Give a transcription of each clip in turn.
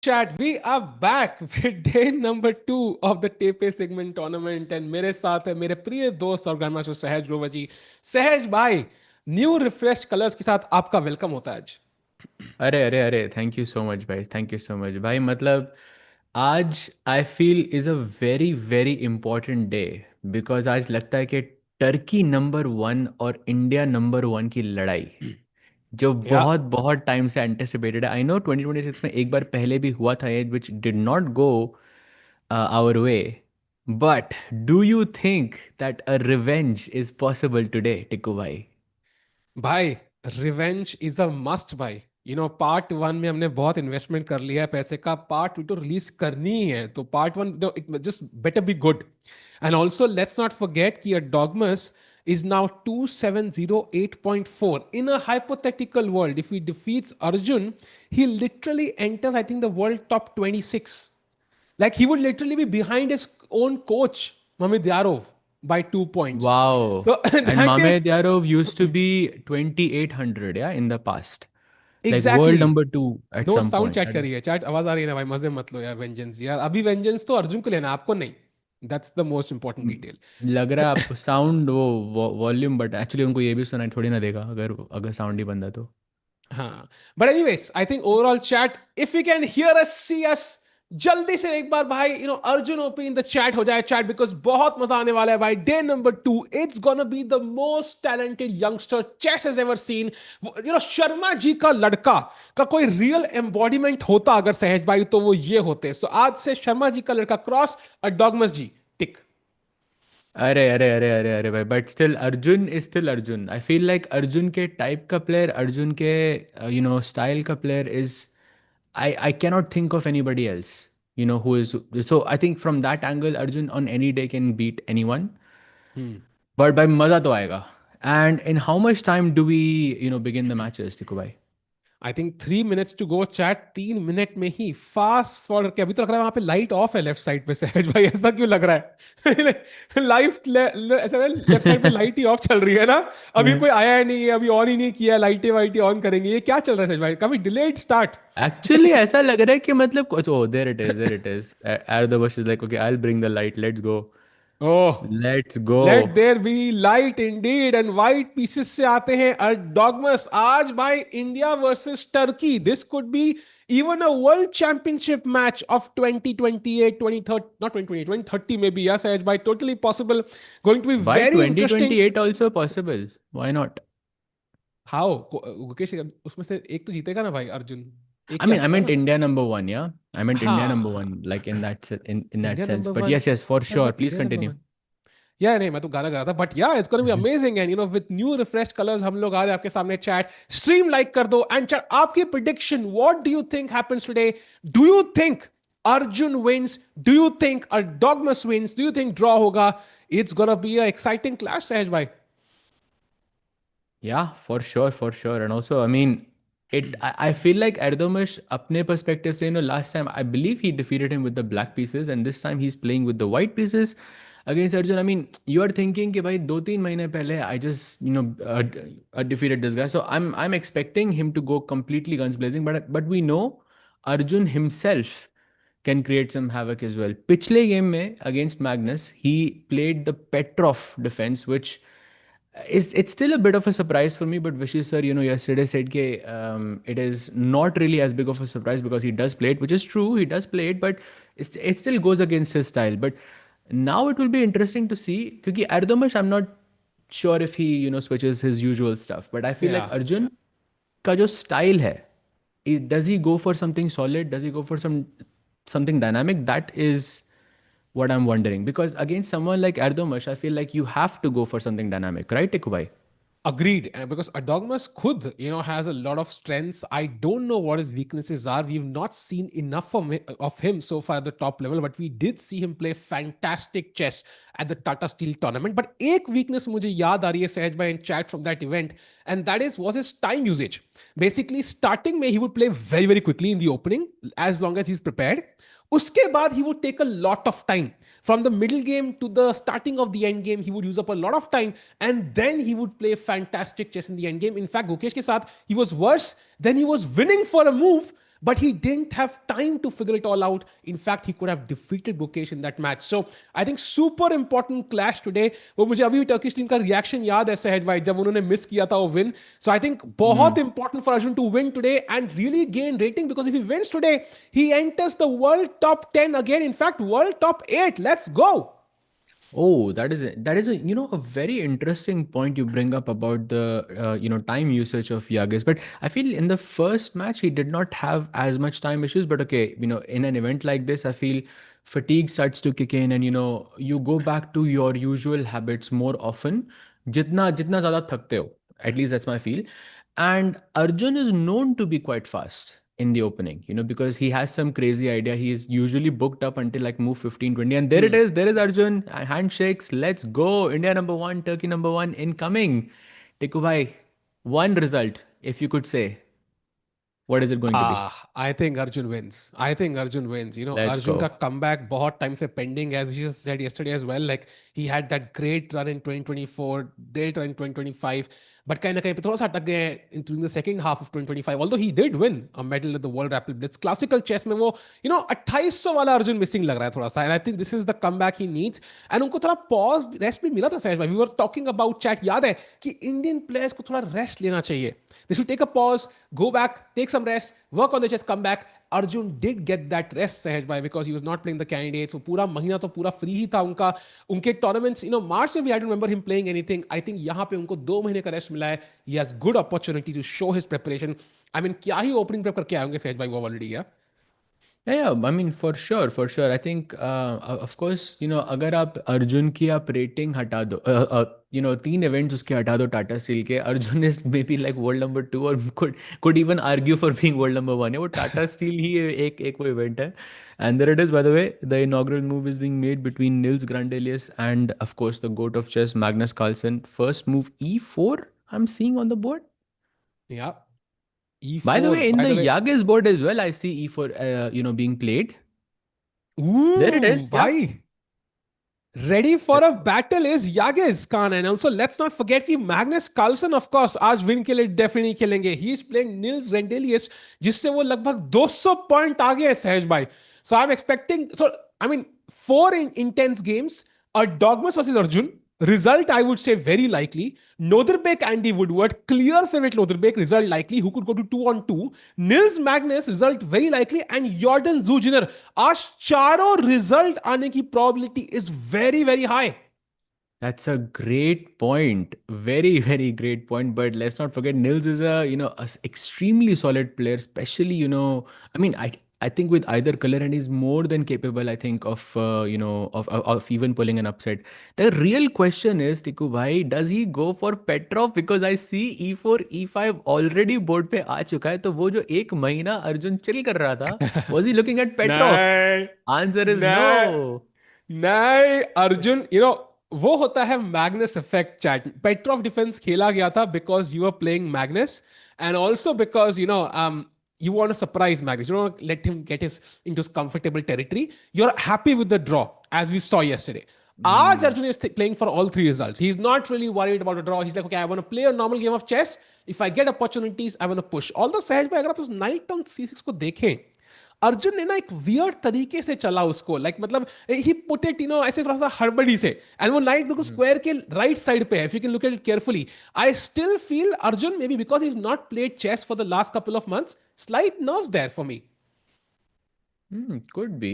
Chat, we are back with day number 2 of the TePe Sigeman Tournament and मेरे साथ है मेरे प्रिय दोस्त और ग्रैंड मास्टर सहज ग्रोवर जी। सहज भाई, न्यू रिफ्रेश कलर्स के साथ आपका वेलकम होता है आज। अरे अरे अरे थैंक यू सो मच भाई, थैंक यू सो मच भाई। मतलब आज I feel is a very very important day, because आज लगता है कि टर्की नंबर वन और इंडिया नंबर वन की लड़ाई, जो या बहुत बहुत टाइम से एंटिसिपेटेड है। आई नो 2026 में एक बार पहले भी हुआ था ये, which did not go our way, but do you think that a revenge is possible today Tiku भाई? भाई, रिवेंज इज अ मस्ट भाई। पार्ट वन में हमने बहुत इन्वेस्टमेंट कर लिया है पैसे का, पार्ट टू तो रिलीज करनी ही है, तो part one it just better be good. And also let's not forget कि डॉगमस is now 2708.4 in a hypothetical world. If he defeats Arjun, he literally enters, I think, the world top 26. Like, he would literally be behind his own coach Mamid Yarov by 2 points. Wow. So And that is Mamed Yarov used to be 2800, yeah, in the past. Like world exactly. number two at no some sound point. Chat That करिए, is. Chat आवाज आ रही है ना भाई, मजे मत लो यार। वेंजेंस यार, अभी वेंजेंस तो अर्जुन को लेना, आपको नहीं। That's the most important um, detail. लग रहा है आप साउंड वो वॉल्यूम, बट एक्चुअली उनको ये भी सुनाई थोड़ी ना देगा अगर अगर साउंड ही बंदा तो। हाँ, but anyways I think overall chat, if you can hear us see us, जल्दी से एक बार भाई Arjun OP in the chat हो जाए चैट, बिकॉज बहुत मजा आने वाला है भाई। Day number 2, it's gonna be the most talented youngster chess has ever seen. Sharma ji का लड़का का कोई रियल एम्बॉडीमेंट होता अगर सहज भाई, तो वो ये होते। तो आज से शर्मा जी का लड़का क्रॉस डॉगमस जी टिक। अरे अरे अरे अरे अरे भाई, but still Arjun is still Arjun. I feel like Arjun के टाइप का प्लेयर, अर्जुन के स्टाइल का player is, I cannot think of anybody else, who is. So I think from that angle, Arjun on any day can beat anyone. But by मजा तो आएगा. And in how much time do we, begin the matches, Tiku bhai? I think 3 minutes to go chat, 3 minute में ही fast forward के। अभी तो लग रहा है वहां पे लाइट ऑफ है लेफ्ट साइड पे सहज भाई, ऐसा क्यों लग रहा है? लाइट ऐसा लेफ्ट साइड पे लाइट ही ऑफ चल रही है ना। अभी हम्म. कोई आया ही नहीं है, अभी ऑन ही नहीं किया, लाइटें वाइटें ऑन करेंगे, ये क्या चल रहा है सहज भाई? काफी डिलेड स्टार्ट। Actually ऐसा लग रहा है कि मतलब कुछ, oh, there it is. Erdogmus is like, okay, I'll bring the light. Let's go. Oh, Let's let go. There be light indeed. And white pieces से आते हैं डॉगमस। आज भाई India versus Turkey, this could be even a world championship match of 2028, 2030, not 2028, 2030 maybe. Yes, Edge, by totally possible. Going to be By very interesting. 2028 also possible. Why not? How? Gukesh, उसमें से एक तो जीतेगा ना भाई अर्जुन, एक I he uh mean, I सकता है meant ना। India number one, yeah. I meant India number हाँ, one, like in that India sense. Number But one. yes, yes, for यार sure. But Please India number continue. One, या नहीं, मैं तो गाना गा रहा था। बट या it's gonna be amazing. And with new refresh colours हम लोग आ रहे हैं आपके सामने। चैट स्ट्रीम लाइक कर दो एंड चैट आपकी prediction, what do you think happens today? Do you think Arjun wins? Do you think a Dogmus wins? Do you think draw होगा? It's gonna be a exciting clash Sahaj भाई। Yeah, for sure, for sure. And also, I mean, I feel like Erdogmus, apne perspective say, last time I believe he defeated him with the black pieces, and this time he's playing with the white pieces against Arjun. I mean, you are thinking कि भाई 2-3 महीने पहले I just defeated this guy, so I'm expecting him to go completely guns blazing. But we know Arjun himself can create some havoc as well. पिछले game में against Magnus, he played the Petrov defense, which is it's still a bit of a surprise for me. But Vishy sir, yesterday said that it is not really as big of a surprise because he does play it, which is true. He does play it, but it still goes against his style. But now it will be interesting to see. Because Erdogmus, I'm not sure if he switches his usual stuff. But I feel like या Arjun का जो style है, does he go for something solid? Does he go for something dynamic? That is what I'm wondering. Because against someone like Erdomash, I feel like you have to go for something dynamic, right, Tikubai? agreed. And because Adogmas khud, has a lot of strengths. I don't know what his weaknesses are. We've not seen enough of him so far at the top level, but we did see him play fantastic chess at the Tata Steel tournament. But एक weakness मुझे याद आ रही है सहज भाई in chat from that event, and that was his time usage. Basically, starting में he would play very very quickly in the opening as long as he's prepared. उसके बाद he would take a lot of time from the middle game to the starting of the end game. He would use up a lot of time and then he would play fantastic chess in the end game. In fact, Gukesh के साथ he was worse. Then he was winning for a move, but he didn't have time to figure it all out. In fact, he could have defeated Gukesh in that match. So I think super important clash today. वो मुझे अभी Turkish team का reaction याद है सहज भाई जब उन्होंने मिस किया था वो विन. सो आई थिंक बहुत important for Arjun to win today and really gain rating because if he wins today he enters the world top 10 again, in fact world top 8. Let's go. Oh, that is a a very interesting point you bring up about the time usage of Yagiz. But I feel in the first match he did not have as much time issues. But okay, in an event like this, I feel fatigue starts to kick in, and you go back to your usual habits more often. जितना जितना ज़्यादा थकते हो, at least that's my feel. And Arjun is known to be quite fast in the opening, because he has some crazy idea. He is usually booked up until like move 15, 20. And there it is. There is Arjun. Handshakes. Let's go. India number one, Turkey number one incoming. Tiku bhai, one result, if you could say, what is it going to be? I think Arjun wins. I think Arjun wins. Let's Arjun ka go. comeback बहुत time se pending, as we just said yesterday as well. Like he had that great run in 2024, great run in 2025, but कहीं ना कहीं पे थोड़ा सा अटक गए during the second half of 2025. Although he did win a medal at the World Rapid Blitz Classical Chess में वो 2800 वाला अर्जुन मिसिंग लग रहा है थोड़ा सा. And I think this is the comeback he needs. And उनको थोड़ा pause रेस्ट भी मिला था सहज भाई. We were talking about chat. याद है कि इंडियन प्लेयर्स को थोड़ा रेस्ट लेना चाहिए. They should take a pause, go back, take some rest, work on the chess, come back. Arjun did get that rest सहज भाई because he was not playing the candidates. वो पूरा महीना तो पूरा फ्री ही था उनका. उनके टूर्नामेंट्स मार्च में भी I don't remember him playing anything. I think यहाँ पे उनको 2 महीने का रेस्ट मिला है. He has good opportunity to show his preparation. I mean क्या ही ओपनिंग प्रेप करके आए होंगे सहज भाई वो already. Yeah. Yeah, I mean, for sure, for sure. I think, of course, अगर आप अर्जुन की आप रेटिंग हटा दो, 3 इवेंट्स उसके हटा दो टाटा स्टील के, Arjun is may be like world number 2 और could even argue for being world number 1 है. वो टाटा स्टील ही एक एक वो इवेंट है. And there it is, by the way, the inaugural move is being made between Nils Grandelius and, of course, the goat of chess, Magnus Carlsen. First move E4, I'm seeing on the board. Yeah. By the E4, way, in by the the way. Yagiz board as well, I see E4, being played. There it Ooh, is. Yeah. bhai. Ready for a battle is Yagiz, Kaan. And also, let's not forget कि Magnus Carlsen, of course, आज win के लिए definitely खेलेंगे. He is playing Nils Grandelius, जिससे वो लगभग 200 point आगे है सहज भाई. So I'm expecting. So I mean, 4 intense games. Erdogmus versus Arjun. Result, I would say, very likely. Nodirbek Andy Woodward, clear favorite Nodirbek, result likely, who could go to 2-on-2. Nils Magnus, result very likely. And Jorden Zhu Jiner, आज चारों result आने की probability is very, very high. That's a great point. Very, very great point. But let's not forget, Nils is extremely solid player, especially, I mean, I think with either color, and he's more than capable, I think, of even pulling an upset. The real question is, Tiku bhai, does he go for Petrov? Because I see E4, E5 already board पे आ चुका है. तो वो जो एक महीना Arjun chill कर रहा था, was he looking at Petrov? नहीं Answer is नहीं no. नहीं अर्जुन वो होता है Magnus effect chat. Petroff defence खेला गया था because you are playing Magnus and also because you want to surprise Magnus. You don't want to let him get into his comfortable territory. You're happy with the draw, as we saw yesterday. Aaj Arjun is playing for all 3 results. He's not really worried about a draw. He's like, okay, I want to play a normal game of chess. If I get opportunities, I want to push. Although सहज भाई अगर आप उस night on C6 को देखें, अर्जुन ने ना एक वियर्ड तरीके से चला उसको. लाइक मतलब ही पुट इट ऐसे थोड़ा सा हड़बड़ी से. एंड वो नाइट बिल्कुल स्क्वायर के राइट साइड पे है. If you can look at it carefully, I still feel Arjun may be because he is not played chess for the last couple of months, slight nerves there for me. Could be,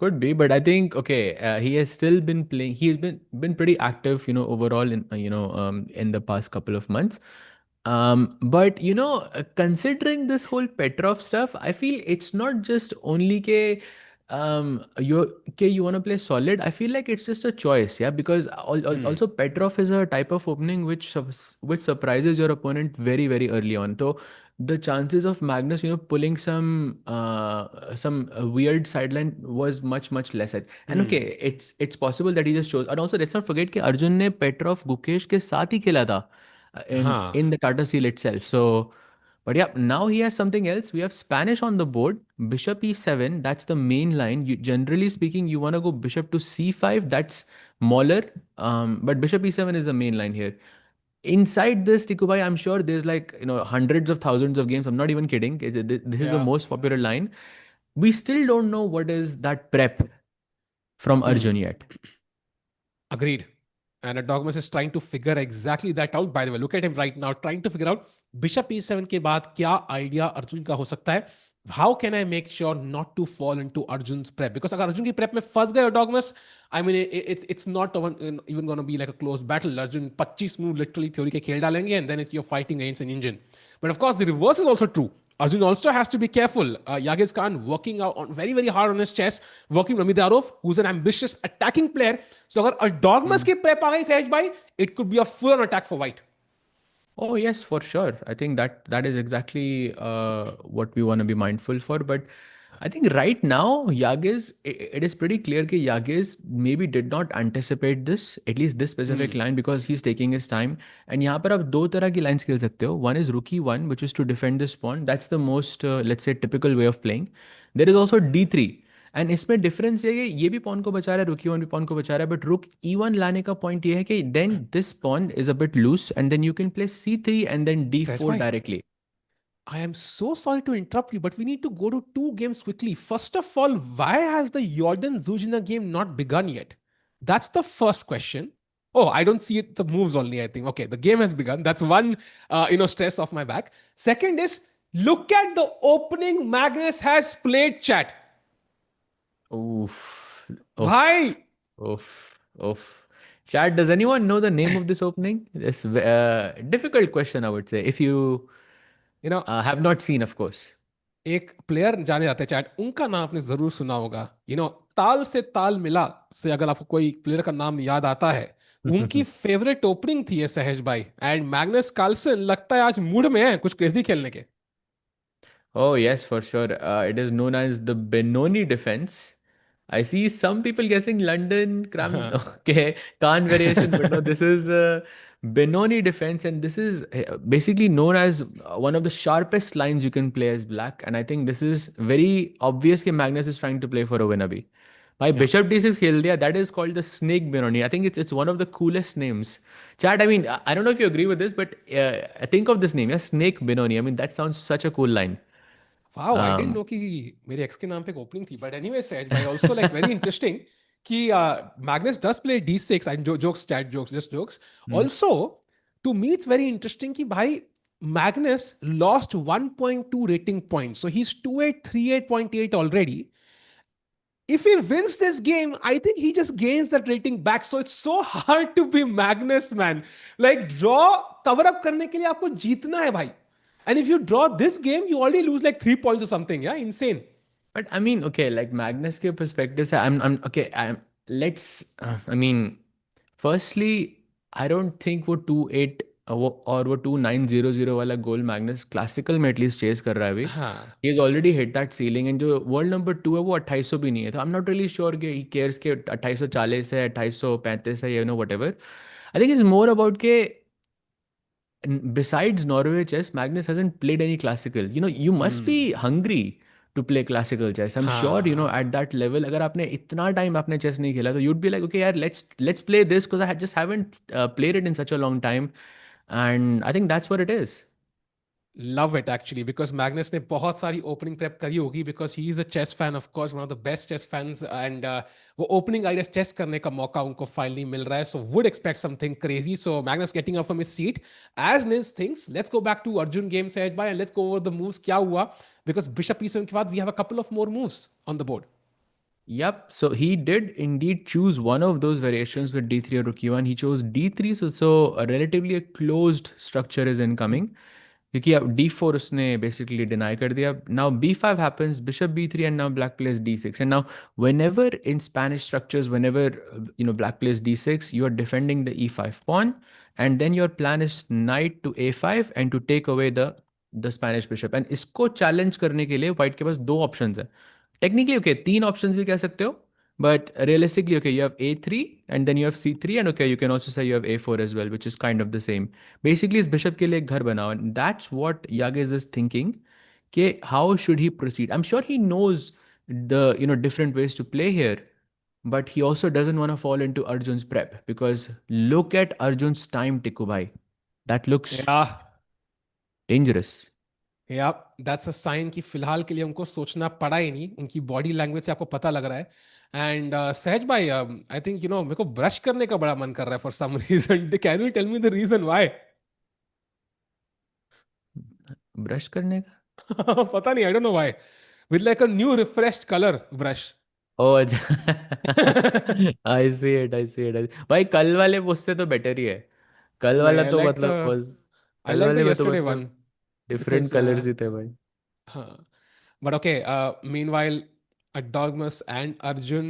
could be, but I think okay, he has still been playing. He has been pretty active, overall in the past couple of months. But considering this whole Petrov stuff, I feel it's not just only you want to play solid. I feel like it's just a choice, yeah, because also Petrov is a type of opening which surprises your opponent very, very early on. So the chances of Magnus, pulling some weird sideline was much, much less. And okay, it's possible that he just chose. And also, let's not forget कि अर्जुन ने Petrov Gukesh के साथ ही खेला था in the Tata Steel itself. So, but yeah, now he has something else. We have Spanish on the board. Bishop E7. That's the main line. Generally speaking, you want to go Bishop to C5. That's Mauler. But Bishop E7 is the main line here. inside this, Tikubai, I'm sure there's like, hundreds of thousands of games. I'm not even kidding. This is the Yeah. most popular line. We still don't know what is that prep from Arjun Hmm. yet. Agreed. And Erdogmus is trying to figure exactly that out. By the way, look at him right now, trying to figure out Bishop E7 के बाद क्या idea Arjun का हो सकता है. How can I make sure not to fall into Arjun's prep? Because अगर अर्जुन की prep में फंस गए Erdogmus, I mean, it's not even going to be like a close battle. Arjun 25 move literally theory के खेल डालेंगे and then you're fighting against an engine. But of course, the reverse is also true. Arjun also has to be careful. Yagiz Khan working out on very, very hard on his chess, working Ramidarov, who's an ambitious attacking player. So अगर a dogmas की prep आ गई सहज भाई, it could be a full on attack for white. Oh yes, for sure. I think that is exactly what we want to be mindful for. But I think right now, Yagiz, it is pretty clear that Yagiz maybe did not anticipate this, at least this specific Hmm. line, because he's taking his time. And यहाँ पर आप दो तरह की lines खेल सकते हो. One is rookie one, which is to defend this pawn. That's the most, let's say, typical way of playing. There is also D3. And इसमें डिफरेंस ये भी पॉन को बचा रहा है, रुक E1 भी पॉन को बचा रहा है, बट रुक E1 लाने का पॉइंट ये है कि then this pawn is a bit loose and then you can play C3 and then Sahaj D4 bhai, directly. I am so sorry to interrupt you, but we need to go to two games quickly. First of all, why has the Jordan Zujina game not begun yet? That's the first question. Oh, I don't see it, the moves only, I think. Okay, the game has begun. That's one, stress off my back. Second is, look at the opening Magnus has played, chat. Oof, oof, Bhai, oof, oof. Chad, does anyone know the name of this opening? It's a difficult question, I would say, if you you know, have not seen, of course. एक player जाने जाते हैं chat, उनका नाम आपने जरूर सुना होगा. ताल से ताल मिला से अगर आपको कोई प्लेयर का नाम याद आता है, उनकी फेवरेट ओपनिंग थी ये सहज भाई. एंड मैग्नस कार्लसन लगता है आज मूड में है कुछ क्रेजी खेलने के. Oh, yes, for sure. It is known as the Benoni defense. I see some people guessing London, Cram, हाँ. okay, Kaan variation, but no, this is Benoni defense, and this is basically known as one of the sharpest lines you can play as black. And I think this is very obvious that Magnus is trying to play for a win abhi. By Yeah. Bishop D6 खेल दिया, that is called the snake Benoni. I think it's one of the coolest names. Chat, I mean, I don't know if you agree with this, but think of this name, yeah, Snake Benoni. I mean, that sounds such a cool line. Wow, I didn't Um, know कि मेरे x के नाम पे एक opening थी. But anyway Sahaj भाई, also like very interesting कि Magnus does play d6. I jokes chat, jokes, just jokes. hmm. Also to me it's very interesting कि भाई Magnus lost 1.2 rating points. So he's 2838.8 already. If he wins this game, I think he just gains that rating back. So it's so hard to be Magnus, man. Like draw cover up करने के लिए आपको जीतना है भाई. And if you draw this game, you already lose like 3 points or something. Yeah, insane. But I mean, okay, like Magnus' के perspective से, I'm okay. Let's. I mean, firstly, I don't think वो 2-8 और वो 2-9-0-0 वाला गोल Magnus classical में at least chess कर रहा है अभी. हाँ. He is already hit that ceiling, and जो वर्ल्ड नंबर 2 है वो 2800 भी नहीं है. तो आई एम नॉट रियली श्योर कि ही केयर्स के 2840 है, 2835 है, what ever. I think is more about के besides Norway chess, Magnus hasn't played any classical. You must be Hmm. hungry to play classical chess. I'm sure, हाँ. at that level, अगर आपने इतना time आपने chess नहीं खेला, तो you'd be like, okay, यार, let's play this because just haven't played it in such a long time, and I think that's what it is. Love it actually, because Magnus ने बहुत सारी opening prep करी होगी, because he is a chess fan, of course, one of the best chess fans. And वो opening ideas test करने का मौका उनको finally मिल रहा है. So would expect something crazy. So Magnus getting up from his seat. As Nils thinks, let's go back to Arjun game Sahaj bhai, and let's go over the moves क्या हुआ. Because Bishop E7 के बाद we have a couple of more moves on the board. Yep. So he did indeed choose one of those variations with D3 or Rook E1. He chose D3, so a relatively a closed structure is incoming. क्योंकि अब D4 उसने basically deny कर दिया. Now B5 happens, Bishop B3, and now Black plays D6. And now whenever in Spanish structures, whenever Black plays D6, you are defending the E5 pawn, and then your plan is knight to A5 and to take away the Spanish bishop. And इसको challenge करने के लिए White के पास दो options है. Technically, okay, तीन options भी कह सकते हो. But realistically, okay, you have A3 and then you have C3, and okay, you can also say you have A4 as well, which is kind of the same. Basically, इस bishop के लिए एक घर बनाओ, and that's what Yagiz is thinking. कि how should he proceed? I'm sure he knows the different ways to play here, but he also doesn't want to fall into Arjun's prep because look at Arjun's time, Tikku bhai. That looks Yeah. dangerous. या that's a sign कि फिलहाल के लिए उनको सोचना पड़ा ही नहीं, उनकी बॉडी लैंग्वेज से आपको पता लग रहा है. एंड सहज भाई, आई थिंक मेरे को ब्रश करने का बड़ा मन कर रहा है for some reason. Can you tell me the reason why? Brush करने का? पता नहीं, I don't know why. With like a new refreshed colour brush. ओ अच्छा। आई सी इट भाई, कल वाले उससे तो बेटर ही है। कल नहीं, वाला आई तो लाइक द मतलब बस, आई कल लाइक द वाले में तो यस्टरडे वन मतलब डिफरेंट बिकॉज कलर्स ही थे भाई। हाँ. But okay, meanwhile, Erdogmus and Arjun,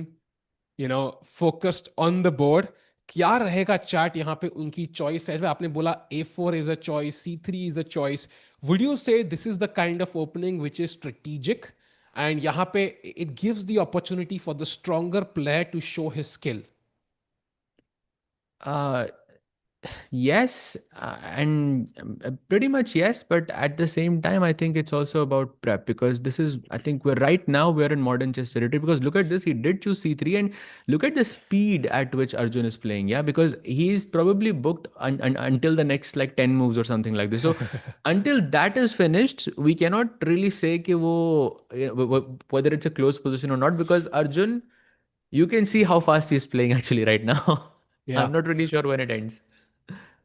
focused on the board. क्या रहेगा चार्ट यहाँ पे उनकी चॉइस है? आपने बोला A4 is a choice, C3 is a choice. Would you say this is the kind of opening which is strategic? And यहाँ पे it gives the opportunity for the stronger player to show his skill. Uh, yes, and pretty much yes, but at the same time, I think it's also about prep because this is, I think we're right now, we're in modern chess territory because look at this, he did choose c3 and look at the speed at which Arjun is playing. Yeah, because he's probably booked until the next like 10 moves or something like this. So until that is finished, we cannot really say कि वो, whether it's a close position or not because Arjun, you can see how fast he's playing actually right now. Yeah. I'm not really sure when it ends.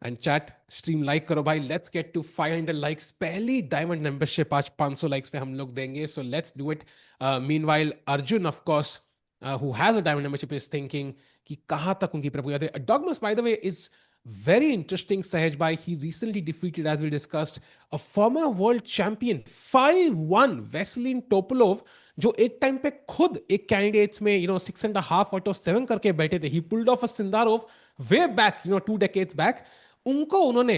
And chat stream like करो भाई. Let's get to 500 likes. पहली diamond membership आज 500 likes पे हम लोग देंगे. So let's do it. Meanwhile Arjun of course, who has a diamond membership, is thinking कि कहाँ तक उनकी प्रभु याद है. Dogmas, by the way, is very interesting. Sahaj bhai, he recently defeated, as we discussed, a former world champion 5-1 Veselin Topolov, जो एक time पे खुद एक कैंडिडेट्स में 6.5 आउट ऑफ 7 करके बैठे थे. ही pulled of a Sindarov way back 2 decades back. उनको उन्होंने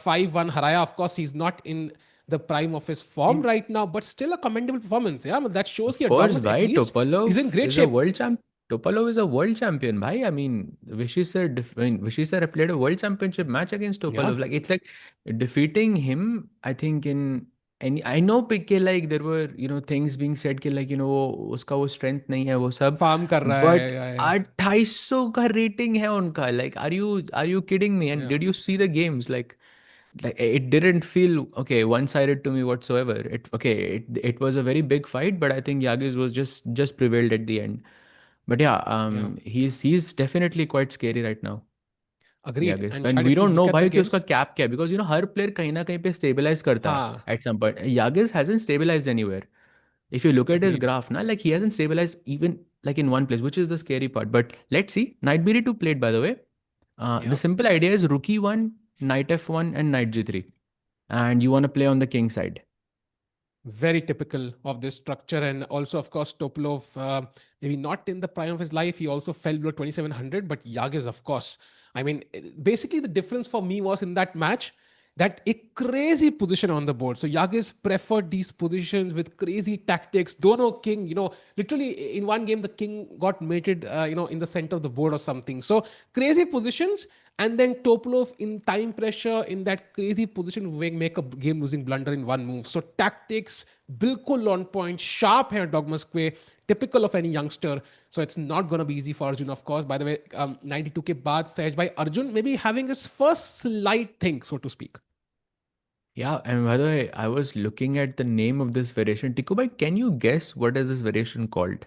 5-1 हराया. Of course he is not in the prime of his form In, right now, but still a commendable performance. या दैट शोज of कि course, डॉगमस bhai, at least is in great shape. Topalov is a world champion, bhai. I mean, Vishy sir played a world championship match against या Topalov. Like it's like defeating him. I think in any, I know कि like there were things being said कि like उसका वो strength नहीं है वो सब, farm कर रहा but है. 2800 का rating है उनका. Like are you kidding me? And या did you see the games? Like it didn't feel okay one-sided to me whatsoever. It was a very big fight, but I think Yagiz was just prevailed at the end. But yeah, या he's definitely quite scary right now. Agreed. Yagiz, and and chat we if you don't know look at the भाई कि उसका games. cap क्या है because her player कहीं ना कहीं पे stabilize करता है हाँ. at some point. Yagiz hasn't stabilized anywhere. If you look at his agreed. graph, like he hasn't stabilized even like in one place, which is the scary part. But let's see. Knight b2 played, by the way. The या simple idea is rook e1, knight f1, and knight g3. And you want to play on the king side. very typical of this structure. And also, of course, Topolov, maybe not in the prime of his life, he also fell below 2700. But Yagiz, of course, I mean, basically the difference for me was in that match that a crazy position on the board. So Yagiz preferred these positions with crazy tactics. Dono king, literally in one game the king got mated, in the center of the board or something. So crazy positions, and then Topolov in time pressure in that crazy position will make a game losing blunder in one move. So tactics, bilkul on point, sharp hair dogma square, typical of any youngster. So it's not going to be easy for Arjun, of course. By the way, 92 ke baad Sahaj by Arjun maybe having his first slight thing, so to speak. Yeah, and by the way, I was looking at the name of this variation. Tikubai, can you guess what is this variation called?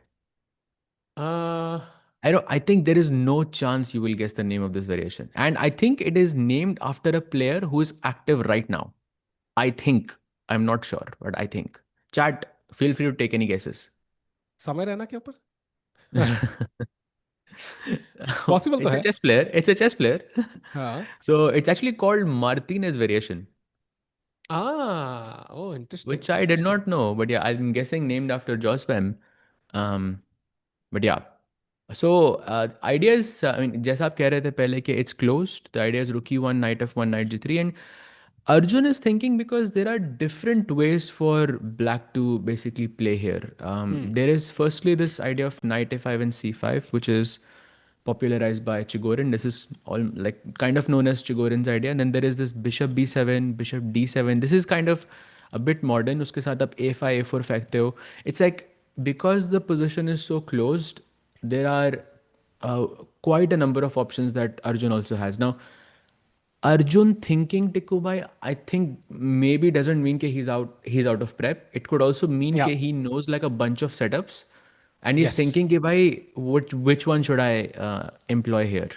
Uh, I think there is no chance you will guess the name of this variation. And I think it is named after a player who is active right now. I think. I'm not sure, but I think. Chat, feel free to take any guesses. समय रहना के ऊपर. Possible तो It's a है. chess player. It's a chess player. हाँ. So it's actually called Martinez variation, Oh, interesting, which I did interesting. not know. But yeah, I'm guessing named after Josh Spam. Um, but yeah. So ideas, I mean, जैसा आप कह रहे थे पहले कि it's closed. The idea is rook e1, knight f1, knight g3, and Arjun is thinking because there are different ways for black to basically play here. Hmm. There is firstly this idea of knight a5 and c5, which is popularized by Chigorin. This is all like kind of known as Chigorin's idea. And then there is this bishop b7, bishop d7. This is kind of a bit modern. उसके साथ आप a5, a4 फेंकते हो. It's like because the position is so closed, there are quite a number of options that Arjun also has. Now, Arjun thinking Tikubai, I think maybe doesn't mean that he's out of prep. It could also mean Yeah. that he knows like a bunch of setups and he's thinking Yes. कि भाई which one should I employ here?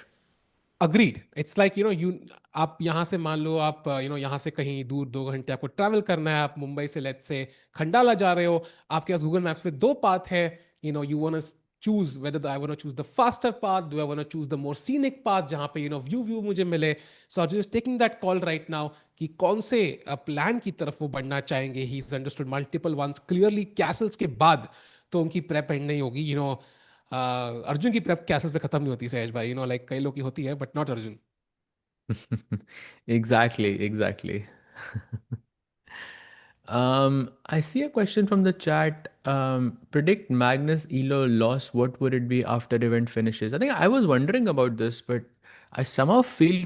Agreed it's like you आप यहाँ से मान लो आप यहाँ से कहीं दूर 2 घंटे आपको ट्रैवल करना है आप मुंबई से लेट्स से खंडाला जा रहे हो आपके पास गूगल मैप्स पे दो पाथ है you want to choose whether I want to choose the faster path do I want to choose the more scenic path जहाँ पे व्यू व्यू मुझे मिले so Arjun is taking that call right now कि कौन से प्लान की तरफ वो बढ़ना चाहेंगे he is understood multiple ones clearly castles के बाद तो उनकी प्रेप एंड नहीं होगी अर्जुन की प्रेप कैसल्स पे खत्म नहीं होती सहज भाई लाइक कई लोग की होती है but not Arjun. Exactly, exactly. I see a question from the chat. Predict Magnus Elo loss. What would it be after event finishes? I think I was wondering about this, but I somehow feel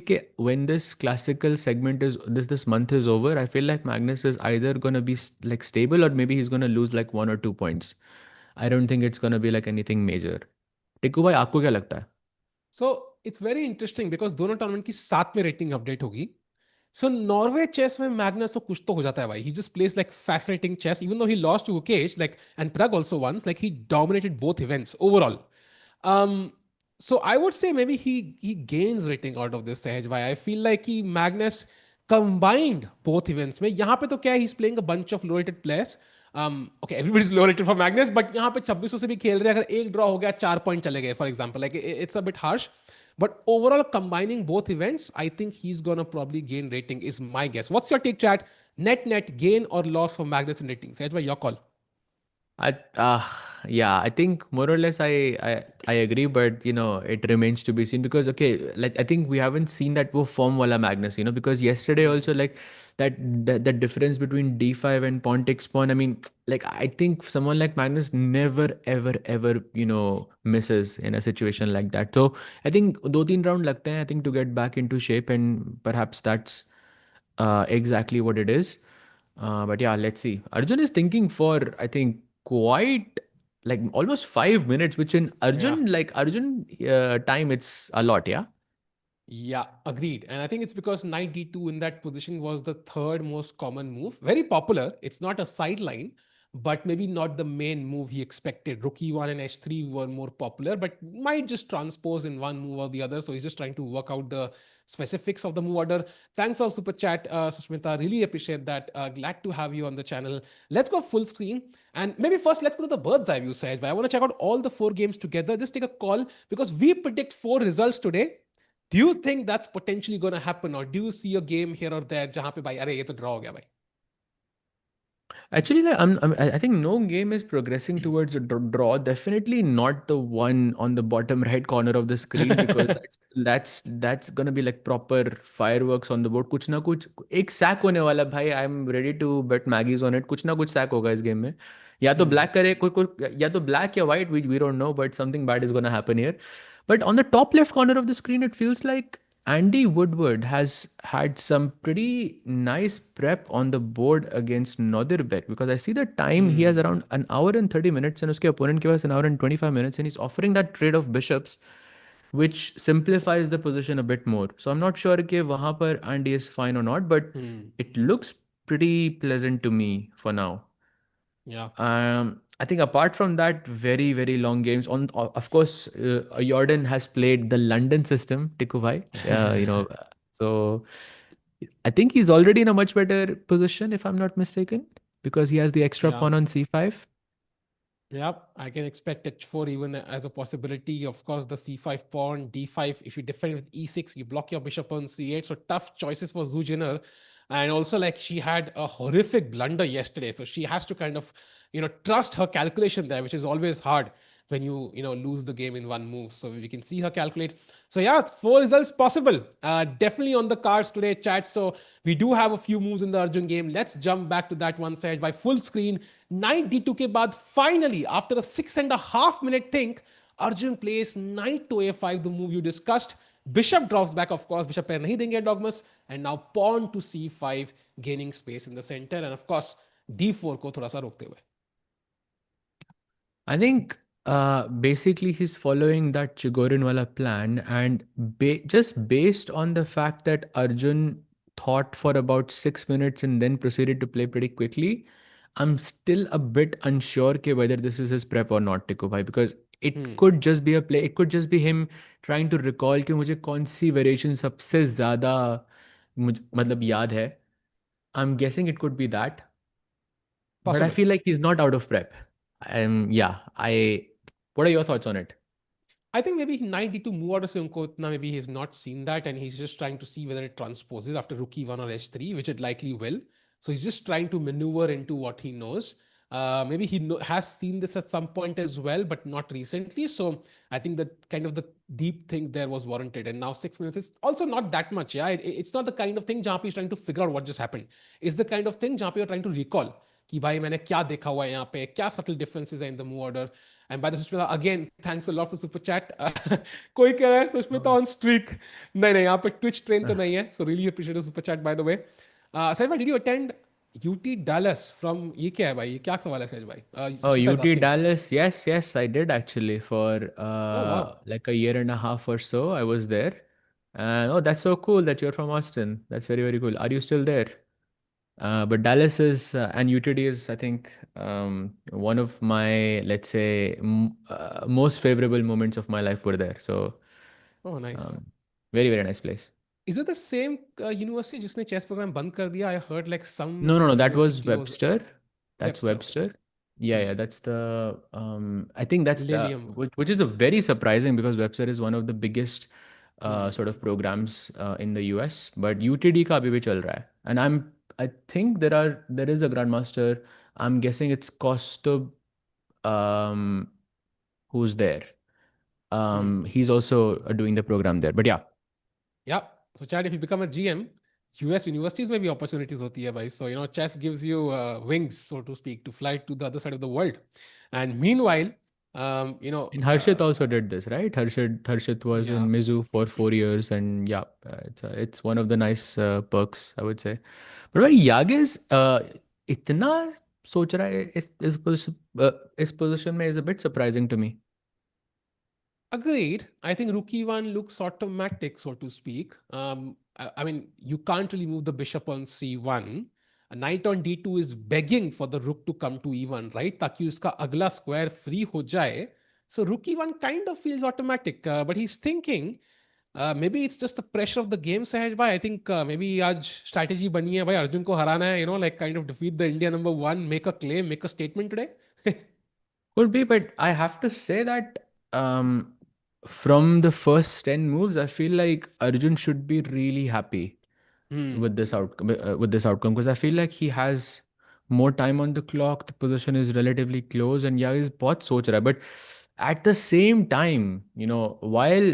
when this classical segment is this month is over, I feel like Magnus is either gonna be like stable or maybe he's gonna lose like 1 or 2 points. I don't think it's gonna be like anything major. टिकू भाई आपको क्या लगता है? So it's very interesting because दोनों tournament की साथ में रेटिंग अपडेट होगी. सो नॉर्वे चेस में मैग्नस तो कुछ तो हो जाता है भाई. He just plays like fascinating chess even though he lost to Gukesh like and Pragg also wins like he dominated both events overall. So I would say maybe he gains rating out of this Sahaj bhai. I feel like he Magnus combined both events में यहाँ पे तो क्या है he's playing a bunch of low rated players. Okay, everybody's low rated for Magnus, but यहाँ पे 2600 से भी खेल रहे हैं. अगर एक ड्रॉ हो गया 4 पॉइंट चले गए for example, like it's a bit harsh. But overall, combining both events, I think he's gonna probably gain rating. Is my guess. What's your take, chat? Net gain or loss for Magnus in rating? Sahaj bhai, your call. I yeah, I think more or less I agree, but it remains to be seen because okay, like I think we haven't seen that wo form wala Magnus, because yesterday also like that difference between D5 and pawn takes pawn. I mean, like I think someone like Magnus never ever misses in a situation like that. So I think दो तीन round लगते हैं I think to get back into shape and perhaps that's exactly what it is. But yeah, let's see. Arjun is thinking for, I think, quite like almost 5 minutes, which in Yeah. Arjun time, it's a lot, yeah. Yeah, agreed. And I think it's because knight d2 in that position was the third most common move. Very popular. It's not a sideline, but maybe not the main move he expected. Rook e1 and h3 were more popular, but might just transpose in one move or the other. So he's just trying to work out the specifics of the move order. Thanks for super chat, Sushmita. Really appreciate that. Glad to have you on the channel. Let's go full screen. And maybe first, let's go to the bird's eye view side. I want to check out all the four games together. Just take a call because we predict four results today. Do you think that's potentially going to happen, or do you see a game here or there जहां पे भाई अरे ये तो draw हो गया भाई? Actually, I think no game is progressing towards a draw. Definitely not the one on the bottom right corner of the screen because that's gonna be like proper fireworks on the board. कुछ ना कुछ एक sack होने वाला भाई. I'm ready to bet Maggie's on it. कुछ ना कुछ sack होगा इस game में. या तो Hmm. black करे कोई या तो black या white. We don't know, but something bad is gonna happen here. But on the top left corner of the screen, it feels like Andy Woodward has had some pretty nice prep on the board against Nodirbek because I see the time he has Hmm. around an hour and 30 minutes and uske opponent ke paas an hour and 25 minutes and he's offering that trade of bishops which simplifies the position a bit more. So I'm not sure ke wahan par Andy is fine or not, but Hmm. it looks pretty pleasant to me for now. Yeah. I think apart from that, very very long games. Of course, Jordan has played the London system, Tikuvai. So I think he's already in a much better position, if I'm not mistaken, because he has the extra Yeah. pawn on c5. Yep, I can expect h4 even as a possibility. Of course, the c5 pawn, d5. If you defend with e6, you block your bishop on c8. So tough choices for Zhu Jiner. And also, like she had a horrific blunder yesterday, so she has to kind of trust her calculation there, which is always hard when you lose the game in one move. So we can see her calculate. So yeah, four results possible. Definitely on the cards today, chat. So we do have a few moves in the Arjun game. Let's jump back to that one side by full screen. Knight d2 के बाद finally after a 6.5 minute think, Arjun plays knight to a5, the move you discussed. Bishop drops back, of course. Bishop pair नहीं देंगे Erdogmus, and now pawn to c5, gaining space in the center, and of course d4 को थोड़ा सा रोकते हुए. I think Basically, he's following that Chigorin wala plan, and just based on the fact that Arjun thought for about 6 minutes and then proceeded to play pretty quickly, I'm still a bit unsure ke whether this is his prep or not, Tiku bhai, because it Hmm, could just be a play. It could just be him trying to recall कि मुझे कौन सी variation सबसे ज़्यादा मतलब याद है. I'm guessing it could be that, but I possible. feel like he's not out of prep. Yeah, I. What are your thoughts on it? I think maybe knight d2 move out of Simcoe. Maybe he's not seen that and he's just trying to see whether it transposes after rook e1 or h3, which it likely will. So he's just trying to maneuver into what he knows. Maybe he has seen this at some point as well, but not recently. So I think that kind of the deep thing there was warranted. And now 6 minutes is also not that much. Yeah, it's not the kind of thing जहाँ पे he's trying to figure out what just happened. It's the kind of thing जहाँ पे you're trying to recall कि भाई मैंने क्या देखा हुआ है यहाँ पे, क्या subtle differences हैं in the move order. And by the Sushmita, again, thanks a lot for super chat. कोई कह रहा है सुष्मिता Oh. On streak. नहीं नहीं, यहाँ पे ट्विच ट्रेन तो नहीं है. So really appreciate super chat bye the वे. सहज भाई, did you attend UT Dallas from, ये क्या है भाई, ये क्या सवाल है सहज भाई? Oh, Sushmita is UT asking. Dallas. Yes, yes, I did actually for oh wow. like a year and a half or so. I was there. And oh, that's so cool that you're from Austin. That's very, very cool. Are you still there? But Dallas is and UTD is, I think, one of my, let's say, most favorable moments of my life were there. So, oh nice. um, very, very nice place. Is it the same university जिसने chess programme बंद कर दिया? I heard like some No, no, no. That university was close. Webster. That's Webster, okay. Webster. Yeah, yeah. That's the. I think that's the लेलियम. which is a very surprising because Webster is one of the biggest hmm. sort of programs in the US. But UTD का अभी भी चल रहा है. And I think there is a grandmaster. I'm guessing it's Kostub, um, who's there. Hmm. He's also doing the program there. But yeah, Yeah. So, Chad, if you become a GM, US universities may be opportunities hoti hai bhai. So, chess gives you wings, so to speak, to fly to the other side of the world. And meanwhile, um, you know, and uh, Harshit also did this, right? Harshit was yeah. in Mizu for 4 years, and yeah, it's one of the nice perks, I would say. But भाई Yagiz इतना सोच रहा है इस position में is a bit surprising to me. Agreed. I think Rookie one looks automatic, so to speak. I mean, you can't really move the bishop on c1. A knight on d2 is begging for the rook to come to e1, right? ताकि उसका अगला square free हो जाए. So Rookie one kind of feels automatic, but he's thinking maybe it's just the pressure of the game, Sahaj bhai. I think maybe आज strategy बनी है भाई अर्जुन को हराना है, like kind of defeat the India number one, make a claim, make a statement today. Could be, but I have to say that from the first 10 moves, I feel like Arjun should be really happy Hmm. with this outcome because I feel like he has more time on the clock. The position is relatively close, and yeah, he's बहुत सोच रहा है. But at the same time, while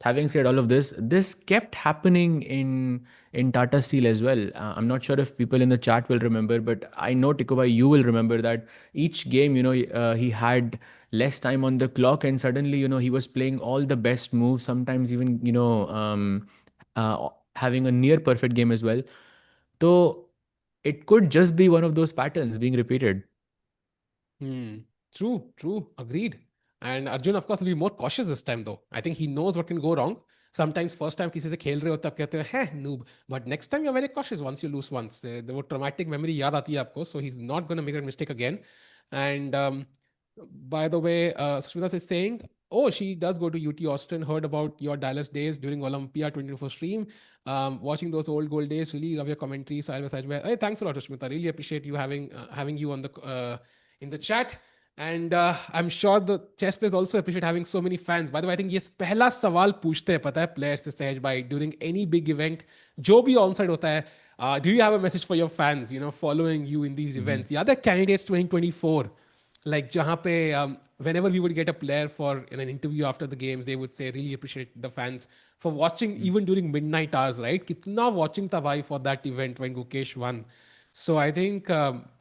having said all of this, this kept happening in Tata Steel as well. I'm not sure if people in the chat will remember, but I know Tikubai, you will remember that each game, he had less time on the clock, and suddenly, he was playing all the best moves. Sometimes even, having a near perfect game as well. So it could just be one of those patterns being repeated. Hmm. True, true. Agreed. And Arjun, of course, will be more cautious this time, though. I think he knows what can go wrong. Sometimes first time किसी से खेल रहे हो तब कहते हैं है noob, but next time you're very cautious once you lose once. The वो traumatic memory याद आती है आपको, so he's not going to make that mistake again. And by the way, Sushmita is saying, oh, she does go to UT Austin. Heard about your Dallas days during Olympia 2024 stream. Watching those old gold days. Really love your commentary. Side by side. Hey, thanks a lot, Sushmita. Really appreciate you having you on the in the chat. And I'm sure the chess players also appreciate having so many fans. By the way, I think ये पहला सवाल पूछते हैं पता है players से सहज भाई during any big event जो भी on site होता है. Do you have a message for your fans, following you in these Mhm. events? The other candidates 2024, like जहाँ पे whenever we would get a player for in an interview after the games, they would say really appreciate the fans for watching even during midnight hours, right? कितना watching था भाई for that event when Gukesh won. So I think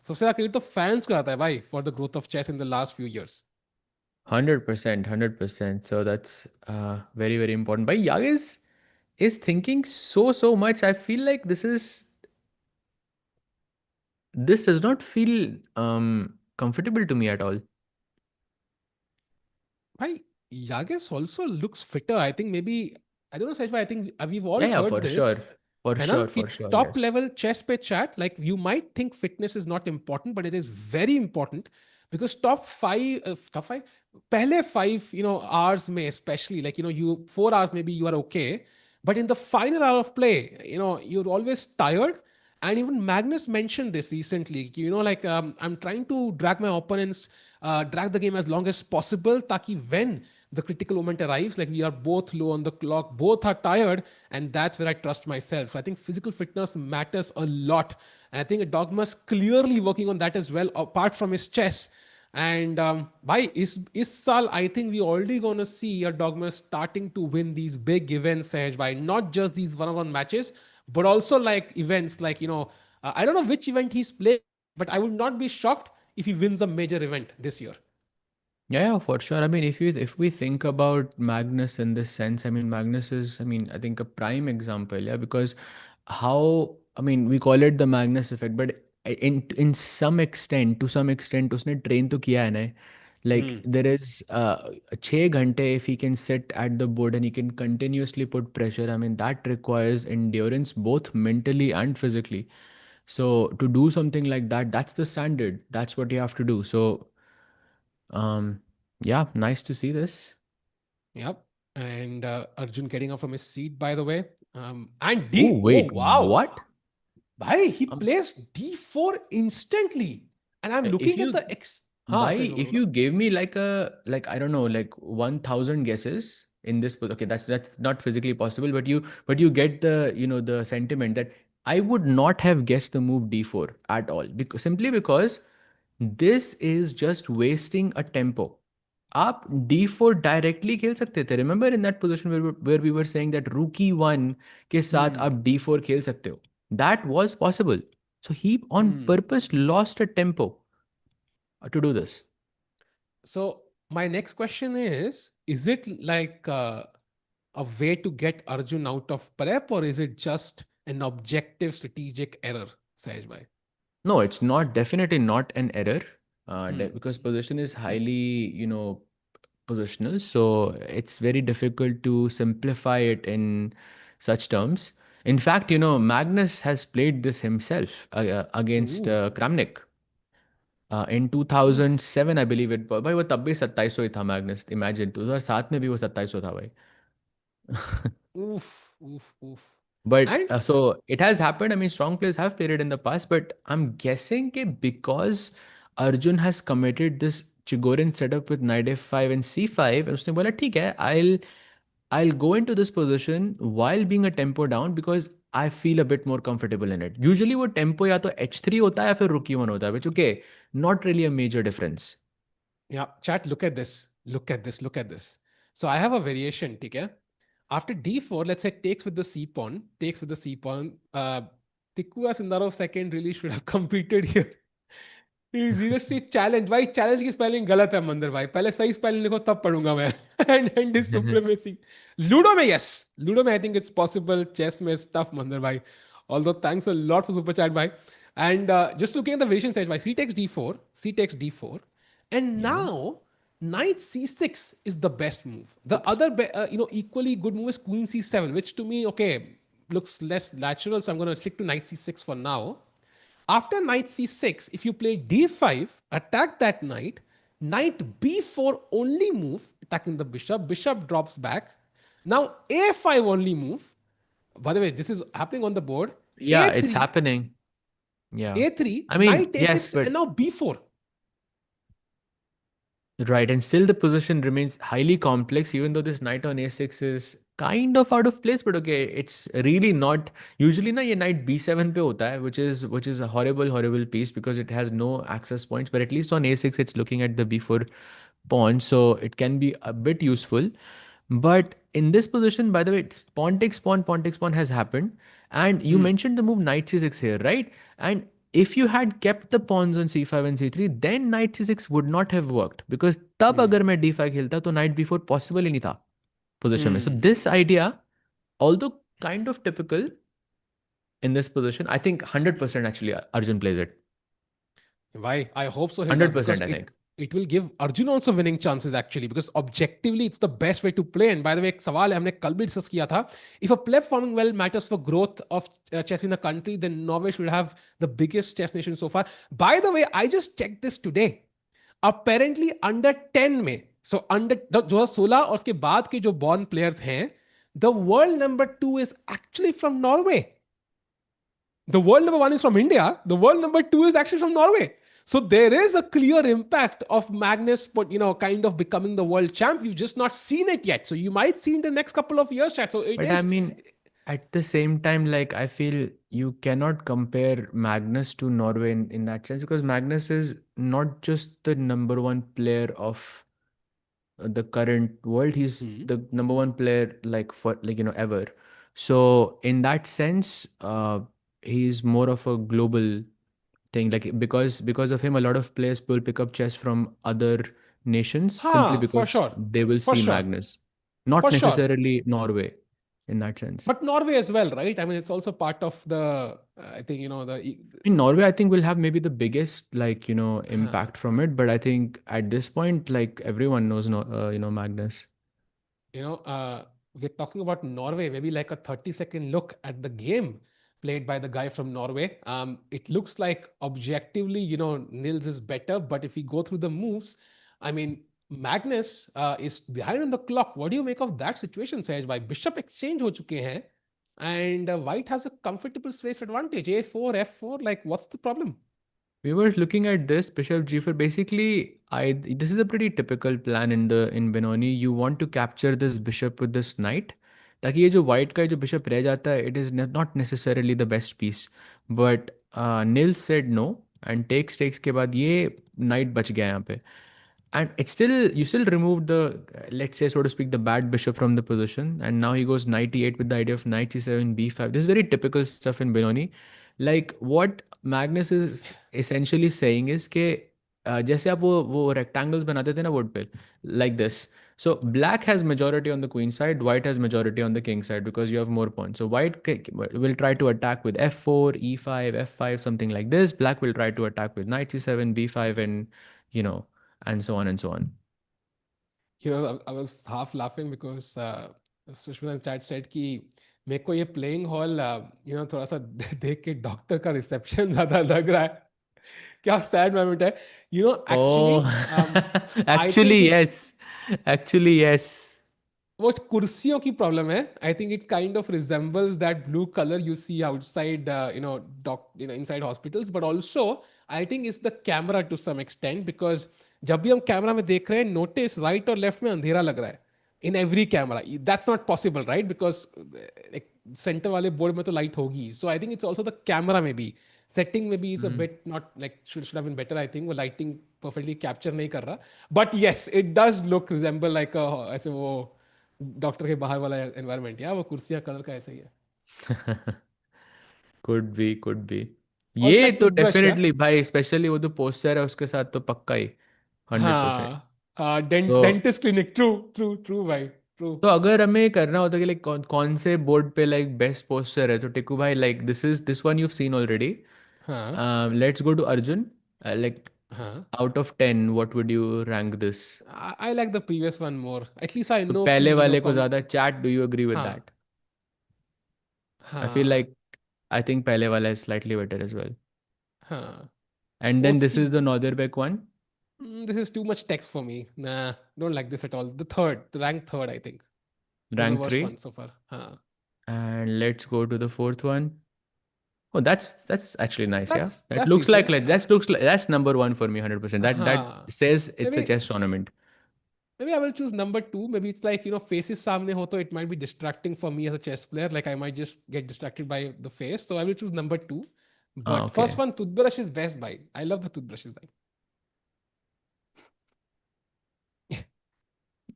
सबसे ज़्यादा credit तो fans को आता है भाई for the growth of chess in the last few years. 100%, 100%. So that's very, very important. But Yagiz is thinking so much. I feel like this does not feel comfortable to me at all. Why Yagiz also looks fitter. I think maybe I don't know, Sajwai. I think we've all Yeah, yeah, heard for sure. this. For है ना sure, कि for sure, top yes. level chess पे chat, like you might think fitness is not important, but it is very important because top five पहले 5 hours में especially, like you 4 hours maybe you are okay, but in the final hour of play, you're always tired. And even Magnus mentioned this recently, like I'm trying to drag my opponents, drag the game as long as possible taki when the critical moment arrives, like we are both low on the clock, both are tired, and that's where I trust myself. So I think physical fitness matters a lot, and I think Dogma's clearly working on that as well, apart from his chess. And by is Sal, I think we already gonna see a Dogma starting to win these big events, Sahaj, by not just these one-on-one matches, but also like events like I don't know which event he's playing, but I would not be shocked if he wins a major event this year. Yeah, yeah, for sure. I mean, if we think about Magnus in this sense, I mean, Magnus is, I mean, I think a prime example, yeah, because how, I mean, we call it the Magnus effect, but in some extent, उसने train तो किया है ना. Like Hmm. there is 6 घंटे if he can sit at the board and he can continuously put pressure. I mean, that requires endurance both mentally and physically. So to do something like that, that's the standard. That's what you have to do. So um, yeah, nice to see this. Yep. And Arjun getting up from his seat, by the way. And Oh, D. Oh, wait, wow. what? Bhai, he Um, plays D4 instantly. And I'm if looking at you the X. Ha, by says if Bolo. you gave me like a like I don't know like 1,000 guesses in this, okay, that's not physically possible, but you get the the sentiment that I would not have guessed the move d4 at all, because simply because this is just wasting a tempo. आप d4 directly खेल सकते थे, remember in that position where we were saying that rookie 1 के साथ Hmm. आप d4 खेल सकते हो. That was possible. So he on Hmm. purpose lost a tempo to do this. So my next question is it like a way to get Arjun out of prep, or is it just an objective strategic error, Sahaj bhai? No, it's not, definitely not an error, Hmm. because position is highly, positional. So it's very difficult to simplify it in such terms. In fact, Magnus has played this himself against Oof. Kramnik in Oof. 2007, I believe it. भाई वो तब भी 2700 ही था Magnus, imagine 2007 में भी वो 2700 था भाई. Oof. Oof. Oof. But And so it has happened. I mean, strong players have played it in the past, but I'm guessing because Arjun has committed this Chigorin setup with knight f5 and c5, and उसने बोला ठीक है, I'll go into this position while being a tempo down because I feel a bit more comfortable in it. Usually वो tempo या तो h3 होता है या फिर rook e1 होता है, which okay, not really a major difference. yeah, chat, look at this. Look at this. Look at this. So I have a variation, okay? After d4, let's say takes with the c pawn, takes with the c pawn. Tikua Sundarov second really should have competed here. Seriously challenge भाई, challenge की spelling गलत है मंदिर भाई, पहले सही spelling लिखो तब पढ़ूंगा मैं. And is supremacy. लूडो में यस, लूडो में I think it's possible, chess में टफ मंदिर भाई. Although thanks a lot for super chat भाई. And just looking at the variation stage by c takes d4, c takes d4, and Yeah. now knight c6 is the best move. The Oops. other equally good move is queen c7, which to me, okay, looks less natural, so I'm going to stick to knight c6 for now. After knight c6, if you play d5, attack that knight, knight b4 only move, attacking the bishop, bishop drops back. Now a5 only move. By the way, this is happening on the board. Yeah, it's a3, happening. Yeah. a3, I mean, knight yes, a6, and but now b4. right, and still the position remains highly complex, even though this knight on a6 is kind of out of place. But okay, it's really not. Usually, na ye knight b7 pe hota hai, which is a horrible, horrible piece because it has no access points. But at least on a6, it's looking at the b4 pawn, so it can be a bit useful. But in this position, by the way, pawn takes pawn has happened. And you Hmm. mentioned the move knight c6 here, right? And if you had kept the pawns on c5 and c3, then knight c6 would not have worked. Because तब Hmm. अगर मैं d5 खेलता तो knight b4 possible ही नहीं था position में. So Hmm. this idea, although kind of typical in this position, I think 100% actually Arjun plays it. Why? I hope so he does, because 100%, I it think. it will give Arjun also winning chances actually, because objectively it's the best way to play. And by the way, एक सवाल है हमने कल भी discuss किया था. If a player performing well matters for growth of chess in the country, then Norway should have the biggest chess nation so far. By the way, I just checked this today. Apparently under 10 में, so under 2016 और उसके बाद के जो born players हैं, the world number 2 is actually from Norway. The world number 1 is from India. The world number 2 is actually from Norway. So there is a clear impact of Magnus, but kind of becoming the world champ. We've just not seen it yet. So you might see in the next couple of years, chat. So it But I is. mean, at the same time, like I feel you cannot compare Magnus to Norway in that sense, because Magnus is not just the number one player of the current world. He's Hmm. the number one player like for like ever. So in that sense, he's more of a global thing. Like because of him, a lot of players will pick up chess from other nations simply For because sure. they will For see sure. Magnus, not For sure. necessarily Norway in that sense. But Norway as well, right? I mean, it's also part of the, I think, In Norway, I think will have maybe the biggest huh. impact from it. But I think at this point, like everyone knows, Magnus. you know, uh, we're talking about Norway, maybe like a 30-second look at the game played by the guy from Norway. It looks like objectively, Nils is better, but if we go through the moves, I mean, Magnus is behind on the clock. What do you make of that situation, Sahaj? By Bishop exchange ho chuke hain, and White has a comfortable space advantage. A4, F4, like what's the problem? We were looking at this Bishop G4. Basically, I this is a pretty typical plan in Benoni. You want to capture this bishop with this knight, ताकि ये जो white का जो bishop रह जाता है, it is not necessarily the best piece. But Nils said no and takes के बाद ये knight बच गया यहाँ पे. And it's still you still removed the let's say so to speak the bad bishop from the position, and now he goes knight e8 with the idea of knight c7 b5. This is very typical stuff in Benoni. Like what Magnus is essentially saying is कि जैसे आप वो rectangles बनाते थे ना board पे like this. So black has majority on the queen side, white has majority on the king side because you have more points. So white will try to attack with f4, e5, f5, something like this. Black will try to attack with knight c7, b5, and you know and so on and so on. I was half laughing because Sushmita's dad said कि मेरे को ये playing hall थोड़ा सा देख के doctor का reception ज्यादा लग रहा है. क्या सैड मोमेंट है. Actually, Oh, I think actually, it's yes. Actually, yes. वो कुर्सियों की प्रॉब्लम है. I think it kind of resembles that blue colour you see outside inside hospitals, but also I think it's the camera to some extent, because जब भी हम camera में देख रहे हैं, नोटिस राइट और लेफ्ट में अंधेरा लग रहा है in every camera. That's not possible, right? Because centre वाले बोर्ड में तो लाइट होगी. So I think it's also the camera में भी सेटिंग में भी is a Mm. Bit not like should have been better. I think वो lighting perfectly capture नहीं कर रहा. But yes, it does look resemble like ऐसे वो डॉक्टर के बाहर वाला एनवायरनमेंट. या वो कुर्सियां कलर का ऐसा ही है. Could be, could be. और इसका ये एक तो टूथब्रश है. डेफिनेटली भाई, स्पेशली वो जो पोस्टर है उसके साथ तो पक्का ही 100%. हाँ. हाँ, तो dentist clinic. True true true भाई, ट्रू. तो अगर हमें करना होता कि लाइक कौन कौन से बोर्ड पे लाइक बेस्ट पोस्टर है, तो टिकू भाई like this one you seen already. हाँ. Let's go to Arjun. Like हाँ. out of 10, what would you rank this? I like the previous one more. At least I तो know कि पहले वाले को कौन. ज़्यादा chat, do you agree with हाँ. दैट? I feel हाँ. like I think पहले वाला is slightly better as well. हाँ. And then this उसकी. is the Nodirbek one. This is too much text for me. Nah, don't like this at all. The rank third, I think. It was the Rank worst 3. one so far. हाँ. And let's go to the fourth one. Oh, that's actually nice, yeah. That That's looks decent. like that's number one for me 100%. That हाँ. says it's a Maybe chess tournament. maybe I will choose number two. Maybe it's like, faces सामने हो तो it might be distracting for me as a chess player. Like I might just get distracted by the face. So I will choose number two. Ah, But first okay. one, toothbrush is best by. I love the toothbrushes by.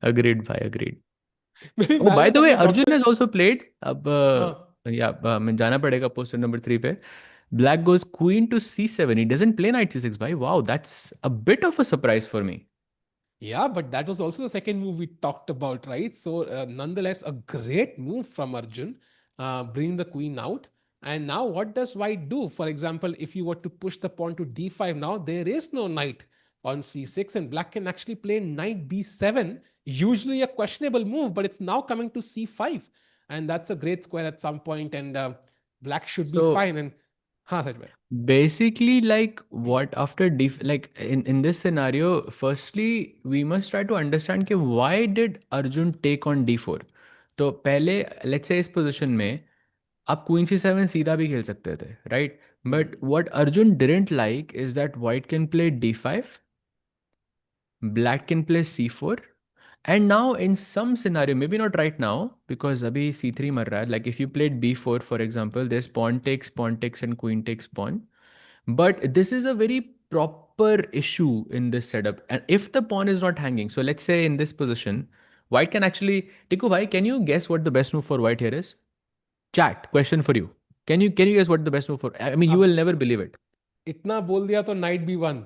Agreed, bhai, agreed. Maybe Oh, by Magnus the way, अपने Arjun doctor. has also played. अब हाँ. या मैं जाना पड़ेगा poster number 3 पे. Black goes queen to c7. He doesn't play knight c6 bhai. Wow, that's a bit of a surprise for me. Yeah, but that was also the second move we talked about, right? So, nonetheless, a great move from Arjun, bringing the queen out. And now, what does white do? For example, if you were to push the pawn to d5 now, there is no knight on c6, and black can actually play knight b7, usually a questionable move, but it's now coming to c5, and that's a great square at some point, and black should be So fine. And हाँ सच में. basically, like what after like in this scenario, firstly, we must try to understand कि why did Arjun take on d4? तो पहले let's say इस position में आप queen c7 सीधा भी खेल सकते थे, right? But Hmm. what Arjun didn't like is that white can play d5, black can play c4, and now in some scenario, maybe not right now because abhi c3 mar raha hai. Like if you played b4, for example, there's pawn takes, and queen takes pawn. But this is a very proper issue in this setup. And if the pawn is not hanging, so let's say in this position, white can actually, Tiku bhai, can you guess what the best move for white here is? Chat, question for you. Can you guess what the best move for? I mean, you अब will never believe it. इतना बोल दिया तो knight B one.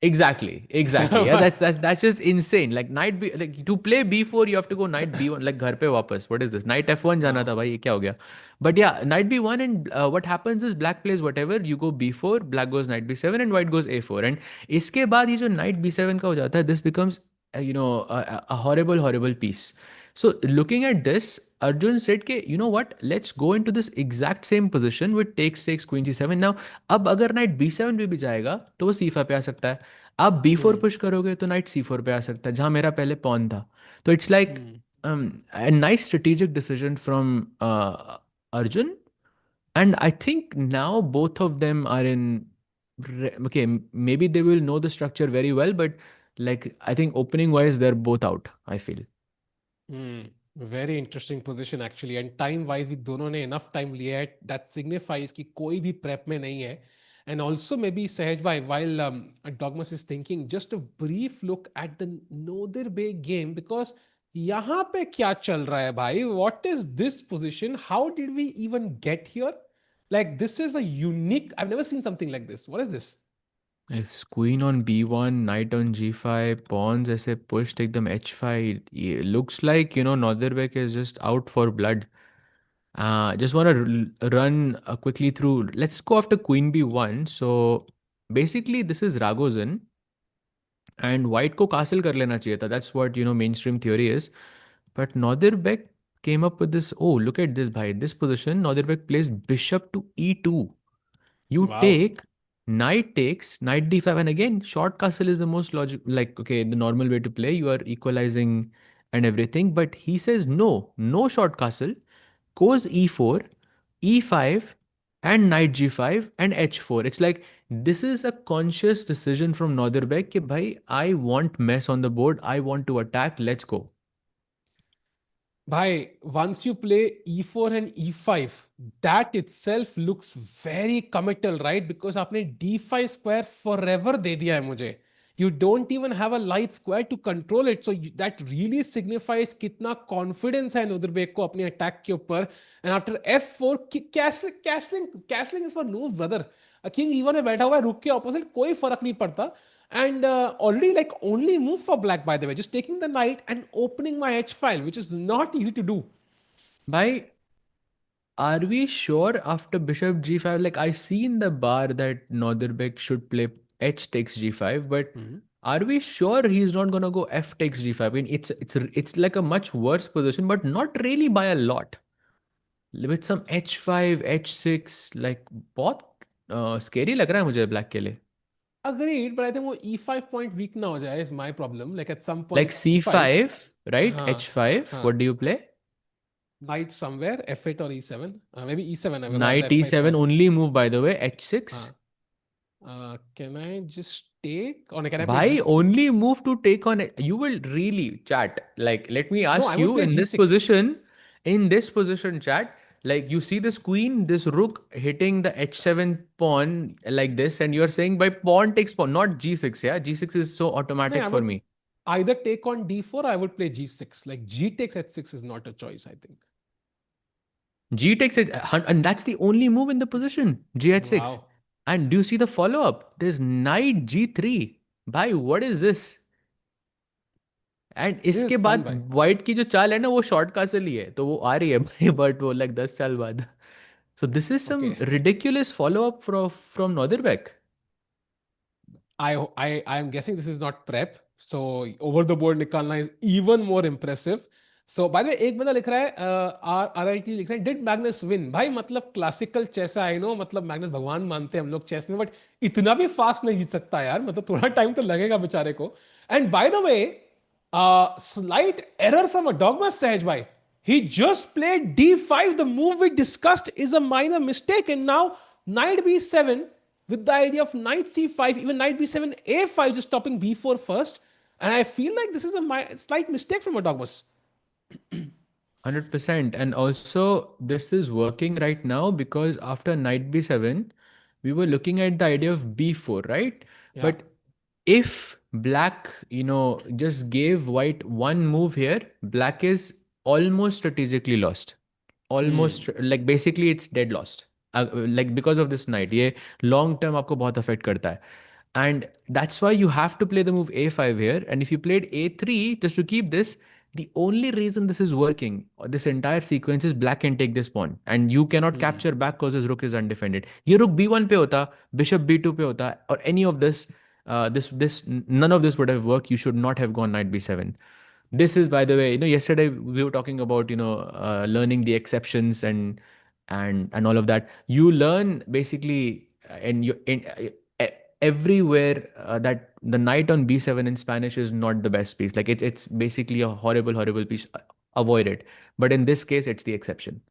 Exactly, exactly. Yeah, that's just insane. Like knight b, like to play b4, you have to go knight b1. Like घर पे वापस. What is this? Knight f1 जाना था भाई, ये क्या हो गया? But yeah, knight b1, and what happens is black plays whatever. You go b4, black goes knight b7, and white goes a4. And इसके बाद ये जो knight b7 का हो जाता है, this becomes a horrible horrible piece. So looking at this, Arjun said कि you know what? Let's go into this exact same position with takes queen c7. Now अब अगर knight b7 पे भी जाएगा तो वो c5 पे आ सकता है. आप b4 हम्म. पुश करोगे तो नाइट c4 पे आ सकता है जहां मेरा पहले पॉन था. तो it's like hmm. a nice strategic decision from Arjun, and I think now both of them are in okay, maybe they will know the structure very well, but like I think opening wise they're both out, I feel. Very interesting position actually, and time wise भी दोनों ने enough time लिया है, that signifies कि कोई भी prep में नहीं है. And also may be Sahaj भाई, while Dogmus is thinking, just a brief look at the Nodirbek game, because यहाँ पे क्या चल रहा है भाई, what is this position, how did we even get here, like this is a unique, I have never seen something like this, what is this. It's queen on b1, knight on g5, pawns ऐसे pushed एकदम h5. It looks like Nodirbek is just out for blood. Just want to run quickly through. Let's go after queen b1. So basically, this is Ragozin, and white को castle कर लेना चाहिए था. That's what mainstream theory is. But Nodirbek came up with this. Oh, look at this, bhai. This position, Nodirbek plays bishop to e2. You wow. take knight takes knight d5, and again short castle is the most logic, like okay, the normal way to play. You are equalizing and everything, but he says no short castle, goes e4, e5, and knight g5 and h4. It's like this is a conscious decision from Nodirbek कि भाई I want mess on the board, I want to attack, let's go. Bhai, once you play e4 and e5, that itself looks very committal, right? Because आपने d5 square forever दे दिया है मुझे. You don't even have a light square to control it. So that really signifies कितना confidence है नोदरबेक को अपने attack के ऊपर. And after f4, castling is for noobs, brother. A king even में बैठा हुआ है रुक के opposite, कोई फर्क नहीं पड़ता. And already like only move for black, by the way, just taking the knight and opening my h file, which is not easy to do. Bhai, are we sure after bishop g5? Like I see in the bar that Nodirbek should play h takes g5, but Mhm. are we sure he's not gonna go f takes g5? I mean, it's like a much worse position, but not really by a lot. With some h5, h6, like बहुत scary लग रहा है मुझे black के लिए. Agreed, but I think वो e5 point weak ना हो जाए is my problem. Like at some Like point c5, c5, right? हाँ h5. हाँ, What do you play? knight somewhere f8 or e7, maybe e7 because I have Knight the f5 e7 square. only move, by the way. h6. हाँ, can I just take, or can I play Bhai, only g6? move to take on it. You will really chat. Like, let me No, I ask would you play g6. in this position, chat. Like, you see this queen, this rook hitting the h7 pawn like this, and you're saying by pawn takes pawn, not g6. Yeah, g6 is so No, automatic I for would me. either take on d4 or I would play g6. Like g takes h6 is not a choice, I think. G takes it, and that's the only move in the position. G h6. Wow. And do you see the follow up? There's knight g3. Bhai, what is this? And This is इसके fun, बाद bhai. White की जो चाल है ना वो short castle ही है तो वो आ रही है भाई बट वो लाइक 10 चाल बाद. So this is some Okay. Ridiculous follow up from Nodirbek. I am guessing this is not prep. So over the board निकालना is even more impressive. So by the way एक बंदा लिख रहा है RIT लिख रहा है did Magnus win भाई मतलब क्लासिकल चेस आई नो मतलब मैग्नस भगवान मानते हैं हम लोग चेस में बट इतना भी फास्ट नहीं जीत सकता यार मतलब थोड़ा टाइम तो लगेगा बेचारे को and by the way slight error from a dogma Sahaj bhai. He just played d5. The move we discussed is a minor mistake, and now knight b7 with the idea of knight c5, even knight b7 a5, just stopping b4 first. And I feel like this is a slight mistake from a dogmas. 100%. And also, this is working right now because after knight b7, we were looking at the idea of b4, right? Yeah. But if black, just gave white one move here, black is almost strategically lost. Almost, like basically it's dead lost. Like because of this knight, ये long term आपको बहुत affect करता है. And that's why you have to play the move a5 here. And if you played a3 just to keep this, the only reason this is working, this entire sequence, is black can take this pawn. And you cannot capture back because his rook is undefended. ये rook b1 पे होता, bishop b2 पे होता, or any of this, none of this would have worked. You should not have gone knight b7. This is, by the way, yesterday we were talking about, learning the exceptions and all of that. You learn basically, and you in everywhere, that the knight on b7 in Spanish is not the best piece. Like it's basically a horrible piece. Avoid it. But in this case, it's the exception.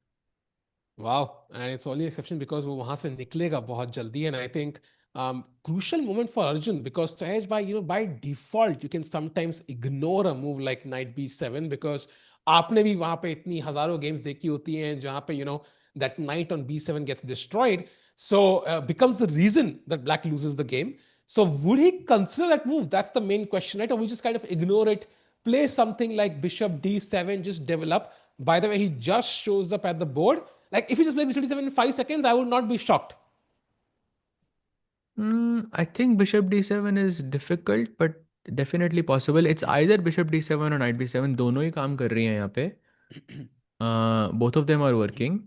Wow, and it's only exception because वो वहां से निकलेगा बहुत जल्दी and I think crucial moment for Arjun because Sahaj by default you can sometimes ignore a move like knight b7 because आपने भी वहां पे इतनी हजारों games देखी होती हैं जहां पे that knight on b7 gets destroyed so becomes the reason that black loses the game. So would he consider that move? That's the main question, right? Or we just kind of ignore it, play something like bishop d7, just develop. By the way, he just shows up at the board. Like if he just played bishop d7 in 5 seconds, I would not be shocked. I think bishop d7 is difficult, but definitely possible. It's either bishop d7 or knight b7. दोनों ही काम कर रही हैं यहाँ पे. Both of them are working.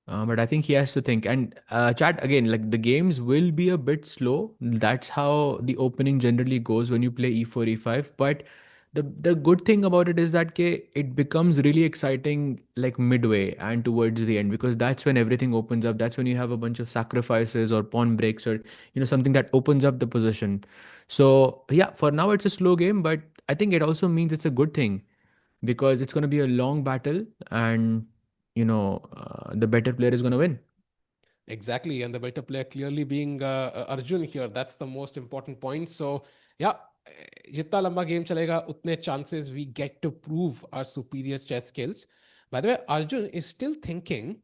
But I think he has to think. And chat again, like the games will be a bit slow. That's how the opening generally goes when you play e4, e5. But the good thing about it is that it becomes really exciting like midway and towards the end because that's when everything opens up. That's when you have a bunch of sacrifices or pawn breaks or something that opens up the position. So yeah, for now it's a slow game, but I think it also means it's a good thing because it's going to be a long battle and the better player is going to win. Exactly, and the better player clearly being Arjun here. That's the most important point. So yeah, जितना लंबा game चलेगा उतने chances we get to prove our superior chess skills. By the way, Arjun is still thinking.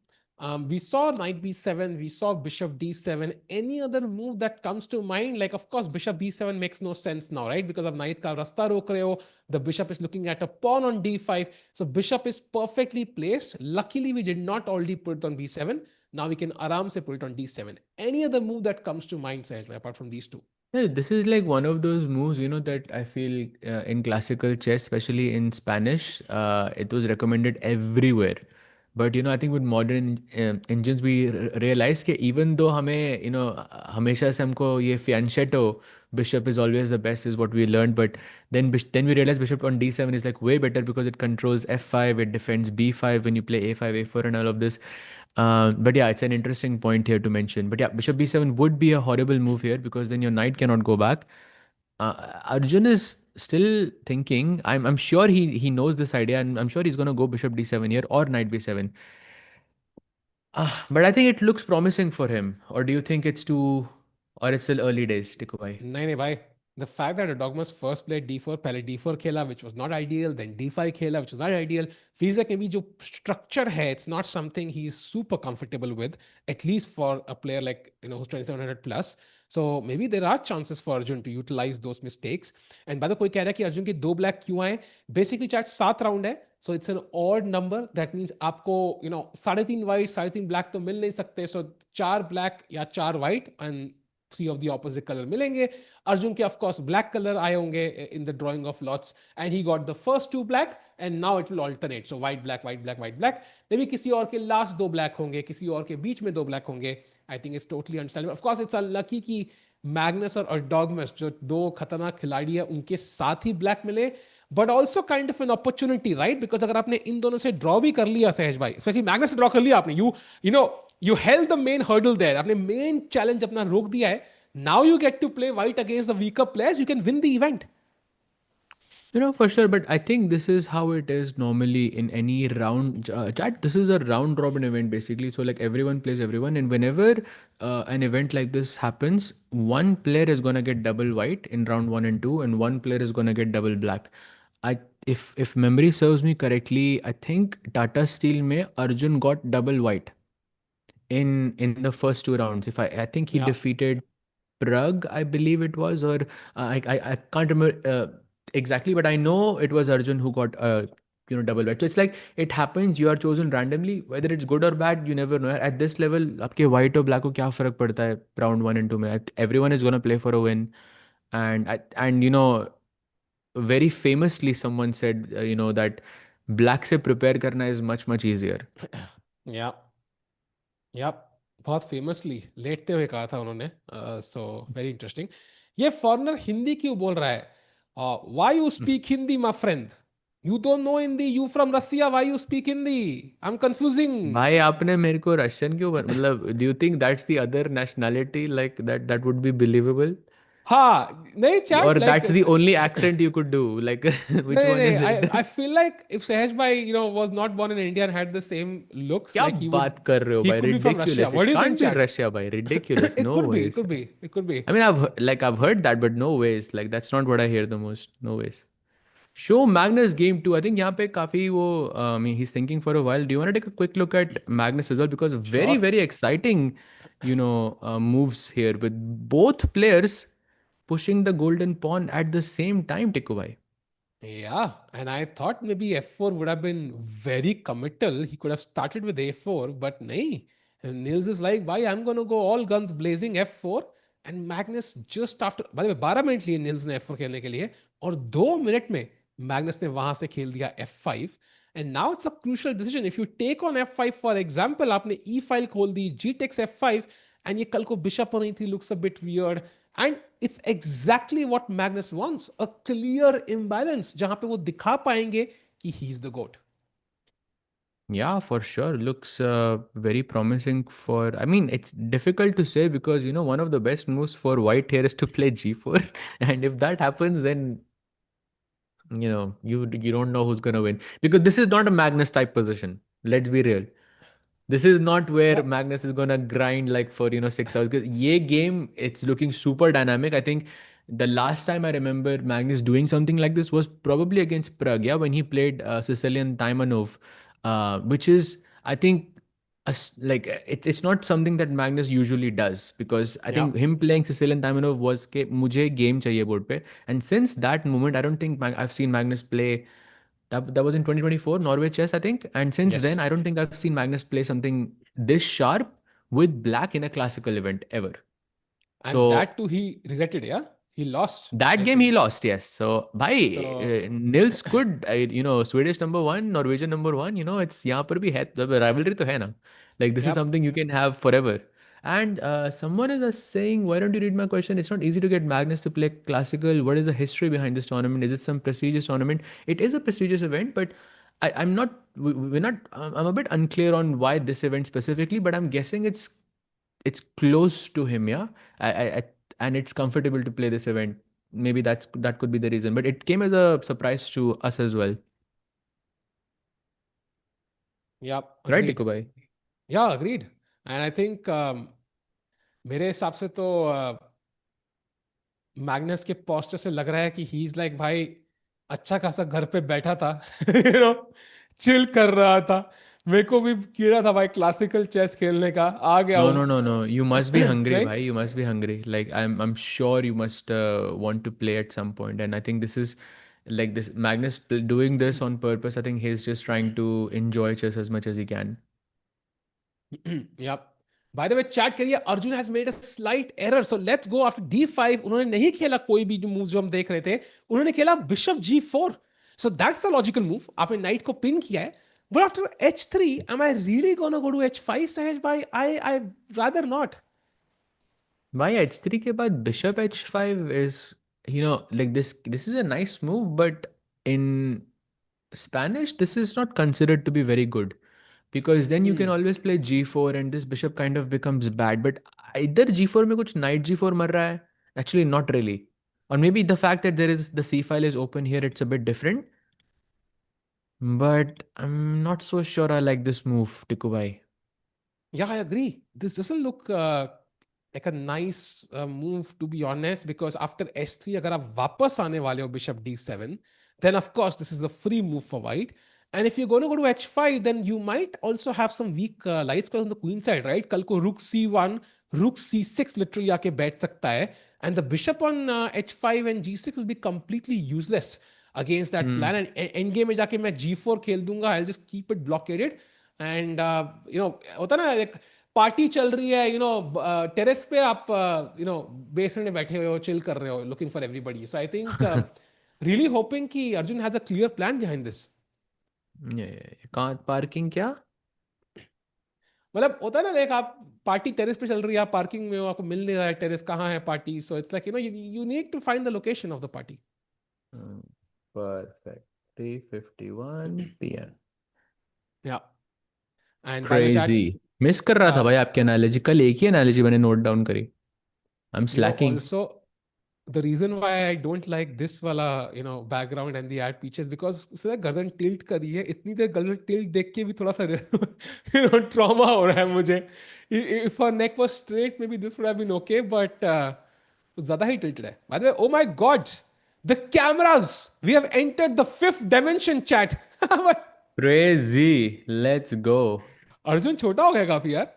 We saw knight b7, we saw bishop d7. Any other move that comes to mind? Like, of course, bishop b7 makes no sense now, right? Because of knight ka rasta rok rahe ho. The bishop is looking at a pawn on d5. So bishop is perfectly placed. Luckily, we did not already put it on b7. Now we can aram se put it on d7. Any other move that comes to mind, Sahaj, apart from these two? Yeah, this is like one of those moves, that I feel in classical chess, especially in Spanish, it was recommended everywhere. But I think with modern engines, we realize that even though हमें हमेशा से हमको ये fianchetto bishop is always the best is what we learned, but then we realize bishop on d7 is like way better because it controls f5, it defends b5 when you play a5, a4, and all of this. But yeah, it's an interesting point here to mention. But yeah, bishop b7 would be a horrible move here because then your knight cannot go back. Arjun is still thinking. I'm sure he knows this idea, and I'm sure he's gonna go bishop d7 here or knight b7. But I think it looks promising for him. Or do you think it's too, or it's still early days, Tikubai? नहीं नहीं भाई the fact that Erdogmus first played d4 पहले d4 खेला which was not ideal then d5 खेला which was not ideal feels like maybe जो structure है it's not something he's super comfortable with at least for a player like who's 2700 plus so maybe there are chances for Arjun to utilize those mistakes and by the way कोई कह रहा है कि अर्जुन के दो black क्यों आए basically chat 7 round है so it's an odd number that means आपको 3.5 white 3.5 black तो मिल नहीं सकते so 4 black या 4 white and 3 of the opposite color मिलेंगे Arjun के of course black color आए होंगे in the drawing of lots and he got the first 2 black and now it will alternate so white black white black white black maybe किसी और के last 2 black होंगे किसी और के बीच में 2 black होंगे I think it's totally understandable of course it's unlucky कि मैग्नस और अर्डोगमस जो दो खतरनाक खिलाड़ी है उनके साथ ही ब्लैक मिले, but also kind of an opportunity, right? Because अगर आपने इन दोनों से ड्रॉ भी कर लिया सहज भाई, स्पेशली मैग्नस से ड्रॉ कर लिया आपने, you know you held the main hurdle there, आपने मेन चैलेंज अपना रोक दिया है। Now you get to play white against the weaker players, you can win the event. For sure, but I think this is how it is normally in any round. Chat, this is a round robin event basically. So, like, everyone plays everyone, and whenever an event like this happens, one player is gonna get double white in round one and two, and one player is gonna get double black. I if memory serves me correctly, I think Tata Steel में Arjun got double white in the first two rounds. If I think he Yeah. defeated Prague, I believe it was, or I can't remember exactly, but I know it was Arjun who got double white. So it's like it happens. You are chosen randomly, whether it's good or bad, you never know. At this level, आपके white or black को क्या फर्क पड़ता है round one and two में? Everyone is gonna play for a win, and very famously someone said that black से prepare करना is much easier. या या बहुत फेमसली लेटते हुए कहा था उन्होंने। So very interesting. ये फॉरेनर हिंदी क्यों बोल रहा है? Why you speak Hindi my friend? You don't know Hindi, you from Russia, why you speak Hindi? I am confusing. भाई आपने मेरे को रशियन क्यों मतलब do you think that's the other nationality like that would be believable हाँ नहीं चैट और like, that's the only accent you could do like which नहीं वन नहीं, is it I feel like if Sahaj bhai, was not born in India and had the same looks, क्या like बात कर रहे हो he भाई could be from Russia. ridiculous What it do you think, can't be chat? Russia भाई ridiculous It no could be, it ways could be, it could be. I mean I've heard that but no ways like that's not what I hear the most no ways Show Magnus game too. I think यहाँ पे काफी वो he's thinking for a while. Do you want to take a quick look at Magnus as well because very Sure. very exciting, moves here with both players pushing the golden pawn at the same time. Tikku bhai. Yeah, and I thought maybe F4 would have been very committal. He could have started with A4, but nahi. And Nils is like, why I'm going to go all guns blazing F4, and Magnus just after, by the way, 12 minute लिए Nils ने F4 खेलने के लिए, और 2 minute में Magnus ने वहां से खेल दिया F5, and now it's a crucial decision. If you take on F5, for example, आपने E file खोल दी, G takes F5, and ये कल को bishop on E3 looks a bit weird. And it's exactly what Magnus wants, a clear imbalance जहां पे वो दिखा पाएंगे कि he is the goat. Yeah, for sure. Looks very promising for. I mean, it's difficult to say because one of the best moves for white here is to play g4, and if that happens, then you don't know who's gonna win because this is not a Magnus type position. Let's be real. This is not where Yeah. Magnus is gonna grind like for 6 hours. Because ye game, it's looking super dynamic. I think the last time I remember Magnus doing something like this was probably against Prague, yeah, when he played Sicilian Taimanov, which is I think like it's not something that Magnus usually does because I Yeah. think him playing Sicilian Taimanov was ke mujhe game chahiye board pe, and since that moment I don't think I've seen Magnus play that was in 2024 Norway chess, I think. And since then, I Yes. don't think I've seen Magnus play something this sharp with black in a classical event ever. And So that too he regretted, yeah? He lost, that I game he think. lost, yes. So bhai, So Nils could, Swedish number one, Norwegian number one, it's यहाँ पर भी है, rivalry तो है ना. Like this is yep. something you can have forever. And someone is saying, why don't you read my question? It's not easy to get Magnus to play classical. What is the history behind this tournament? Is it some prestigious tournament? It is a prestigious event, but I'm not, we're not, I'm a bit unclear on why this event specifically, but I'm guessing it's close to him, yeah. And it's comfortable to play this event. Maybe that could be the reason. But it came as a surprise to us as well, Yep. right, Agreed. Tiku bhai? Yeah, agreed. And I think मेरे हिसाब से तो Magnus के poster से लग रहा है कि ही इज लाइक, भाई अच्छा खासा घर पे बैठा था, नो चिल कर रहा था, मेरे को भी कीड़ा था भाई क्लासिकल चेस खेलने का, आ गया No, हूँ। no, no, no. You must be hungry, नहीं। bhai. You must be hungry. Like I'm sure you must want to play at some point. And I think this is like this Magnus doing this on purpose. I think he's just trying to enjoy chess as much as he can. Yep. By the way, chat करिए, Arjun has made a slight error, so let's go after D5। उन्होंने नहीं खेला कोई भी जो move जो हम देख रहे थे, उन्होंने खेला bishop G4। So that's a logical move, आपने नाइट को पिन किया है, but after H3 am I really gonna go to H5, सहज भाई? I rather not. भाई h3 के बाद bishop h5 is, like this is a nice move, but in Spanish this is not considered to be very good, because then you can Hmm. always play g4 and this bishop kind of becomes bad. But either g4 में कुछ knight g4 मर रहा है, actually not really, or maybe the fact that there is the c file is open here, it's a bit different, but I'm not so sure I like this move, Tikubai. Yeah, I agree. This doesn't look like a nice move, to be honest, because after h3, अगर आप वापस आने वाले हो bishop d7, then of course this is a free move for white. And if you're going to go to h5, then you might also have some weak lights because on the queen side, right? कल को rook c1, rook c6 literally आके बैठ सकता है. And the bishop on h5 and g6 will be completely useless against that Hmm. plan. And endgame में जाके मैं g4 खेल दूंगा. I'll just keep it blockaded. And होता ना एक पार्टी चल रही है, टेरेस पे आप बेसमेंट में बैठे हुए हो, चिल कर रहे हो, looking for everybody. So I think really hoping कि Arjun has a clear plan behind this. कहाँ पार्किंग क्या? मतलब होता है ना, लाइक आप पार्टी टेरेस पे चल रही है, आप पार्किंग में हो, आपको मिल नहीं रहा है टेरेस कहाँ है party. So it's like you need to find the location of the party. Perfect, 3:51 p.m. Yeah and by the way crazy, chat, miss कर रहा था भाई आपकी एनालॉजी, कल एक ही एनालॉजी मैंने नोट डाउन करी। I am slacking. Also the reason why I don't like this wala background and the ad pictures, because उसने गर्दन tilt करी है, इतनी देर गर्दन tilt देख के भी थोड़ा सा trauma हो रहा है मुझे. If her neck was straight, maybe this would have been okay, but ज़्यादा ही tilted है. By the way, oh my God, the cameras, we have entered the fifth dimension, chat. Crazy, let's go. Arjun छोटा हो गया काफी यार.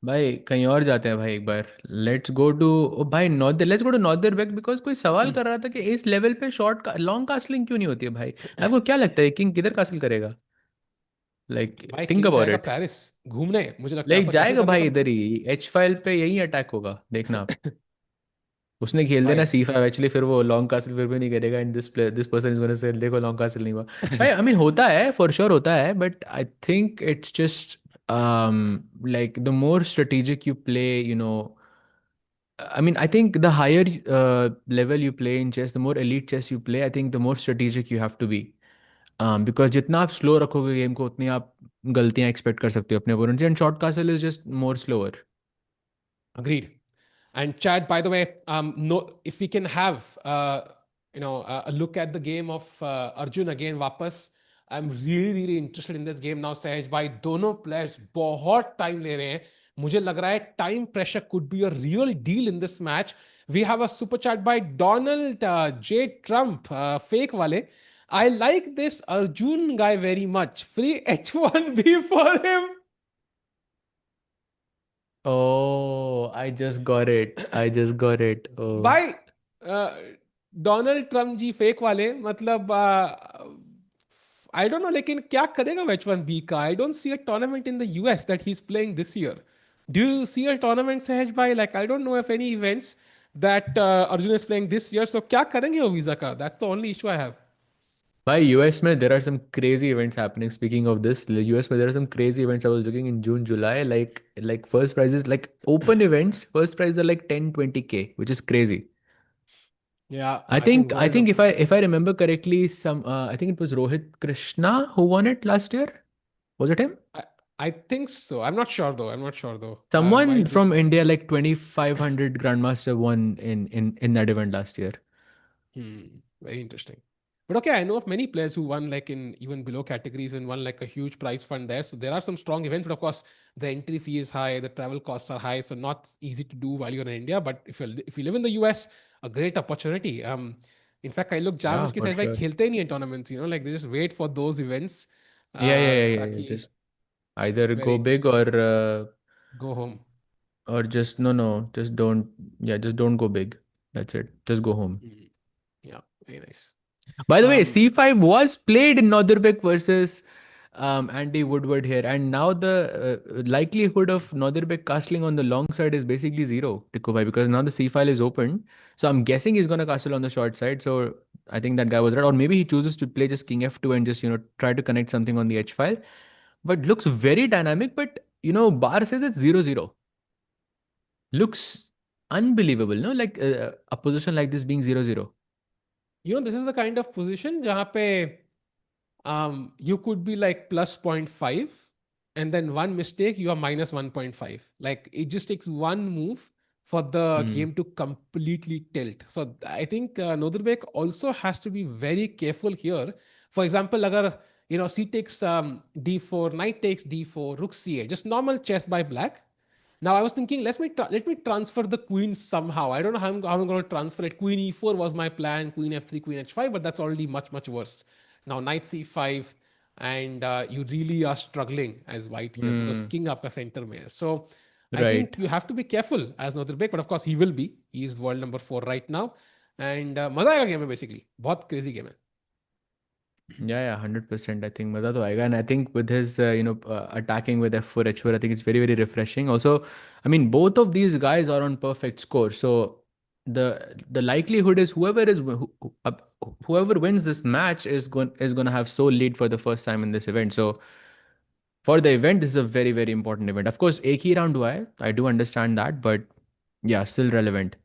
भाई कहीं और जाते हैं भाई एक बार। लेट्स गो टू, ओ भाई नॉर्दर, let's go to Nodirbek, because कोई सवाल कर रहा था कि इस लेवल पे शॉर्ट का लॉन्ग कास्टलिंग क्यों नहीं होती है भाई। आपको क्या लगता है किंग किधर कास्टल करेगा? लाइक भाई थिंक किंग अबाउट जाएगा इट। पेरिस घूमने, मुझे लगता है लाइक ऐसा कुछ नहीं जाएगा करने भाई का. इधर ही, एच फाइल पे यही अटैक होगा देखना आप। उसने खेल देना भाई C5 एक्चुअली, फिर वो लॉन्ग कासल फिर भी नहीं करेगा, and this person is gonna say देखो लॉन्ग कासल नहीं हुआ। भाई आई मीन होता है, फॉर श्योर होता है, but I think it's just like the more strategic you play, I mean, I think the higher level you play in chess, the more elite chess you play, I think the more strategic you have to be. Because जितना आप slow रखोगे game को, उतनी आप गलतियां expect कर सकते हो अपने ओपोनेंट से, and short castle is just more slower. agreed. And Chad, by the way, no, if we can have a look at the game of Arjun again, वापस. I'm really really interested in this game now. सहज भाई, दोनों players बहुत time ले रहे हैं. मुझे लग रहा है time pressure could be a real deal in this match. We have a super chat by Donald J Trump, fake वाले. I like this Arjun guy very much. Free H1B for him. Oh, I just got it. I just got it. Oh. भाई Donald Trump जी fake वाले, मतलब आई don't no, लेकिन क्या करेगा वो H1B का. I don't see a tournament in the US that he is playing this year. Do you see a tournament Sahaj भाई? Like I don't know if any events that Arjun is playing this year. So क्या करेंगे वो visa का? That's the only issue I have. By US में there are some crazy events happening. Speaking of this, the US में there are some crazy events. I was looking in June, July, like first prizes, like open events, first prize are like 10-20K, which is crazy. या I I think think I world think if I remember correctly, some I think it was Rohit Krishna who won it last year. Was it him? I think so. I am not sure दो, आई am not sure दो. Someone might be. from India, like 2500 Grandmaster won in that event last year. Very interesting. But okay, I know of many players who won like in even below categories and won like a huge prize fund there. So there are some strong events, but of course the entry fee is high, the travel costs are high, so not easy to do while you're in India. But if you live in the US, a great opportunity. In fact, I look Yeah, जानबूझ के for side भाई sure. खेलते ही नहीं है tournaments. Like they just wait for those events. Yeah, yeah, yeah, yeah, yeah. ताकि Just either it's very go big interesting. Go home. or just no, just don't. Yeah, just don't go big. That's it. Just go home. Mm. Yeah, very nice. By the way, Um, C5 was played in Nodirbek versus Andy Woodward here, and now the likelihood of Nodirbek castling on the long side is basically zero, Tikko bhai, because now the C file is open. So I'm guessing he's gonna castle on the short side. So I think that guy was right, or maybe he chooses to play just King F2 and just try to connect something on the H file. But looks very dynamic. But Bar says it's 0-0. Looks unbelievable, no? Like a position like this being 0-0. This is the kind of position जहाँ पे you could be like plus zero point 0.5 and then one mistake you are minus 1.5. Like it just takes one move for the Hmm. game to completely tilt. So I think Nodirbek also has to be very careful here. For example, agar c takes d4, knight takes d4, rook c8, just normal chess by black. Now I was thinking, let me transfer the queen somehow. I don't know how I'm going to transfer it. Queen e4 was my plan. Queen f3, queen h5, but that's already much worse. Now knight c5, and you really are struggling as white here because Hmm. king आपका center में है. So I think Right. you have to be careful as Nodirbek, but of course he will be. He is world number 4 right now, and मजा आएगा game में basically. बहुत crazy game है. Yeah, 100%. I think maza to aayega. And I think with his, attacking with F4, H4, I think it's very, very refreshing. Also, I mean, both of these guys are on perfect score. So the likelihood is whoever wins this match is going to have sole lead for the first time in this event. So for the event, this is a very, very important event. Of course, एक ही round हुआ है. I do understand that, but yeah, still relevant.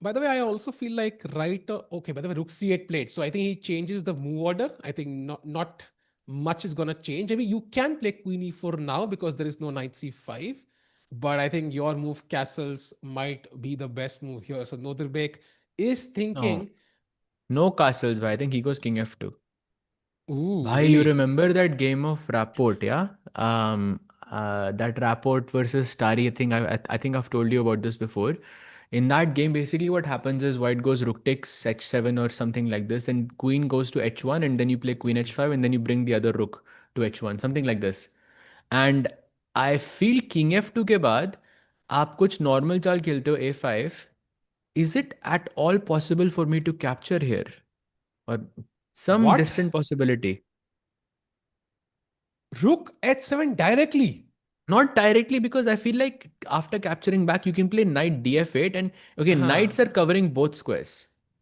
By the way, I also feel like okay. By the way, Rook C8 played, so I think he changes the move order. I think not much is gonna change. I mean, you can play Queen E4 now because there is no Knight C5, but I think your move castles might be the best move here. So Nodirbek is No, thinking, no castles, but I think he goes King F2. ooh, Bhai, you really? remember that game of Rapport, yeah? That Rapport versus Starry. I think I've told you about this before. In that game, basically what happens is white goes rook takes h7 or something like this, then queen goes to h1, and then you play queen h5, and then you bring the other rook to h1, something like this. And I feel king f2 के बाद आप कुछ normal चाल खेलते हो a5. Is it at all possible for me to capture here, or some What? distant possibility? Rook H7 directly? Not directly, because I feel like after capturing back, you can play knight df8, and okay, Huh. knights are covering both squares.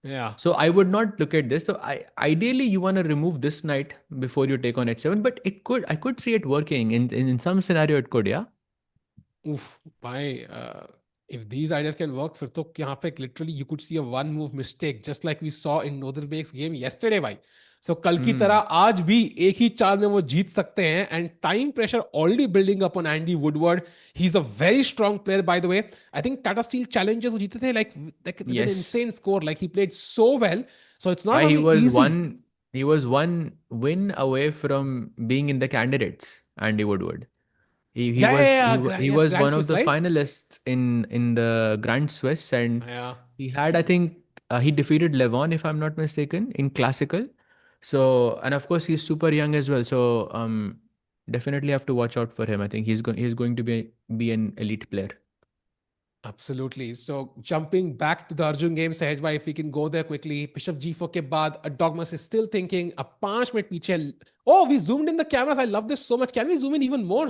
Yeah. So I would not look at this. So ideally you want to remove this knight before you take on h7, but I could see it working in some scenario. It could, yeah. Oof, भाई if these ideas can work फिर तो यहाँ पे literally you could see a one move mistake just like we saw in Nodirbek's game yesterday भाई. So कल की तरह Hmm. आज भी एक ही चाल में वो जीत सकते हैं and time pressure already building up on Andy Woodward. He's a very strong player by the way. I think Tata Steel challenges वो जीते थे like with an Yes. insane score. Like he played so well. So it's not Why only easy. he was one win away from being in the candidates, Andy Woodward. He Yeah, was yeah, he, yeah. wa- he Yes, was Grand one of Swiss, the right? finalists in the Grand Swiss, and Yeah. he had, I think, he defeated Levon, if I'm not mistaken, in classical. So, and of course he's super young as well. So definitely have to watch out for him. I think he's going to be an elite player. Absolutely. So jumping back to the Arjun game, Sahej if we can go there quickly. Bishop G4 के बाद, Dogmas is still thinking. A 5 minute पीछे. Oh, we zoomed in the cameras. I love this so much. Can we zoom in even more,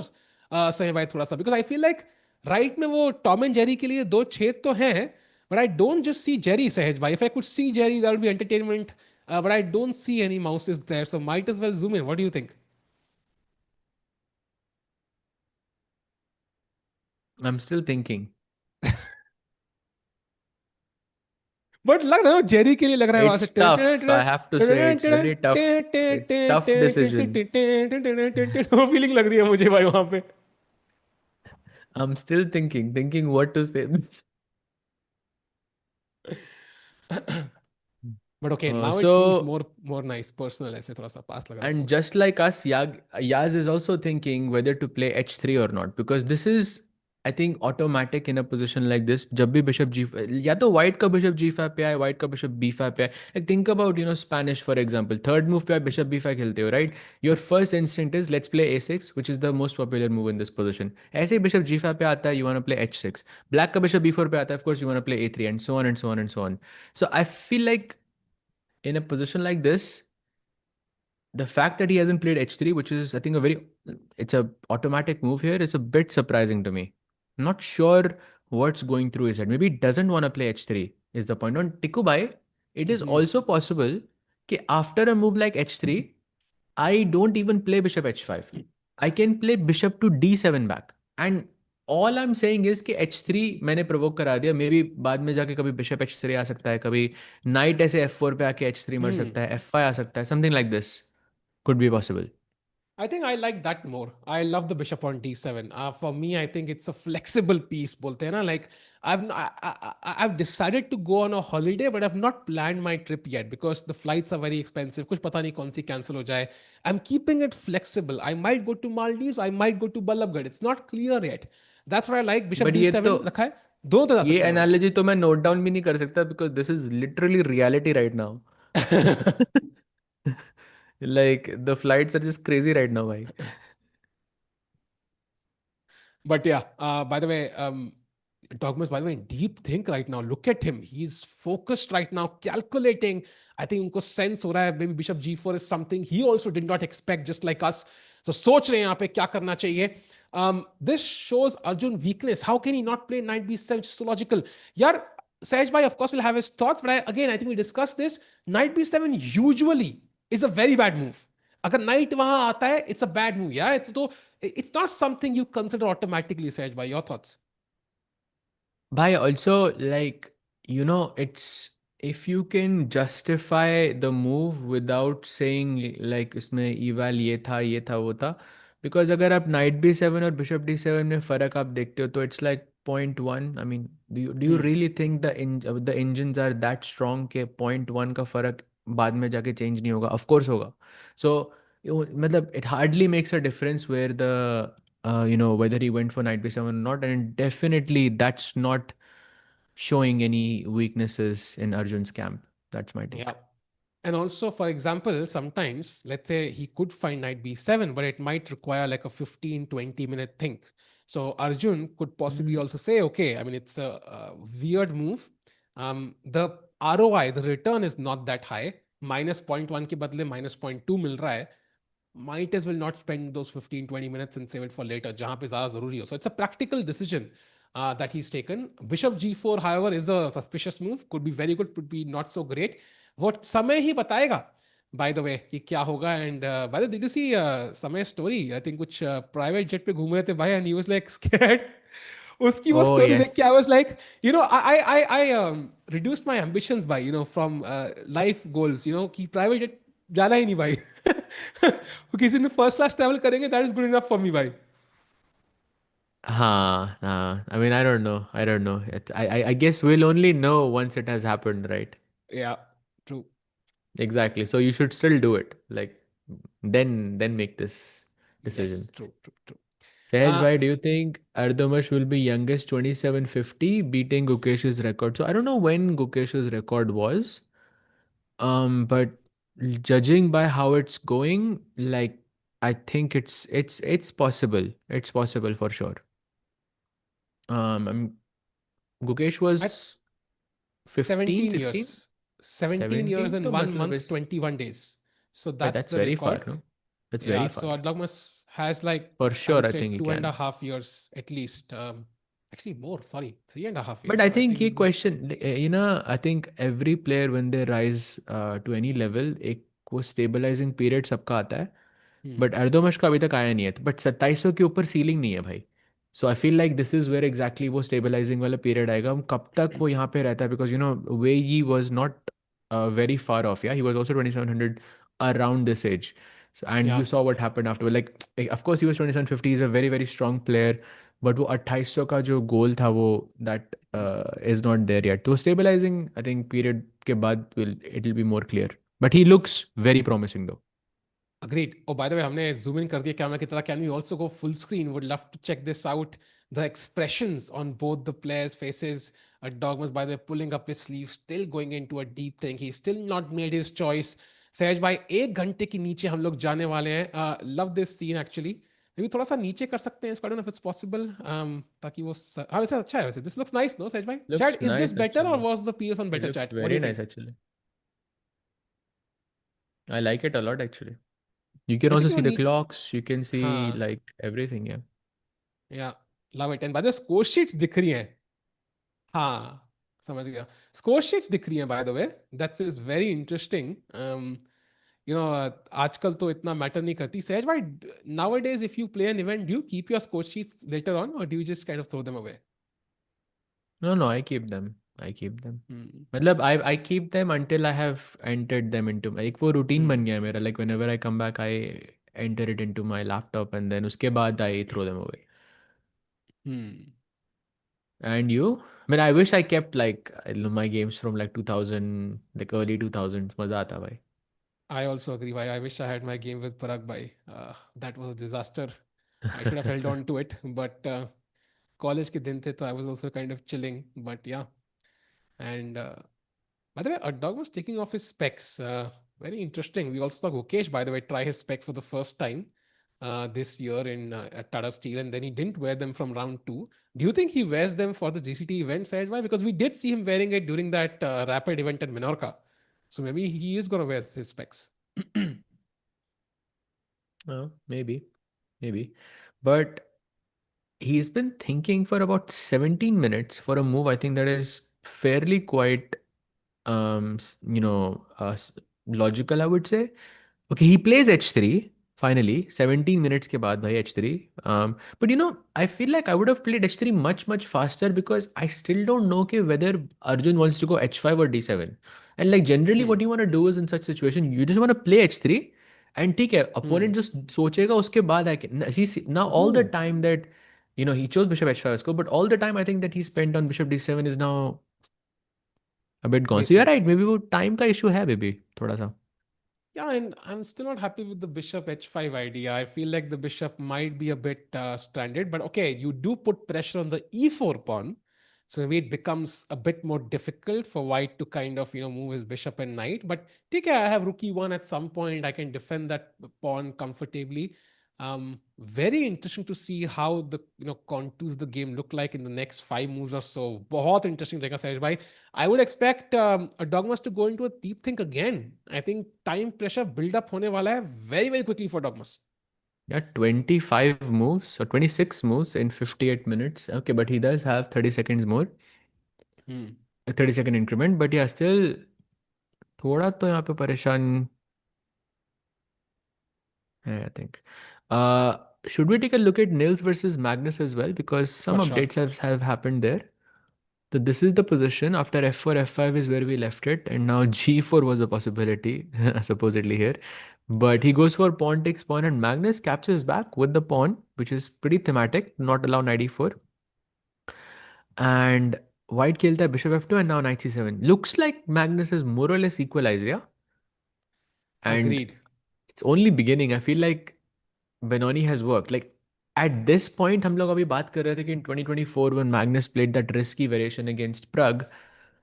Sahej थोड़ा सा? Because I feel like right में वो Tom and Jerry के लिए दो छेद तो हैं, but I don't just see Jerry, Sahej bhai. If I could see Jerry, that would be entertainment. But I don't see any mouses there, so might as well zoom in. What do you think? I'm still thinking. But लग रहा है Jerry के लिए लग रहा है वहां से It's tough. I have to say it's very tough. It's tough decision. वो फीलिंग लग रही है मुझे भाई वहां पे. I'm still thinking what to say. But okay now it feels So more nice personal ऐसे थोड़ा सा पास लग रहा है And वो. just like us, Yaz is also thinking whether to play h3 or not, because this is, I think, automatic in a position like this. जब भी bishop g, या तो white का bishop g5 पे आए, white का bishop b5 पे आए. Like think about, Spanish for example. Third move पे आप bishop b5 खेलते हो, right? Your first instinct is let's play a6, which is the most popular move in this position. ऐसे ही bishop g5 पे आता है, you want to play h6. Black का bishop b4 पे आता है, of course you want to play a3, and so on and so on and so on. So I feel like in a position like this, the fact that he hasn't played h3, which is, I think, it's a automatic move here, is a bit surprising to me. I'm not sure what's going through his head. Maybe he doesn't want to play h3 is the point. On Tikubai, it is also possible that after a move like h3, I don't even play bishop h5. I can play bishop to d7 back. And all I am saying is कि H3 मैंने provoke करा दिया, may be बाद में जाके कभी bishop H3 आ सकता है, कभी नाइट ऐसे F4 पे आके H3 मर Hmm. सकता है, F5 आ सकता है, something like this could be possible. I think I like that more. I love the bishop on d7. For me, I think it's a flexible piece. बोलते हैं ना, like I've decided to go on a holiday, but I've not planned my trip yet because the flights are very expensive. कुछ पता नहीं कौन सी cancel हो जाए. I'm keeping it flexible. I might go to Maldives. I might go to Ballabgarh. It's not clear yet. That's why I like bishop but ये तो, d7 रखा है. दोनों तो जा ये सकते हैं एनालॉजी तो मैं नोट डाउन भी नहीं कर सकता because this is literally reality right now. भाई. Like the flights are just crazy right now भाई. But yeah, by the way, Dogmas, by the way, in deep think right now. Look at him. He's focused right now, calculating. I think उनको sense हो रहा है, maybe Bishop G4 is something he also did not expect, just like us. So सोच रहे हैं यहाँ पे क्या करना चाहिए. This shows Arjun weakness. How can he not play knight b7? Which is so logical. यार, Sahaj bhai, of course, will have his thoughts, but again, I think we discussed this. Knight b7 usually is a very bad move. अगर night वहां आता है, it's a bad move यार. तो it's not something you consider automatically, Sahaj, by your thoughts. Bhai, also, like, it's if you can justify the move without saying, like, इसमें eval ये था, वो था. Because अगर आप knight b7 और bishop d7 में फ़र्क आप देखते हो, तो it's like 0.1. I mean, do you Hmm. really think the engines are that strong के 0.1 का फ़र्क बाद में जाके change नहीं होगा? Of course होगा. So, मतलब, it hardly makes a difference where whether he went for knight b7 or not, and definitely that's not showing any weaknesses in Arjun's camp. That's my take. Yeah. And also, for example, sometimes, let's say he could find knight b7, but it might require like a 15, 20-minute think. So Arjun could possibly Mm, also say, okay, I mean, it's a weird move. The ROI, the return is not that high. Minus zero point 0.1 के बदले minus zero point 0.2 मिल रहा है. Might as well not spend those 15, 20 minutes and save it for later, जहाँ पे ज़्यादा ज़रूरी हो. So it's a practical decision that he's taken. Bishop g4, however, is a suspicious move. Could be very good, could be not so great. वो समय ही बताएगा, by the way, कि क्या होगा. And by the way, did you see समय story? I think कुछ private jet पे घूम रहे थे भाई, and he was like scared. उसकी वो oh, story देख के I yes. was like, I reduced my ambitions by, from life goals, कि private jet जाना ही नहीं भाई. वो किसी ने फर्स्ट क्लास ट्रैवल करेंगे, that is good enough for me भाई. I mean, I don't know. I don't know. I guess we'll only know once it has happened, right? या true. Exactly. So you should still do it. Like, then make this yes, decision. True true true. Sahaj bhai, do you think Erdogmus will be youngest 2750 beating Gukesh's record? So I don't know when Gukesh's record was. But judging by how it's going, like, I think it's possible. It's possible for sure. Gukesh I was 15, 17 years, 16, 17 years 17 and तो 1 मतलब month is, 21 days. So but that's that's the very far, record. no? That's Yeah, very so far. Erdogmus has like, For I sure, would I say think he two and a can. half years at least. Actually more, sorry, 3.5 But years. I So I think think ये he's been. question, I think every player when they rise to any level, एक वो stabilizing period सबका आता है. Hmm. But एर्दोमश का अभी तक आया नहीं है, बट 2700 के ऊपर सीलिंग नहीं है भाई. So I feel like this is where exactly वो स्टेबलाइजिंग वाला पीरियड आएगा. हम कब तक वो यहाँ पे रहता है, बिकॉज वे he was not very far off, या he was also 2700 around this age. And Yeah, you saw what happen after, like of course he was 2750, is a very very strong player. But वो 2800 का जो goal था वो that is not there yet. तो stabilising I think period के बाद will it will be more clear, but he looks very promising though. agreed. Oh, by the way, हमने zoom in कर दिया कैमरा की तरह. Can we also go full screen? Would love to check this out. The expressions on both the players' faces. Dogmas, by the way, pulling up his sleeve, still going into a deep think. He's still not made his choice. सहज भाई, 1 घंटे के नीचे हम लोग जाने वाले हैं. Love this scene actually. Maybe थोड़ा सा नीचे कर सकते हैं इसको. I don't know if it's possible. ताकि वो हाँ, वैसे अच्छा है वैसे. This looks nice, no, सहज भाई? Looks Chad, is this nice better or actually. was the PS on It better, looks chat? What do very you nice think? actually. I like it a lot actually. You can जैसे also कि वो see the knee clocks, you can see हाँ, like everything, yeah. या love it. And by the score sheets दिख रही हैं. हाँ, समझ गया. स्कोर शीट्स दिख रही हैं, bye the way. That's is very interesting. आजकल तो इतना मैटर नहीं करती सहज भाई. Nowadays if you play an event, do you keep your score sheets later on or do you just kind of throw them away? No, no, I keep them. I keep them. Hmm. मतलब I keep them until I have entered them into एक वो routine Hmm. बन गया है मेरा, like whenever I come back I enter it into my laptop and then उसके बाद I throw them away. Hmm. And you? I mean, I wish I kept like I don't know, my games from like 2000, like early 2000s. मजा आता भाई. I also agree. Why I wish I had my game with Parag Bhai. That was a disaster. I should have held on to it, but college ke din the, so I was also kind of chilling. But yeah, and by the way, Dog was taking off his specs. Very interesting. We also saw Gukesh, by the way, try his specs for the first time this year in at Tata Steel, and then he didn't wear them from round two. Do you think he wears them for the GCT event, Sahaj bhai? Because we did see him wearing it during that rapid event at Minorca. So maybe he is going to wear his specs. Maybe, maybe. But he's been thinking for about 17 minutes for a move. I think that is fairly quite, logical, I would say. Okay, he plays h3 finally, 17 minutes के बाद भाई h3. But I feel like I would have played h3 much much faster because I still don't know कि whether Arjun wants to go h5 or d7. And like generally Hmm. what you want to do is in such situation you just want to play h3 and ठीक है Hmm. opponent just सोचेगा उसके बाद I can he's now all the Oh, time that he chose bishop h5 score, but all the time I think that he spent on bishop d7 is now a bit gone. So you're wasted. right, maybe वो time का issue है maybe थोड़ा सा. Yeah, and I'm still not happy with the bishop h5 idea. I feel like the bishop might be a bit stranded, but okay, you do put pressure on the e4 pawn. So maybe it becomes a bit more difficult for white to kind of, move his bishop and knight. But take care, I have rook e1 at some point. I can defend that pawn comfortably. Very interesting to see how the contours of the game look like in the next 5 moves or so. बहुत interesting रहेगा सहज भाई. I would expect a Dogmas to go into a deep think again. I think time pressure build up होने वाला है very very quickly for Dogmas. Yeah, 25 moves or 26 moves in 58 minutes. Okay, but he does have 30 seconds more, Hmm. a 30-second increment. But yeah, still थोड़ा तो यहाँ पे परेशान है, I think. Uh, should we take a look at Nils versus Magnus as well? Because some For sure. updates have happened there. So this is the position. After f4, f5 is where we left it. And now g4 was a possibility, supposedly here. But he goes for pawn takes pawn and Magnus captures back with the pawn, which is pretty thematic, not allow knight e4. And white killed the bishop f2 and now knight c7. Looks like Magnus is more or less equalized, yeah? And Agreed. it's only beginning. I feel like Benoni has worked. Like at this point, हम लोग अभी बात कर रहे थे कि in 2024 when Magnus played that risky variation against Prague,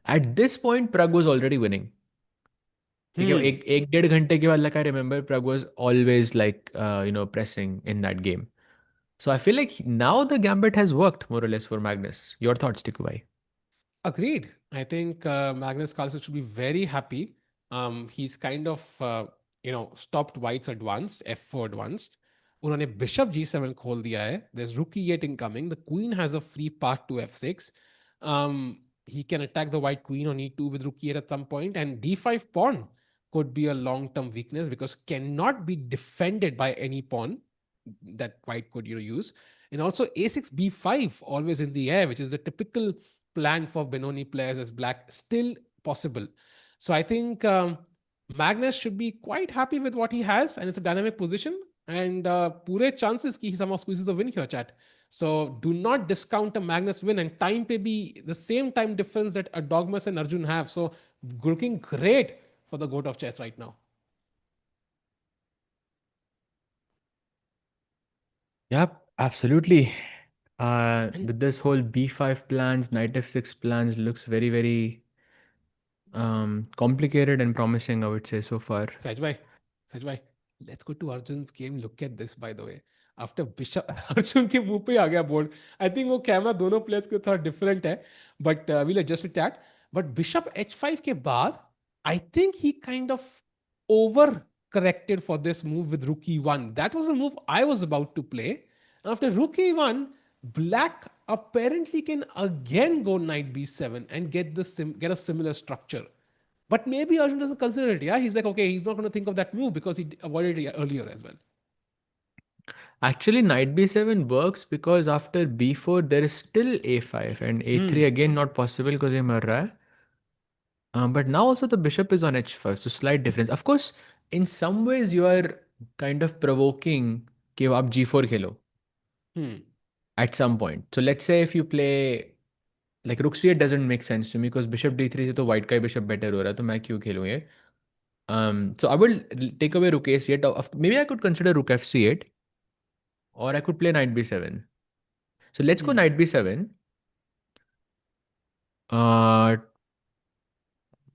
at this point Prague was already winning. ठीक है Hmm. एक एक डेढ़ घंटे के बाद like I remember Prague was always like pressing in that game. So I feel like now the gambit has worked more or less for Magnus. Your thoughts, Tikubai? Agreed. I think Magnus Carlsen should be very happy. He's kind of stopped White's advance, f4 advanced. उन्होंने bishop g7 खोल दिया है. There's rook e8 incoming. The queen has a free path to f6. He can attack the white queen on e2 with rook e8 at some point, and d5 pawn could be a long-term weakness because cannot be defended by any pawn that white could use. And also a6 b5 always in the air, which is the typical plan for Benoni players as black, still possible. So I think Magnus should be quite happy with what he has, and it's a dynamic position. And pure chances ki he somehow squeezes a win here, chat. So do not discount a Magnus win, and time may be the same time difference that a Dogmas and Arjun have. So looking great for the goat of chess right now. Yep, absolutely. And With this whole b5 plans, knight f6 plans looks very, very complicated and promising, I would say so far. Sajbhai, Sajbhai, let's go to Arjun's game. Look at this, by the way. After Bishop, Arjun के मुंह पे ही आ गया board. I think वो camera दोनों players के थोड़ा different है, but we'll adjust it that. But Bishop h5 के बाद, I think he kind of over corrected for this move with rook e1. That was the move I was about to play. After rook e1, black apparently can again go knight b7 and get a similar structure. But maybe Arjun doesn't consider it. Yeah, he's like, okay, he's not going to think of that move because he avoided it earlier as well. Actually, knight b7 works because after b4 there is still a5 and a3 Hmm. again not possible because ये मर रहा है. But now also the bishop is on h1, so slight difference. Of course, in some ways you are kind of provoking कि आप g4 Khelo Hmm. at some point. So let's say if you play like rook c8 doesn't make sense to me because bishop d3 से तो white का ही bishop better हो रहा है तो मैं क्यों खेलूँ ये? So I will take away rook a8. Maybe I could consider rook f c8 or I could play knight b7. So let's go Hmm. knight b7. Uh,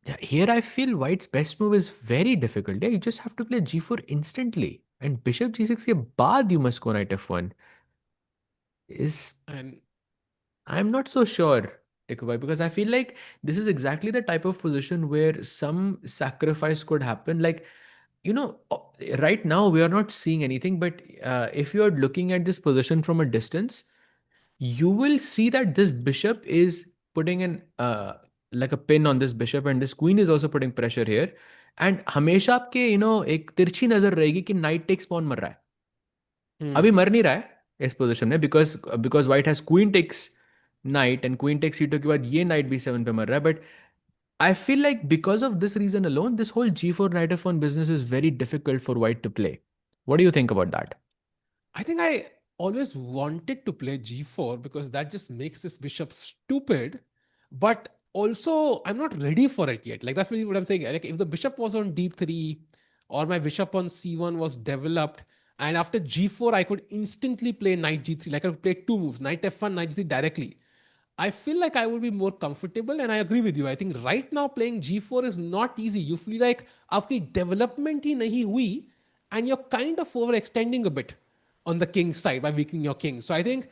yeah, here I feel white's best move is very difficult. Yeah, you just have to play g4 instantly. And bishop g6 के बाद you must go knight f1. Is And I'm not so sure, Tikubai, because I feel like this is exactly the type of position where some sacrifice could happen. Like, right now we are not seeing anything, but if you are looking at this position from a distance, you will see that this bishop is putting an like a pin on this bishop and this queen is also putting pressure here. And हमेशा आपके एक तिरछी नजर रहेगी कि knight takes pawn मर रहा है. अभी hmm. मर नहीं रहा है इस पोजीशन में because white has queen takes knight and queen takes c2 के बाद ये नाइट b7 पे मर रहा है. But I feel like because of this reason alone, this whole g4 knight f1 business is very difficult for white to play. What do you think about that? I think I always wanted to play g4 because that just makes this bishop stupid. But also, I'm not ready for it yet. Like, that's really what I'm saying. Like, if the bishop was on d3 or my bishop on c1 was developed, and after g4, I could instantly play knight g3. Like, I could play two moves, knight f1, knight g3 directly. I feel like I would be more comfortable, and I agree with you. I think right now playing g4 is not easy. You feel like आपकी development ही नहीं हुई, and you're kind of overextending a bit on the king's side by weakening your king. So I think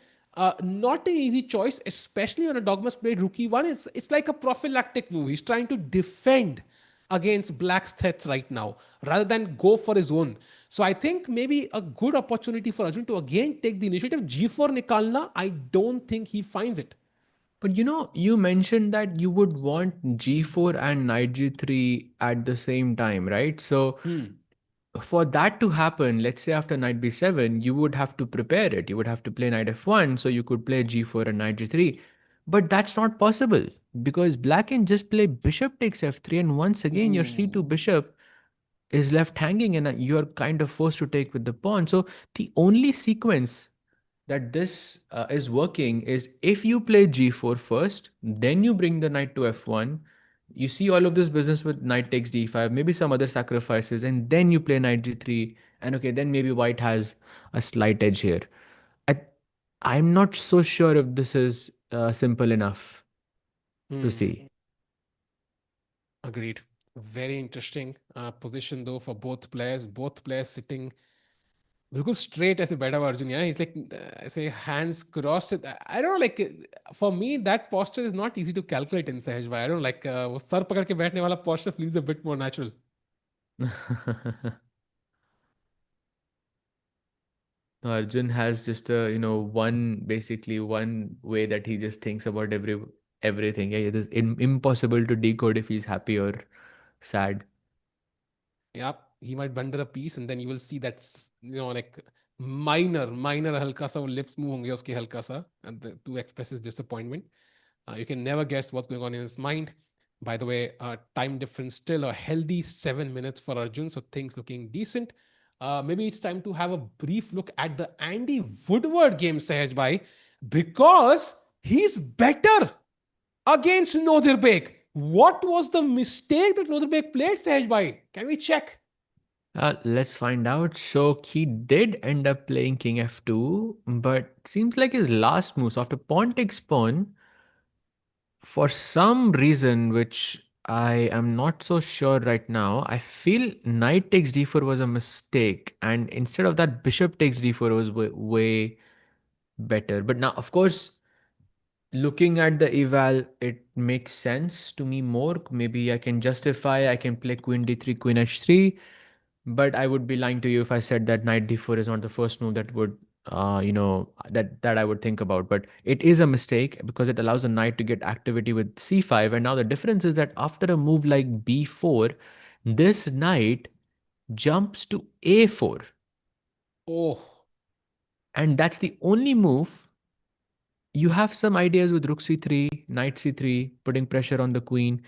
not an easy choice, especially when a Dogmas played Rookie 1. It's like a prophylactic move. He's trying to defend against Black's threats right now rather than go for his own. So I think maybe a good opportunity for Arjun to again take the initiative. G4 nikalna, I don't think he finds it. But you mentioned that you would want g4 and knight g3 at the same time, right? So Hmm. for that to happen, let's say after knight b7, you would have to prepare it. You would have to play knight f1, so you could play g4 and knight g3. But that's not possible because black can just play bishop takes f3, and once again your c2 Ooh. bishop is left hanging, and you're kind of forced to take with the pawn. So the only sequence that this is working is if you play g4 first, then you bring the knight to f1. You see all of this business with knight takes d5, maybe some other sacrifices, and then you play knight g3. And okay, then maybe white has a slight edge here. I, I'm not so sure if this is simple enough to Hmm. see. Agreed. Very interesting position though for both players. Both players sitting बिल्कुल straight ऐसे बैठा हुआ Arjun. Yeah, he's like ऐसे hands crossed. I don't know, like for me that posture is not easy to calculate in Sahaj bhai. I don't know, like वो sir पकड़ के बैठने वाला posture feels a bit more natural. Arjun has just a one basically one way that he just thinks about everything. Yeah, it is impossible to decode if he's happy or sad. Yeah, he might blunder a piece and then you will see that's like minor हल्का सा वो lips move होंगे उसके हल्का सा and to express his disappointment. You can never guess what's going on in his mind. By the way, time difference still a healthy 7 minutes for Arjun, so things looking decent. Maybe it's time to have a brief look at the Andy Woodward game, Sahaj Bhai, because he's better against Nodirbek. What was the mistake that Nodirbek played, Sahaj Bhai? Can we check? Let's find out. So he did end up playing king f2, but seems like his last move, so after pawn takes pawn, for some reason which I am not so sure right now, I feel knight takes d4 was a mistake, and instead of that, bishop takes d4 was way better. But now, of course, looking at the eval, it makes sense to me more. Maybe I can justify, I can play queen d3, queen h3, but I would be lying to you if I said that knight d4 is not the first move that would that I would think about. But it is a mistake because it allows a knight to get activity with c5. And now the difference is that after a move like b4, this knight jumps to a4, Oh, and that's the only move. You have some ideas with rook c3, knight c3, putting pressure on the queen.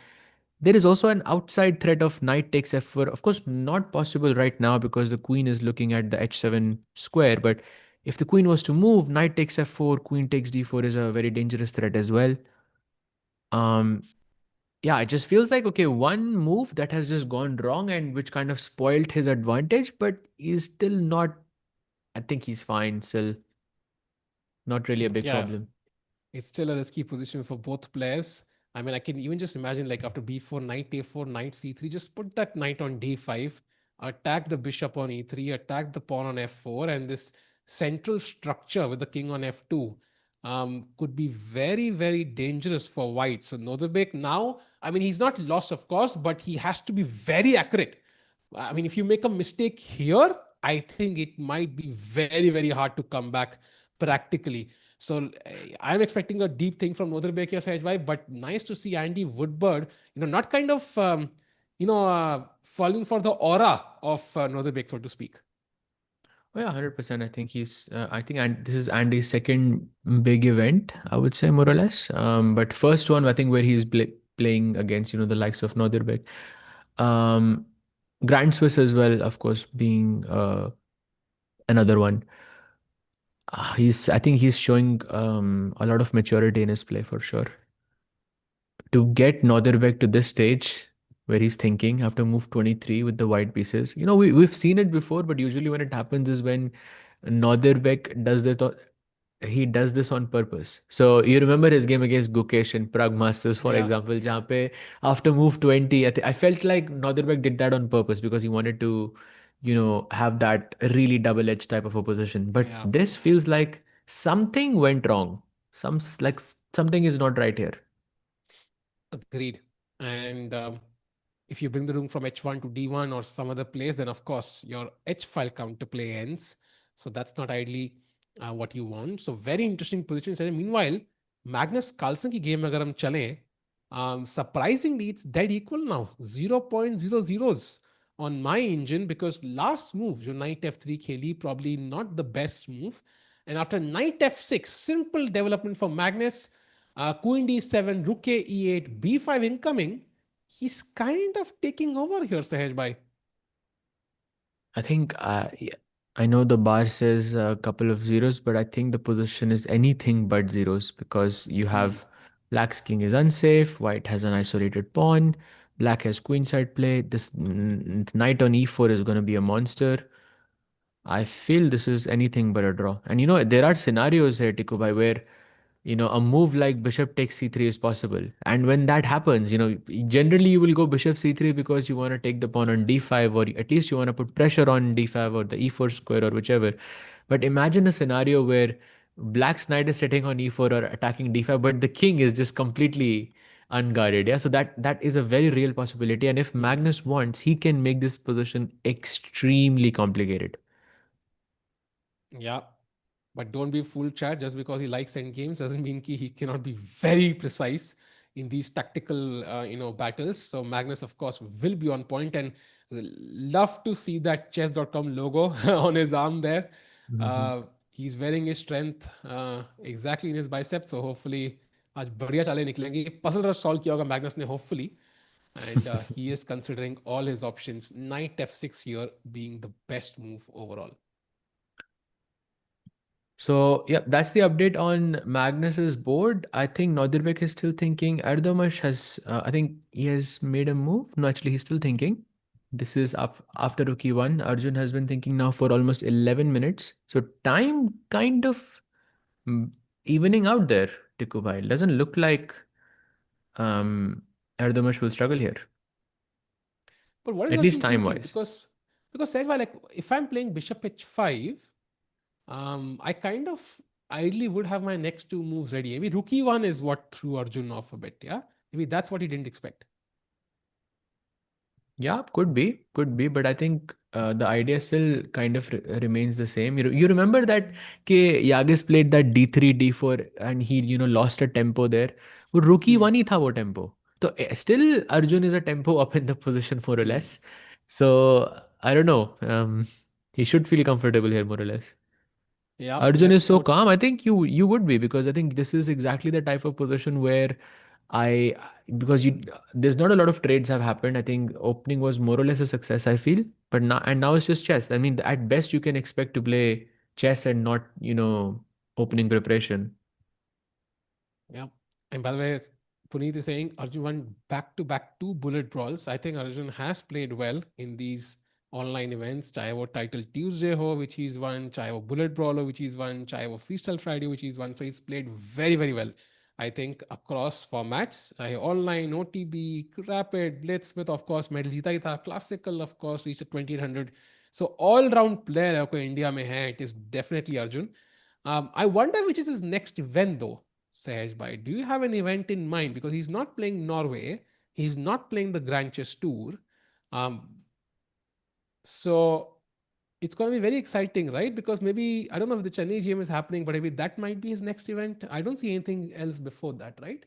There is also an outside threat of knight takes f4. Of course, not possible right now because the queen is looking at the h7 square. But if the queen was to move, knight takes f4, queen takes d4 is a very dangerous threat as well. Um, yeah, it just feels like, okay, one move that has just gone wrong and which kind of spoiled his advantage, but he's still not, I think he's fine, still not really a big yeah. problem. It's still a risky position for both players. I mean, I can even just imagine like after b4, knight a4, knight c3, just put that knight on d5, attack the bishop on e3, attack the pawn on f4, and this central structure with the king on f2 could be very, very dangerous for white. So Nodirbek now, I mean, he's not lost, of course, but he has to be very accurate. I mean, if you make a mistake here, I think it might be very, very hard to come back practically. So I'm expecting a deep thing from Nodirbek here, Sahajbhai, but nice to see Andy Woodward, not kind of, falling for the aura of Nodirbek, so to speak. Oh, yeah, 100%. I think I think and this is Andy's second big event, I would say, more or less. But first one, I think, where he's playing against, the likes of Nodirbek. Um, Grand Swiss as well, of course, being another one. I think he's showing a lot of maturity in his play for sure. To get Nodirbek to this stage where he's thinking after move 23 with the white pieces. We've seen it before, but usually when it happens is when Nodirbek does this on purpose. So you remember his game against Gukesh in Prague Masters, for Yeah, example, जहाँ पे after move 20, I felt like Nodirbek did that on purpose because he wanted to, have that really double-edged type of opposition. But yeah. this feels like something went wrong. Something is not right here. Agreed. And if you bring the rook from h1 to d1 or some other place, then of course your h file counterplay ends. So that's not ideally what you want. So very interesting positions. And meanwhile, Magnus Carlsen की game अगर हम चलें, surprisingly it's dead equal now, 0.00s on my engine because last move जो knight f3 खेली probably not the best move. And after knight f6, simple development for Magnus, queen d7, rook e8, b5 incoming. He's kind of taking over here, Sahej bhai. I think yeah, I know the bar says a couple of zeros, but I think the position is anything but zeros because you Hmm. have black's king is unsafe, white has an isolated pawn, black has queenside play. This knight on e4 is going to be a monster. I feel this is anything but a draw. And there are scenarios here, Tikubai, where a move like bishop takes c3 is possible. And when that happens, generally you will go bishop c3 because you want to take the pawn on d5, or at least you want to put pressure on d5 or the e4 square or whichever. But imagine a scenario where black's knight is sitting on e4 or attacking d5, but the king is just completely unguarded. Yeah, so that is a very real possibility. And if Hmm. Magnus wants, he can make this position extremely complicated. Yeah. But don't be fooled, Chad. Just because he likes end games doesn't mean he cannot be very precise in these tactical, battles. So Magnus, of course, will be on point and will love to see that chess.com logo on his arm there. Mhm. Uh, he's wearing his strength exactly in his bicep. So hopefully आज बढ़िया चालें निकलेंगी puzzle rush solve किया होगा Magnus ने hopefully and he is considering all his options knight f6 here being the best move overall. So yeah, that's the update on Magnus's board. I think Nodirbek is still thinking. Erdogmus has, I think he has made a move. No, actually, he's still thinking. This is after Rookie 1. Arjun has been thinking now for almost 11 minutes. So time kind of mm, evening out there, Tikubai. It doesn't look like um, Erdogmus will struggle here, But what is at least Arjun time thinking? wise. Because Sehwag, like if I'm playing Bishop H5, I kind of ideally would have my next two moves ready. Maybe Rookie one is what threw Arjun off a bit. Yeah, maybe that's what he didn't expect. Yeah, could be, but I think the idea still kind of remains the same. You remember that Yagiz played that D3, D4, and he lost a tempo there. वो rookie Hmm. one ही था वो tempo. So still Arjun is a tempo up in the position more or Hmm. less. So I don't know. He should feel comfortable here more or less. Yeah, Arjun is let's so put. calm. I think you would be, because I think this is exactly the type of position where I because you there's not a lot of trades have happened. I think opening was more or less a success, I feel. But now it's just chess. I mean, at best you can expect to play chess and not opening preparation. Yeah. And by the way, Puneet is saying Arjun won back to back two bullet brawls. I think Arjun has played well in these online events. चाहे वो Title Tuesday हो, which he's won, चाहे वो Bullet Brawl हो, which he's won, चाहे वो Freestyle Friday, which he's won. So he's played very, very well. I think across formats, चाहे online, OTB, Rapid, Blitz, with of course medal जीता ही था, Classical of course reached 2800. So all round player है कोई India में है, it is definitely Arjun. I wonder which is his next event though. Sahej Bhai, do you have an event in mind? Because he's not playing Norway, he's not playing the Grand Chess Tour. Um, so it's going to be very exciting, right? Because maybe, I don't know if the Chennai GM is happening, but maybe that might be his next event. I don't see anything else before that, right?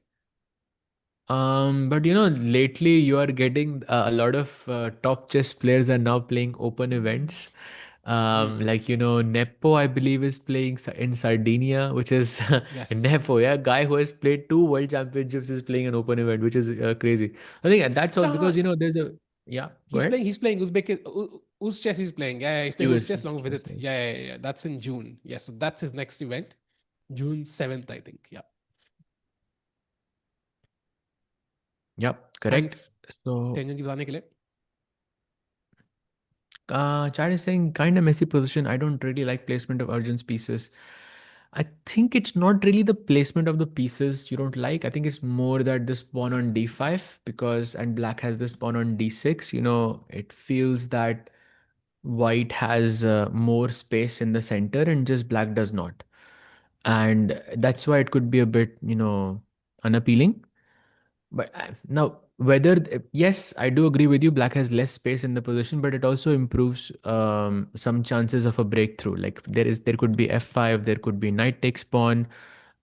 But lately you are getting a lot of top chess players are now playing open events. Hmm. Like Nepo, I believe, is playing in Sardinia, which is Yes. Nepo, yeah, guy who has played two world championships is playing an open event, which is crazy. I think that's all Acha, because there's a yeah. Go ahead. he's playing Uzbek, Uz chess he's playing. Yeah, yeah, he's playing Uz chess US along with chess, it. Yeah, nice. yeah, yeah, yeah. That's in June. Yeah, so that's his next event. June 7th, I think. Yeah. Yep, correct. Thanks, So Tenjan ji बताने के लिए. Chad is saying kind of messy position. I don't really like placement of Arjun's pieces. I think it's not really the placement of the pieces you don't like. I think it's more that this pawn on d5 because and black has this pawn on d6. It feels that white has more space in the center and just black does not. And that's why it could be a bit, unappealing. But now, yes, I do agree with you. Black has less space in the position, but it also improves some chances of a breakthrough. Like there could be f5, there could be knight takes pawn.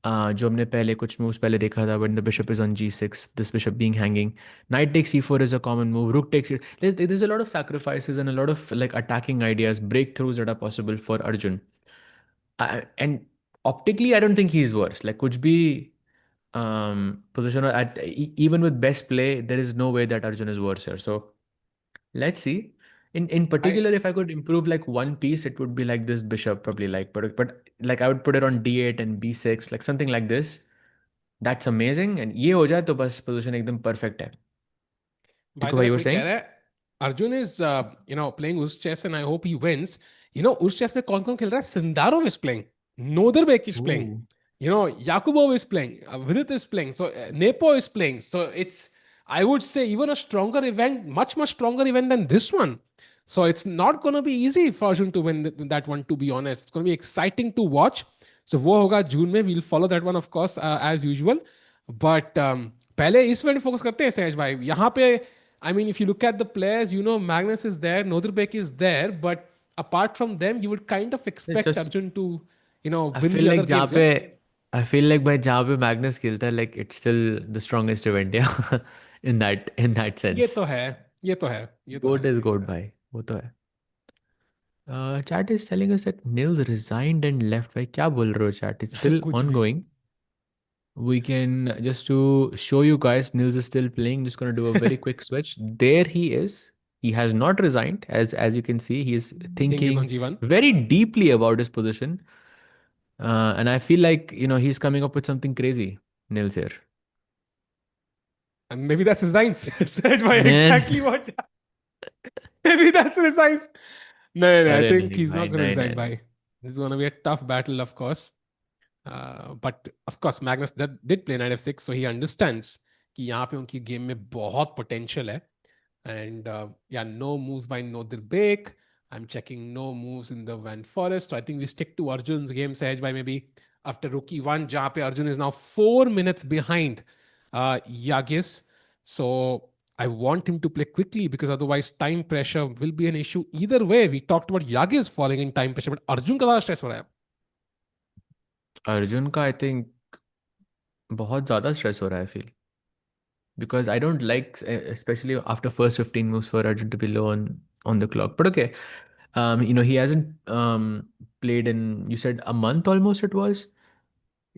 जो हमने पहले कुछ moves पहले देखा था when the bishop is on g6, this bishop being hanging. Knight takes c4 is a common move. Rook takes it. There's a lot of sacrifices and a lot of like attacking ideas, breakthroughs that are possible for Arjun. And optically, I don't think he's worse. Like कुछ भी position even with best play, there is no way that Arjun is worse here. So let's see. In I particular, if I could improve like one piece, it would be like this bishop, probably like but like I would put it on d8 and b6, like something like this. That's amazing. And ये हो जाए तो बस position एकदम perfect है. By Tikku the bhai, way, you were कोई कह saying? रहा है Arjun is playing Uz chess and I hope he wins. Uz chess में कौन कौन खेल रहा है? Sindarov is playing, Nodirbek is playing, Ooh. Yakubov is playing, Vidit is playing, so Nepo is playing. So it's, I would say, even a stronger event, much much stronger event than this one. So it's not going to be easy for Arjun to win that one. To be honest, it's going to be exciting to watch. So वो होगा जून में. We'll follow that one of course as usual. But पहले इस event focus करते हैं सहज भाई. यहाँ पे I mean, if you look at the players, Magnus is there, Nodirbek is there, but apart from them, you would kind of It's expect just Arjun to, I win feel the like other जहाँ games. Yeah, पे I feel like by जहाँ पे Magnus खेलता है, like it's still the strongest event, yeah, in that ये sense. तो है, ये तो है, ये तो Goat है, is ये तो goat, है. भाई वो तो है. Chat is telling us that Nils resigned and left. भाई क्या बोल रहे हो chat? It's still कुछ भी. ongoing. We can just to show you guys, Nils is still playing. Just gonna do a very quick switch. There he is. He has not resigned, as you can see. He is Think is on thinking G1. very deeply about his position. And I feel like he's coming up with something crazy. Nils here. And maybe that's resigns. Search by Man. exactly what. Maybe that's resigns. No, no, I अरे think नहीं he's भाई not going to नहीं resign नहीं नहीं. by. This is going to be a tough battle, of course. But of course, Magnus did play knight f6, so he understands कि यहाँ पे उनकी गेम में बहुत potential है. And yeah, no moves by Nodirbek. I'm checking no moves in the Van Forest. So I think we stick to Arjun's game, Sahaj, by maybe after rookie one, जहाँ पे Arjun is now 4 minutes behind Yagiz. So I want him to play quickly because otherwise time pressure will be an issue either way. We talked about Yagiz falling in time pressure, but Arjun का ज़्यादा stress हो रहा है. अर्जुन का आई think बहुत ज़्यादा stress हो रहा है feel because I don't like, especially after first 15 moves, for Arjun to be low on the clock. But okay, he hasn't played in, you said, a month almost. It was.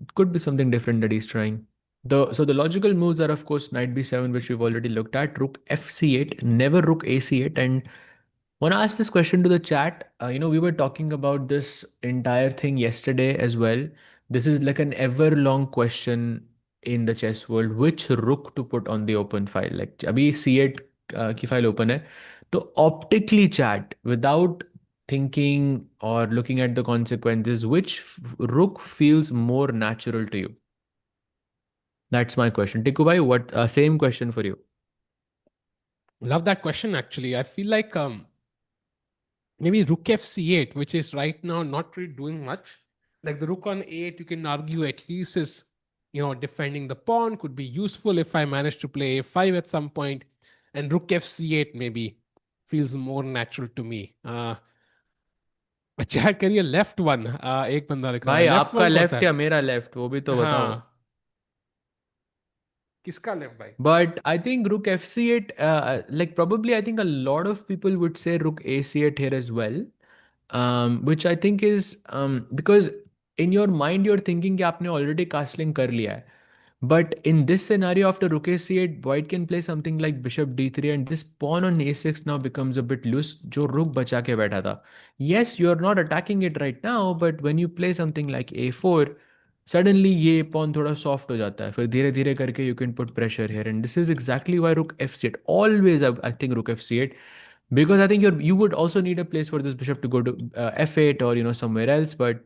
It could be something different that he's trying. So the logical moves are, of course, knight b7, which we've already looked at, rook fc8, never rook ac8. And when I asked this question to the chat, we were talking about this entire thing yesterday as well. This is like an ever long question in the chess world. Which rook to put on the open file? Like, abhi c8 की file open है. So optically, chat, without thinking or looking at the consequences, which rook feels more natural to you? That's my question. Tikubai, what same question for you? Love that question actually. I feel like maybe rook fc8, which is right now not really doing much. Like the rook on 8, you can argue at least is, defending the pawn could be useful if I manage to play a5 at some point, and rook fc8 maybe feels more natural to me. Chat करिए left one, एक बंदा लिख रहा है भाई left आपका one कौन सा लेफ्ट है. या मेरा लेफ्ट वो भी तो बताओ. हाँ, किसका लेफ्ट भाई. But I think rook fc8, like probably I think a lot of people would say rook ac8 here as well, which I think is because in your mind you're thinking कि आपने already castling कर लिया है. But in this scenario, after rook a8, white can play something like bishop d3, and this pawn on a6 now becomes a bit loose, जो rook बचा के बैठा था. Yes, you're not attacking it right now, but when you play something like a4, suddenly ये pawn थोड़ा soft हो जाता है. फिर धीरे धीरे करके you can put pressure here, and this is exactly why rook f8. Always, I think rook f8, because I think you would also need a place for this bishop to go to f8 or somewhere else. But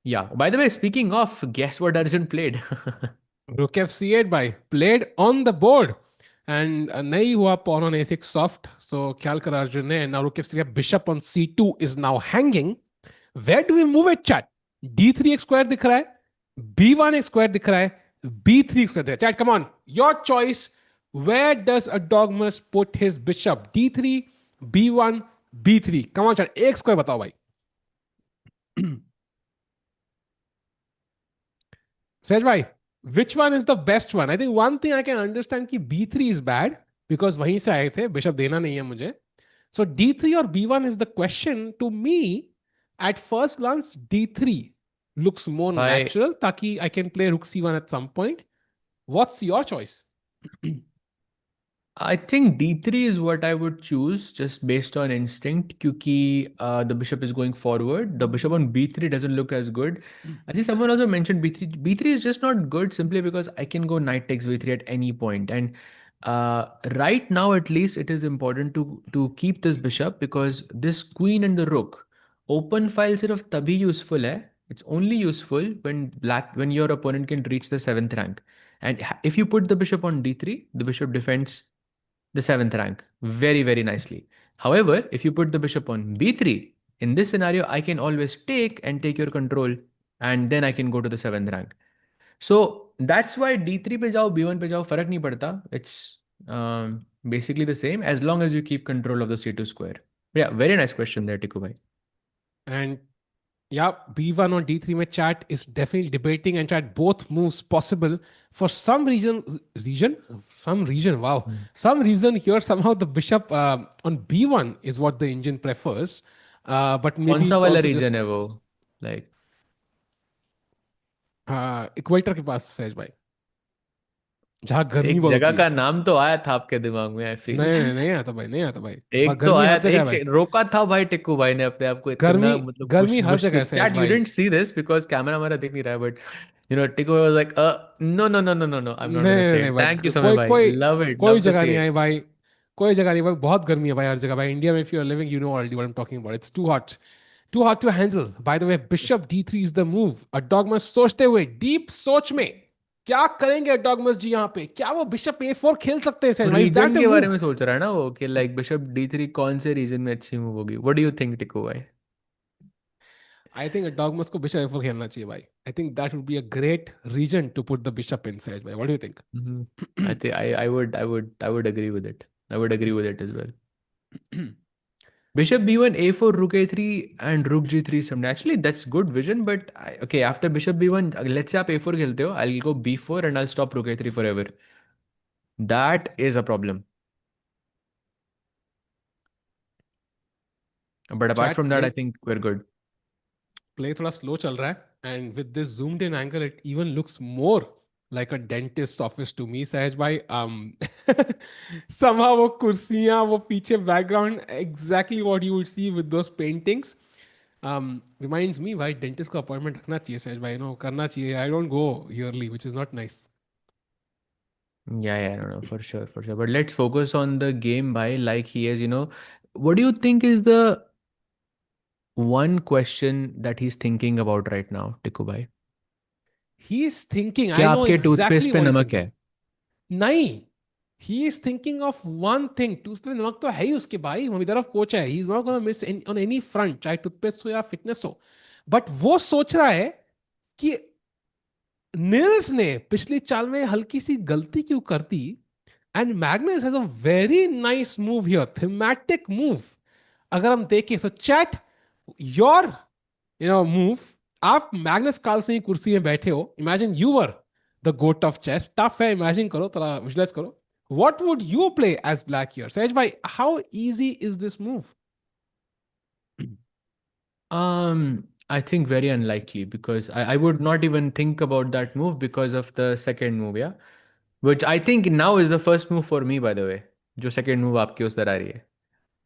yeah. By the way, speaking of, guess what Arjun played? Rook f8 भाई played on the board, and नहीं हुआ pawn on a6 soft, so ख्याल कर अर्जुन ने. Now rook f3, bishop on c2 is now hanging. Where do we move it, chat? d3 एक square दिख रहा है, b1 एक square दिख रहा है, b3 square दिख रहा है. Chat, come on, your choice. Where does Erdogmus put his bishop? d3, b1, b3. Come on, chat, एक square बताओ भाई. Sej bhai, which one is the best one? I think one thing I can understand कि b3 is bad because वहीं से आए थे, bishop देना नहीं है मुझे. So d3 or b1 is the question. To me, at first glance, d3 looks more By natural ताकि I can play rook c1 at some point. What's your choice? I think d3 is what I would choose just based on instinct क्योंकि the bishop is going forward. The bishop on b3 doesn't look as good. I think someone also mentioned b3. b3 is just not good simply because I can go knight takes b3 at any point. And right now, at least, it is important to keep this bishop because this queen and the rook open file सिर्फ तभी useful है. It's only useful when your opponent can reach the 7th rank. And if you put the bishop on d3, the bishop defends the 7th rank very, very nicely. However, if you put the bishop on b3, in this scenario, I can always take and take your control, and then I can go to the 7th rank. So that's why d3 पे जाओ, b1 पे जाओ, फर्क नहीं पड़ता. It's basically the same as long as you keep control of the c2 square. Yeah, very nice question there, Tiku bhai. And yeah, b1 on d3 में chat is definitely debating, and chat both moves possible. For some reason, wow, Hmm. some reason here somehow the bishop on b1 is what the engine prefers. But कौन maybe सा it's वाला also reason just है वो? Like equator के पास सहज भाई, जहाँ गर्मी एक बहुत जगह होती है. का नाम तो आया था आपके दिमाग में, आई फील. नहीं नहीं नहीं आता भाई, नहीं आता भाई. एक तो गर्मी आया हर था, जगह है भाई. रोका था भाई टिक्कू भाई ने अपने आप को गर्मी इतना, मतलब गर्मी हर जगह है मुश्किल. सहज चैट यू भाई. Didn't see this because camera हमारा दिख नहीं रहा है, but Tikku was like no no no no no no, I am not नहीं गोना नहीं से नहीं इट. भाई, थैंक यू सो मच कोई भाई, कोई लव इट, कोई लव टू जगह सी नहीं आई इट. भाई. कोई जगह नहीं भाई, बहुत गर्मी है भाई हर जगह भाई. इंडिया में if you are living, you know already what I am talking about. It's too hot to handle. By the way, bishop d3 is the move. Dogmus सोचते हुए, डीप सोच में, क्या करेंगे डॉगमस जी यहाँ पे? क्या वो बिशप a4 खेल सकते हैं सहज भाई? इज रीजन दैट अ के बारे मूव? में सोच रहा है ना वो कि लाइक बिशप d3 कौन से रीजन में अच्छी मूव होगी. What do you think Tikku भाई? आई थिंक डॉगमस को बिशप एफ4 खेलना चाहिए भाई. I think that would be a great reason to put the bishop in Sahaj भाई. What do you Mhm. I think I would agree with it. I would agree with it as well. think? Bishop b1, a4, rook a3, and rook g3 some. Actually, that's good vision. But okay, after bishop b1, let's say आप a4 खेलते हो, I'll go b4 and I'll stop rook a3 forever. That is a problem. But apart Chat from that, I think we're good. play थोड़ा slow चल रहा है, and with this zoomed in angle it even looks more like a dentist's office to me सहज भाई. Somehow वो कुर्सियां, वो पीछे background, exactly what you would see with those paintings. Reminds me भाई dentist को appointment रखना चाहिए सहज भाई, करना चाहिए. I don't go yearly, which is not nice. Yeah, yeah, no, no, for sure, for sure. But let's focus on the game by like he is. What do you think is the one question that he's thinking about right now, Tiku bhai? He is thinking, I क्या know आपके exactly toothpaste पे what he's नमक thinking. है? नहीं, he is thinking of one thing. Toothpaste नमक तो है ही उसके भाई, ममिदर ऑफ कोच है. ही is not gonna miss on any front, चाहे टूथपेस्ट हो या फिटनेस हो. बट वो सोच रहा है कि निल्स ने पिछली चाल में हल्की सी गलती क्यों कर दी. And Magnus has a very nice move here, thematic move. अगर हम देखें, सो चैट योर मूव. आप मैग्नस कार्लसन की कुर्सी में बैठे हो. Imagine you were the GOAT of chess. Tough है, इमेजिन करो, थोड़ा विजुलाइज करो. What would you play as black here? Sahaj bhai, how easy is this move? I think very unlikely because I would not even think about that move because of the second move, yeah. Which I think now is the first move for me, by the way. जो second move आपकी उस तरह आ रही है.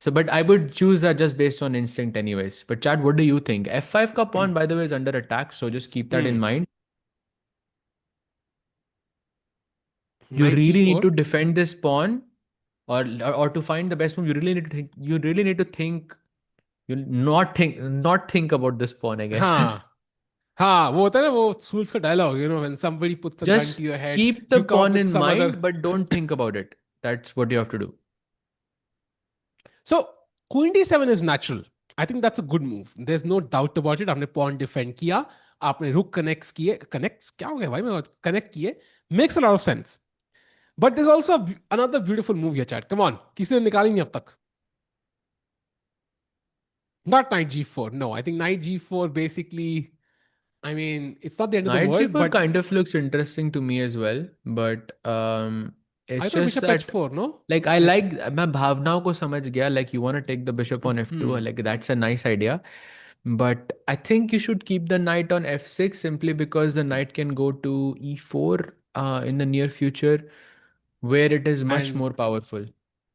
So, but I would choose that just based on instinct, anyways. But Chad, what do you think? F5 ka pawn, by the way, is under attack, so just keep that in Hmm. mind. You Knight really need g4. to defend this pawn, or to find the best move. You really need to think. You really need to think. You not think about this pawn, I guess. हाँ, हाँ, वो होता है ना, वो सूल्स का dialogue, when somebody puts a gun to Just your head, keep the you come up pawn with in some other. mind, but don't think about it. That's what you have to do. So queen d7 is natural. I think that's a good move. There's no doubt about it. आपने pawn defend किया, आपने rook connects किए, connects क्या हो गया भाई, मैं connect किए. Makes a lot of sense. But there's also another beautiful move here, chat. Come on, किसी ने निकाली नहीं अब तक. Not knight g4. No, I think knight g4 basically. I mean, it's not the end of the Knight world, g4 but kind of looks interesting to me as well, but I it's thought just bishop that h4. No, like I like. like मैं भावनाओं को समझ गया, like you want to take the bishop on f2, Hmm. like that's a nice idea, but I think you should keep the knight on f6 simply because the knight can go to e4 in the near future where it is much And more powerful.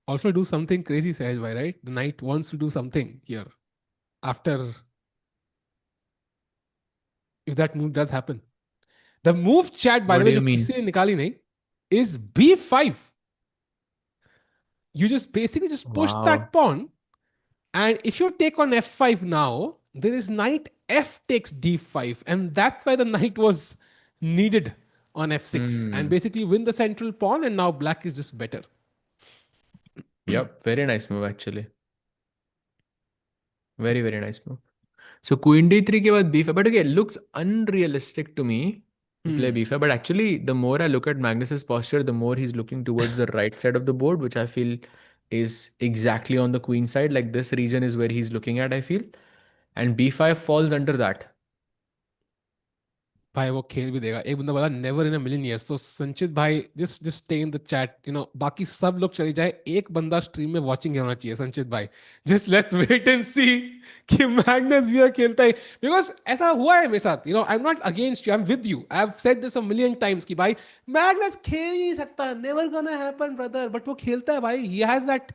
also do something crazy, Sahaj bhai, right? The knight wants to do something here after, if that move does happen. The move, chat, by What the do way, you जो mean? किसी ने निकाली नहीं, is b5. You just basically just push Wow. that pawn, and if you take on f5 now, there is knight f takes d5, and that's why the knight was needed on f6, and Hmm. basically win the central pawn, and now black is just better. Yep. Very nice move actually. Very, very nice move. So queen d3 के बाद b5, but again, looks unrealistic to me to play Hmm. b5. But actually, the more I look at Magnus's posture, the more he's looking towards the right side of the board, which I feel is exactly on the queen side. Like this region is where he's looking at, I feel. And b5 falls under that. भाई वो खेल भी देगा. एक बंदा बोला never in a million years. तो संचित भाई, just stay in the chat. बाकी सब लोग चले जाए, एक बंदा स्ट्रीम में वाचिंग होना चाहिए. संचित भाई, जस्ट लेट्स वेट एंड सी कि मैग्नस भी खेलता है. बिकॉज ऐसा हुआ है मेरे साथ. आई am not against you, I am with you. I have said this a million times कि भाई मैग्नस खेल ही नहीं सकता, never gonna happen brother. But वो खेलता है भाई. He has that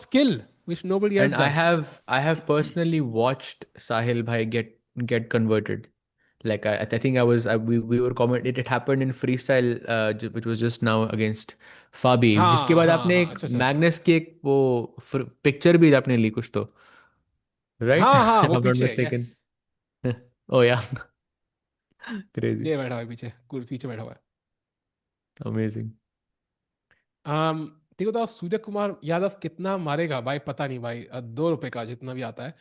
skill which nobody And else does. I have personally watched Sahil Bhai get converted. Like I think we were comment it happened in freestyle which was just now against Fabi जिसके हाँ, बाद हाँ, आपने हाँ, एक अच्छा, अच्छा. Magnus की एक वो पिक्चर भी आपने ली कुछ तो राइट हाँ, हाँ, if वो I'm not पीछे, yes. mistaken. Oh yeah. Crazy. ये बैठा हुआ है पीछे, कुर्सी पीछे बैठा हुआ है. Amazing. ठीक बताओ, सूर्य कुमार यादव कितना मारेगा भाई, पता नहीं भाई, 2 रुपए का जितना भी आता है।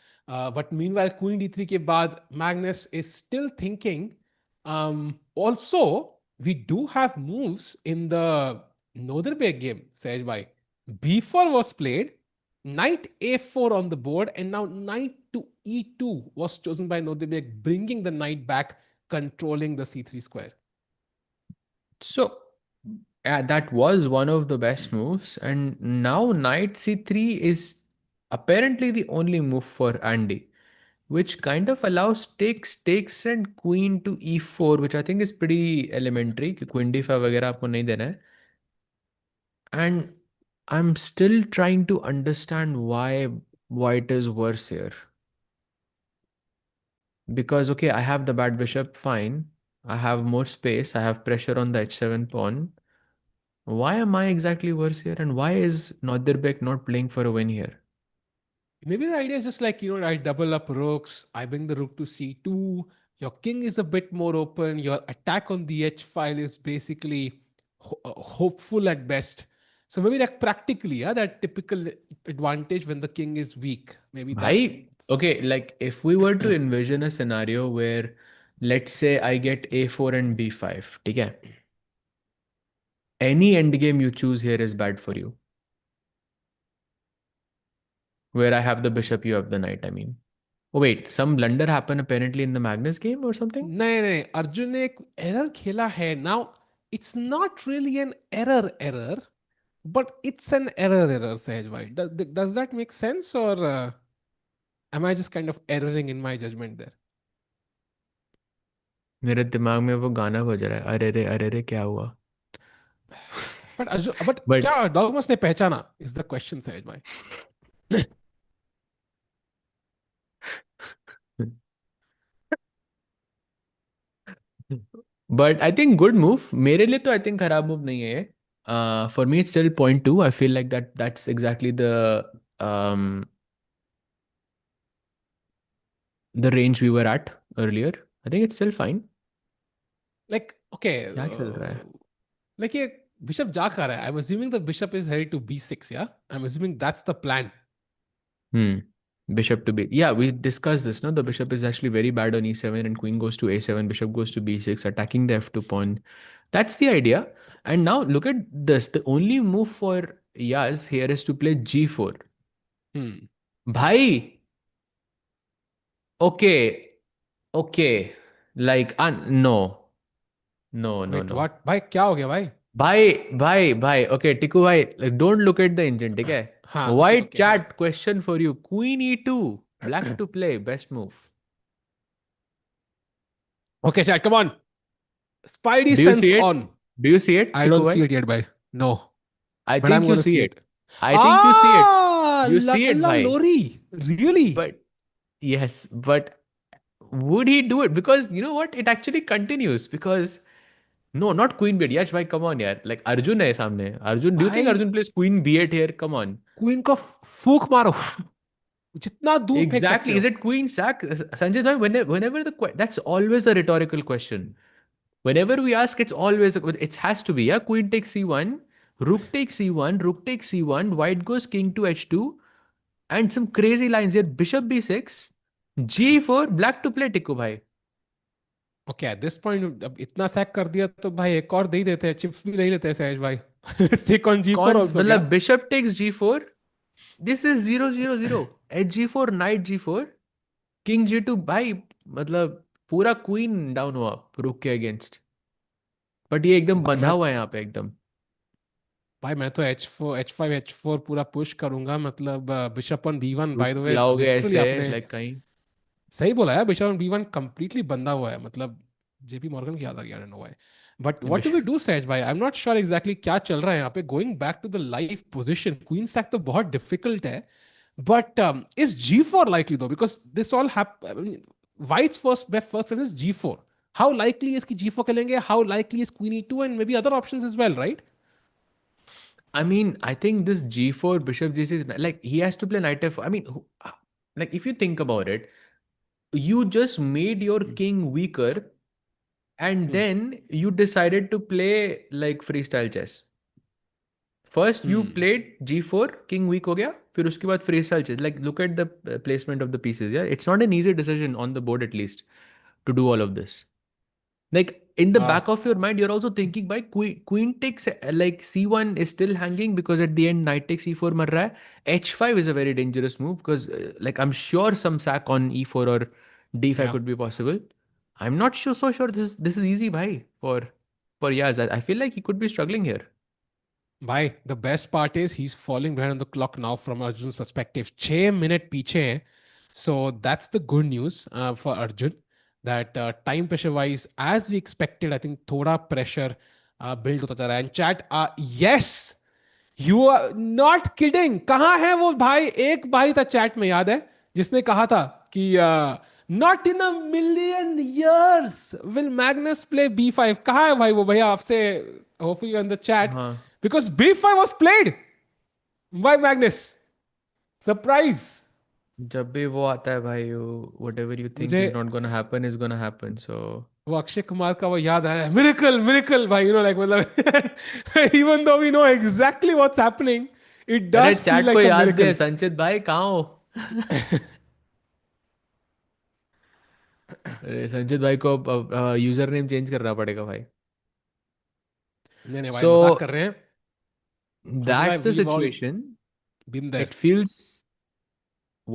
But mean while queen D3 के बाद Magnus is still thinking. Also we do have moves in the Nodirbek game, Sahaj bhai. B4 was played, knight A4 on the board, and now knight to E2 was chosen by Nodirbek, bringing the knight back, controlling the C3 square. So that was one of the best moves, and now knight c3 is apparently the only move for Andy, which kind of allows takes and queen to e4, which I think is pretty elementary कि queen d5 वगैरह आपको नहीं देना है. And I'm still trying to understand why white is worse here. Because okay, I have the bad bishop, fine. I have more space, I have pressure on the h7 pawn. Why am I exactly worse here? And why is Nodirbek not playing for a win here? Maybe the idea is just like, I double up rooks, I bring the rook to C2, your king is a bit more open, your attack on the H file is basically hopeful at best. So maybe like practically, yeah, that typical advantage when the king is weak. Maybe that's. Bhai, okay, like if we were to envision a scenario where, let's say, I get a4 and b5, okay? Any endgame you choose here is bad for you. Where I have the bishop, you have the knight, I mean. Oh, wait, some blunder happened apparently in the Magnus game or something? नहीं नहीं, अर्जुन ने एक error खेला है now. It's not really an error, but it's an error, Sahaj bhai. Does that make sense, or am I just kind of erroring in my judgment there? मेरे दिमाग में वो गाना बज रहा है, अरे रे क्या हुआ? But But क्या डॉगमस ने पहचाना is the question, Sahaj bhai. but I think good move. मेरे लिए तो I think खराब move नहीं है ये. For me, it's still 0.2. I feel like that's exactly um, the range we were at earlier. I think it's still fine. Like, okay, क्या चल रहा है? like ये bishop जा कहाँ रहा है? I'm assuming the bishop is headed to B6, yeah? I'm assuming that's the plan. Hmm. Bishop to B. Yeah, we discussed this. No, the bishop is actually very bad on E7, and queen goes to A7. Bishop goes to B6, attacking the F2 pawn. That's the idea. And now look at this. The only move for Yaz here is to play G4. Hmm. Bhai. Okay. Okay. Like, no. No, no, Wait, no. what? भाई क्या हो गया भाई? Bhai. Okay, Tiku bhai, like, don't look at the engine, okay? हाँ, okay, White okay, हाँ. chat question for you. Queen E2. Black to play. Best move. Okay, chat, come on. Spidey Do you sense see it? on. Do you see it, I don't Tiku see bhai? it yet, bhai. No, I but I'm think you going to see see it. it. I think you see it. Ah, You see it, Lalla bhai. Lori. Really? But yes, but would he do it? Because you know what? It actually continues. Because no, not Queen B8. Yash, bhai, come on, yaar. Like Arjun hai samne. Arjun, do you think भाई Arjun plays Queen B8 here? Come on. Queen को फूक मारो, जितना दूर फेंक सकते Exactly. हो. Is it Queen sack? Sanjay, bhai, whenever that's always a rhetorical question. Whenever we ask, it's always, it has to be, yeah, queen takes c1, rook takes c1, white goes king to h2, and some crazy lines here, bishop b6, g4, black to play, Tikku bhai. Okay, at this point अब इतना sac कर दिया तो भाई एक और दे ही देते हैं, चिप्स भी ले लेते हैं सहज भाई. टेक ऑन G4 कौन also क्या? मतलब bishop takes g4, this is 0 0 0, h g4, knight g4, king g2 भाई, मतलब पूरा queen डाउन हुआ rook के अगेंस्ट. बट ये एकदम भाई बंधा मैं हुआ है यहाँ पे एकदम. भाई मैं तो H5 H4 पूरा पुश करूंगा, मतलब bishop on B1, by the rook वे लाओगे लिटरली ऐसे आपने लाइक कहीं. सही बोला है, बिशप ऑन B1 कंप्लीटली बंधा हुआ है, मतलब JP मॉर्गन की याद आ गया, I don't know why. But what do we do Sahaj भाई? I am not sure exactly क्या चल रहा है यहाँ पे. Going back to the live position, queen stack तो बहुत डिफिकल्ट है. But is G4 likely though? Because this all happened. I mean, White's first preference is G4. How likely is कि G4 खेलेंगे? How likely is Queen E2 and maybe other options as well, right? I mean, I think this G4 Bishop G6, like he has to play Knight F4. I mean, like if you think about it, you just made your king weaker, and Hmm. then you decided to play like freestyle chess. First you Hmm. Played G4, king weak हो गया, फिर उसके बाद freestyle chess. Like look at the placement of the pieces. या it's not an easy decision on the board at least to do all of this. Like in the back Wow. of your mind, you're also thinking by queen takes like c1 is still hanging because at the end knight takes e4 mar raha hai. h5 is a very dangerous move because like I'm sure some sack on e4 or d5 Yeah. could be possible. I'm not sure so sure this is easy bhai for Yaz. I feel like he could be struggling here. Bhai, the best part is he's falling behind on the clock now from Arjun's perspective. 6 minute पीछे हैं. So that's the good news for Arjun. That time pressure wise, as we expected, I think थोड़ा pressure build होता जा रहा है. And chat, yes, you are not kidding. कहाँ है वो भाई? एक भाई था चैट में, याद है, जिसने कहा था कि not in a million years will Magnus play B5. कहाँ है भाई वो भैया? आपसे hopefully on the chat, हाँ. because B5 was played by Magnus. Surprise. जब भी वो आता है भाई, whatever you think मुझे is not gonna happen is gonna happen. So वो अक्षय कुमार का वो याद आ रहा है, मिरेकल मिरेकल भाई, लाइक मतलब even though we know exactly what's happening, it अरे डज फील चैट को लाइक अ याद दे, मिरेकल. संचित भाई कहाँ हो? अरे संचित भाई को यूजर नेम चेंज करना पड़ेगा भाई. नहीं नहीं भाई, सो मजाक कर रहे हैं. संजय भाई, that's the we all situation. Been It देयर. feels,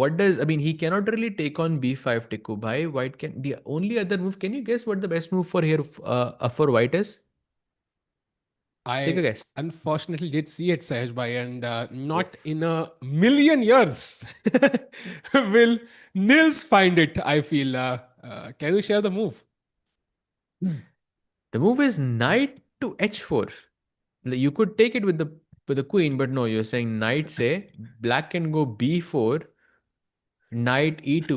what does, I mean, he cannot really take on b5, Tikku bhai. White can, the only other move, can you guess what the best move for here for white is? Take a I guess. unfortunately did see it, Sahaj bhai, and not Oof. in a million years will Nils find it. I feel. Can you share the move? The move is knight to h4. Like, you could take it with the queen, but no, you're saying knight say black can go b4, knight e2,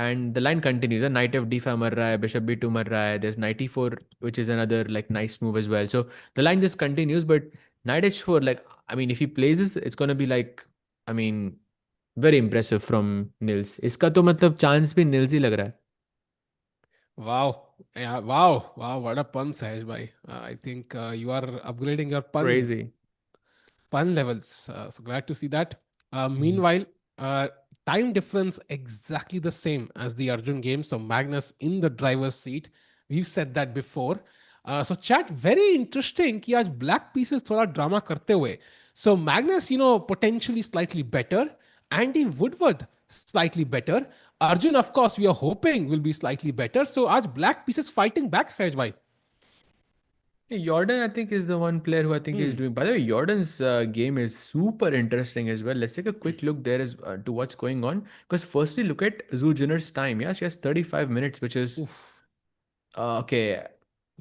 and the line continues. A knight of d5 mar raha hai, bishop b2 mar raha hai. There's knight e4, which is another like nice move as well. So the line just continues. But knight h4, like, I mean, if he plays this, it's gonna be like, I mean, very impressive from Nils. इसका तो मतलब chance भी Nils ही लग रहा है. Wow. Yeah, wow. Wow. What a pun, Sahaj bhai. I think you are upgrading your Crazy. pun levels. So glad to see that. Mhm. Meanwhile, time difference exactly the same as the Arjun game. So Magnus in the driver's seat. We've said that before. So chat, very interesting कि आज black pieces थोड़ा drama करते हुए. So Magnus, potentially slightly better. Andy Woodward slightly better. Arjun, of course, we are hoping will be slightly better. So आज black pieces fighting back, Sahaj bhai. Hey, Jordan, I think, is the one player who I think is Hmm. doing. By the way, Jordan's game is super interesting as well. Let's take a quick look there as to what's going on. Because firstly, look at Zhu Jiner's time. Yeah, she has 35 minutes, which is Oof. okay.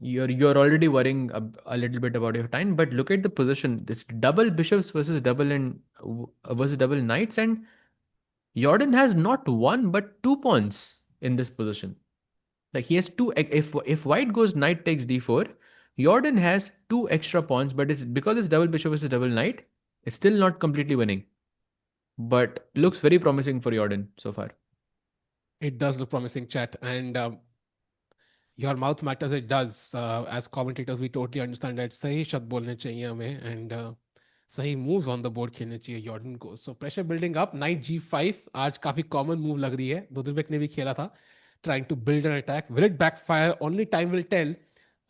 You're already worrying a little bit about your time, but look at the position. It's double bishops versus double knights, and Jordan has not one but two pawns in this position. Like he has two. If white goes knight takes d4, Jordan has two extra pawns, but it's because it's double bishop versus double knight. It's still not completely winning, but looks very promising for Jordan so far. It does look promising, chat. And your mouth matters, it does. As commentators, we totally understand that सही शब्द बोलने चाहिए हमें, and सही moves on the board खेलने चाहिए Jordan को. So pressure building up. Knight G5 आज काफी common move लग रही है. दोदरबेक ने भी खेला था, trying to build an attack. Will it backfire? Only time will tell.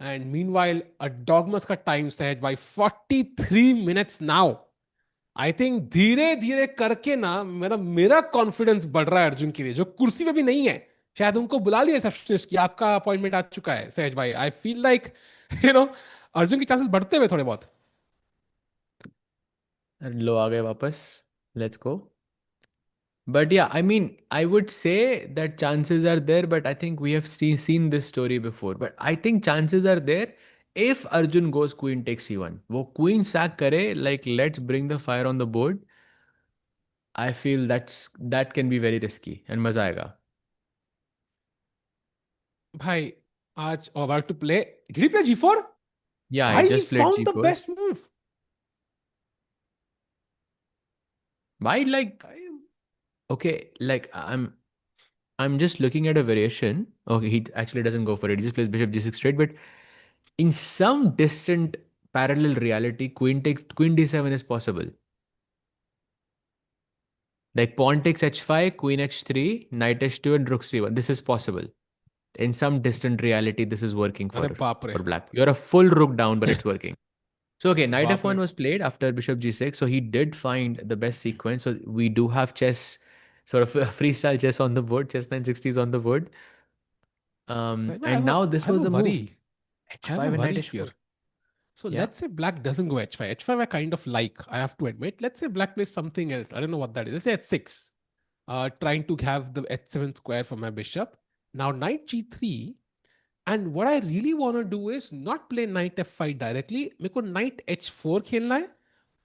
And meanwhile, a dogmas का time सहज by 43 minutes now. I think धीरे धीरे करके ना मेरा मेरा कॉन्फिडेंस बढ़ रहा है अर्जुन के लिए, जो कुर्सी पे भी नहीं है. शायद उनको बुला लिया रिसेप्शनिस्ट की, आपका अपॉइंटमेंट आ चुका है सहज भाई. आई feel like you know Arjun के चांसेस बढ़ते हुए थोड़े बहुत. लो आ गए वापस. Let's go. But yeah, I mean, I would say that chances are there, but I think we have seen this story before. But I think chances are there if Arjun goes queen takes c1. वो queen sack करे, like let's bring the fire on the board. I feel that can be very risky and मजा आएगा. भाई आज about to play, did he play G4? Yeah, I भाई he just played found the g4. Best move. Why like okay, like I'm just looking at a variation. Okay, he actually doesn't go for it. He just plays bishop g6 straight, but in some distant parallel reality, queen d7 is possible. Like pawn takes h5, queen h3, knight h2, and rook c1. This is possible. In some distant reality, this is working अरे बाप रे, for black. You're a full rook down, but it's working. So okay, knight बाप रे. f1 was played after bishop g6. So he did find the best sequence. So we do have chess, sort of freestyle chess on the board. Chess 960 is on the board. Saima, And now I this have was a the move. worry. I have a h5 and knight worry here. h4. So Yeah. let's say black doesn't go h5. H5 I kind of like, I have to admit. Let's say black plays something else. I don't know what that is. Let's say h6. Trying to have the h7 square for my bishop. Now knight g3. And what I really want to do is not play knight f5 directly. मेरे को knight h4 खेलना है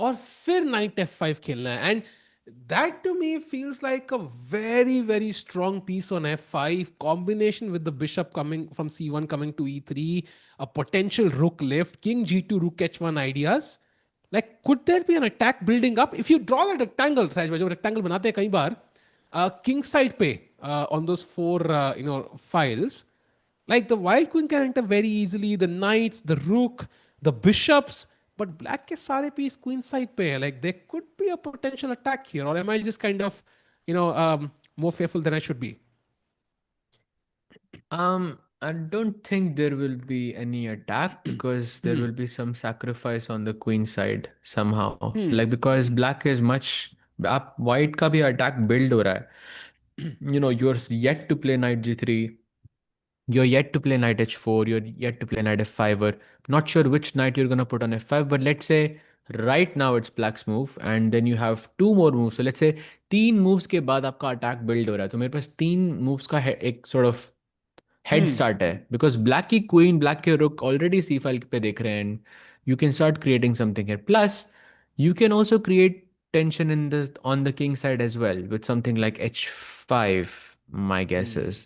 और फिर knight f5 खेलना है. And that to me feels like a very, very strong piece on f5 combination with the bishop coming from c1 coming to e3, a potential rook lift, king g2, rook h1 ideas. Like, could there be an attack building up? If you draw that rectangle, size में जो rectangle बनाते हैं कई बार, king side पे on those four files, like the white queen can enter very easily, the knights, the rook, the bishops, but black के सारे piece queen side पे है. Like there could be a potential attack here, or am I just kind of, more fearful than I should be? I don't think there will be any attack because there Hmm. will be some sacrifice on the queen side somehow. Hmm. Like because black is much, आप white का भी attack build हो रहा है. You're yet to play knight g3. You're yet to play knight h4. You're yet to play knight f5. Or not sure which knight you're gonna put on f5. But let's say right now it's black's move, and then you have two more moves. So let's say तीन moves के बाद आपका attack build हो रहा है. तो मेरे पास तीन moves का एक sort of head Hmm. Start है बिकॉज ब्लैक की क्वीन ब्लैक के रुक ऑलरेडी सी फाइल पे देख रहे हैं and you can start creating something here plus you can also create tension in the on the king side as well with something like h5 my guess Hmm. is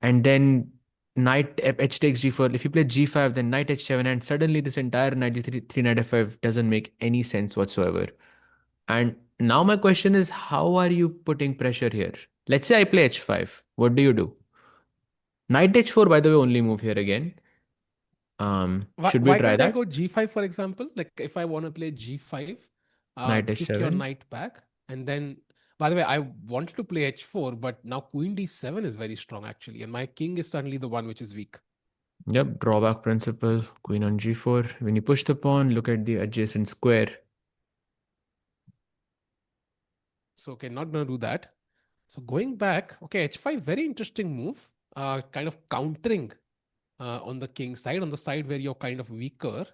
and then knight h takes g4 if you play g5 then knight h7 and suddenly this entire knight g3 3 knight f5 doesn't make any sense whatsoever and now my question is how are you putting pressure here let's say I play h5 what do? Knight h4, by the way, only move here again. Why, Should we why try can't I go that? g5, for example? Like if I want to play g5, Knight kick your h7. knight back, and then, by the way, I wanted to play h4, but now queen d7 is very strong actually, and my king is suddenly the one which is weak. Yep, drawback principle. Queen on g4. When you push the pawn, look at the adjacent square. So, okay, not gonna do that. So going back, okay, h5, very interesting move. Kind of countering on the king side, on the side where you're kind of weaker.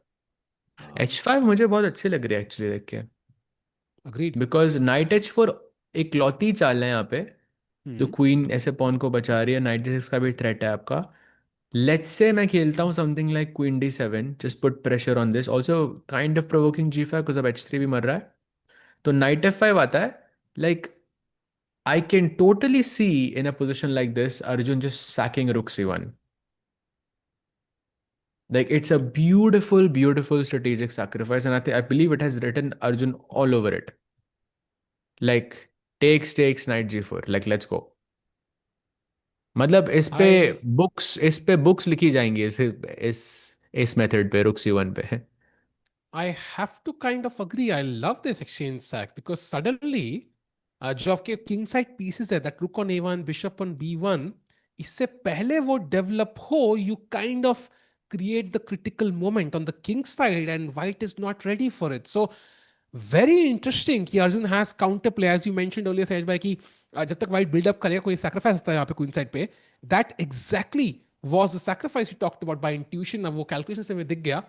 h5 मुझे बहुत अच्छे लग रहे हैं actually देख के Agreed. Because night h4 एक लौती चाल है यहाँ पे जो Hmm. क्वीन ऐसे पॉन को बचा रही है नाइट g6 का भी थ्रेट है आपका लेट्स से मैं खेलता हूँ something like queen d7 just put pressure on this also kind of provoking g5 because अब h3 भी मर रहा है तो नाइट f5 आता है like I can totally see in a position like this, Arjun just sacking Rook C1. Like it's a beautiful, beautiful strategic sacrifice, and I believe it has written Arjun all over it. Like takes knight G4. Like let's go. मतलब I इस पे books लिखी जाएंगी इस method पे रुक C1 पे I have to kind of agree. I love this exchange sack because suddenly, जो आपके किंग साइड पीसेस है दैट रुक on a1 bishop on b1, इससे पहले वो डेवलप हो, you kind of create the critical moment on the king side and white is not ready for it. So very interesting कि Arjun has counter play as you mentioned earlier सहज भाई कि जब तक white build up करेगा कोई sacrifice होता है यहाँ पे queen side पे, that exactly was the sacrifice you talked about by intuition. अब वो calculation से हमें दिख गया.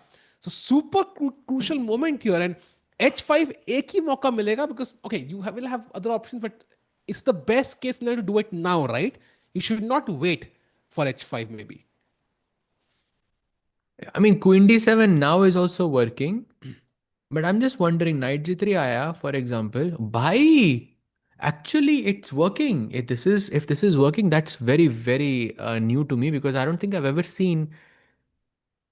So super crucial moment here, and h5 एक ही मौका मिलेगा because okay will have other options, but it's the best case scenario to do it now, right? You should not wait for h5 maybe. I mean, Queen D7 now is also working, but I'm just wondering, Knight G3 आया, for example, भाई, actually it's working. If this is working, that's very, very new to me because I don't think I've ever seen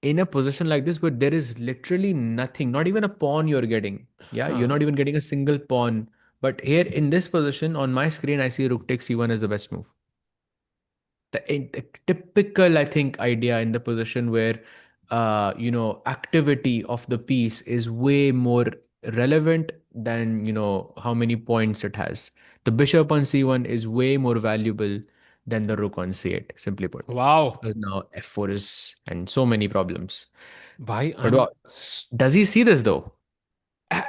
in a position like this where there is literally nothing, not even a pawn you're getting. Yeah, you're Huh. not even getting a single pawn. But here in this position on my screen, I see Rook takes C1 as the best move. The typical, I think, idea in the position where activity of the piece is way more relevant than how many points it has. The bishop on c1 is way more valuable than the rook on c8, simply put, Wow. because now f4 is and so many problems. Bhai, But what does he see this though?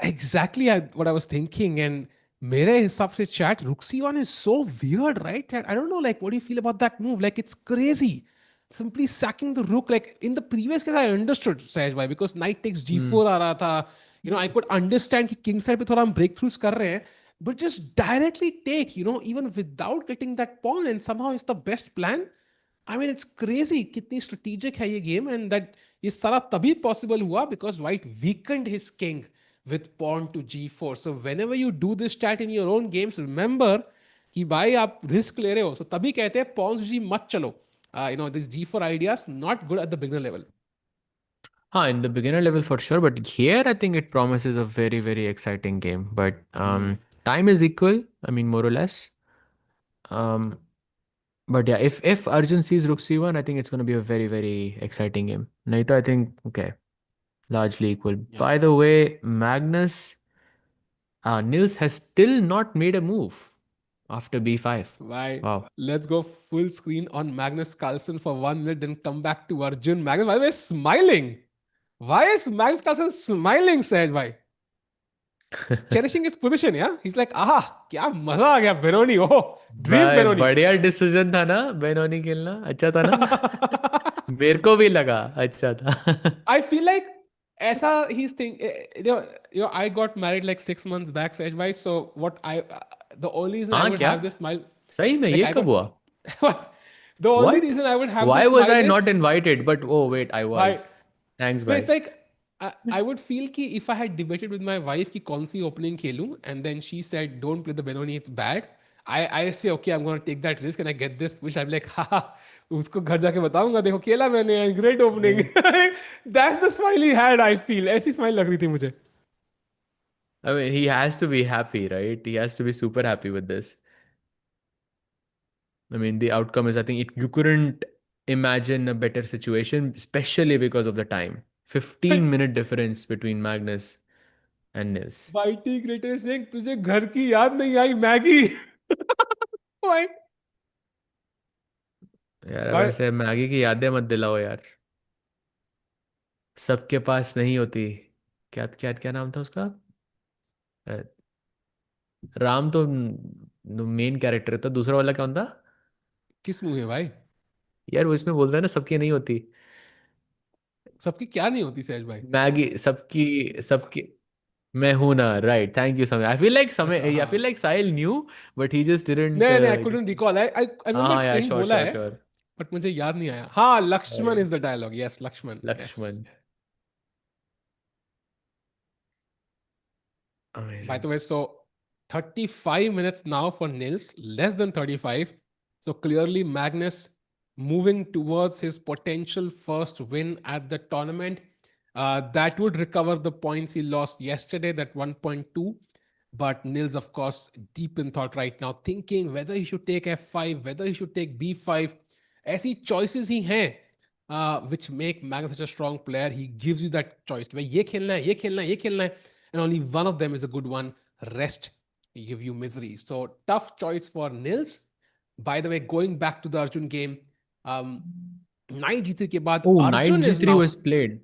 Exactly what I was thinking. And मेरे हिसाब से chat Ruxi one is so weird, right? Chat, I don't know, like, what do you feel about that move? Like, it's crazy. Simply sacking the rook. Like, in the previous case, I understood, Sahaj bhai, because knight takes Hmm. g4 आ रहा था. I could understand कि king side पे थोड़ा हम breakthroughs कर रहे हैं. But just directly take, even without getting that pawn, and somehow it's the best plan. I mean, it's crazy कितनी strategic है ये game, and that ये सारा तभी possible हुआ because white weakened his king with pawn to g4. So whenever you do this chat in your own games, remember कि भाई आप risk ले रहे हो. So तभी कहते हैं pawns g मत चलो. This g4 ideas not good at the beginner level. In the beginner level for sure, but here I think it promises a very, very exciting game. But time is equal, I mean, more or less. Um, but yeah, if Arjun sees Rook C1, I think it's going to be a very, very exciting game. Naito, I think, okay, largely equal. Yeah. By the way, Magnus, Nils has still not made a move after B5. Why? Wow. Let's go full screen on Magnus Carlsen for 1 minute, then come back to Arjun. Magnus, why are you smiling? Why is Magnus Carlsen smiling, Sahaj bhai? Cherishing his position, yeah? He's like, aha, क्या मजा आ गया बेरोनी oh, dream भाई बेरोनी. बढ़िया decision था ना Benoni खेलना, अच्छा था ना? मेरे को भी लगा अच्छा था। I feel like ऐसा he's think I got married like 6 months back, Sahaj bhai. So the only reason I हाँ would क्या? have this smile, सही में like ये I कब got, हुआ? the only What? reason I would have Why this was smile I is not invited? But oh wait, I why. was. Thanks, No, it's bye. like I would feel कि if I had debated with my wife कि कौन सी opening खेलूं, and then she said don't play the Benoni, it's bad. I say okay, I'm gonna take that risk and I get this, which I'm like haha, उसको घर जाके बताऊंगा देखो खेला मैंने, great opening. Yeah. That's the smile he had. I feel ऐसी smile लग रही थी मुझे. I mean, he has to be happy, right? He has to be super happy with this. I mean, the outcome is, I think, you couldn't imagine a better situation, especially because of the time. 15-minute difference between Magnus and Nils. वाइटी ग्रेटर सिंह तुझे घर की याद नहीं आई Maggi. भाई यार अब भाई ऐसे मैगी की यादें मत दिलाओ यार, सबके पास नहीं होती। क्या क्या क्या नाम था उसका? अ, राम तो मेन कैरेक्टर था, दूसरा वाला कौन था? किस मुंह है भाई? यार वो इसमें बोलता है ना, सबकी नहीं होती। सबकी क्या नहीं होती सहज भाई? मैगी सबकी, सबकी। मैं हूं ना, राइट, थैंक यू समय, आई फील लाइक समय, अच्छा आई हाँ. Feel like Sahil new, but he just didn't. नहीं नहीं, I couldn't recall. I remember हाँ यार, कहीं श्योर बोला श्योर है, श्योर। बट मुझे याद नहीं आया. हाँ, Laxman is the dialogue. Yes, Laxman. Yes. Laxman. By amazing. the way, so 35 minutes now for Nils, less than 35. So clearly, Magnus moving towards his potential first win at the tournament. That would recover the points he lost yesterday, that 1.2. But Nils, of course, deep in thought right now, thinking whether he should take f5, whether he should take b5. ऐसी choices ही हैं which make Magnus such a strong player. He gives you that choice. भाई ये खेलना है, ये खेलना है, ये खेलना है, and only one of them is a good one. Rest give you misery. So tough choice for Nils. By the way, going back to the Arjun game, um, knight g3 के बाद Oh, knight Arjun is g3 now, was played.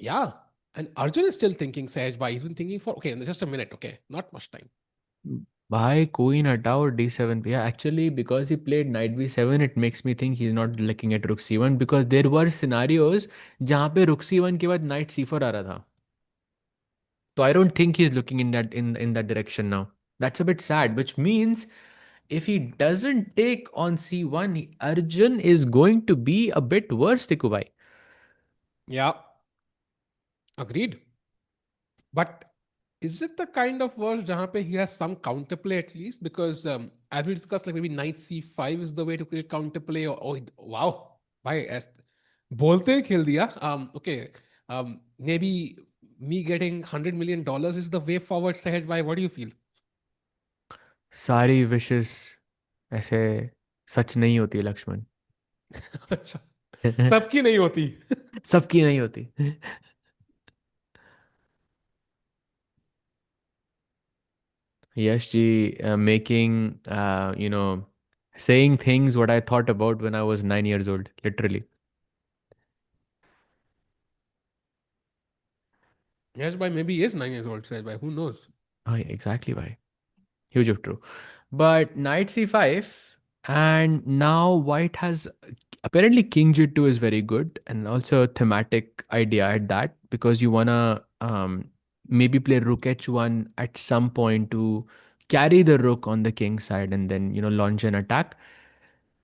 yeah, and Arjun is still thinking Sahaj bhai. He's been thinking for okay, just a minute. Okay, not much time. Bhai, queen hटाओ d7 पे. Yeah, actually, because he played knight b7, it makes me think he's not looking at rook c1, because there were scenarios जहाँ पे rook c1 के बाद knight c4 आ रहा था. So I don't think he's looking in that direction now. That's a bit sad, which means if he doesn't take on c1, Arjun is going to be a bit worse, Tikubai. Yeah, agreed. But is it the kind of verse jahan pe he has some counterplay at least? Because as we discussed, like maybe knight c5 is the way to create counterplay. Or oh, wow, bhai, as bolte hi khel diya. Okay, maybe me getting $100 million is the way forward. Sahaj bhai, what do you feel? सारी wishes ऐसे सच नहीं होती, लक्ष्मण. सबकी नहीं होती. सबकी नहीं होती. Yash ji making, saying things what I thought about when I was 9 years old, literally. Yes, by maybe he is 9 years old. Says by who knows? Oh, yeah, exactly why. Huge of true. But knight c5, and now white has apparently king g2 is very good, and also a thematic idea at that, because you wanna maybe play rook h1 at some point to carry the rook on the king side and then launch an attack.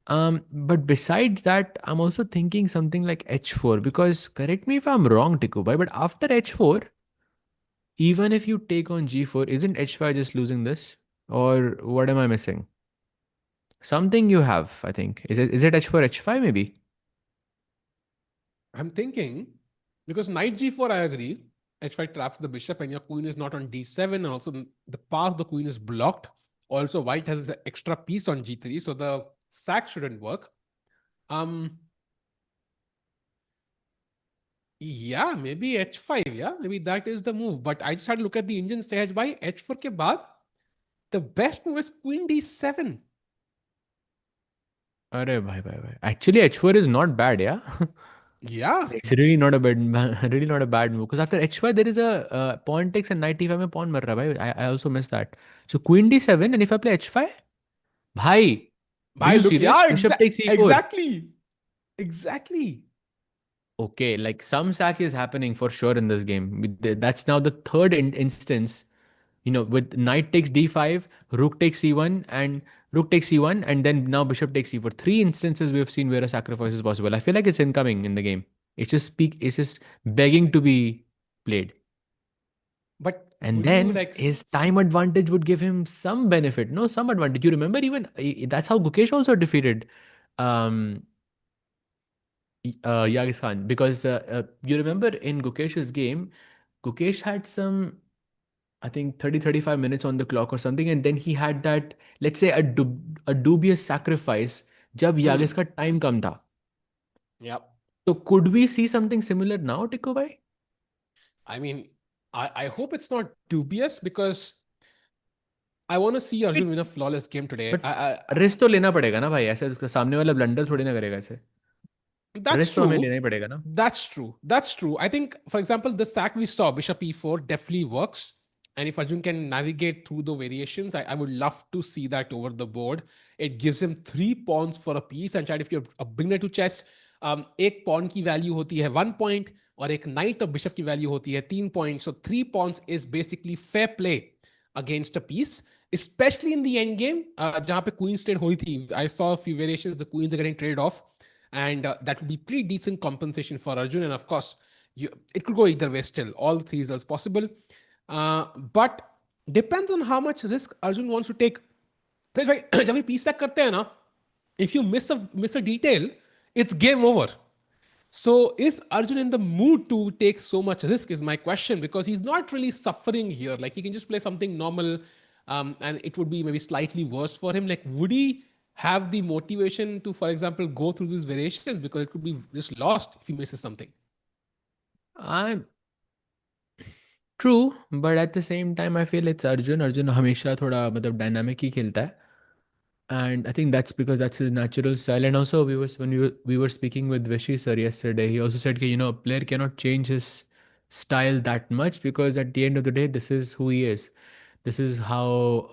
But besides that, I'm also thinking something like h4, because correct me if I'm wrong, Tikubai, but after h4, even if you take on g4, isn't h5 just losing this? Or what am I missing? Something you have, I think. Is it h4, h5 maybe? I'm thinking because knight g4, I agree. H5 traps the bishop, and your queen is not on d7. And also, the path the queen is blocked. Also, white has an extra piece on g3, so the sack shouldn't work. Um, yeah, maybe h5. Yeah, maybe that is the move. But I just had to look at the Indian stage by h4 के बाद. The best move is queen d7. Arey bhai, bhai, bhai. Actually, h4 is not bad, yeah. Yeah, It's really not a bad, really not a bad move. Because after h5, there is a pawn takes and knight e5 में pawn मर रहा है, भाई. I also missed that. So queen d7, and if I play h5, bhai, are I you look. serious? Yeah, Bishop takes e4. exactly, exactly. Okay, like some sack is happening for sure in this game. That's now the third instance, with knight takes d5, rook takes c1, and rook takes c1, and then now bishop takes c4. Three instances we have seen where a sacrifice is possible. I feel like it's incoming in the game. It's just begging to be played. But And would you then like? his time advantage would give him some benefit. No, some advantage. You remember even that's how Gukesh also defeated um, Yagiz Khan, because you remember in Gukesh's game, Gukesh had some, I think 30-35 minutes on the clock or something, and then he had that, let's say, a dubious sacrifice जब यागिस Hmm. का time कम था. Yeah. So could we see something similar now, Tikko bhai? I mean, I hope it's not dubious because I want to see Arjun Wait, win a flawless game today. but risk तो लेना पड़ेगा ना भाई, ऐसे उसका सामने वाला blunder थोड़ी ना करेगा ऐसे. That's रिस्क तो हमें true. लेना ही पड़ेगा ना. That's true. That's true. I think, for example, the sack we saw, Bishop e4, definitely works. And if Arjun can navigate through the variations, I would love to see that over the board. It gives him 3 pawns for a piece. And if you're a beginner to chess, एक pawn की value होती है 1 point, और एक knight और bishop की value होती है 3 points. So 3 pawns is basically fair play against a piece, especially in the end game, जहाँ पे queen trade हुई थी. I saw a few variations. The queens are getting traded off, and that would be pretty decent compensation for Arjun. And of course, it could go either way still. All three results possible. But depends on how much risk Arjun wants to take. तो भाई जब ये piece तक करते हैं ना, if you miss a detail, it's game over. So is Arjun in the mood to take so much risk is my question, because he's not really suffering here. Like he can just play something normal, and it would be maybe slightly worse for him. Like would he have the motivation to, for example, go through these variations, because it could be just lost if he misses something. I'm true, but at the same time I feel it's Arjun. Arjun हमेशा थोड़ा मतलब dynamic ही खेलता है. And I think that's because that's his natural style. And also, we were speaking with Vishy sir yesterday. He also said, a player cannot change his style that much, because at the end of the day, this is who he is. This is how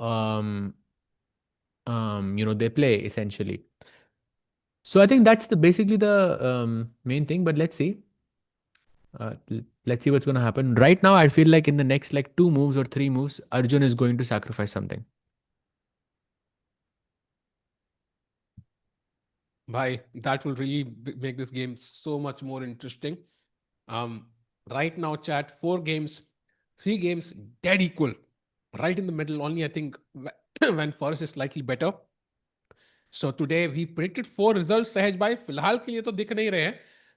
they play essentially. So I think that's the basically the main thing. But let's see. Let's see what's going to happen. Right now, I feel like in the next like 2 moves or 3 moves, Arjun is going to sacrifice something. Bhai, that will really make this game so much more interesting. Um, right now, chat, 4 games, 3 games, dead equal. Right in the middle, only I think when Forest is slightly better. So today we predicted 4 results. Sahaj bhai, फिलहाल के लिए तो दिख नहीं रहे हैं,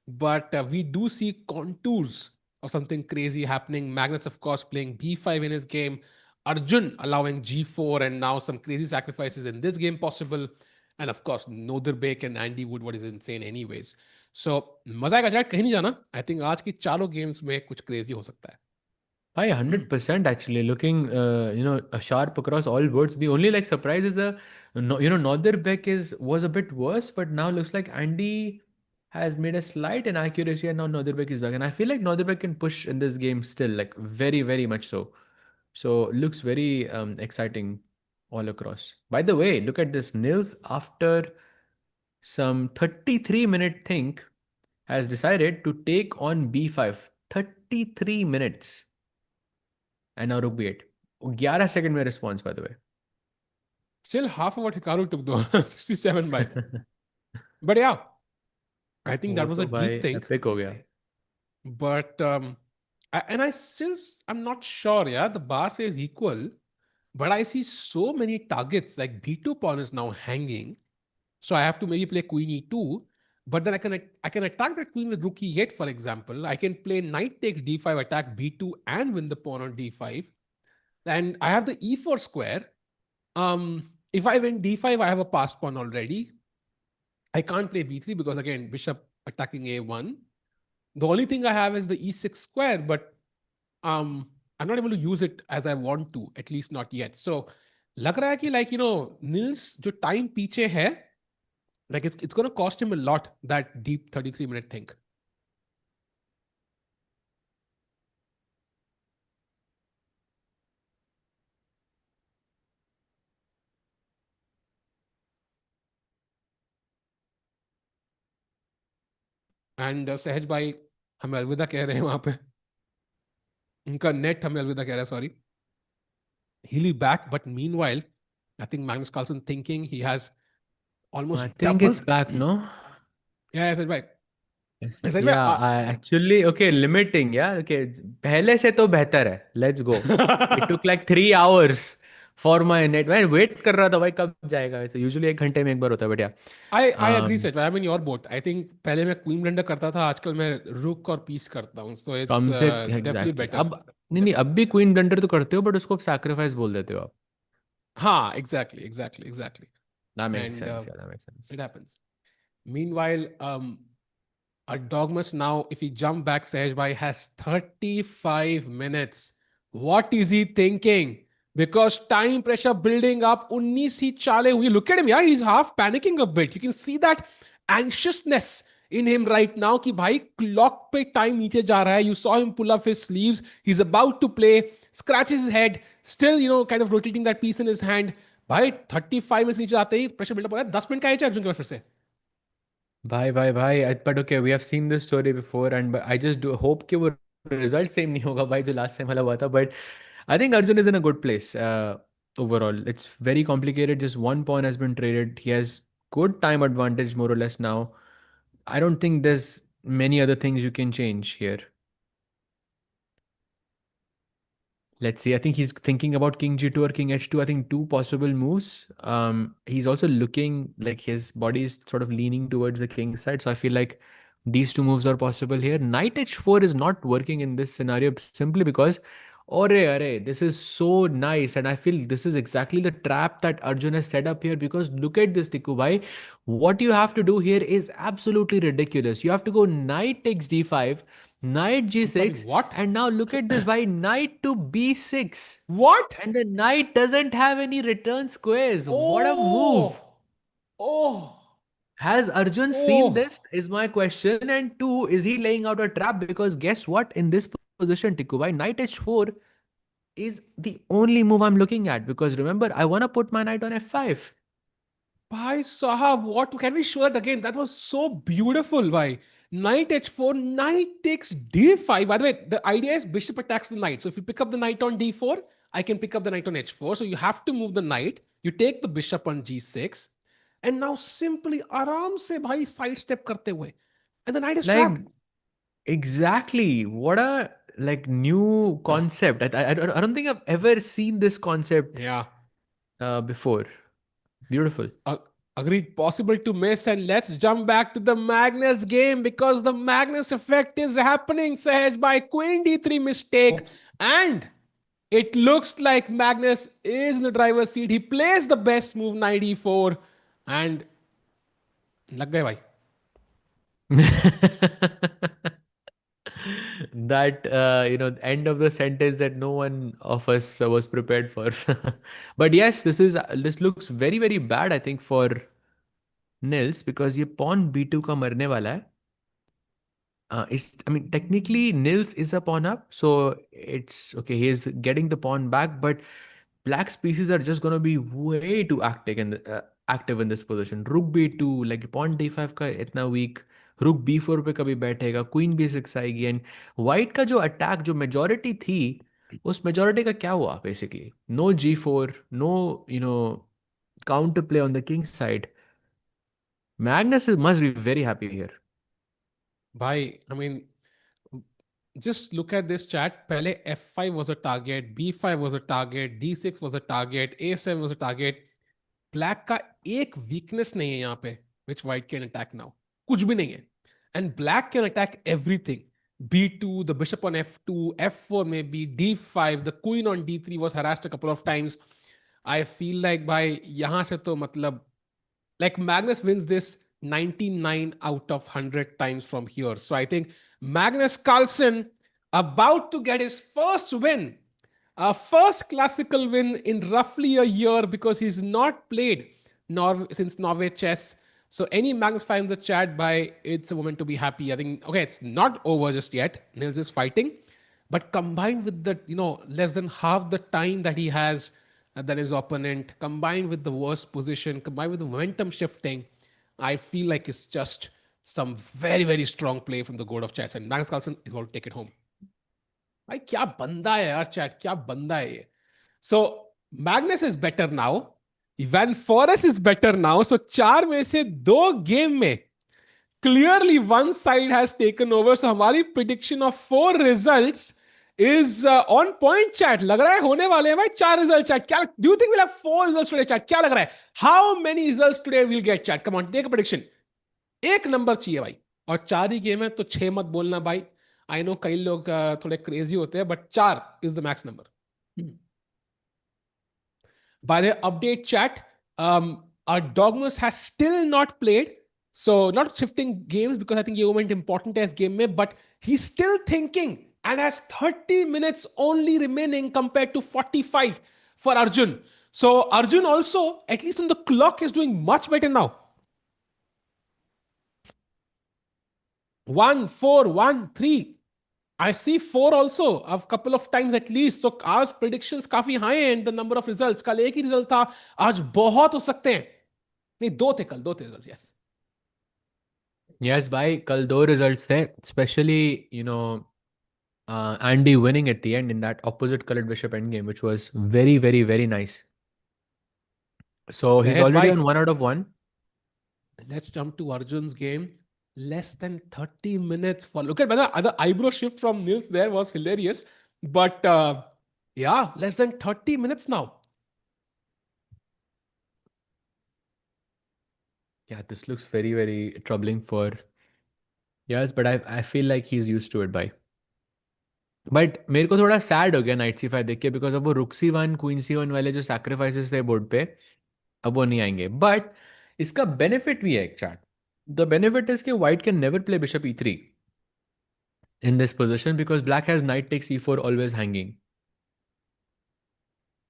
but we do see contours of something crazy happening. Magnus, of course, playing b5 in his game. Arjun allowing g4, and now some crazy sacrifices in this game possible. And of course, Nodirbek and Andy Woodward is insane, anyways. सो मजा आएगा chat, कहीं नहीं जाना। I think आज की चारों games में कुछ क्रेजी हो सकता I है। 100% actually looking, sharp across all boards. The only like surprise is Nodirbek was a bit worse, but now looks like Andy has made a slight inaccuracy, and now Nodirbek is back. And I feel like Nodirbek can push in this game still, like very, very much so. So looks very exciting all across. By the way, look at this. Nils, after some 33-minute think, has decided to take on B5. 33 minutes. And now Rook B8. 11 second में response bye the way. Still half of what Hikaru took though, 67 by. But yeah, I think वो that was a तो भाई deep think. Epic हो गया. But and I still I'm not sure. Yeah, the bar says equal, but I see so many targets. Like B2 pawn is now hanging, so I have to maybe play Queen E2. But then I can attack that queen with Rook E8, for example. I can play Knight takes D5, attack B2, and win the pawn on D5. And I have the E4 square. If I win D5, I have a passed pawn already. I can't play B3 because again, bishop attacking A1. The only thing I have is the E6 square, but I'm not able to use it as I want to, at least not yet. So लग रहा है कि like Nils जो time पीछे है, like it's going to cost him a lot, that deep 33-minute think. And सहज भाई हमें अलविदा कह रहे हैं वहां पे, उनका नेट हमें अलविदा कह रहा है, sorry. He'll be back, but meanwhile, I think Magnus Carlsen thinking he has I almost think double. It's back no. Yeah, Sahaj भाई. सहज या भाई, actually okay limiting yeah okay. पहले से तो बेहतर है. Let's go. It took like 3 hours for my net. मैं wait कर रहा था भाई कब जाएगा. वैसे यूजुअली 1 घंटे में एक बार होता है बट या. I agree, Seth. I'm in your boat. I think पहले मैं क्वीन ब्लेंडर करता था, आजकल मैं रुक और पीस करता हूँ. So it's कम से definitely एग्जैक्टली better. अब. नहीं नहीं अब भी क्वीन ब्लंडर तो करते हो बट उसको सैक्रिफाइस बोल देते हो आप. हाँ, exactly. That makes And sense. या that makes sense. it happens. Meanwhile, Erdogmus now, if he jump back, Sahej Bhai has 35 minutes. What is he thinking? Because time pressure building up. 19 ही चाले हुए. Look at him, yeah, he's half panicking a bit. You can see that anxiousness in him right now कि भाई clock पे time नीचे जा रहा है. You saw him pull up his sleeves. He's about to play. Scratches his head. Still, kind of rotating that piece in his hand. भाई 35 minute नीचे आते ही प्रेशर बिल्डअप हो गया. 10 मिनट का एज है अर्जुन के पास फिर से. भाई but okay we have seen this story before and I just do hope कि वो result same नहीं होगा भाई जो last time वाला हुआ था. But I think Arjun is in a good place overall. It's very complicated. Just one pawn has been traded. He has good time advantage more or less now. I don't think there's many other things you can change here. Let's see. I think he's thinking about King G2 or King H2. I think two possible moves. He's also looking like his body is sort of leaning towards the king side. So I feel like these two moves are possible here. Knight H4 is not working in this scenario simply because, this is so nice. And I feel this is exactly the trap that Arjun has set up here because look at this, Tiku bhai. What you have to do here is absolutely ridiculous. You have to go Knight takes D5. Knight I'm sorry, g6, what? and now look at this by knight to b6. What? And the knight doesn't have any return squares. What a move! Oh, oh, Has Arjun seen oh. this? Is my question. And two, is he laying out a trap? Because guess what? In this position, Tikubai, knight h4 is the only move I'm looking at. Because remember, I want to put my knight on f5. Bhai Sahab, what? Can we show that again? That was so beautiful, bhai. Knight h4, knight takes d5. By the way, the idea is bishop attacks the knight. So if you pick up the knight on d4, I can pick up the knight on h4. So you have to move the knight. You take the bishop on g6. And now simply aram se bhai sidestep karte hue. And the knight is Like, trapped. exactly. What a like new concept. I don't think I've ever seen this concept Yeah. before. Beautiful. Agreed, possible to miss. And let's jump back to the Magnus game because the Magnus effect is happening, Sahaj, by queen d3 mistake. Oops. And it looks like Magnus is in the driver's seat. He plays the best move, knight e4. And lag gaye bhai. That end of the sentence that no one of us was prepared for. But yes, this looks very very bad, I think, for Nils, because ये pawn b2 का मरने वाला है. I mean, technically, Nils is a pawn up, so it's okay. He is getting the pawn back, but black's pieces are just gonna be way too active in this position. Rook b2, like pawn d5 का इतना weak. Rook b4 पे कभी बैठेगा, queen b6 आएगी, and white का जो attack, जो majority थी, उस majority का क्या हुआ basically? No g4, no counter play on the king's side. Must be very happy here. Bhai, I mean, just look at this chat. Pehle f5 was a target, b5 was a target, d6 was a target, a7 was a target. Black का एक weakness नहीं है यहाँ पे विच white can attack now. कुछ भी नहीं है. And black can attack everything. b2, the bishop on f2, f4 maybe, d5, the queen on d3 was harassed a couple of times. I feel like भाई यहाँ से तो मतलब like Magnus wins this 99 out of 100 times from here. So I think Magnus Carlsen about to get his first win, first classical win in roughly a year because he's not played since Norway chess. So any Magnus fan in the chat, by it's a moment to be happy. I think okay, it's not over just yet. Nils is fighting, but combined with the less than half the time that he has than his opponent, combined with the worst position, combined with the momentum shifting, I feel like it's just some very very strong play from the god of chess, and Magnus Carlsen is going to take it home. भाई क्या बंदा है यार chat, क्या बंदा है ये. So Magnus is better now, Van Foreest is better now. So चार में से दो गेम में clearly one side has taken over. So हमारी prediction of 4 results is on point chat. लग रहा है होने वाले हैं भाई 4 रिजल्ट चैट. क्या do you think will have 4 results today chat? क्या लग रहा है? How many results today will get chat? Come on, take a prediction. एक नंबर चाहिए भाई, और 4 ही गेम है तो 6 मत बोलना भाई. आई नो कई लोग थोड़े क्रेजी होते हैं, but 4 is the max number. By the update chat, Erdogmus has still not played. So not shifting games because I think he went important as game mein, but he's still thinking and has 30 minutes only remaining compared to 45 for Arjun. So Arjun also, at least on the clock, is doing much better now. 1, 4, 1, 3. I see 4 also a couple of times at least. So आज predictions काफी high हैं in the number of results. कल एक ही result था, आज बहुत हो सकते हैं. नहीं, दो थे results. Yes. Yes, भाई कल दो results थे, especially Andy winning at the end in that opposite colored bishop endgame, which was very very very nice. So he's Behaj already bhai, on 1 out of 1. let's jump to Arjun's game. Less than 30 minutes for look at the other eyebrow shift from Nils there was hilarious. But yeah, less than 30 minutes now. Yeah, this looks very very troubling for. Yes, but I feel like he's used to it by. But मेरे को थोड़ा sad हो गया night सी five देख के, because अब वो रुक सी 1 क्वीन सी 1 वाले जो सैक्रिफाइसेस थे बोर्ड पे, अब वो नहीं आएंगे. बट इसका बेनिफिट भी है एक चार्ट. द बेनिफिट इज कि white can never play bishop e3 in this position because black has knight takes e4 always hanging.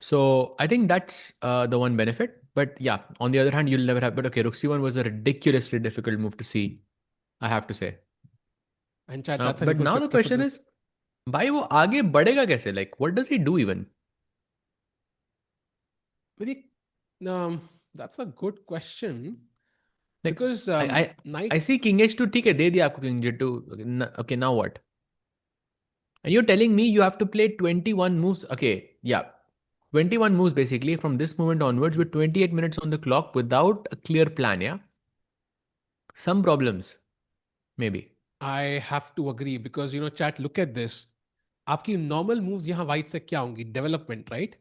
So I think that's the one benefit. But yeah, on the other hand, you'll never have. But okay, rook c1 was a ridiculously difficult move to see, I have to say. And chat, that's how But people now the prefer question this. is, भाई वो आगे बढ़ेगा कैसे? Like what does he do even? Maybe that's a good question. Like Because I I knight. I see king h2, ठीक है दे दिया आपको king j2. Okay, now what? And you're telling me you have to play 21 moves. Okay, yeah. 21 moves basically from this moment onwards with 28 minutes on the clock without a clear plan, yeah? Some problems, maybe. I have to agree because chat, look at this. आपकी normal moves यहाँ white से क्या होंगी? Development, right?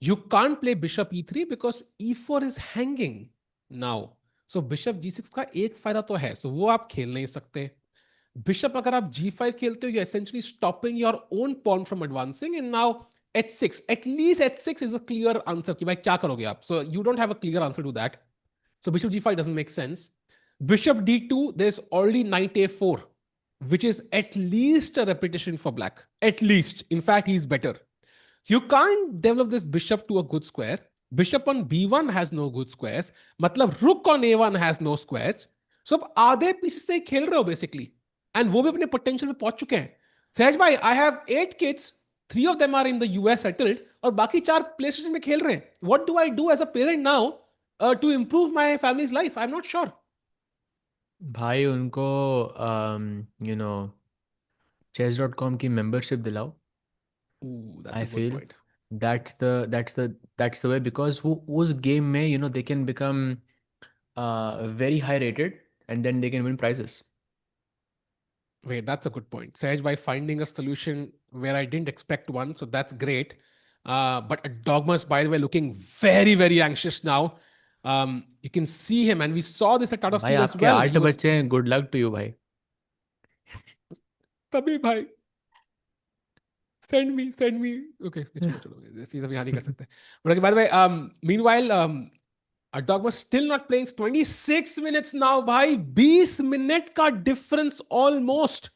You can't play bishop e3 because e4 is hanging now. So bishop g6 का एक फायदा तो है, so वो आप खेल नहीं सकते. Bishop अगर आप g5 खेलते हो, you're essentially stopping your own pawn from advancing, and now h6. At least h6 is a clear answer कि भाई क्या करोगे आप? So you don't have a clear answer to that. So bishop g5 doesn't make sense. Bishop d2, there's already knight a4, which is at least a repetition for black. At least. In fact, he's better. You can't develop this bishop to a good square. Bishop on b1 has no good squares. मतलब rook on a1 has no squares. So अब आधे पीछे से खेल रहे हो basically. And वो भी अपने potential पे पहुंच चुके हैं. सहज भाई, I have 8 kids. 3 of them are in the US settled और बाकी 4 PlayStation में खेल रहे हैं. What do I do as a parent now to improve my family's life? I'm not sure. भाई उनको यू नो chess.com की मेंबरशिप दिलाओ. Ooh, that's I a good feel point. that's the way, because वो उस game में they can become very high rated, and then they can win prizes. Wait, that's a good point. Sahaj, by finding a solution where I didn't expect one, so that's great. But Dogma's, by the way, looking very, very anxious now. You can see him, and we saw this at Tata भाई Steel as आपके well. He 8 was बच्चे हैं, good luck to you भाई. तभी भाई send me. Okay, ये छोड़ो छोड़ो, ये सीधा यहाँ नहीं कर सकते. But okay, by the way, meanwhile, Dogma still not playing. 26 minutes now, भाई 20 minute का difference almost.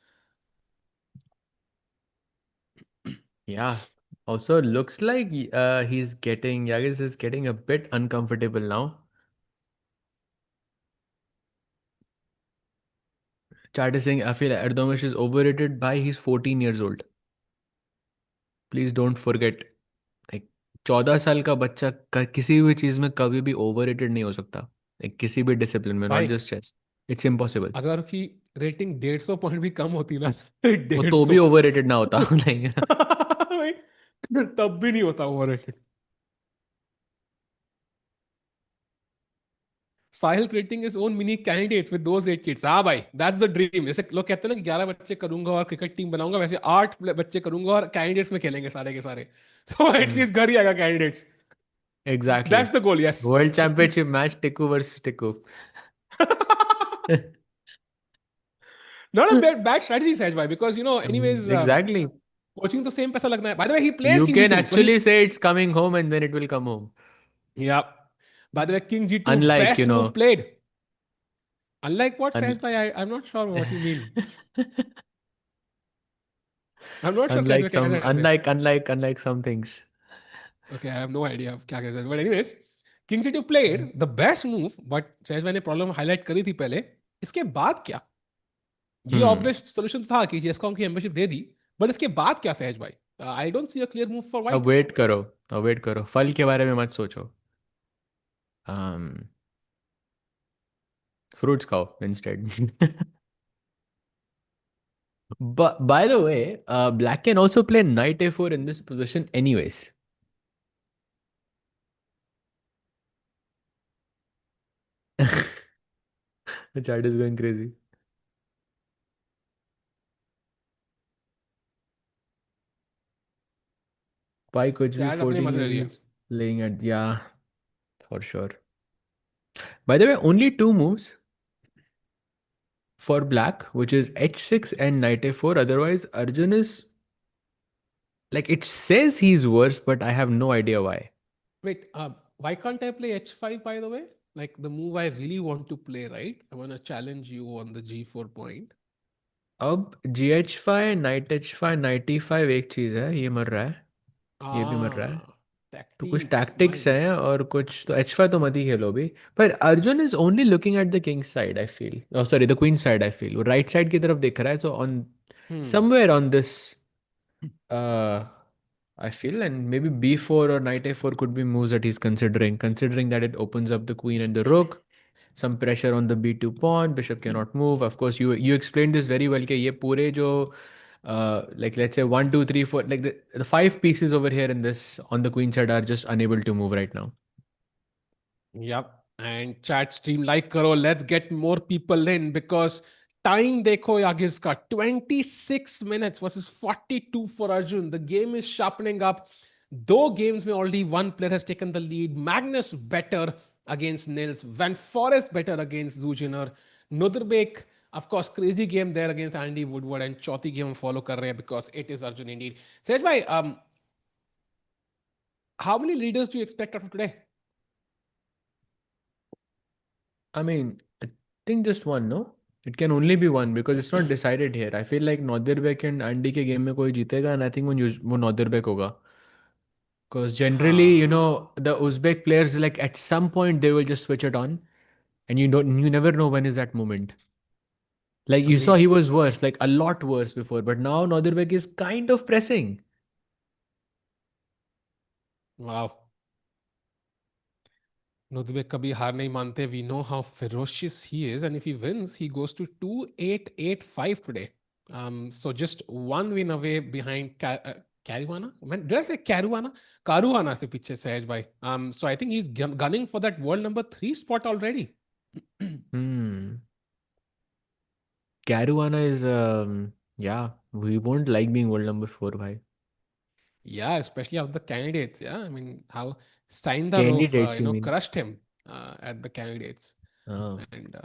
Yeah. Also, looks like Yagiz is getting a bit uncomfortable now. Chat is saying, I feel Erdogmus is overrated by he's 14 years old. Please don't forget. Like 14 साल का बच्चा किसी भी चीज में कभी भी overrated नहीं हो सकता. Like किसी भी discipline में, not भाई just chess. It's impossible. अगर उसकी रेटिंग 150 पॉइंट भी कम होती ना, वो डेढ़ तो सौ भी overrated ना होता. Like, तब भी नहीं होता over rated. Sahil creating is own mini candidates with those 8 kids. हाँ भाई, दैट्स द ड्रीम. जैसे लोग कहते हैं ना कि 11 बच्चे करूंगा और क्रिकेट टीम बनाऊंगा, वैसे 8 बच्चे करूंगा और कैंडिडेट्स में खेलेंगे सारे के सारे. सो hmm, एटलीस्ट घर ही आएगा candidates. exactly. That's the goal. Yes. World Championship match, Tiku versus Tiku. Not a bad strategy सहज भाई, बिकॉज एनीवेज Exactly. कोचिंग तो सेम पैसा लगना है. Bye the way, he plays You king can G2, so he. actually say it's coming home and then it will come home. या. Bye the way, king G2 Unlike, best move played. Unlike what, un- Sahaj bhai? I'm not sure what you mean. I'm not sure क्या unlike क्या some, कहना चाहते हैं. unlike some things. Okay, I have no idea क्या कहना चाहते हैं. But anyways, King G2 played the best move, but Sahaj bhai ने प्रॉब्लम हाईलाइट करी थी पहले. इसके बाद क्या? ये Hmm. ऑब्वियस सोल्यूशन था कि जेस्कॉम की मेंबरशिप दे दी, बट इसके बाद क्या सहज भाई? आई don't see a clear move for अब व्हाइट. वेट करो. अब वेट करो, फल के बारे में मत सोचो. um, Fruits खाओ instead. But by the way, black can also play knight a4 in this position anyways. The chat is going crazy. Why कुछ भी चैट अपने 14 मजे ले years लिया. is playing at, yeah, for sure. By the way, only two moves for black, which is h6 and knight a4. Otherwise, Arjun is like, it says he's worse, but I have no idea why. Wait, why can't I play h5 by the way? Like the move I really want to play, right? I want to challenge you on the g4 point. अब gh5 knight h5 knight e5 एक चीज है, ये मर रहा है, ये भी मर रहा है. Ah, तो कुछ tactics. Tactics Nice. हैं और कुछ तो एच फाइव तो मत ही खेलो भी. पर Arjun is only looking at the king side I feel, sorry the queen side I feel. वो राइट साइड की तरफ देख रहा है, तो on Hmm. Somewhere on this I feel, and maybe b4 or knight a4 could be moves that he's considering that it opens up the queen and the rook, some pressure on the b2 pawn, bishop cannot move. Of course, you explained this very well कि ये पूरे जो like let's say 1 2 3 4, like the five pieces over here in this on the queen side are just unable to move right now. Yep. And chat stream like karo. Let's get more people in because time dekho Yagiz ka 26 minutes versus 42 for Arjun. The game is sharpening up. Though games में already one player has taken the lead. Magnus better against Nils. Van Foreest better against Zhu Jiner. Nodirbek, of course, crazy game there against Andy Woodward. And चौथी game हम follow कर रहे हैं because it is Arjun indeed. Sej bhai, how many leaders do you expect after today? I mean, think just one, no? It can only be one because it's not decided here. I feel like Nodirbek and Andy के game में कोई जीतेगा and I think वो Nodirbek होगा. Because generally, हाँ. the Uzbek players like at some point they will just switch it on, and you never know when is that moment. Like you saw, Agreed. he was worse, like a lot worse before, but now Nodirbek is kind of pressing. Wow. Nodirbek kabhi haar nahi mante. We know how ferocious he is, and if he wins, he goes to 2-8-8-5 today. So just one win away behind Caruana. Man, did I say Caruana? Caruana se piche Sahaj bhai. So I think he's gunning for that world number 3 spot already. Hmm. Caruana is yeah, we won't like being world number 4, bhai. Yeah, especially of the candidates. Yeah, I mean how Saindarov, Candidates, you mean? crushed him at the candidates, Oh. and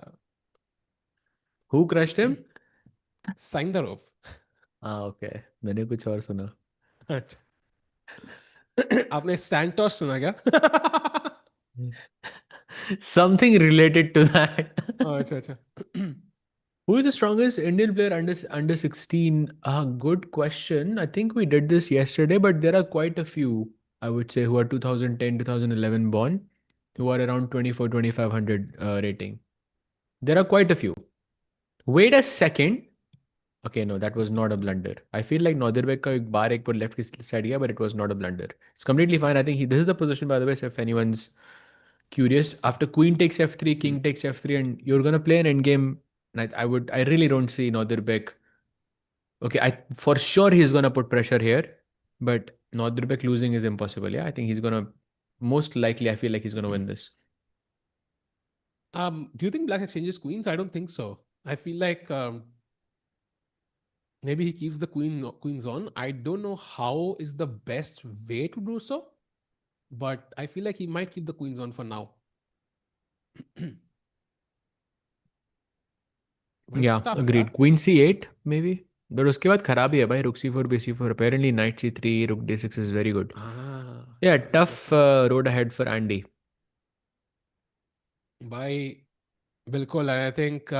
Who crushed him? Saindarov. Ah, okay. मैंने कुछ और सुना. अच्छा. आपने Santos सुना क्या? Something related to that. अच्छा अच्छा. Who is the strongest Indian player under 16? Good question. I think we did this yesterday, but there are quite a few, I would say, who are 2010, 2011 born, who are around 24, 2500 rating. There are quite a few. Wait a second. Okay, no, that was not a blunder. I feel like Nodirbek ka ek bar ek put left his side here, but it was not a blunder. It's completely fine. I think this is the position, by the way, so if anyone's curious. After queen takes f3, king takes f3, and you're gonna play an endgame. And I really don't see Nodirbek. Okay, I for sure he's gonna put pressure here, but Nodirbek losing is impossible. Yeah, I think he's gonna most likely. I feel like he's gonna win this. Do you think Black exchanges queens? I don't think so. I feel like maybe he keeps the queens on. I don't know how is the best way to do so, but I feel like he might keep the queens on for now. But it's Yeah, tough, yeah. agreed. Queen c8 maybe. But उसके बाद खराब ही है भाई. Rook c4, bc4. Apparently knight c3, rook d6 is very good. Yeah, tough Okay. road ahead for Andy. भाई बिल्कुल I think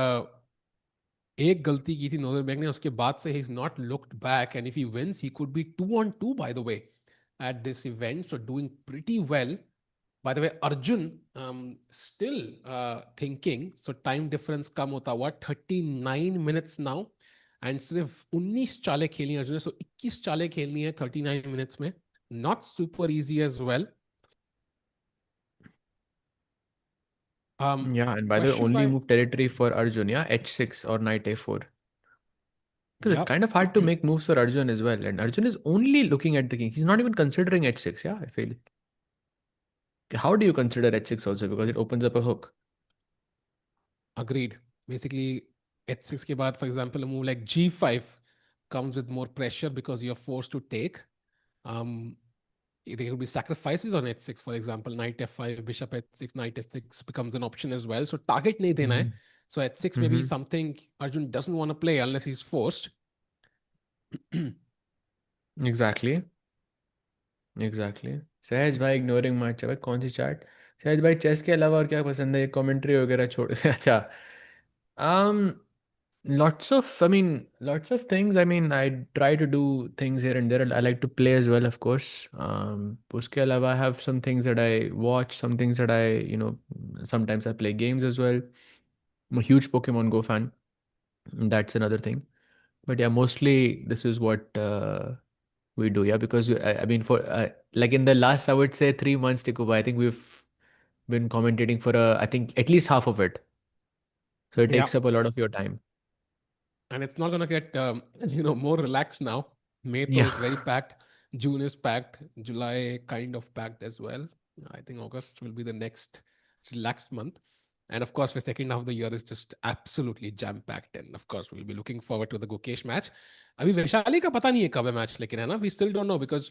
एक गलती की थी नोजरबैग ने उसके बाद से ही is not looked back and if he wins he could be 2-2 by the way at this event so doing pretty well. By the way, Arjun, still thinking, so time difference कम होता हुआ 39 minutes now and सिर्फ 19 चालें खेलनी है अर्जुन ने, so 21 चालें खेलनी है 39 minutes में. Not super easy as well. Yeah, and by the way, Question only by, move territory for Arjun, yeah, h6 or knight a4. Because it's yep. kind of hard to make moves for Arjun as well. And Arjun is only looking at the king. He's not even considering h6, yeah, I feel. How do you consider h6 also? Because it opens up a hook. Agreed. Basically, h6 के बाद, for example, a move like g5 comes with more pressure because you're forced to take. Um, there could be sacrifices on h6, for example, knight f5, bishop h6, knight h6 becomes an option as well. So target nahi dena hai. Mm-hmm. So h6 may be Mm-hmm. something Arjun doesn't want to play unless he's forced. Exactly. Exactly सहज भाई ignoring match है भाई कौन सी chart सहज भाई chess के अलावा और क्या पसंद है कमेंट्री वगैरह छोड़ अच्छा um lots of I mean lots of things I mean I try to do things here and there I like to play as well of course उसके अलावा I have some things that I watch some things that I sometimes I play games as well I'm a huge Pokemon Go fan that's another thing but yeah mostly this is what we do, yeah, because I mean, for like in the last, I would say 3 months, Tikuba, I think we've been commentating for I think at least half of it. So it Yeah. takes up a lot of your time. And it's not going to get more relaxed now. May to Yeah. is very packed. June is packed. July kind of packed as well. I think August will be the next relaxed month. And of course, the second half of the year is just absolutely jam packed. And of course, we'll be looking forward to the Gukesh match. अभी वैशाली का पता नहीं है कब है match लेकिन है ना we still don't know because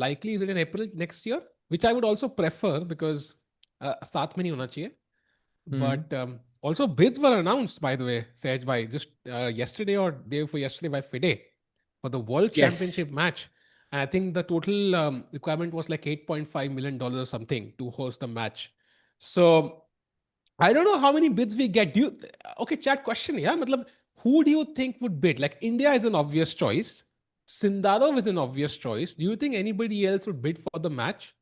likely is it in April next year, which I would also prefer because साथ में नहीं होना चाहिए. Hmm. But also bids were announced, by the way, Sej by just yesterday or day before yesterday by FIDE for the World Yes. Championship match. And I think the total requirement was like $8.5 million or something to host the match. So I don't know how many bids we get. Do you, okay, chat question, yeah? Matlab, who do you think would bid? Like India is an obvious choice. Sindarov is an obvious choice. Do you think anybody else would bid for the match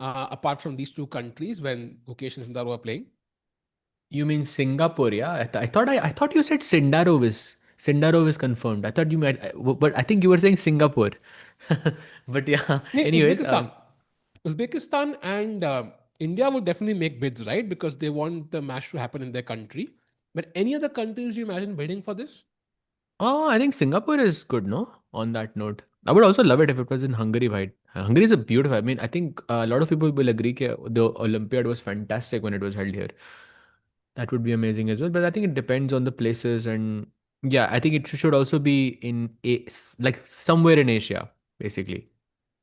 apart from these two countries when Gukesh and Sindarov are playing? You mean Singapore? Yeah, I thought you said Sindarov is confirmed. I thought you meant, but I think you were saying Singapore. But yeah, Nee, anyways, Uzbekistan. Uzbekistan and India would definitely make bids, right? Because they want the match to happen in their country. But any other countries do you imagine bidding for this? oh, I think Singapore is good, no? On that note, I would also love it if it was in Hungary, right? Hungary is a beautiful. I mean, I think a lot of people will agree that the Olympiad was fantastic when it was held here. That would be amazing as well. But I think it depends on the places, and yeah, I think it should also be like somewhere in Asia, basically.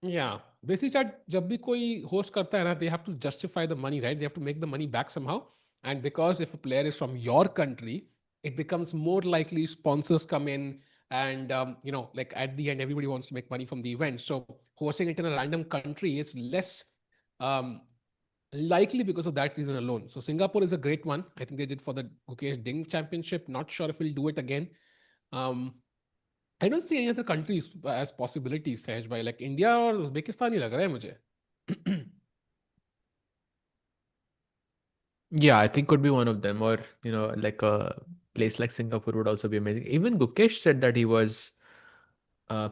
Yeah. Basically, chat, जब भी कोई host करता है ना, they have to justify the money, right? They have to make the money back somehow. And because if a player is from your country, it becomes more likely sponsors come in, and like at the end, everybody wants to make money from the event. So hosting it in a random country is less um, likely because of that reason alone. So Singapore is a great one. I think they did for the Gukesh Ding Championship. Not sure if we'll do it again. Um, I don't see any other countries as possibilities, Sahaj bhai. Like India और Uzbekistan ही लग रहा है मुझे. Yeah, I think could be one of them, or like a place like Singapore would also be amazing. Even Gukesh said that he was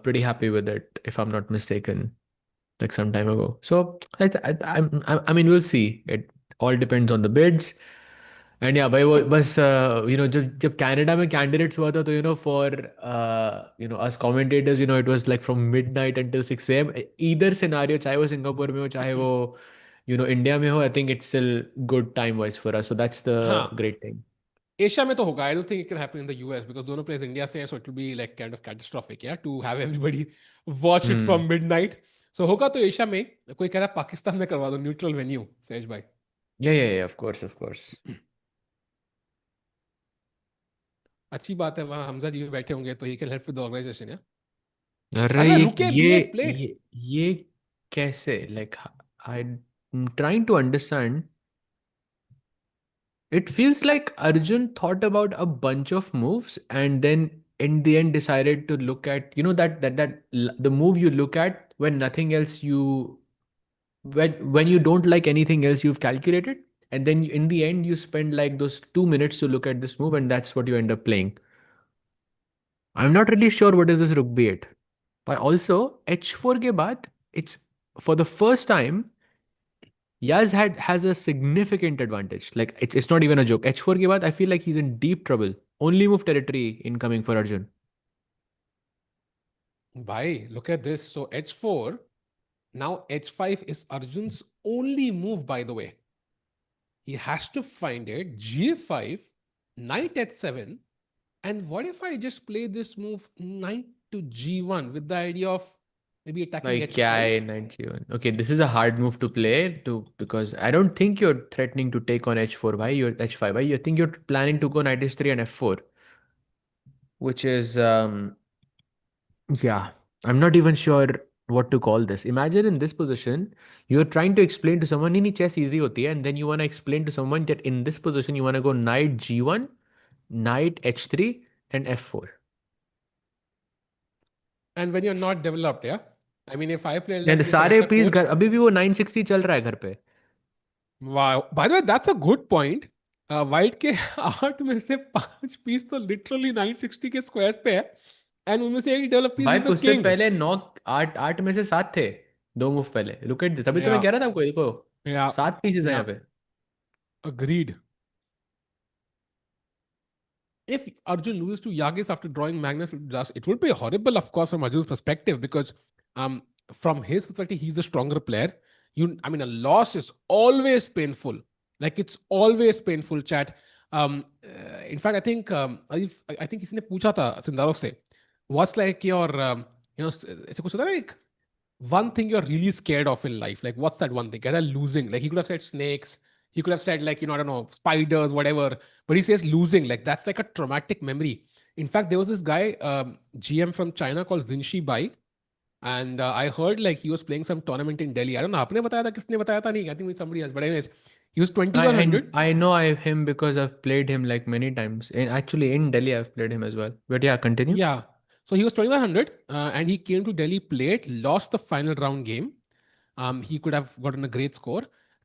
pretty happy with it, if I'm not mistaken, like some time ago. So I mean, we'll see. It all depends on the bids. And yeah, भाई वो बस जब Canada में candidates हुआ था तो for us commentators it was like from midnight until 6 a.m. Either scenario, चाहे वो सिंगापुर में हो चाहे वो इंडिया में हो, I think it's still good time wise for us, so that's the हाँ, great thing. एशिया में तो होगा. I don't think it can happen in the US because दोनों players इंडिया से हैं, so it will be like kind of catastrophic, yeah, to have everybody watch it Hmm. from midnight. So होगा तो Asia में. कोई कह रहा है पाकिस्तान में करवा दो न्यूट्रल वेन्यू, सहज भाई. Yeah, of course, of course. अच्छी बात है, वहाँ हमजा जी भी बैठे होंगे तो he can help with the organisation, yeah. अरे अरे ये रुके भी ये एक प्ले. ये कैसे, like, I'm trying to understand. It feels like Arjun thought about a bunch of moves and then in the end decided to look at, the move you look at when nothing else when you don't like anything else you've calculated, and then in the end you spend like those 2 minutes to look at this move and that's what you end up playing. I'm not really sure what is this rook b8. But also h4 ke baad, it's for the first time Yaz has a significant advantage. Like it's not even a joke. H4 के बाद I feel like he's in deep trouble. Only move territory incoming for Arjun. भाई look at this. So h4. Now h5 is Arjun's only move, by the way. He has to find it. G5, knight h7. And what if I just play this move knight to g1 with the idea of maybe attacking Like क्या h5? है 91? Okay, this is a hard move to play because I don't think you're threatening to take on h4 भाई. You're h5 भाई. You think you're planning to go knight h3 and f4, which is yeah. I'm not even sure what to call this. Imagine in this position, you're trying to explain to someone, नहीं नहीं chess easy होती है, and then you want to explain to someone that in this position you want to go knight g1, knight h3, and f4. And when you're not developed, yeah? I mean, if I play And like this and सारे I'm the piece coach, घर अभी भी वो 960 चल रहा है घर पे. wow. By the way, that's a good point. White के 8 में से 5 पीस तो literally 960 के स्क्वायर्स पे है. And उनमें से एक डेवलप पीस भाई इज द उससे किंग. पहले 9 8 8 में से 7 थे. 2 मूव पहले लुक एट, तभी तो मैं Yeah, कह रहा था आपको, देखो yeah, 7 पीसेस हैं yeah. यहाँ पे. Agreed. If Arjun loses to Yagiz after drawing Magnus, it would be horrible, of course, from Arjun's perspective, because from his perspective, he's the stronger player. I mean, a loss is always painful. Like it's always painful, chat. In fact, I think किसी ने पूछा था Sindarov से, what's like your ऐसे कुछ होता है ना, एक one thing you're really scared of in life. Like, what's that one thing? Either losing. Like, he could have said snakes. He could have said, like, I don't know, spiders, whatever. But he says losing. Like, that's like a traumatic memory. In fact, there was this guy, GM from China called Zinshi Bai. And I heard like he was playing some tournament in Delhi. I don't know. आपने बताया था किसने बताया था नहीं. I think somebody else. But anyways, He was 2100. I know I him because I've played him like many times. Actually, in Delhi, I've played him as well. But yeah, continue. Yeah. So he was 2100 and he came to Delhi, played, lost the final round game. He could have gotten a great score.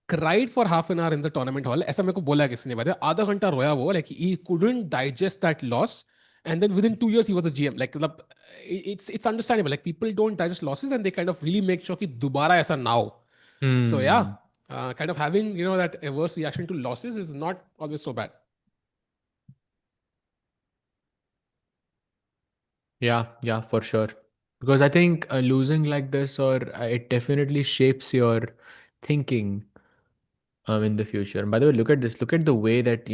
Cried for half an hour in the tournament hall. ऐसा मेरे को बोला किसी ने बताया आधा घंटा रोया वो like he couldn't digest that loss and then within 2 years he was a GM like मतलब, it's understandable like people don't digest losses and they kind of really make sure कि दोबारा ऐसा ना हो. So yeah, Hmm. kind of having that averse reaction to losses is not always so bad. Yeah, for sure. Because I think losing like this, or it definitely shapes your thinking in the future. And by the way, look at this. Look at the way that,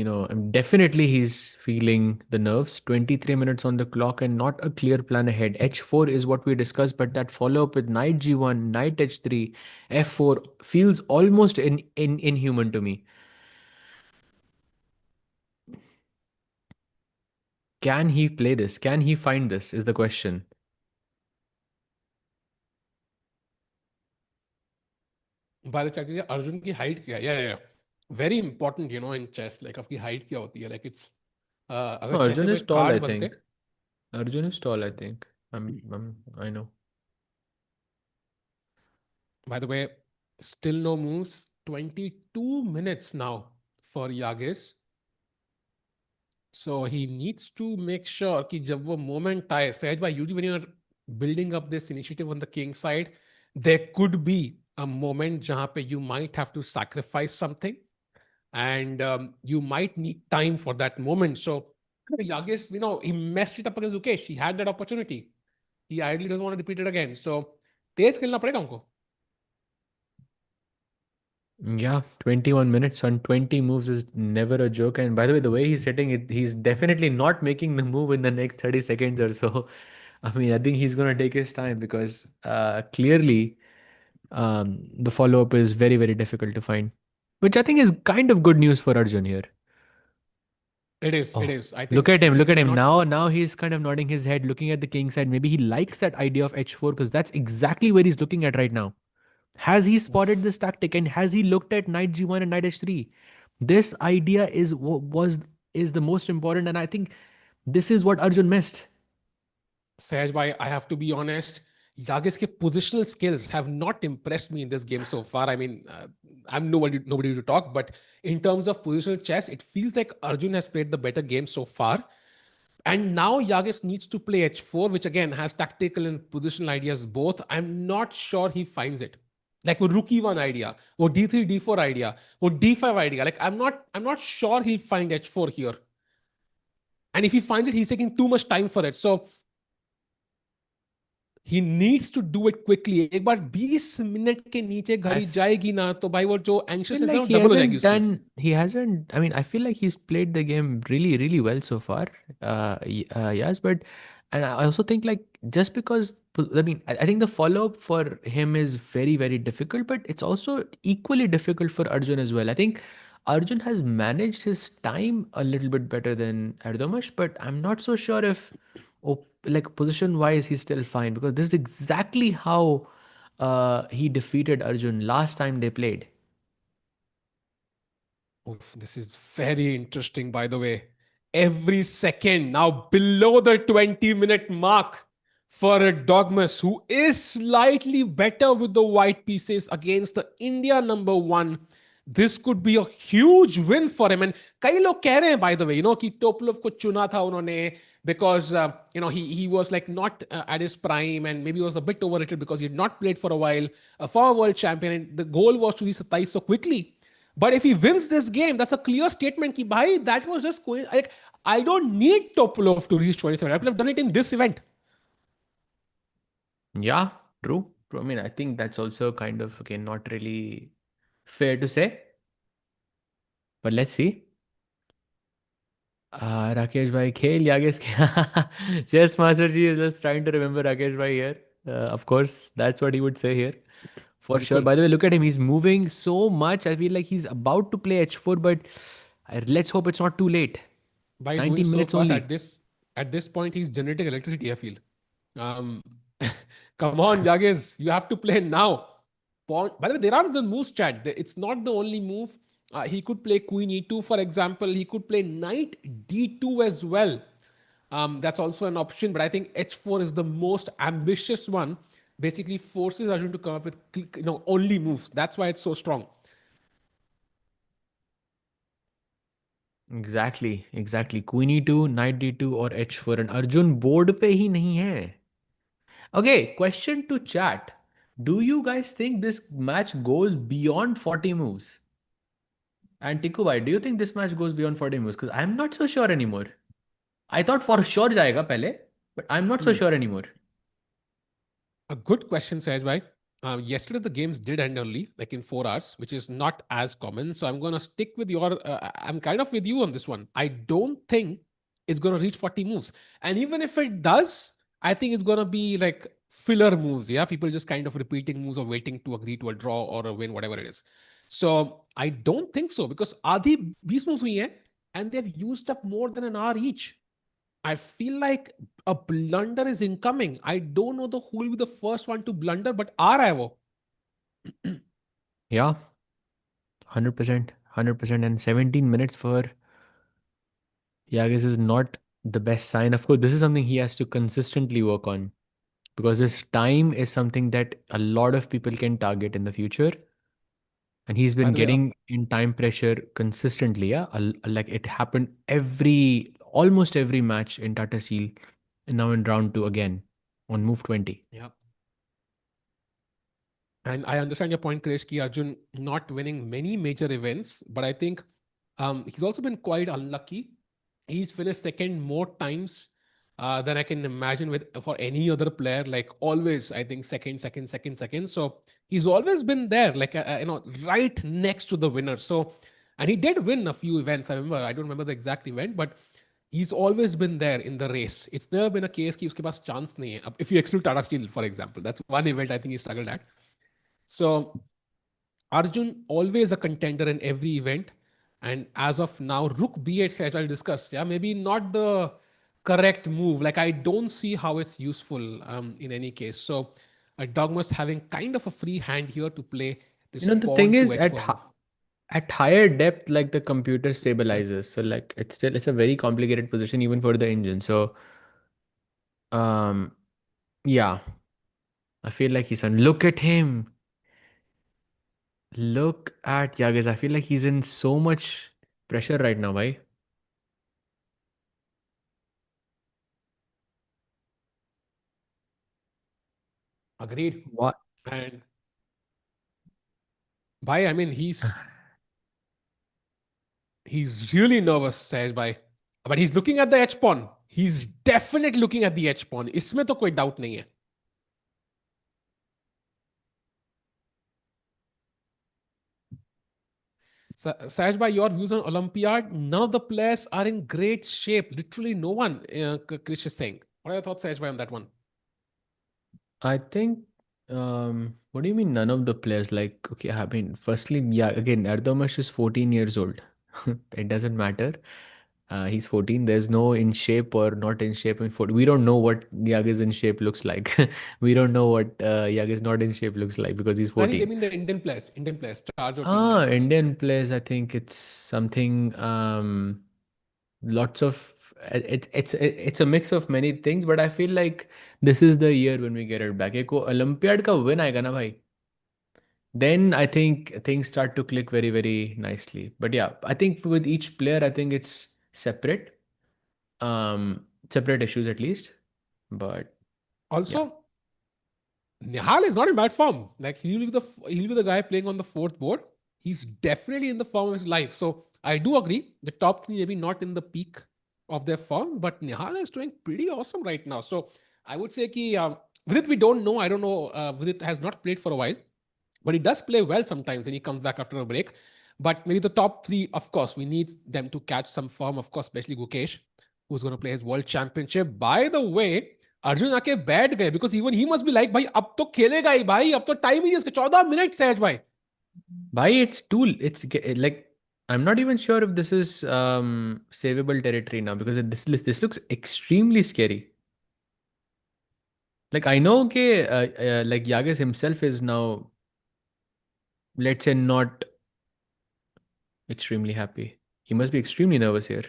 definitely he's feeling the nerves. 23 minutes on the clock and not a clear plan ahead. H4 is what we discussed, but that follow up with knight G1, knight H3, F4 feels almost inhuman to me. Can he play this? Can he find this? Is the question. By the check Arjun की height क्या है yeah very important in chess like आपकी height क्या होती है like it's No, अगर Arjun जैसे is कोई tall, I कार्ड बनते. think. Arjun is tall, I think. I know. By the way, still no moves. 22 minutes now for Yagiz. So he needs to make sure कि जब वो moment आए, सहज भाई, usually when you're building up this initiative on the king side, there could be a moment जहाँ पे you might have to sacrifice something and you might need time for that moment. So Yagiz, he messed it up against Ukesh. He had that opportunity. He ideally doesn't want to repeat it again. So तेज खेलना पड़ेगा उनको. Yeah, 21 minutes on 20 moves is never a joke. And by the way, the way he's setting it, he's definitely not making the move in the next 30 seconds or so. I mean, I think he's going to take his time because clearly the follow up is very, very difficult to find, which I think is kind of good news for Arjun here. It is. It Oh, is. I look think at him. if he Look at him. cannot. Now he's kind of nodding his head, looking at the king side. Maybe he likes that idea of H4 because that's exactly where he's looking at right now. Has he spotted Oof. this tactic and has he looked at knight G1 and knight H3? This idea is the most important, and I think this is what Arjun missed. Sahaj bhai, I have to be honest. Yagi's positional skills have not impressed me in this game so far. I mean, I'm nobody to talk, but in terms of positional chess, it feels like Arjun has played the better game so far. And now Yagis needs to play H4, which again has tactical and positional ideas both. I'm not sure he finds it. Like वो rookie one idea, वो D3, D4 idea, वो D5 idea. Like I'm not sure he'll find H4 here. And if he finds it, he's taking too much time for it. So he needs to do it quickly. एक बार 20 minute के नीचे I घड़ी जाएगी ना तो भाई वो जो feel anxiousness है like वो डबल हो जाएगी उसकी. he hasn't, I mean, I feel like he's played the game really, really well so far. Yes, but, and I also think like, just because, I mean, I think the follow up for him is very, very difficult, but it's also equally difficult for Arjun as well. I think Arjun has managed his time a little bit better than Erdogmus, but I'm not so sure if, like, position wise, he's still fine because this is exactly how he defeated Arjun last time they played. Oof, this is very interesting, by the way. Every second now below the 20-minute mark for a Dogmas, who is slightly better with the white pieces against the India number one. This could be a huge win for him. And कई लोग कह रहे हैं, by the way, कि Topolov को चुना था उन्होंने because he was like not at his prime and maybe was a bit overrated because he had not played for a while, a former world champion, and the goal was to reach 27 so quickly. But if he wins this game, that's a clear statement ki bhai, that was just like I don't need Topolov to reach 27. I could have done it in this event. Yeah, true. True. I mean, I think that's also kind of, again, not really fair to say, but let's see. Rakesh bhai, खेल Yagiz के Chess Master Ji is just trying to remember Rakesh bhai here. Of course, that's what he would say here. For sure. बिल्कुल. By the way, look at him. He's moving so much. I feel like he's about to play H4, but let's hope it's not too late. It's By moving 19 so minutes fast only. at this point, he's generating electricity, I feel. Um, come on, Yagiz, you have to play now. By the way, there are the moves, chat. It's not the only move. He could play queen e2, for example. He could play knight d2 as well. That's also an option, but I think h4 is the most ambitious one. Basically, forces Arjun to come up with only moves. That's why it's so strong. Exactly, exactly. Queen e2, knight d2 और h4 and Arjun board पे ही नहीं है. Okay, question to chat. Do you guys think this match goes beyond 40 moves? And Tikubai, do you think this match goes beyond 40 moves? Because I'm not so sure anymore. I thought for sure जाएगा पहले, but I'm not so Hmm. sure anymore. A good question, Sahaj bhai. Yesterday the games did end early, like in 4 hours, which is not as common. So I'm gonna stick with your. I'm kind of with you on this one. I don't think it's gonna reach 40 moves, and even if it does, I think it's gonna be like filler moves. Yeah, people just kind of repeating moves or waiting to agree to a draw or a win, whatever it is. So I don't think so because आधी 20 moves हुई हैं and they've used up more than an hour each. I feel like a blunder is incoming. I don't know who will be the first one to blunder, but are I वो? Yeah, 100%, 100%. And 17 minutes for Yagiz is not the best sign. Of course, this is something he has to consistently work on because his time is something that a lot of people can target in the future. And he's By been the way, getting in time pressure consistently. Yeah, like it happened almost every match in Tata Steel, and now in round two again on move 20. yeah, and I understand your point, Krish, ki Arjun not winning many major events, but I think he's also been quite unlucky. He's finished second more times than I can imagine with for any other player. Like always, I think second, second, second, second. So he's always been there, like right next to the winner. So, and he did win a few events. I remember. I don't remember the exact event, but he's always been there in the race. It's never been a case कि उसके पास chance नहीं है. If you exclude Tata Steel, for example, that's one event I think he struggled at. So Arjun always a contender in every event. And as of now, Rook B8 as I discussed, yeah, maybe not the correct move. Like I don't see how it's useful in any case. So a dog must having kind of a free hand here to play this The thing pawn to is h4 move. at higher depth, like the computer stabilizes. So like it's a very complicated position even for the engine. So um yeah, I feel like he's on. Look at him. Look at Yagiz. I feel like he's in so much pressure right now, bhai. Agreed. What? And by I mean he's really nervous, says by. But he's looking at the H pawn. He's definitely looking at the H pawn. इसमें तो कोई doubt नहीं है. Sash, by your views on Olympiad, none of the players are in great shape. Literally, no one. Krish is saying. What are your thoughts, Sash, by on that one? I think what do you mean none of the players? Like, okay, I mean, firstly, yeah, again, Erdogmus is 14 years old. It doesn't matter. He's 14. There's no in shape or not in shape in 14. We don't know what Yagiz in shape looks like. We don't know what Yagiz not in shape looks like because he's I think they 14. mean the Indian players, charge or team, yeah. Ah, Indian players, I think it's something lots of it's a mix of many things, but I feel like this is the year when we get it back. एक Olympiad का win आएगा ना भाई, then I think things start to click very, very nicely. But yeah, I think with each player, I think it's separate issues at least. But yeah, Also, Nihal is not in bad form. Like he'll be the guy playing on the fourth board. He's definitely in the form of his life. So I do agree. The top three maybe not in the peak of their form, but Nihal is doing pretty awesome right now. So I would say ki Vidit we don't know. I don't know. Vidit has not played for a while, but he does play well sometimes, and he comes back after a break. But maybe the top three, of course, we need them to catch some form. Of course, especially Gukesh, who's going to play his world championship. By the way, Arjun आके बैठ गए because even he must be like भाई अब तो खेलेगा ही भाई अब तो टाइम ही नहीं उसके 14 मिनट सहज भाई. why like I'm not even sure if this is savable territory now because this looks extremely scary. Like I know okay, like Yagas himself is now, let's say, not Extremely happy. He must be extremely nervous here.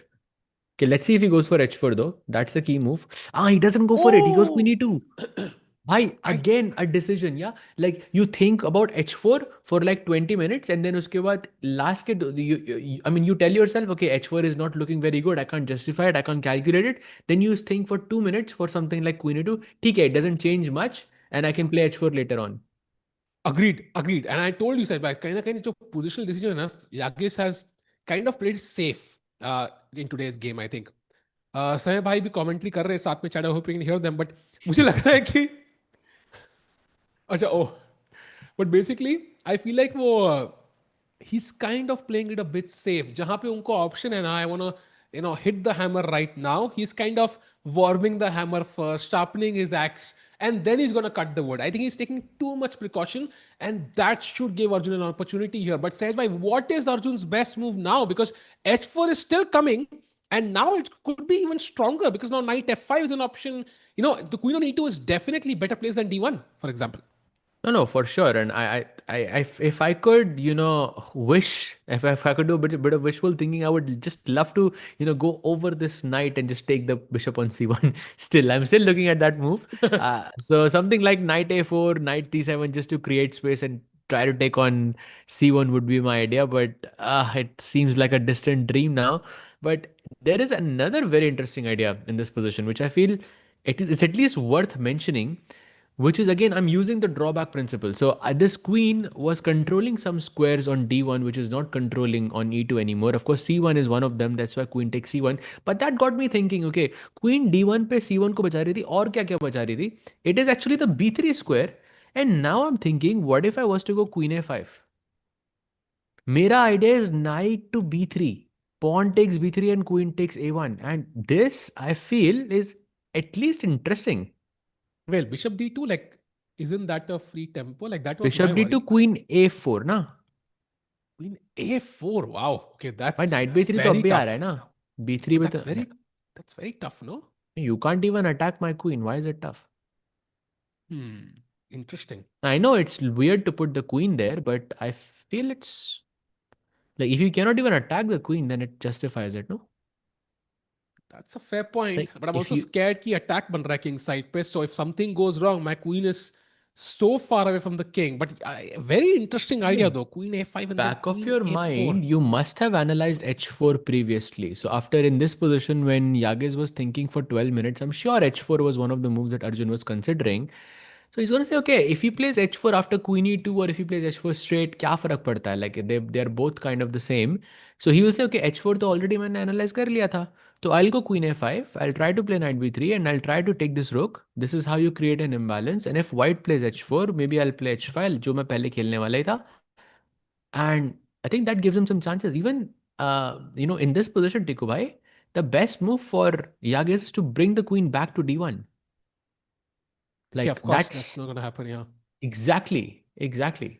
Okay, let's see if he goes for h4 though. That's the key move. Ah, he doesn't go for it. He goes queen Oh, e2. Bhai, I again a decision, yeah. Like you think about h4 for like 20 minutes, and then uske baad last ke I mean, you tell yourself, okay, h4 is not looking very good. I can't justify it. I can't calculate it. Then you think for 2 minutes for something like queen e2. Okay, it doesn't change much, and I can play h4 later on. agreed. And I told you, Said, kind of positional decision, Yagiz has kind of played safe in today's game, I think. समय भाई भी commentary कर रहे हैं साथ में chat hopping hear them but मुझे लग रहा है कि अच्छा oh but basically I feel like वो he's kind of playing it a bit safe जहां पे उनको option है ना I wanna hit the hammer right now, he's kind of warming the hammer first, sharpening his axe, and then he's gonna cut the wood. I think he's taking too much precaution, and that should give Arjun an opportunity here. But Sehaj bhai, what is Arjun's best move now? Because h4 is still coming, and now it could be even stronger because now knight f5 is an option. The queen on e2 is definitely better placed than d1, for example. No, no, for sure. And if I could, wish, if I could do a bit of wishful thinking, I would just love to, go over this knight and just take the bishop on c1. Still, I'm still looking at that move. So something like knight a4, knight d7, just to create space and try to take on c1 would be my idea. But it seems like a distant dream now. But there is another very interesting idea in this position, which I feel it's at least worth mentioning, which is again I'm using the drawback principle. So this queen was controlling some squares on d1, which is not controlling on e2 anymore. Of course, c1 is one of them. That's why queen takes c1. But that got me thinking. Okay, queen d1 पे c1 को बचा रही थी और क्या क्या बचा रही थी. It is actually the b3 square. And now I'm thinking, what if I was to go queen a5? मेरा idea is knight to b3. Pawn takes b3 and queen takes a1. And this I feel is at least interesting. Well, bishop d2, like, isn't that a free tempo? Like, that was my Bishop d2, worry. queen a4 ना. Queen a4, wow. Okay, भाई that's night b3 तो अब very भी आ रहा है tough. ना. b3 But पे that's तो very tough, no? you can't even attack my queen. Why is it tough? Interesting. I know it's weird to put the queen there, but I feel it's like if you cannot even attack the queen, then it justifies it, no? That's a fair point. Like But I'm if also you, scared कि attack बन रहा है king side पे. So if something goes wrong, my queen is so far away from the king. But very interesting in the idea though. Queen a5 and then back of queen your a4. mind, you must have analyzed h4 previously. So after in this position, when Yagiz was thinking for 12 minutes, I'm sure h4 was one of the moves that Arjun was considering. So he's going to say, okay, if he plays h4 after queen e2 or if he plays h4 straight, क्या फर्क पड़ता है? Like they're both kind of the same. So he will say, okay, h4 तो already मैंने analyze कर लिया था. So I'll go queen a5. I'll try to play knight b3 and I'll try to take this rook. This is how you create an imbalance. And if white plays h4, maybe I'll play h5, जो मैं पहले खेलने वाला ही था. And I think that gives him some chances. Even in this position, Tiku bhai, the best move for Yagiz is to bring the queen back to d1. Okay, Like of course, that's that's not going to happen. Yeah. exactly.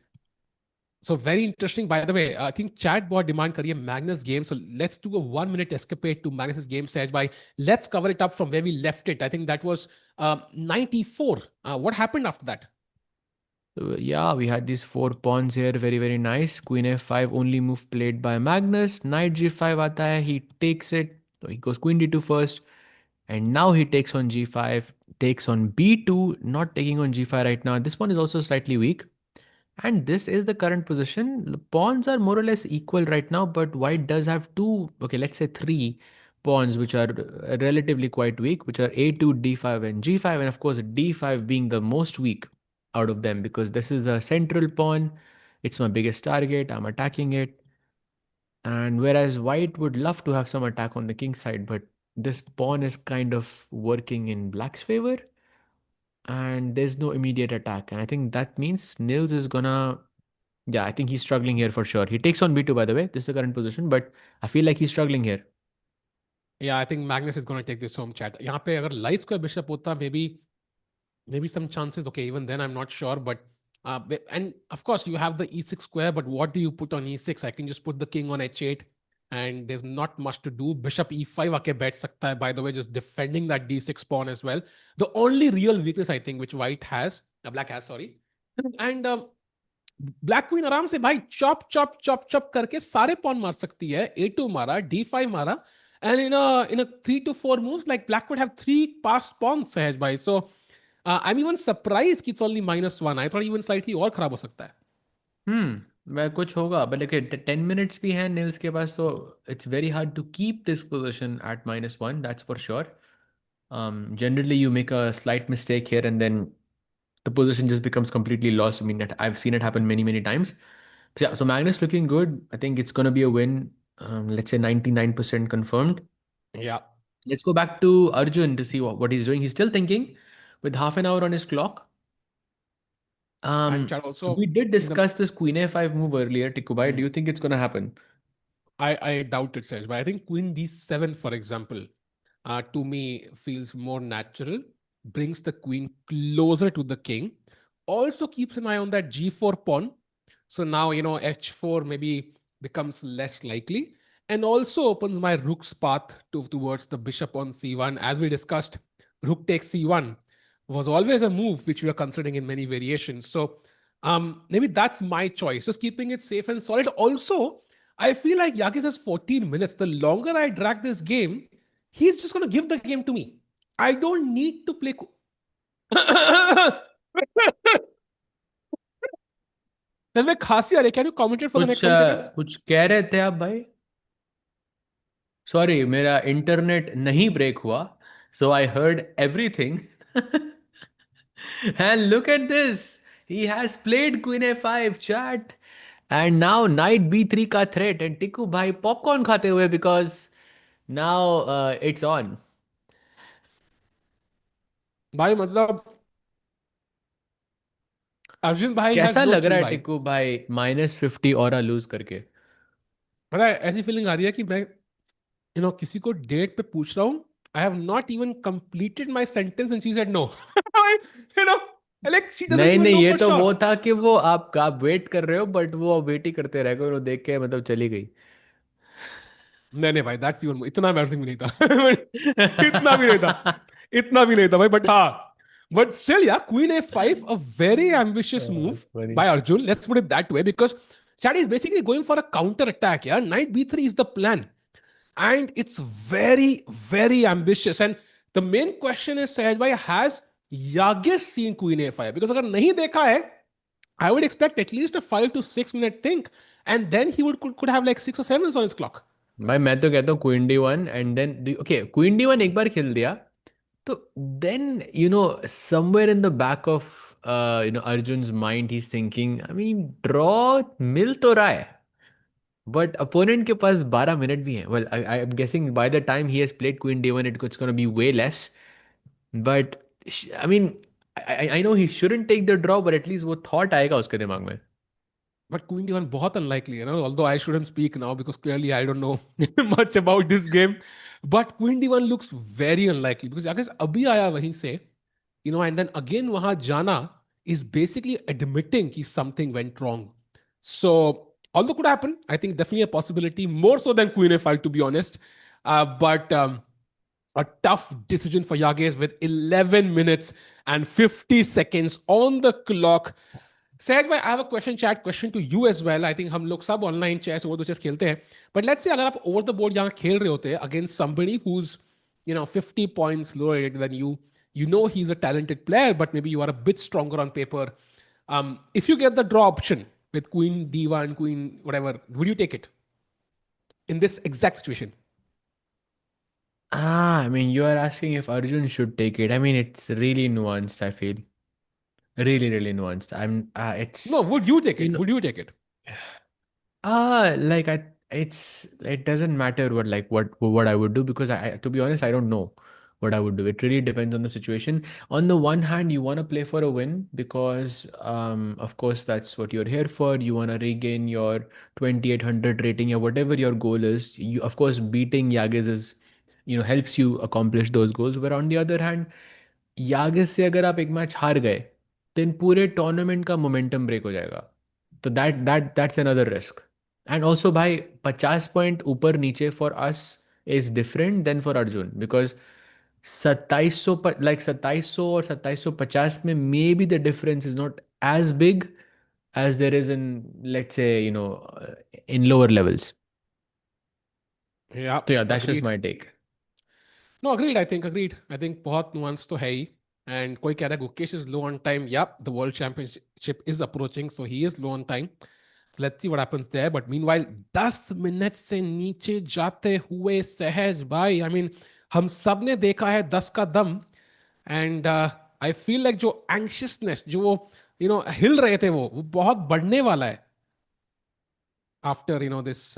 So very interesting. By the way, I think chat bot demand kariye Magnus game. So let's do a 1 minute escapade to Magnus's game, Saj by. Let's cover it up from where we left it. I think that was 94. What happened after that? So, yeah, we had these four pawns here. Very, very nice. Queen f5, only move played by Magnus. Knight g5 आता है. He takes it. So he goes queen d2 first. And now he takes on g5. Takes on b2. Not taking on g5 right now. This one is also slightly weak. And this is the current position. The pawns are more or less equal right now, but white does have two, okay, let's say three pawns which are relatively quite weak, which are a2, d5, and g5. And of course, d5 being the most weak out of them because this is the central pawn. It's my biggest target. I'm attacking it. And whereas white would love to have some attack on the king side, but this pawn is kind of working in black's favor and there's no immediate attack. And I think that means Nils is gonna, yeah, I think he's struggling here for sure. He takes on b2, by the way. This is the current position, but I feel like he's struggling here. Yeah, I think Magnus is going to take this home, chat. यहाँ पे अगर live square bishop होता, maybe some chances. Okay, even then I'm not sure. But and of course you have the e6 square. But what do you put on e6? I can just put the king on h8, and there's not much to do. Bishop e5 आके बैठ सकता है. By the way, just defending that d6 pawn as well. The only real weakness I think which white has, black has, sorry, and black queen आराम से भाई chop chop chop chop करके सारे pawn मार सकती है. A2 मारा, D5 मारा, and in a 3 to 4 moves, like black would have three passed pawns, Sahaj bhai. So I'm even surprised कि it's only -1. I thought even slightly और खराब हो सकता है. मैं कुछ होगा बट देखिए 10 मिनट्स भी हैं नील्स के पास तो it's very hard to keep this position at -1 that's for sure. Generally you make a slight mistake here and then the position just becomes completely lost. I mean, that I've seen it happen many, many times. So, yeah, so Magnus looking good. I think it's going to be a win. Let's say 99% confirmed. Yeah. Let's go back to Arjun to see what he's doing. He's still thinking with half an hour on his clock. And Chad We also did in the discuss this Queen A5 move earlier, Tikubai. Do mm, you think it's going to happen? I doubt it, Sahaj, but I think Queen D7, for example, to me feels more natural, brings the queen closer to the king, also keeps an eye on that G4 pawn. So now, H4 maybe becomes less likely, and also opens my rook's path towards the bishop on C1. As we discussed, rook takes C1 was always a move which we are considering in many variations. So maybe that's my choice, just keeping it safe and solid. Also, I feel like Yagiz has 14 minutes. The longer I drag this game, he's just going to give the game to me. I don't need to play. में खांसी आ रही है. Can you commentate for the next 20 seconds? कुछ कह रहे थे आप भाई? सॉरी मेरा इंटरनेट नहीं ब्रेक हुआ so I heard everything. And look at this. He has played Queen A5 chat. And now Knight B3 का threat. And Tiku भाई popcorn खाते हुए because now it's on. भाई मतलब अर्जुन भाई हैज कैसा नो लग रहा चिल है भाई. टिक्कू भाई -50 और लूज करके? मतलब ऐसी फीलिंग आ रही है कि मैं किसी को डेट पे पूछ रहा हूँ. I have not even completed my sentence and she said no. You know like she doesn't नहीं इवन नहीं नो ये फॉर तो श्योर. वो था कि वो आप वेट कर रहे हो बट वो वेट ही करते रह गए और वो देख के मतलब चली गई. नहीं नहीं भाई दैट्स इवन इतना एम्बैरसिंग भी नहीं था. इतना भी नहीं था. इतना भी नहीं था भाई. बट हाँ, but still, yeah, Queen A5, a very ambitious move That's funny. by Arjun. Let's put it that way, because Chad is basically going for a counter attack. Yeah, Knight B3 is the plan, and it's very, very ambitious. And the main question is, Sahaj bhai, has Yagiz seen Queen A5? Because अगर नहीं देखा है, I would expect at least a 5 to 6 minute think, and then he could have like 6 or 7 on his clock. भाई मैं तो कहता हूँ queen D1 and then okay queen D1 एक बार खेल दिया तो then somewhere in the back of Arjun's mind he is thinking I mean draw मिल तो रहा है बट अपोनेंट के पास 12 मिनट भी हैं. Well I am guessing by the time he has played queen D1 it's gonna be way less but I mean I know he shouldn't take the draw but at least वो thought आएगा उसके दिमाग में. But Queen D1 बहुत unlikely, although I shouldn't speak now because clearly I don't know much about this game. But Queen D1 looks very unlikely because अगर अभी आया वहीं से, and then again वहां जाना is basically admitting कि something went wrong. So although could happen, I think definitely a possibility, more so than Queen A5 to be honest. But a tough decision for Yagiz with 11 minutes and 50 seconds on the clock. Sahaj भाई, I have a question chat question to you as well. I think हम लोग सब online chess over the chess खेलते हैं. But let's say अगर आप over the board यहाँ खेल रहे होते हैं against somebody who is 50 points lower rated than you, he is a talented player, but maybe you are a bit stronger on paper. If you get the draw option with Queen D1, Queen whatever, would you take it in this exact situation? I mean, you are asking if Arjun should take it. I mean, it's really nuanced, I feel. Really, really nuanced. It's, No, would you take you it? know, Would you take it? like it doesn't matter what I would do because to be honest, I don't know what I would do. It really depends on the situation. On the one hand, you want to play for a win because, of course, that's what you're here for. You want to regain your 2800 rating or whatever your goal is. You, of course, beating Yagiz is, helps you accomplish those goals. But on the other hand, यागिस से अगर आप एक match हार गए then पूरे tournament का momentum break हो जाएगा. तो that's another risk. And also भाई 50 पॉइंट ऊपर नीचे for us is different than for Arjun because 2700 like 2700 और 2750 में may be the difference is not as big as there is in, let's say, in lower levels. Yeah, So yeah, that's just agreed. my take. No, agreed. I think agreed. I think बहुत nuance तो है ही. And कोई कह रहा है Gukesh is low on time. Yeah, the world championship is approaching, so he is low on time. So let's see what happens there. But meanwhile, 10 minute से नीचे जाते हुए सहज भाई, I mean, हम सब ने देखा है 10 का दम. And I feel like जो anxiousness, जो वो हिल रहे थे वो बहुत बढ़ने वाला है after this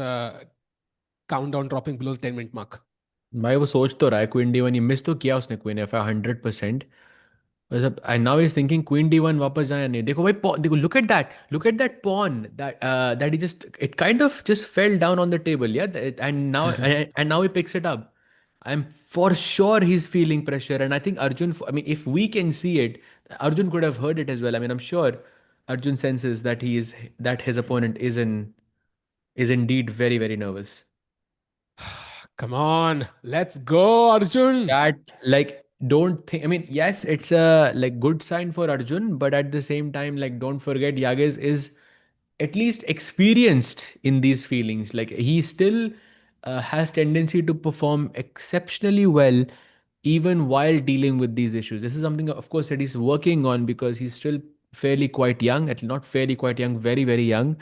countdown dropping below the 10-minute mark. भाई वो सोच तो रहा है क्वीन D1 ये मिस तो किया उसने क्वीन F5 100%. मतलब and now he's thinking queen D1 वापस जाए या नहीं. देखो भाई देखो, look at that pawn that he just, it kind of just fell down on the table, yeah. And now and now he picks it up. I'm for sure he's feeling pressure, and I think Arjun, I mean, if we can see it, Arjun could have heard it as well. I mean, I'm sure Arjun senses that that his opponent is indeed very, very nervous. Come on, let's go, Arjun. That, like, don't think, I mean, yes, it's a like good sign for Arjun, but at the same time, like, don't forget Yagiz is at least experienced in these feelings. Like, he still has tendency to perform exceptionally well even while dealing with these issues. This is something, of course, that he's working on because he's still fairly quite young, at not fairly quite young, very, very young.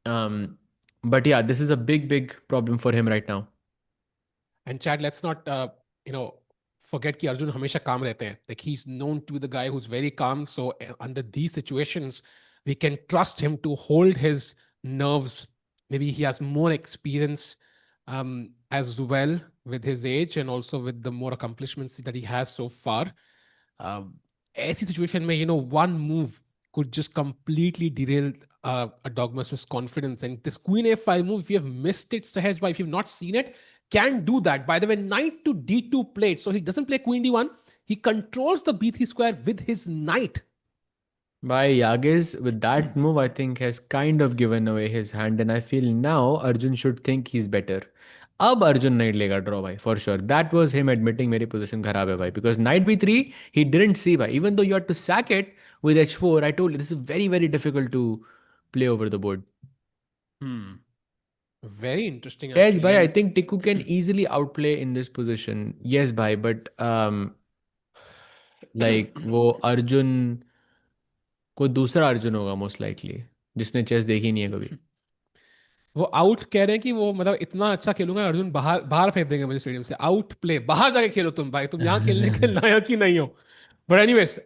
um but yeah, this is a big, big problem for him right now. And Chad, let's not you know forget कि Arjun हमेशा calm रहते हैं. Like he's known to be the guy who's very calm. So under these situations, we can trust him to hold his nerves. Maybe he has more experience as well with his age and also with the more accomplishments that he has so far. ऐसी situation में one move could just completely derail a Dogmas's confidence. And this Queen A5 move, if you have missed it, Sahaj, if you've not seen it, can do that. By the way, knight to D2 played. So he doesn't play Queen D1. He controls the B3 square with his knight. By Yagiz, with that move, I think has kind of given away his hand, and I feel now Arjun should think he's better. अब अर्जुन नहीं लेगा draw भाई for sure. That was him admitting मेरी position खराब है भाई, because knight B3 he didn't see भाई. Even though you had to sac it with H4, I told you this is very, very difficult to play over the board. Hmm. Very interesting, Yes, actually. bhai, I And think Tiku can easily outplay in this position. Yes, bhai, but like वो अर्जुन कोई दूसरा अर्जुन होगा most likely, जिसने chess देखी नहीं है कभी. वो आउट कह रहे हैं कि वो मतलब इतना अच्छा खेलूंगा अर्जुन बाहर बाहर फेंक देंगे मुझे स्टेडियम से. आउट प्ले, बाहर जाके खेलो तुम भाई, तुम यहाँ खेलने के लायक ही नहीं हो. बट एनीवेज,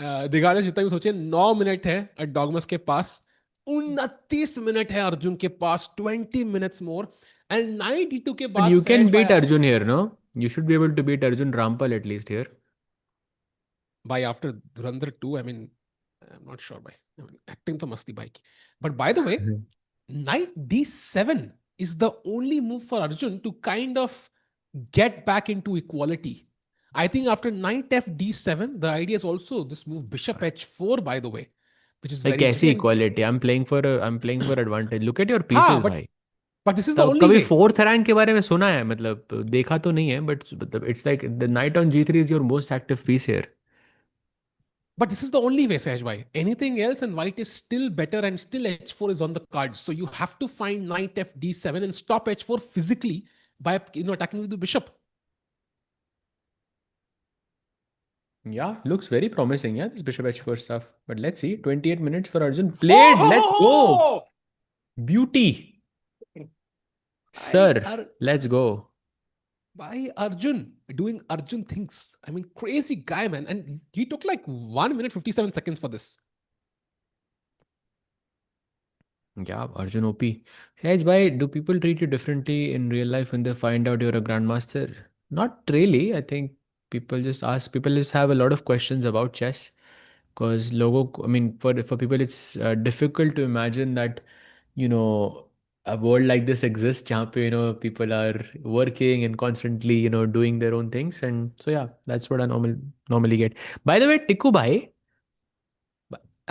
रिगार्डलेस जितना भी सोचे, 9 मिनट है डॉगमस के पास. 29 मिनट है अर्जुन के पास. 20 मिनट्स मोर. एंड 92 के But बाद you can सहज beat भाई. Arjun here, no? You should be able to beat Arjun Rampal at least here. By after Dhurandhar 2, I mean, I'm not sure by. I mean, acting to masti bhai ki. But by the way, knight D7 is the only move for Arjun to kind of get back into equality. I think after knight F D7, the idea is also this move bishop H4, by the way, which is Like very कैसी interesting. And equality? I'm playing for advantage. Look at your ha, pieces, भाई. but this is the तब only कभी way. Fourth rank के बारे में सुना है, मतलब देखा तो नहीं है, बट मतलब it's like the knight on G3 is your most active piece here. But this is the only way, Sehaj. Anything else and white is still better and still H4 is on the card. So you have to find knight F D7 and stop H4 physically by attacking with the bishop. Yeah, looks very promising, yeah, this bishop H4 stuff. But let's see, 28 minutes for Arjun Oh, played. ho, Let's go. ho, Beauty. ho. By, Sir, let's go. by Arjun doing Arjun things. I mean, crazy guy, man. And he took like 1 minute 57 seconds for this. Yeah, Arjun OP. Sahaj bhai, do people treat you differently in real life when they find out you're a grandmaster? Not really. I think people just have a lot of questions about chess. Because I mean, for people, it's difficult to imagine that, you know, a world like this exists, जहाँ पे, people are working and constantly, doing their own things. And so, yeah, that's what I normally get. By the way, Tikku bhai,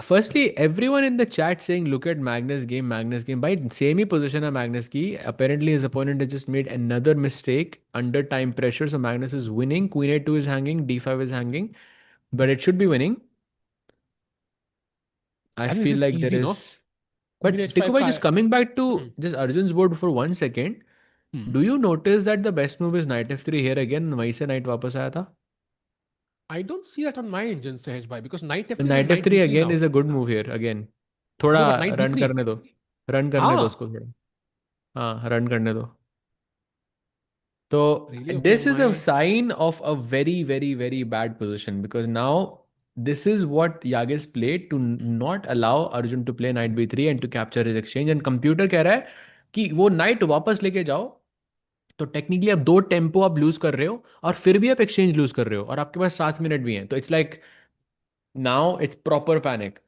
firstly, everyone in the chat saying, look at Magnus game, Magnus game. By same he position है Magnus की. Apparently, his opponent has just made another mistake under time pressure. So Magnus is winning. Queen A2 is hanging. D5 is hanging. But it should be winning. I And this feel is like there easy, no? is. Queen But Tiku h5 bhai, just coming back Hmm. to just Arjun's board for 1 second, Hmm. do you notice that the best move is knight f3 here again? वहीं से knight वापस आया था. I don't see that on my engine, Sahej bhai, because knight The f3 is knight knight f3 b3 again now. is a good move here again. थोड़ा Yeah, but knight run b3. करने दो. Run करने दो हाँ, उसको थोड़ा. हाँ, run करने दो. So really? Okay, this is a my sign of a very, very, very bad position because now this is what Yagiz played to not allow Arjun to play knight b3 and to capture his exchange. And computer कह रहा है कि वो knight वापस लेके जाओ. तो technically आप 2 टेम्पो आप लूज कर रहे हो और फिर भी आप एक्सचेंज लूज कर रहे हो और आपके पास 7 मिनट भी हैं. तो it's like now it's proper panic.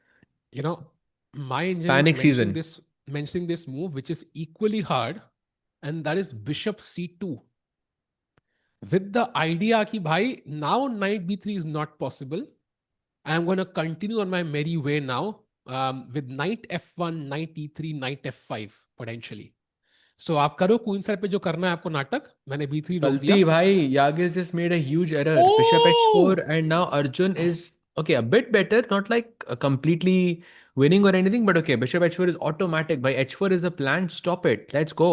you know, my engine is panic season. mentioning this move, which is equally hard, and that is bishop c2. With the idea ki bhai, now knight b3 is not possible. I am going to continue on my merry way now with knight f1, knight e3, knight f5 potentially. So आप करो queen side पे जो करना है आपको नाटक मैंने b3 रोक दिया. गलती भाई. Yagiz just made a huge error. Bishop h4 Oh, and now Arjun is okay, a bit better, not like completely winning or anything, but okay, bishop h4 is automatic. By h4 is the plan. Stop it. Let's go.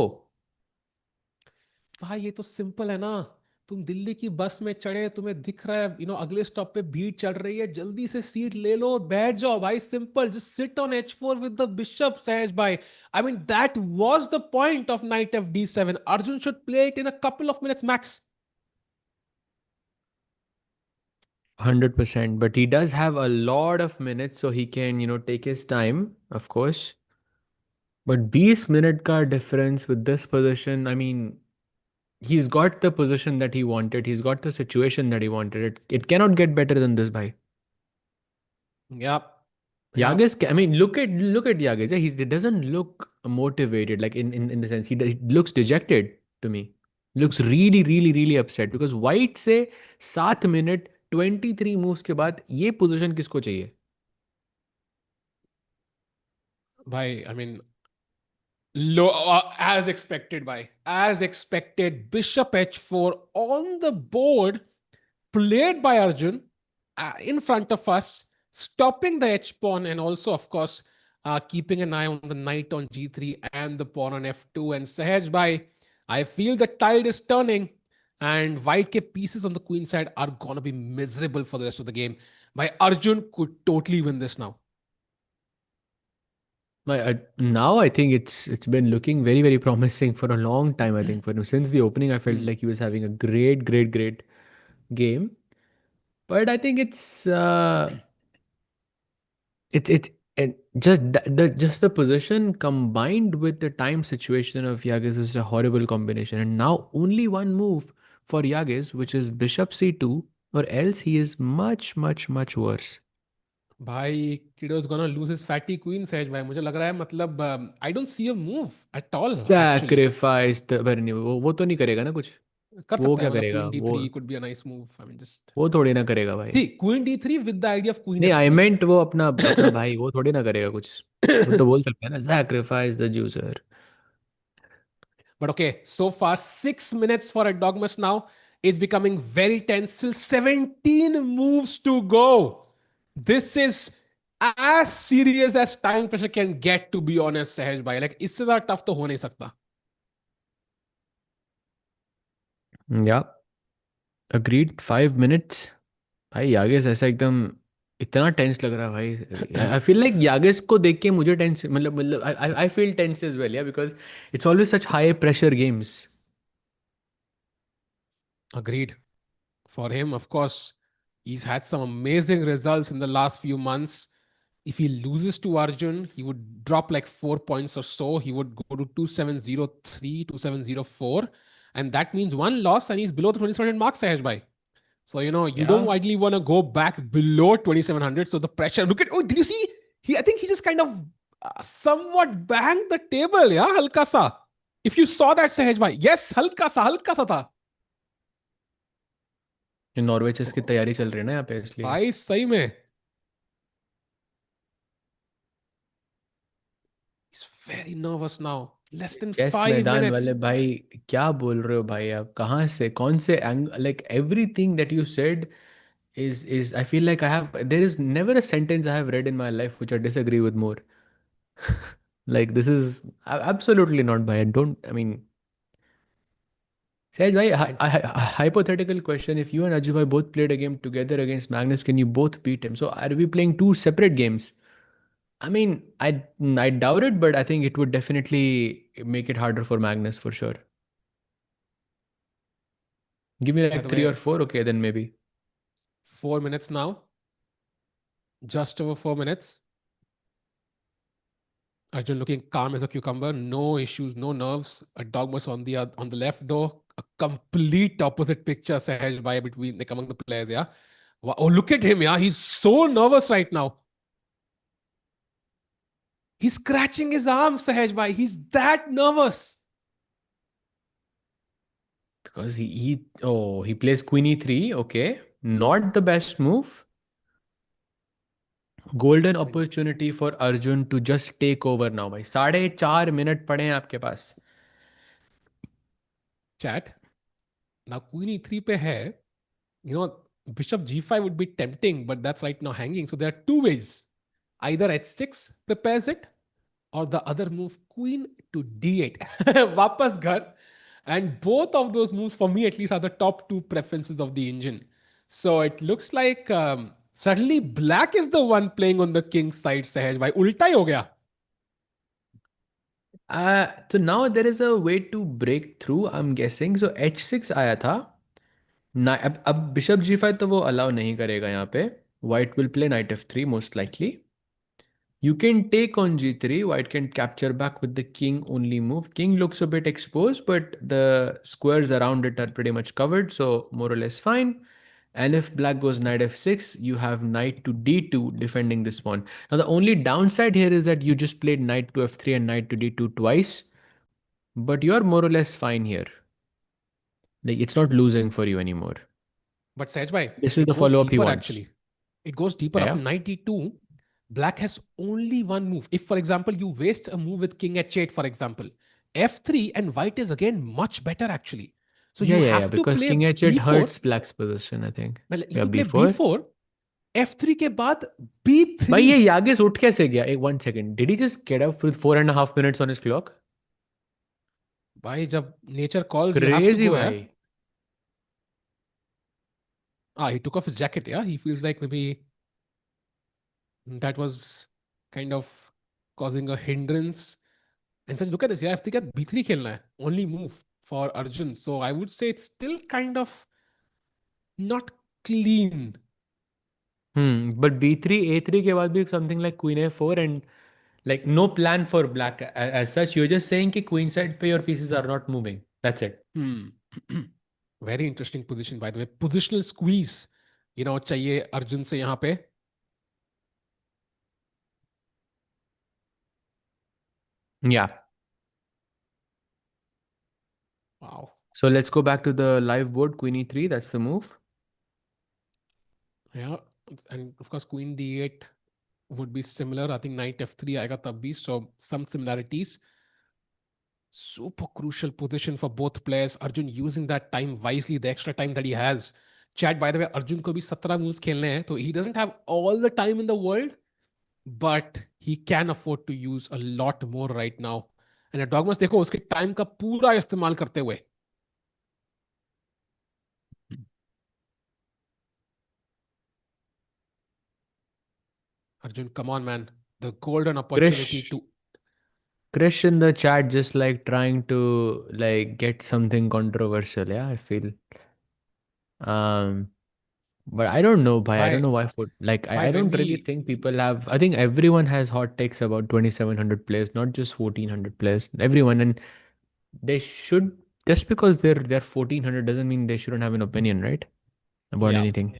भाई ये तो simple है ना. तुम दिल्ली की बस में चढ़े, तुम्हें दिख रहा है अगले स्टॉप पे भीड़ चढ़ रही है, जल्दी से सीट ले लो, बैठ जाओ भाई. Simple, just sit on h4 with the bishop, सहज भाई. I mean that was the point of night of d7. Arjun should play it in a couple of minutes max. 100%, but he does have a lot of minutes, so he can, take his time, of course. But 20 minute ka difference with this position, I mean, he's got the position that he wanted. He's got the situation that he wanted. It cannot get better than this, bhai. Yep. Yep. Yagiz, I mean, look at Yagiz. Yeah, he doesn't look motivated, like in the sense he looks dejected to me. Looks really, really, really upset because White से 7 minute 23 moves के बाद ये position किसको चाहिए? भाई I mean low, as expected, as expected, bishop h4 on the board, played by Arjun in front of us, stopping the h pawn, and also, of course, keeping an eye on the knight on g3 and the pawn on f2. And Sahaj bhai, I feel the tide is turning, and white ke pieces on the queen side are gonna be miserable for the rest of the game. My Arjun could totally win this now. Now I think it's been looking very, very promising for a long time. I think for him since the opening, I felt Hmm. like he was having a great, great, great game. But I think it's and just the position combined with the time situation of Yagiz is a horrible combination. And now only one move for Yagiz, which is bishop c2, or else he is much, much, much worse. भाई किडो is gonna lose his fatty queen सहज भाई. मुझे लग रहा है मतलब आई don't see a move at all actually. Sacrifice the पर नहीं, वो तो नहीं करेगा ना कुछ. कर वो सकता है क्या मतलब करेगा क्वीन डी वो three could be a nice move. I mean just वो थोड़ी ना करेगा भाई. See queen D three with the idea of queen नहीं, एफ आई थ्री. मेंट वो अपना अपना भाई वो थोड़ी ना करेगा कुछ. वो तो बोल सकता है ना, sacrifice the juicer. But okay, so far 6 minutes for Erdogmus now. It's becoming very tense. Still 17 moves to go. This is as serious as time pressure can get, to be honest, Sahej bhai. Like इससे ज़्यादा tough तो हो नहीं सकता. या agreed 5 minutes. भाई यागिस ऐसा एकदम इतना टेंस लग रहा है भाई. आई फील लाइक यागिस को देख के मुझे टेंस मतलब I feel tense as well, या because it's always such high pressure games. Agreed. For him, of course, he's had some amazing results in the last few months. If he loses to Arjun, he would drop like 4 points or so. He would go to 2703, 2704. And that means one loss, and he's below the 2700 mark, Sahaj bhai. So, you don't या ideally want to go back below 2700. So the pressure, look at, oh, did you see? I think he just kind of somewhat banged the table, yeah, halka sa. If you saw that, Sahaj bhai, yes, halka sa tha. Norway chess की तैयारी चल रही है ना यहाँ पे इसलिए. भाई सही में. He's very nervous now. Less than chess five मैदान वाले minutes. भाई, क्या बोल रहे हो भाई आप? कहाँ से कौन से एंग like everything that you said is I feel like there is never a sentence I have read in my life which I disagree with more. Like this is absolutely not biased. Don't I mean Sahaj bhai, And hypothetical question. If you and Ajay bhai both played a game together against Magnus, can you both beat him? So are we playing two separate games? I mean, I doubt it, but I think it would definitely make it harder for Magnus for sure. Give me by the like three way, or four, okay, then maybe. 4 minutes now, just over 4 minutes. Arjun looking calm as a cucumber, no issues, no nerves. A dogmas on the left though, a complete opposite picture Sahaj by between like among the players. Yeah. Oh, look at him. Yeah, he's so nervous right now. He's scratching his arms, Sahaj bhai. He's that nervous. Because he plays Queen E3, okay. Not the best move. Golden And opportunity for Arjun to just take over now भाई 4.5 minute पड़े हैं आपके पास. chat. Now Queen E3 pe hai. Bishop G5 would be tempting, but that's right now hanging. So there are two ways. Either H6 prepares it, or the other move, Queen to D8. Vapas ghar. And both of those moves, for me at least, are the top two preferences of the engine. So it looks like suddenly black is the one playing on the king side, Sahaj. Bhai, ulta hi ho gaya. So now there is a way to break through, I'm guessing. So H6 आया था ना. अब Bishop G5 तो वो allow नहीं करेगा यहाँ पे. White will play Knight F3 most likely. You can take on G3. White can capture back with the king only move. King looks a bit exposed, but the squares around it are pretty much covered, so more or less fine. And if black goes knight f6, you have knight to d2 defending this pawn. Now the only downside here is that you just played knight to f3 and knight to d2 twice, but you're more or less fine here. Like it's not losing for you anymore. But Sahaj bhai, This is it the goes follow-up he deeper wants. actually. It goes deeper. Yeah, After yeah. knight e2, black has only one move. If, for example, you waste a move with king h8, for example, f3 and white is again much better actually. So Yeah, you yeah, yeah. have to Because play king h8 b4. hurts black's position, I think. मतलब you Yeah, have to play b4. b4, f3 के बाद भाई ये b3. यागिस उठ कैसे गया? एक 1 second. Did he just get up with 4.5 minutes on his clock? भाई जब nature calls, you have to Crazy go. Yeah. भाई. He took off his jacket. Yeah, he feels like maybe that was kind of causing a hindrance. And so look at this. Yeah, if they get b3 खेलना है, only move for Arjun. So I would say it's still kind of not clean. But b3 a3 के बाद भी something like queen a4 and like no plan for black as such. You're just saying कि queen side पे your pieces are not moving. That's it. Hmm. Very interesting position, by the way. Positional squeeze. चाहिए अर्जुन से यहाँ पे. Yeah. Wow. So let's go back to the live board. Queen e3. That's the move. Yeah. And of course, queen d8 would be similar. I think knight f3 आएगा तब भी. So some similarities. Super crucial position for both players. Arjun using that time wisely, the extra time that he has. Chat, by the way, Arjun को भी 17 moves खेलने हैं, तो he doesn't have all the time in the world, but he can afford to use a lot more right now. And Erdogmus देखो उसके time का पूरा इस्तेमाल करते हुए. Arjun, come on, man. The golden opportunity Krish. to. Krish in the chat just like trying to like get something controversial. Yeah, I feel. Um, But I don't know, bhai. I don't By know why foot. Like, by I when don't really we think people have. I think everyone has hot takes about 2,700 players, not just 1,400 players. Everyone, and they should. Just because they're 1,400 doesn't mean they shouldn't have an opinion, right? About Yeah. anything.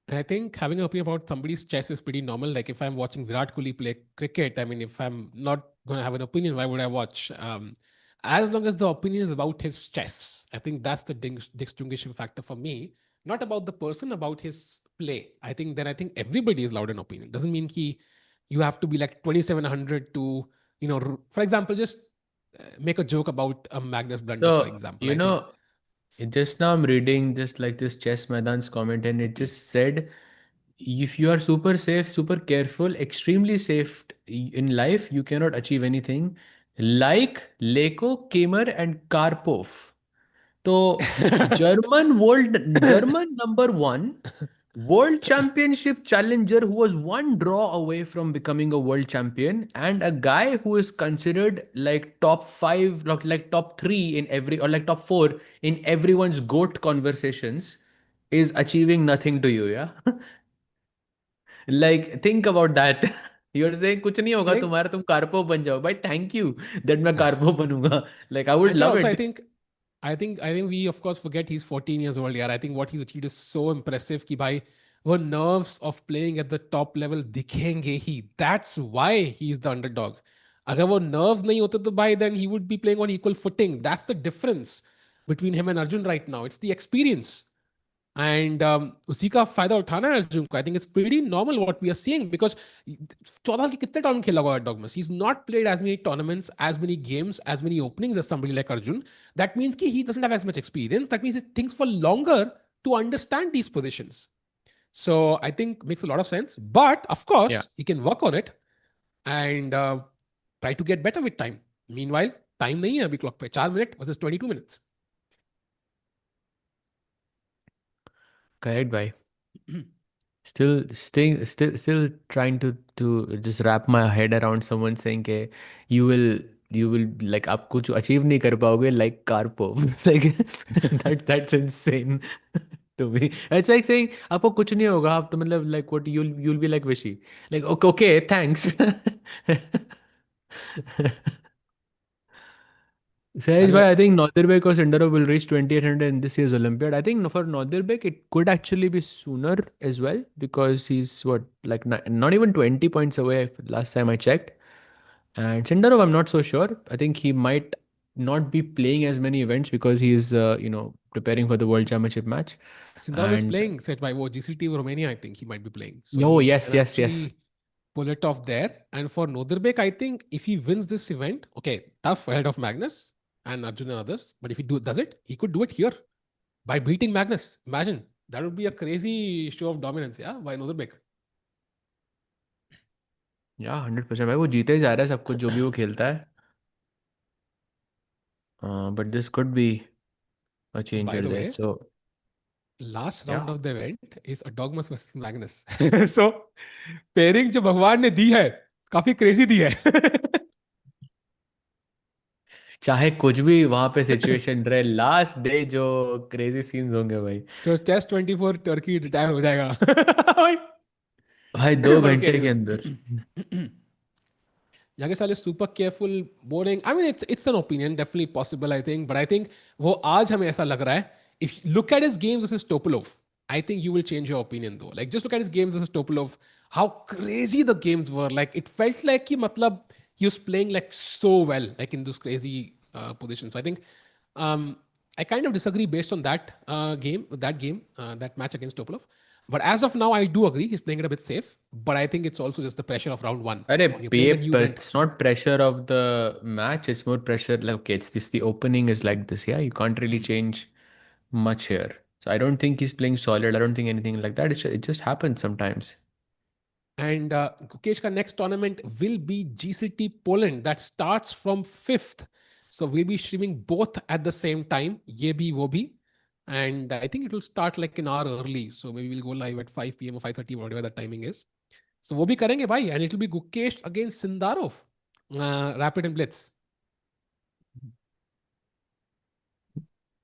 And I think having an opinion about somebody's chess is pretty normal. Like if I'm watching Virat Kohli play cricket, I mean, if I'm not going to have an opinion, why would I watch? As long as the opinion is about his chess, I think that's the distinguishing factor for me. Not about the person, about his play. I think everybody is allowed an opinion. Doesn't mean you have to be like 2,700 to, for example, just make a joke about a Magnus blunder, for So example. you I think know, Just now I'm reading just like this Chess Maidan's comment, and it just said, if you are super safe, super careful, extremely safe in life, you cannot achieve anything like Leko, Kemer, and Karpov. So German number one world championship challenger who was one draw away from becoming a world champion, and a guy who is considered like top five, like top three in every, or like top four in everyone's GOAT conversations, is achieving nothing to you, yeah? Like think about that. You're saying कुछ नहीं होगा Playing तुम्हारा, तुम कार्पो बन जाओ भाई, thank you that मैं कार्पो बनूंगा. Like I would and love also it. I think we of course forget he's 14 years old. Yeah, I think what he's achieved is so impressive. Ki bhai, वो nerves of playing at the top level दिखेंगे ही. That's why he's the underdog. अगर वो nerves नहीं होते तो भाई, then he would be playing on equal footing. That's the difference between him and Arjun right now. It's the experience. And उसी का फायदा उठाना है अर्जुन को. I think it's pretty normal what we are seeing because 14 के कितने tournament खेला हुआ है Erdogmus. He is not played as many tournaments, as many games, as many openings as somebody like Arjun. That means कि he doesn't have as much experience. That means it thinks for longer to understand these positions. So I think makes a lot of sense. But of course, Yeah, he can work on it and try to get better with time. Meanwhile, time नहीं है अभी clock पे. 4 minute versus 22 minutes. correct bhai. Still trying to just wrap my head around someone saying that you will you will like आप कुछ achieve नहीं कर पाओगे like Karpov. It's like that's insane to me. It's like saying आपको कुछ नहीं होगा, आप तो मतलब like what you'll be like Vishy, like okay, okay thanks. By Sahej the bhai, way, I think Nodirbek or Sindarov will reach 2800 in this year's Olympiad. I think for Nodirbek, it could actually be sooner as well because he's what, like not even 20 points away last time I checked. And Sindarov, I'm not so sure. I think he might not be playing as many events because he's, preparing for the World Championship match. Sindarov is And playing set by GCT Romania. I think he might be playing. So oh, he yes, can yes, yes. actually pull it off there. And for Nodirbek, I think if he wins this event, okay, tough ahead of Magnus and Arjun and others. But if he does it, he could do it here by beating Magnus. Imagine that would be a crazy show of dominance, yeah, by Nodirbek. या 100% भाई, वो जीते ही जा रहा है सब कुछ जो भी वो खेलता है. But this could be a By changer the there. way, So last yeah. round of the event is Erdogmus versus Magnus. So pairing जो भगवान ने दी है काफी क्रेजी दी है. चाहे कुछ भी वहां पे सिचुएशन रहे, लास्ट डे जो क्रेजी सीन्स होंगे भाई. तो चेस 24 टर्की रिटायर हो जाएगा. भाई दो But okay, घंटे के anyways. अंदर. Yagisal is super careful, boring. I mean, it's an opinion, definitely possible, I think. But I think वो आज हमें ऐसा लग रहा है. If you look at his games versus Topolov, I think you will change your opinion though. Like just look at his games versus Topolov, how crazy the games were. Like it felt like he was playing like so well, like in those crazy positions. So I think um, I kind of disagree based on that match against Topolov. But as of now, I do agree he's playing it a bit safe. But I think it's also just the pressure of round one अरे when you're ये playing a new event. it's not pressure of the match, it's more pressure like okay, it's this, the opening is like this, yeah, you can't really change much here. So I don't think he's playing solid, I don't think anything like that. It just happens sometimes. And Gukesh ka next tournament will be GCT Poland that starts from 5th. So we'll be streaming both at the same time, ye bhi, wo bhi. And I think it will start like an hour early. So maybe we'll go live at 5 p.m. or 5:30, whatever the timing is. So wo bhi karenge bhai. And it will be Gukesh against Sindarov. Rapid and Blitz.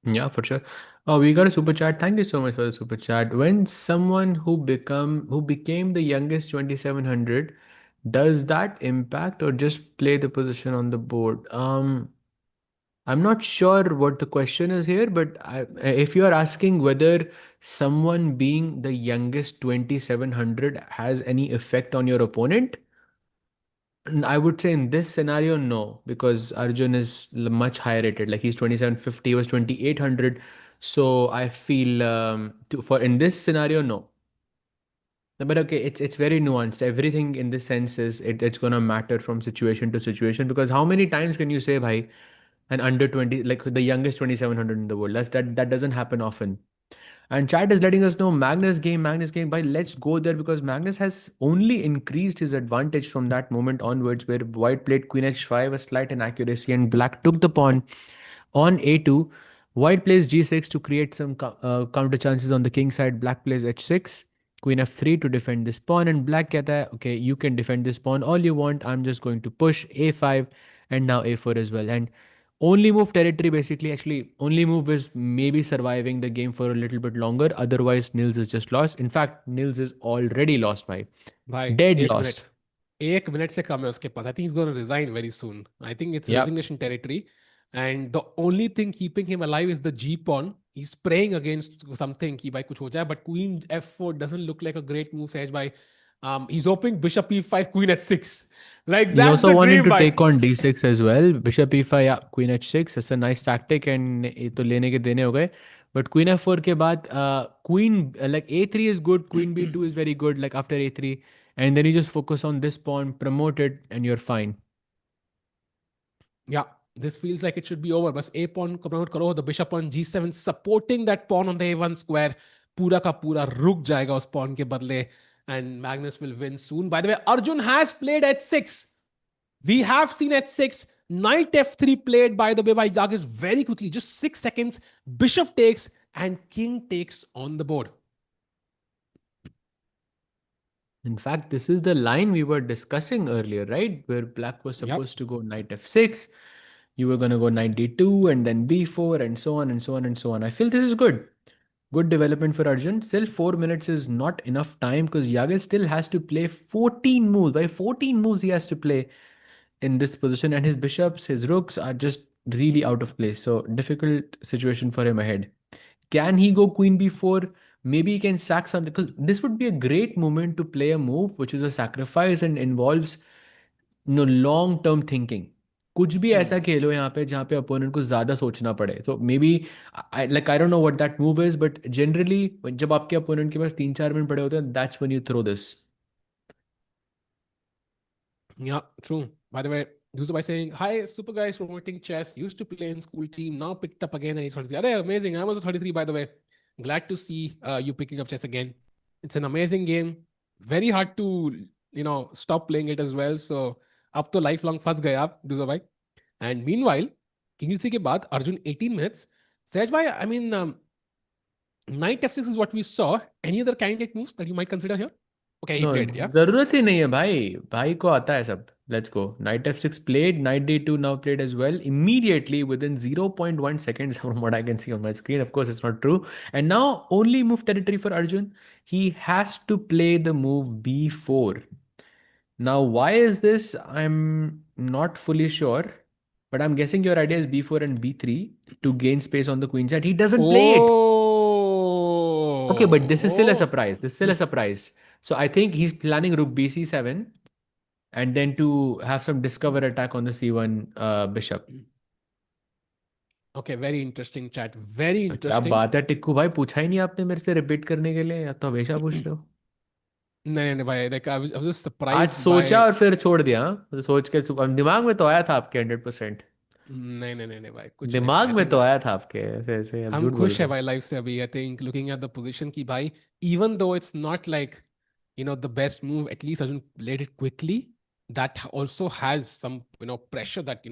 Yeah, for sure. Oh, we got a super chat. Thank you so much for the super chat. When someone who became the youngest 2700, does that impact or just play the position on the board? I'm not sure what the question is here, but if you are asking whether someone being the youngest 2700 has any effect on your opponent, I would say in this scenario, no, because Arjun is much higher rated. Like he's 2750, he was 2800. So I feel for in this scenario, no. But okay, it's very nuanced. Everything in this sense is it's gonna matter from situation to situation, because how many times can you say, bhai, and under 20, like the youngest 2700 in the world. That doesn't happen often. And chat is letting us know Magnus game. But let's go there because Magnus has only increased his advantage from that moment onwards, where white played queen h5, a slight inaccuracy, and black took the pawn on a2. White plays g6 to create some counter chances on the king side. Black plays h6, queen f3 to defend this pawn, and black kehta hai, okay, you can defend this pawn all you want. I'm just going to push a5 and now a4 as well. And only move territory basically. Actually, only move is maybe surviving the game for a little bit longer. Otherwise, Nils is just lost. In fact, Nils is already lost by भाई dead एक minute lost. एक minute से कम है उसके पास. I think he's going to resign very soon. I think it's Yep. resignation territory. And the only thing keeping him alive is the G pawn. He's praying against something कि भाई कुछ हो जाए. But Queen F4 doesn't look like a great move, Sahaj bhai. He's hoping Bishop E5, Queen H6. Like He that's also the wanted dream, to bhai. take on d6 as well. Bishop e5, yeah, queen h6. It's a nice tactic, and ये तो लेने के देने हो गए. But queen f4 के बाद queen like a3 is good. Queen b2 is very good. Like after a3, and then you just focus on this pawn, promote it, and you're fine. Yeah, this feels like it should be over. But A pawn promote karo, the bishop on G7 supporting that pawn on the A1 square. पूरा का पूरा रुक जाएगा उस pawn के बदले. And Magnus will win soon. By the way, Arjun has played h6. We have seen h6. Knight f3 played, by the way, by Yagiz very quickly. Just 6 seconds. Bishop takes and king takes on the board. In fact, this is the line we were discussing earlier, right? Where black was Yep. supposed to go knight f6. You were going to go knight d2 and then b4 and so on and so on and so on. I feel this is good. Good development for Arjun. Still 4 minutes is not enough time because Yagiz still has to play 14 moves. By 14 moves he has to play in this position, and his bishops, his rooks are just really out of place. So difficult situation for him ahead. Can he go queen b4? Maybe he can sack something because this would be a great moment to play a move which is a sacrifice and involves long term thinking. कुछ भी Hmm. ऐसा खेलो यहाँ पे जहाँ पे opponent को ज्यादा सोचना पड़े. तो may be like I don't know what that move is, but generally जब आपके अपोनेंट के पास 3-4 मिनट पड़े होते हैं, that's when you throw this. Yeah, true. By the way, used by saying, hi, super guys promoting chess. Used to play in school team, now picked up again and he's 33. Arey, amazing. I'm also 33, by the way. Glad to see you picking up chess again. It's an amazing game. Very hard to, stop playing it as well. So, अब तो lifelong फंस गए आप, Duzo bhai. And meanwhile, King C के बाद Arjun 18 minutes. Sehaj bhai, I mean, knight f6 is what we saw. Any other candidate moves that you might consider here? Okay, he no, played it, yeah? जरूरत ही नहीं है भाई. भाई को आता है सब. Let's go. Night f6 played, knight d2 now played as well, immediately within 0.1 seconds from what I can see on my screen. Of course it's not true. And now only move territory for Arjun. He has to play the move b4. Now, why is this? I'm not fully sure, but I'm guessing your idea is b4 and b3 to gain space on the queen side. He doesn't play it. Okay, but this is still a Oh, surprise. This is still a surprise. So I think he's planning rook bc7 and then to have some discover attack on the c1 bishop. okay, very interesting chat. Very क्या interesting. बात है टिक्कू भाई, पूछा ही नहीं आपने मेरे से repeat करने के लिए, या तो हमेशा पूछते हो. नहीं नहीं नहीं भाई, like I was just आज surprised by. सोचा और फिर छोड़ दिया, हाँ? तो सोच के दिमाग में तो आया था आपके 100%. नहीं नहीं नहीं नहीं भाई, कुछ नहीं भाई. दिमाग आई में तो थिंक आया था आपके, ऐसे ऐसे आप हम झूठ बोल खुश रहे है हो. भाई लाइफ से अभी. I think looking at the position की भाई, even though it's not like the best move, at least Arjun played it quickly. That also has some pressure that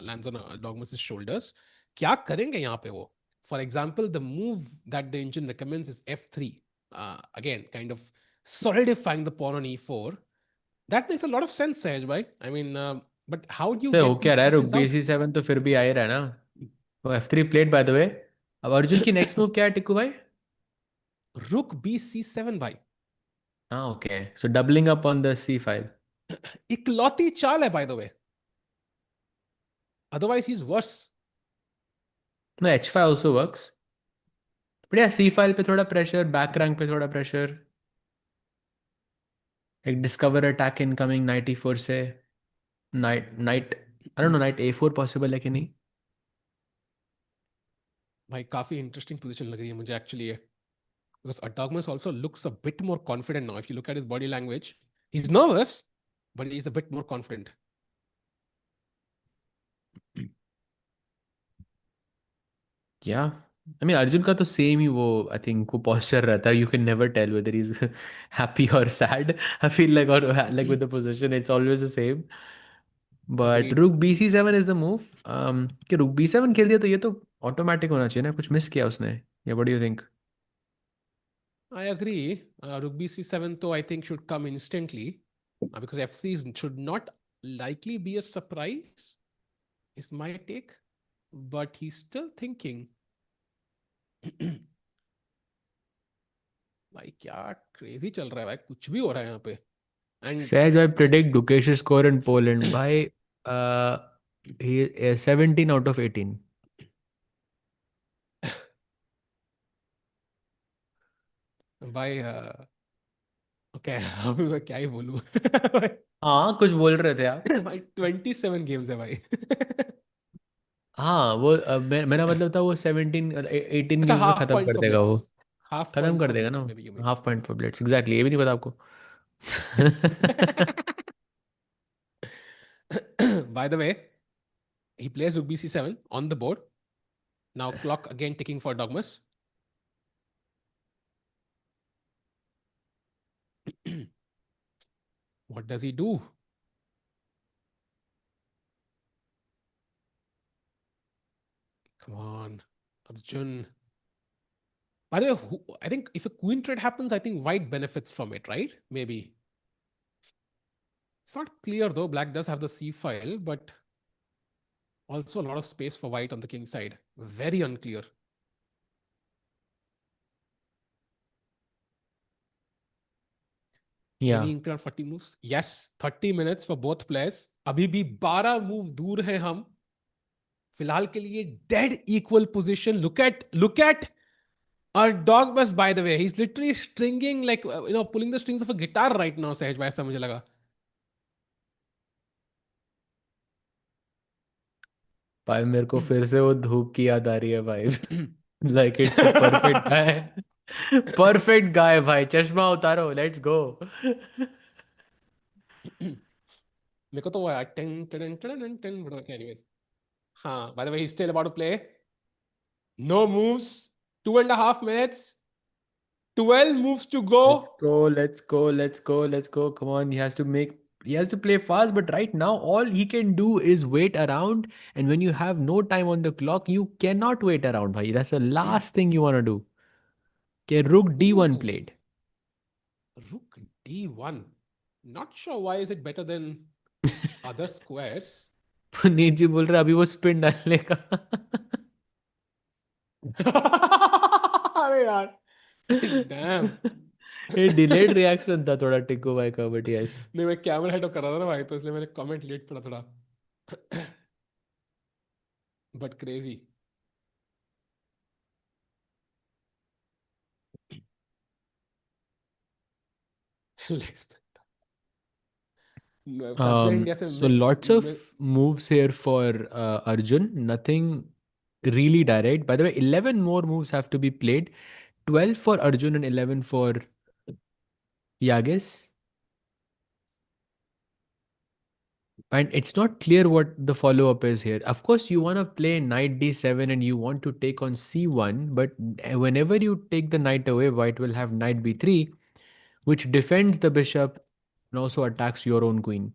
lands on Erdogmus's shoulders. क्या करेंगे यहाँ पे वो? For example, the move that the engine recommends is f3. Again, kind of solidifying the pawn on e4. That makes a lot of sense, Sahaj bhai. I mean, but how do you से हो get क्या these रहा है, rook pieces be out? C seven तो फिर भी आ ही रहा है ना. वो f3 प्लेड बाय द वे. अब अर्जुन की नेक्स्ट मूव क्या है टिक्कू भाई? Rook b c7 bhai. हाँ okay, so doubling up on the c5. इकलौती चाल है, by the way. Otherwise, he's worse. No h5 also works. But यार c5 पे थोड़ा प्रेशर, बैक रैंक पे थोड़ा प्रेशर. एक discover attack incoming night e4 से. Night night I don't no, night a4 possible है कि नहीं. भाई काफी इंटरेस्टिंग पोजीशन लग रही है मुझे एक्चुअली ये. Because Erdogmus also looks a bit more confident now. If you look at his body language, he's nervous, but he's a bit more confident. Yeah. I mean, Arjun का तो सेम ही वो आई think वो posture रहता है. You can never tell whether he's happy or sad. I feel like, or like with the position it's always the same. But Agreed. rook bc7 is the move. कि rook b7 खेल दिया तो ये तो automatic होना चाहिए ना, कुछ मिस किया उसने, या what do you think? I agree. Rook bc7 though I think should come instantly, because f3 should not likely be a surprise, is my take. But he's still thinking. भाई क्या crazy चल रहा है भाई, कुछ भी हो रहा है यहाँ पे. And Saj, I predict Dukesh's score in Poland by he 17 out of 18. भाई ओके. अभी मैं क्या ही बोलूँ. हाँ कुछ बोल रहे थे आप. भाई 27 गेम्स है भाई. हाँ वो मेरा मतलब था वो 18 अच्छा, गेम्स में हाफ खत्म पॉइंट कर फॉर देगा ब्लिट्स. वो. हाफ खत्म पॉइंट कर फॉर देगा ना. ब्लिट्स में भी you mean. Half point for Blitz, exactly, ये भी नहीं पता आपको. By the way, he plays rook bc7 on the board. Now clock again ticking for Dogmas. What does he do? Come on, Arjun. By the way, I think if a queen trade happens, I think white benefits from it, right? Maybe. It's not clear though. Black does have the c file, but also a lot of space for white on the king side. Very unclear. या Any inkling on 40 moves? Yes, 30 minutes for both players. अभी भी 12 move दूर हैं हम. फिलहाल के लिए dead equal position. Look at our dog bus, by the way. He's literally stringing like pulling the strings of a guitar right now. सहज भाई, ऐसा मुझे लगा. भाई मेरे को फिर से वो धूप की याद आ रही है भाई. Like it's the perfect guy. Perfect guy भाई, चश्मा उतारो, लेट्स गो. मेरे को तो वो यार ten ten ten ten anyways. हाँ, by the way, he's still about to play. No moves. 2.5 minutes. 12 moves to Let's go. go, let's go, let's go, let's go. Come on, he has to play fast, but right now all he can do is wait around. And when you have no time on the clock, you cannot wait around, bhai. That's the last thing you want to do. Okay, Rook D1 Ooh, played. Rook D1. Not sure why is it better than other squares. नीत जी बोल रहे अभी वो spin डालने का. अरे यार. Damn. ये डिलेड रिएक्शन था थोड़ा टिक्को भाई का, बट यस. नहीं, मैं कैमरा हेड कर रहा था ना भाई, तो इसलिए मैंने कमेंट लेट पड़ा थोड़ा. But crazy. चल पे इंडिया से So lots of moves here for Arjun. Nothing really direct. By the way, 11 more moves have to be played. 12 for Arjun and 11 for Yagiz. And it's not clear what the follow-up is here. Of course, you want to play knight d7 and you want to take on c1, but whenever you take the knight away, white will have knight b3, which defends the bishop and also attacks your own queen.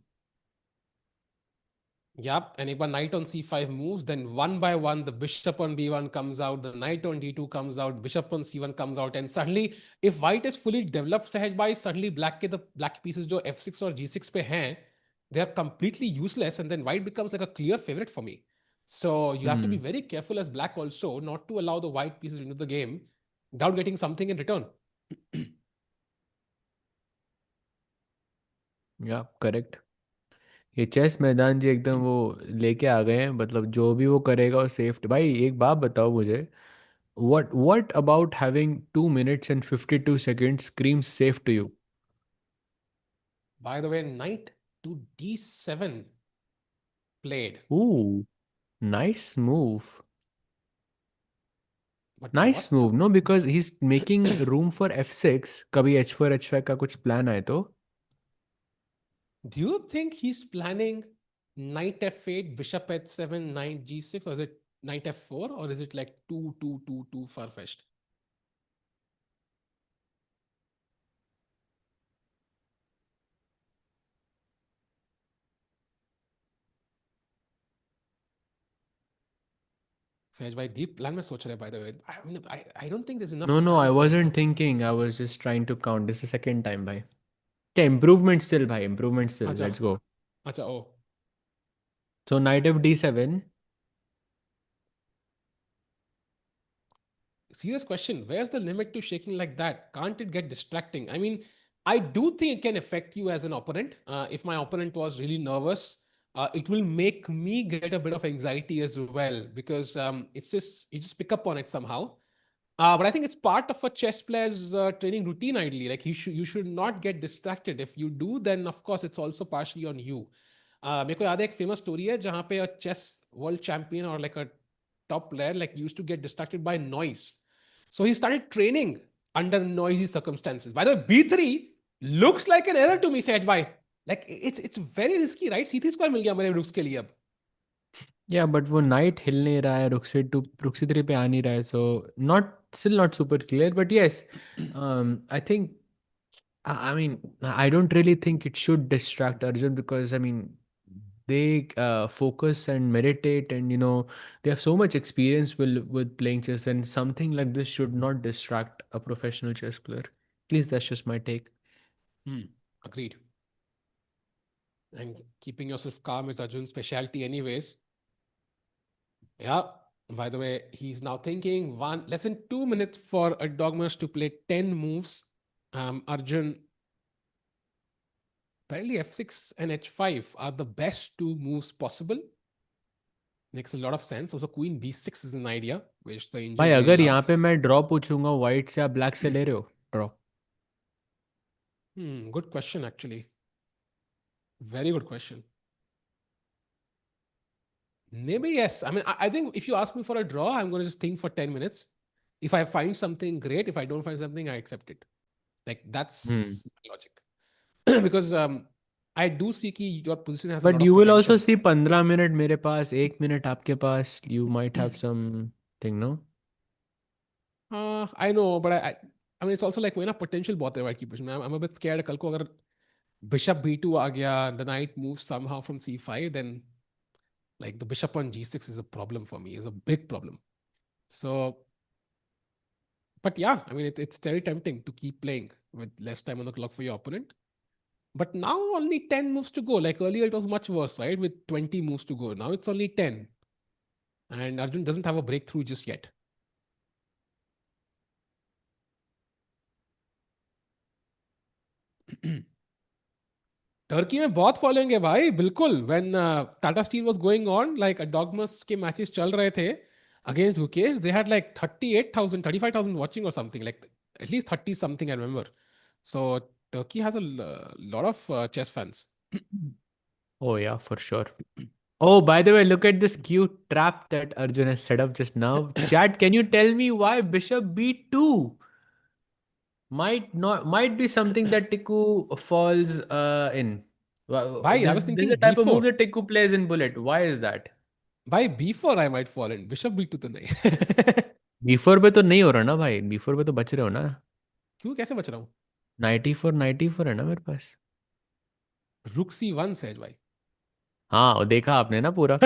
Yep, and if a knight on c5 moves, then one by one the bishop on b1 comes out, the knight on d2 comes out, bishop on c1 comes out, and suddenly, if white is fully developed सहज भाई, suddenly the black pieces जो f6 or g6 पे हैं, they are completely useless, and then white becomes like a clear favorite for me. So you have to be Hmm. very careful as black also not to allow the white pieces into the game without getting something in return. Yeah, correct. ये chess मैदान जी एकदम वो लेके आ गए हैं, मतलब जो भी वो करेगा वो सेफ. भाई एक बात बताओ मुझे, what about having 2 minutes and 52 seconds screams safe to you? By the way, knight to d7 played. Ooh, nice move. But Nice what's the move, no, because he's making room for f6. कभी h4 h5 का कुछ plan आए तो. Do you think he's planning knight f8, bishop h7, knight g6, or is it knight f4, or is it like too far fetched? सहज भाई deep plan में सोच रहे, by the way. I don't think there's enough No, no, I time for him wasn't to. thinking. I was just trying to count. This is the second time, bhai. Okay, improvement still, bhai. Improvement still. अच्छा, Let's go. अच्छा, ओ. So knight f d7. Serious question. Where's the limit to shaking like that? Can't it get distracting? I mean, I do think it can affect you as an opponent. If my opponent was really nervous, it will make me get a bit of anxiety as well, because it's just you just pick up on it somehow. But I think it's part of a chess player's training routine. Ideally, like you should not get distracted. If you do, then of course it's also partially on you. मेरे को याद है एक famous story है जहाँ पे chess world champion और like a top player like used to get distracted by noise, so he started training under noisy circumstances. By the way, b3 looks like an error to me, Sej bhai. Like it's very risky, right? c3 square मिल गया मेरे रुक्स के लिए अब. Yeah, but वो knight हिल नहीं रहा है, रुक c3 पे आ नहीं रहा है, so not still not super clear, but yes, I think I mean, I don't really think it should distract Arjun because I mean, they focus and meditate, and they have so much experience with playing chess, and something like this should not distract a professional chess player. At least that's just my take. Agreed. And keeping yourself calm is Arjun's specialty anyways. Yeah. By the way, he's now thinking less than 2 minutes for a dogmas to play 10 moves. Arjun, apparently f6 and h5 are the best two moves possible. Makes a lot of sense. Also, queen b6 is an idea, which the भाई Indian really अगर यहाँ loves. पे मैं draw पूछूंगा white से, आप black से ले रहे हो draw? Good question, actually. Very good question. Maybe yes. I mean, I think if you ask me for a draw, I'm going to just think for 10 minutes. If I find something, great. If I don't find something, I accept it. Like, Hmm. that's my logic. Because I do see कि your position has a But lot of you will also potential. see 15 minute मेरे पास, 1 minute आपके पास. You might have something, no? I know, but I mean, it's also like when a potential बहुत है white की position में. I'm a bit scared कल को अगर bishop b2 आ गया, the knight moves somehow from c5, then like the bishop on g6 is a problem for me, is a big problem. So, but yeah, I mean, it's very tempting to keep playing with less time on the clock for your opponent. But now only 10 moves to go. Like earlier, it was much worse, right? With 20 moves to go. Now it's only 10. And Arjun doesn't have a breakthrough just yet. Turkey में बहुत following है भाई, बिल्कुल. When Tata Steel was going on, like Erdogmus के matches चल रहे थे against Gukesh, they had like 38,000 35,000 watching और something, like at least 30 something I remember. So Turkey has a lot of chess fans. Oh yeah, for sure. Oh, by the way, look at this cute trap that Arjun has set up just now. Chat, can you tell me why bishop b2 might be something that Tiku falls in? भाई आई This was is thinking a type of move b4. that Tiku plays in bullet. Why is that? भाई b4 I might fall in, bishop b2 तो नहीं. b4 पे तो नहीं हो रहा ना भाई, b4 पे तो बच रहे हो ना. क्यों, कैसे बच रहा हूँ? 94 है ना मेरे पास. रुक c1 सहज भाई. हाँ, वो देखा आपने ना पूरा.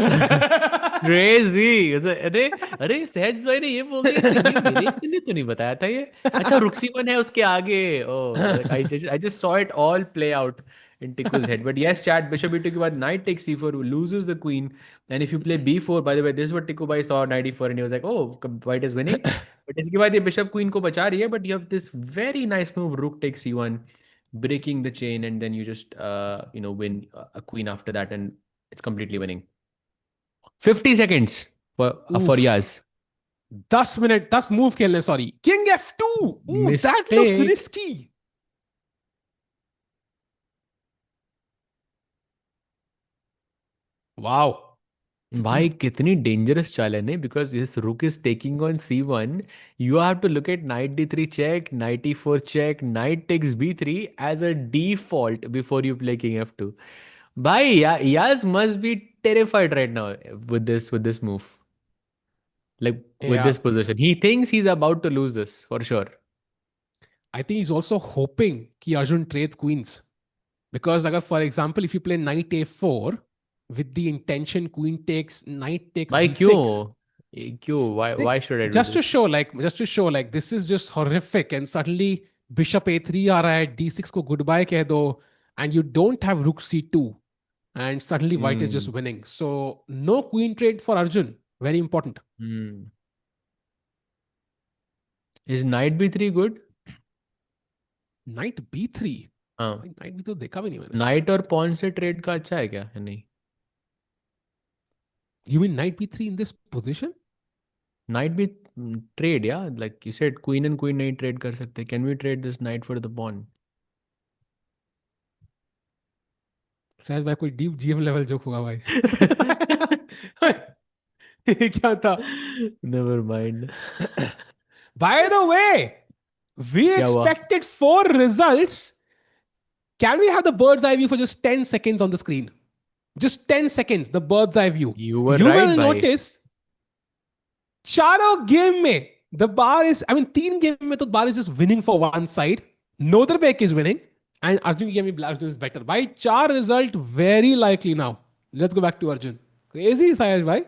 क्रेजी. अरे अरे, सहज भाई ने ये बोल दिया कि ये मेरे ने तो नहीं बताया था ये. अच्छा, रुक्सीवन है उसके आगे. Oh, I just saw it all play out in Tiku's head. But yes, chat, bishop e2 के बाद knight takes c4, loses the queen. And if you play b4, by the way, this is what Tiku Bhai saw 94, and he was like, oh, white is winning. But इसके बाद ये bishop queen को बचा रही है, but you have this very nice move, rook takes c1, breaking the chain, and then you just win a queen after that, and it's completely winning. 50 seconds for Oof. Yaz. 10 minute 10 move खेलने, sorry. King f2. Ooh, that looks Mistake. risky. Wow. भाई कितनी dangerous चाल है, नहीं? Because this rook is taking on c1. You have to look at knight d3 check, knight e4 check, knight takes b3 as a default before you play king f2. भाई, Yaz must be terrified right now with this move. like with Yeah, this position. He thinks he's about to lose this for sure. I think he's also hoping कि Arjun trades queens. Because अगर for example if you play knight a4 with the intention queen takes knight takes Why b6, क्यों? क्यों? Why should I do just to this? show like this is just horrific and suddenly bishop a3 आ रहा है d6 को goodbye कह दो and you don't have rook c2 and suddenly white is just Hmm. winning. So no queen trade for Arjun. Very important. Hmm. Is knight b3 good? Knight b3. हाँ. भाई knight b तो देखा भी नहीं मैंने. Night और pawn से trade का अच्छा है क्या? या नहीं? You mean knight b3 in this position? Knight भी ट्रेड या like you said queen and queen नहीं ट्रेड कर सकते. Can we trade this knight for the pawn? शायद भाई कोई डीप जीएम लेवल जोक होगा भाई. ये क्या था? Never mind. By the way, we क्या हुआ? expected four results. Can we have the bird's eye view for just 10 seconds on the screen? Just 10 seconds, the bird's eye view. You were You right will भाई. notice चारों game में the bar is, I mean, तीन game में तो bar is just winning for one side. Nodirbek is winning, and Arjun game में Arjun is better. By चार result very likely now. Let's go back to Arjun. Crazy, Sayaj bhai.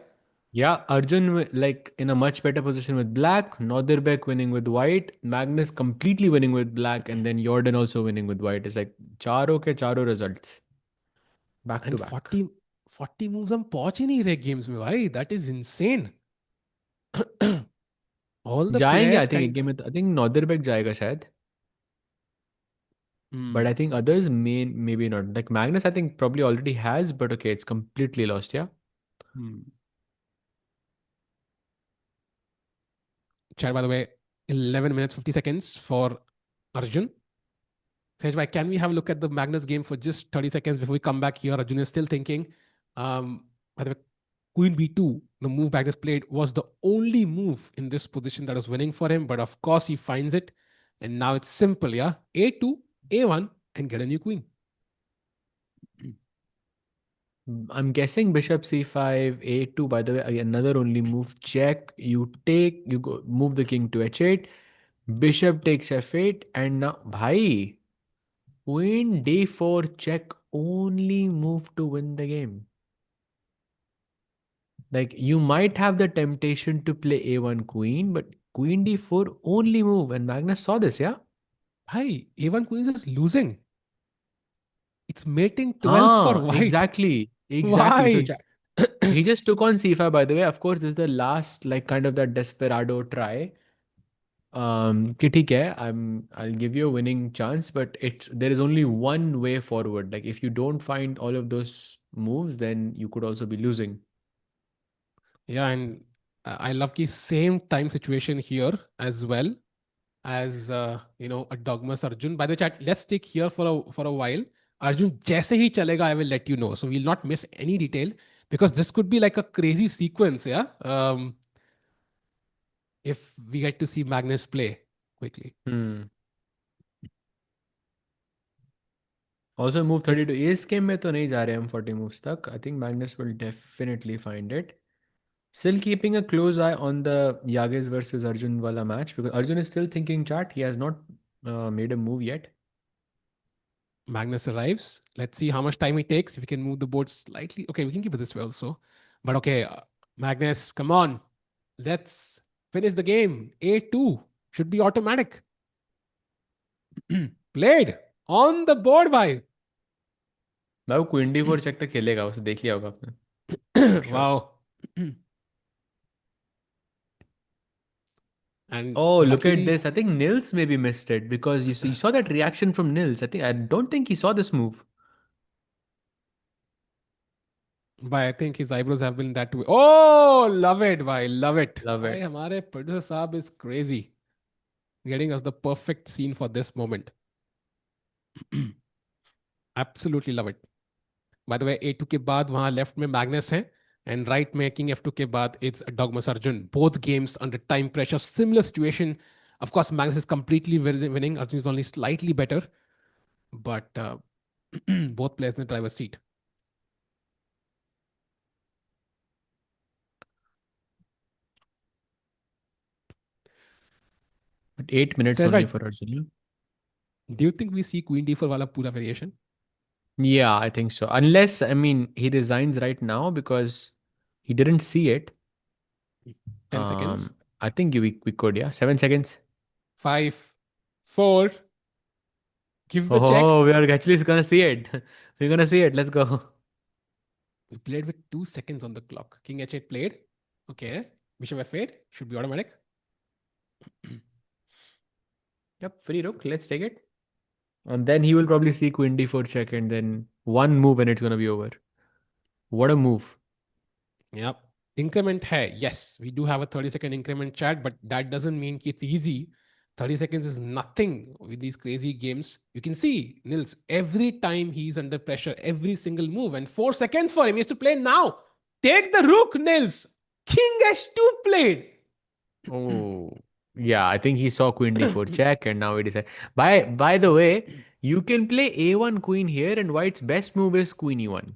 Yeah, Arjun like in a much better position with black, Nodirbek winning with white, Magnus completely winning with black, and then Jordan also winning with white. It's like charo ke charo results back to And back. 40 moves हम पहुंच ही नहीं रहे games में भाई. That is insane. All the जाएंगे players I think एक kind. Game में तो आई थिंक नॉदरबेक जाएगा शायद. But Hmm. I think others may maybe not. Like Magnus, I think probably already has, but okay, it's completely lost. Yeah. Hmm. Chat, by the way, 11 minutes 50 seconds for Arjun. Sejbhai, can we have a look at the Magnus game for just 30 seconds before we come back here? Arjun is still thinking. By the way, Queen B2, the move Magnus played, was the only move in this position that was winning for him. But of course, he finds it. And now it's simple, yeah? A2, A1, and get a new queen. I'm guessing bishop c5, a2. By the way, another only move. Check. You take. You go move the king to h8. Bishop takes f8, and now, bhai, queen d4 check only move to win the game. Like you might have the temptation to play a1 queen, but queen d4 only move. And Magnus saw this, yeah. Hi, A1 queen is losing. It's mating 12 for Ah, white. exactly, exactly. So Why? he just took on c5. By the way, of course, this is the last like kind of that desperado try. कि ठीक है, I'll give you a winning chance, but there is only one way forward. Like if you don't find all of those moves, then you could also be losing. Yeah, and I love the same time situation here as well as a Dogmas Arjun. By the way, chat, let's stick here for a while. Arjun, jaise hi chalega, I will let you know. So we'll not miss any detail because this could be like a crazy sequence, yeah. If we get to see Magnus play quickly. Hmm. Also move If 32. इस game में तो नहीं जा रहे हम 40 moves तक. I think Magnus will definitely find it. Still keeping a close eye on the Yagiz versus Arjun wala match because Arjun is still thinking chat. He has not made a move yet. Magnus arrives, let's see how much time it takes. If we can move the board slightly. Okay, we can keep it this way also. But okay, Magnus, come on. Let's finish the game. A2 should be automatic. Played on the board by. भाई वो queen D four check तक खेलेगा. उसे देख लिया होगा आपने. For sure. Wow. And Oh, look at luckily, this. I think Nils maybe missed it because you saw that reaction from Nils. I don't think he saw this move. by I think his eyebrows have been that way. Oh, love it, bhai. Love it. Love Bhai, it. हमारे producer साहब is crazy. Getting us the perfect scene for this moment. Absolutely love it. By the way, A2 के बाद वहां left में Magnus है and right में king F2 के बाद it's Erdogmus Arjun. Both games under time pressure, similar situation. Of course, Magnus is completely winning. Arjun is only slightly better, but both players in the driver's seat. But 8 minutes Sahaj bhai, only for Arjun. do you think we see Queen D4 wala pura variation? Yeah, I think so. Unless, I mean, he resigns right now because he didn't see it. 10 seconds. I think we could, yeah. 7 seconds. 5, 4, gives the check. Oh, we are actually gonna see it. We're gonna see it. Let's go. We played with 2 seconds on the clock. King H8 played. Okay. Bishop F8 should be automatic. Yep, free rook. Let's take it. And then he will probably see Queen D4 check and then one move and it's gonna be over. What a move. Yep. Increment hai. Yes, we do have a 30-second increment chat, but that doesn't mean it's easy. 30 seconds is nothing with these crazy games. You can see Nils every time he's under pressure, every single move, and 4 seconds for him. He has to play now. Take the rook, Nils. King H2 played. Oh, yeah. I think he saw Queen D4 check and now he decided. By the way, you can play A1 Queen here and White's best move is Queen E1.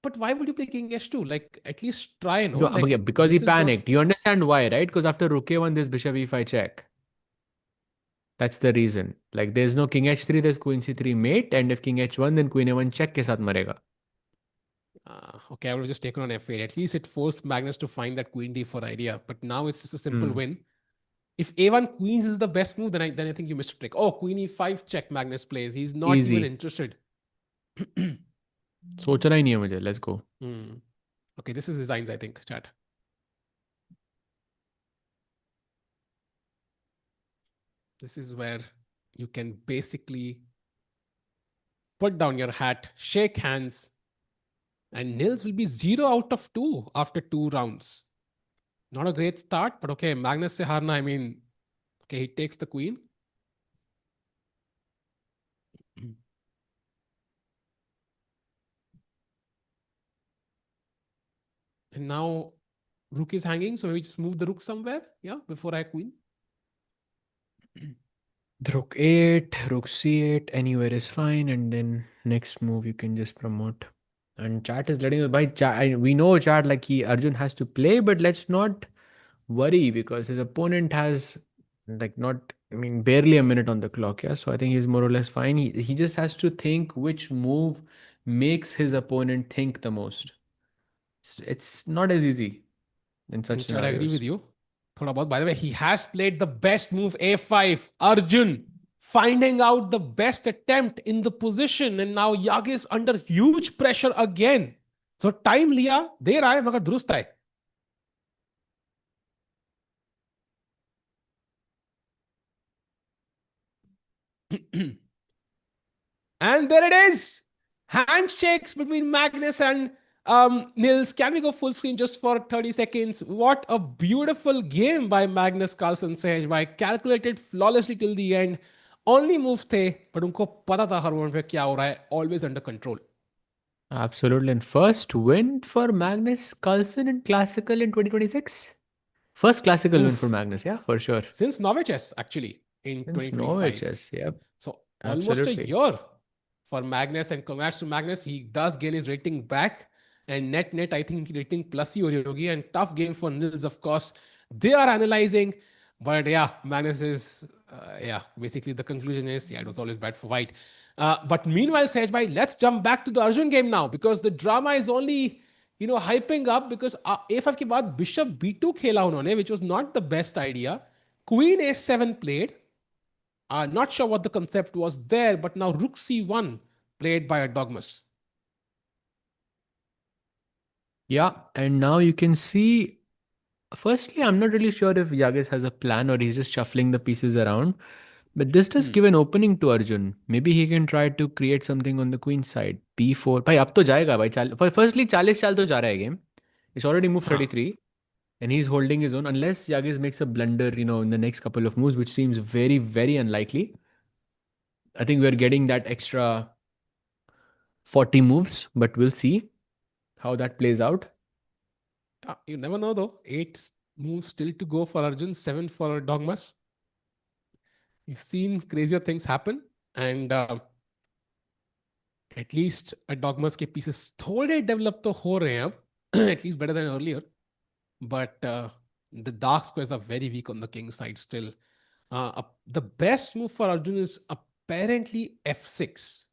But why would you play King H2? Like, at least try, no? No, but yeah, Like, because he this is not. panicked. You understand why, right? Because after Rook A1, there's Bishop E5 check. That's the reason. Like, there's no King H3, there's Queen C3 mate, and if King H1, then Queen A1 check के साथ मरेगा. Okay, I would have just taken on F8. At least it forced Magnus to find that Queen D4 idea. But now it's just a simple Hmm. win. If A1 Queens is the best move, then I think you missed a trick. Oh, Queen E5 check Magnus plays. He's not even Easy. interested. सोचना ही नहीं है मुझे. Let's go. Okay, this is designs, I think, chat. This is where you can basically put down your hat, shake hands, and Nils will be 0 out of 2 after 2 rounds. Not a great start, but okay, Magnus se harna, I mean, okay, he takes the queen. And now rook is hanging, so maybe just move the rook somewhere, yeah, before I queen. Rook 8, Rook C8, anywhere is fine, and then next move you can just promote. And chat is letting us by chat. We know chat like he Arjun has to play, but let's not worry because his opponent has like not I mean barely a minute on the clock, yeah. So I think he's more or less fine. He just has to think which move makes his opponent think the most. It's not as easy in such And Chad, I agree scenarios. with you. Thoda bahut. By the way, he has played the best move A5. Arjun finding out the best attempt in the position, and now Yagiz under huge pressure again. So time liya, der aaye, magar durust aaye. And there it is. Handshakes between Magnus and Nils. Can we go full screen just for 30 seconds? What a beautiful game by Magnus Carlsen Sehaj. By calculated flawlessly till the end. Only moves थे, but उनको पता था हर moment पे क्या हो रहा है. Always under control. Absolutely. And first win for Magnus Carlsen in Classical in 2026. First Classical win for Oof. Magnus, yeah, for sure. Since Novichess, actually, in Since Norway 2025. chess, yep, So almost a absolutely. year for Magnus, and congrats to Magnus. He does gain his rating back, and net, I think rating plus ही हो रही होगी. And tough game for Nils, of course. They are analyzing, but yeah, Magnus is yeah. Basically, the conclusion is yeah, it was always bad for White. But meanwhile, Sehaj, let's jump back to the Arjun game now because the drama is only hyping up because A5 के बाद Bishop B2 खेला उन्होंने, which was not the best idea. Queen A7 played. Not sure what the concept was there, but now Rook C1 played by Erdogmus. Yeah, and now you can see. Firstly, I'm not really sure if Yagiz has a plan or he's just shuffling the pieces around. But this does give an opening to Arjun. Maybe he can try to create something on the queen side. B4. भाई अब तो जाएगा भाई. Firstly, 40 चाल तो जा रहा है game. It's already moved Huh. 33. And he's holding his own unless Yagiz makes a blunder, in the next couple of moves, which seems very, very unlikely. I think we're getting that extra 40 moves, but we'll see how that plays out. You never know though. 8 moves still to go for Arjun, 7 for Dogmas. You've seen crazier things happen, and at least Dogmas के pieces थोड़े develop तो हो रहे हैं अब, at least better than earlier. But The dark squares are very weak on the king side still. The best move for Arjun is apparently f6.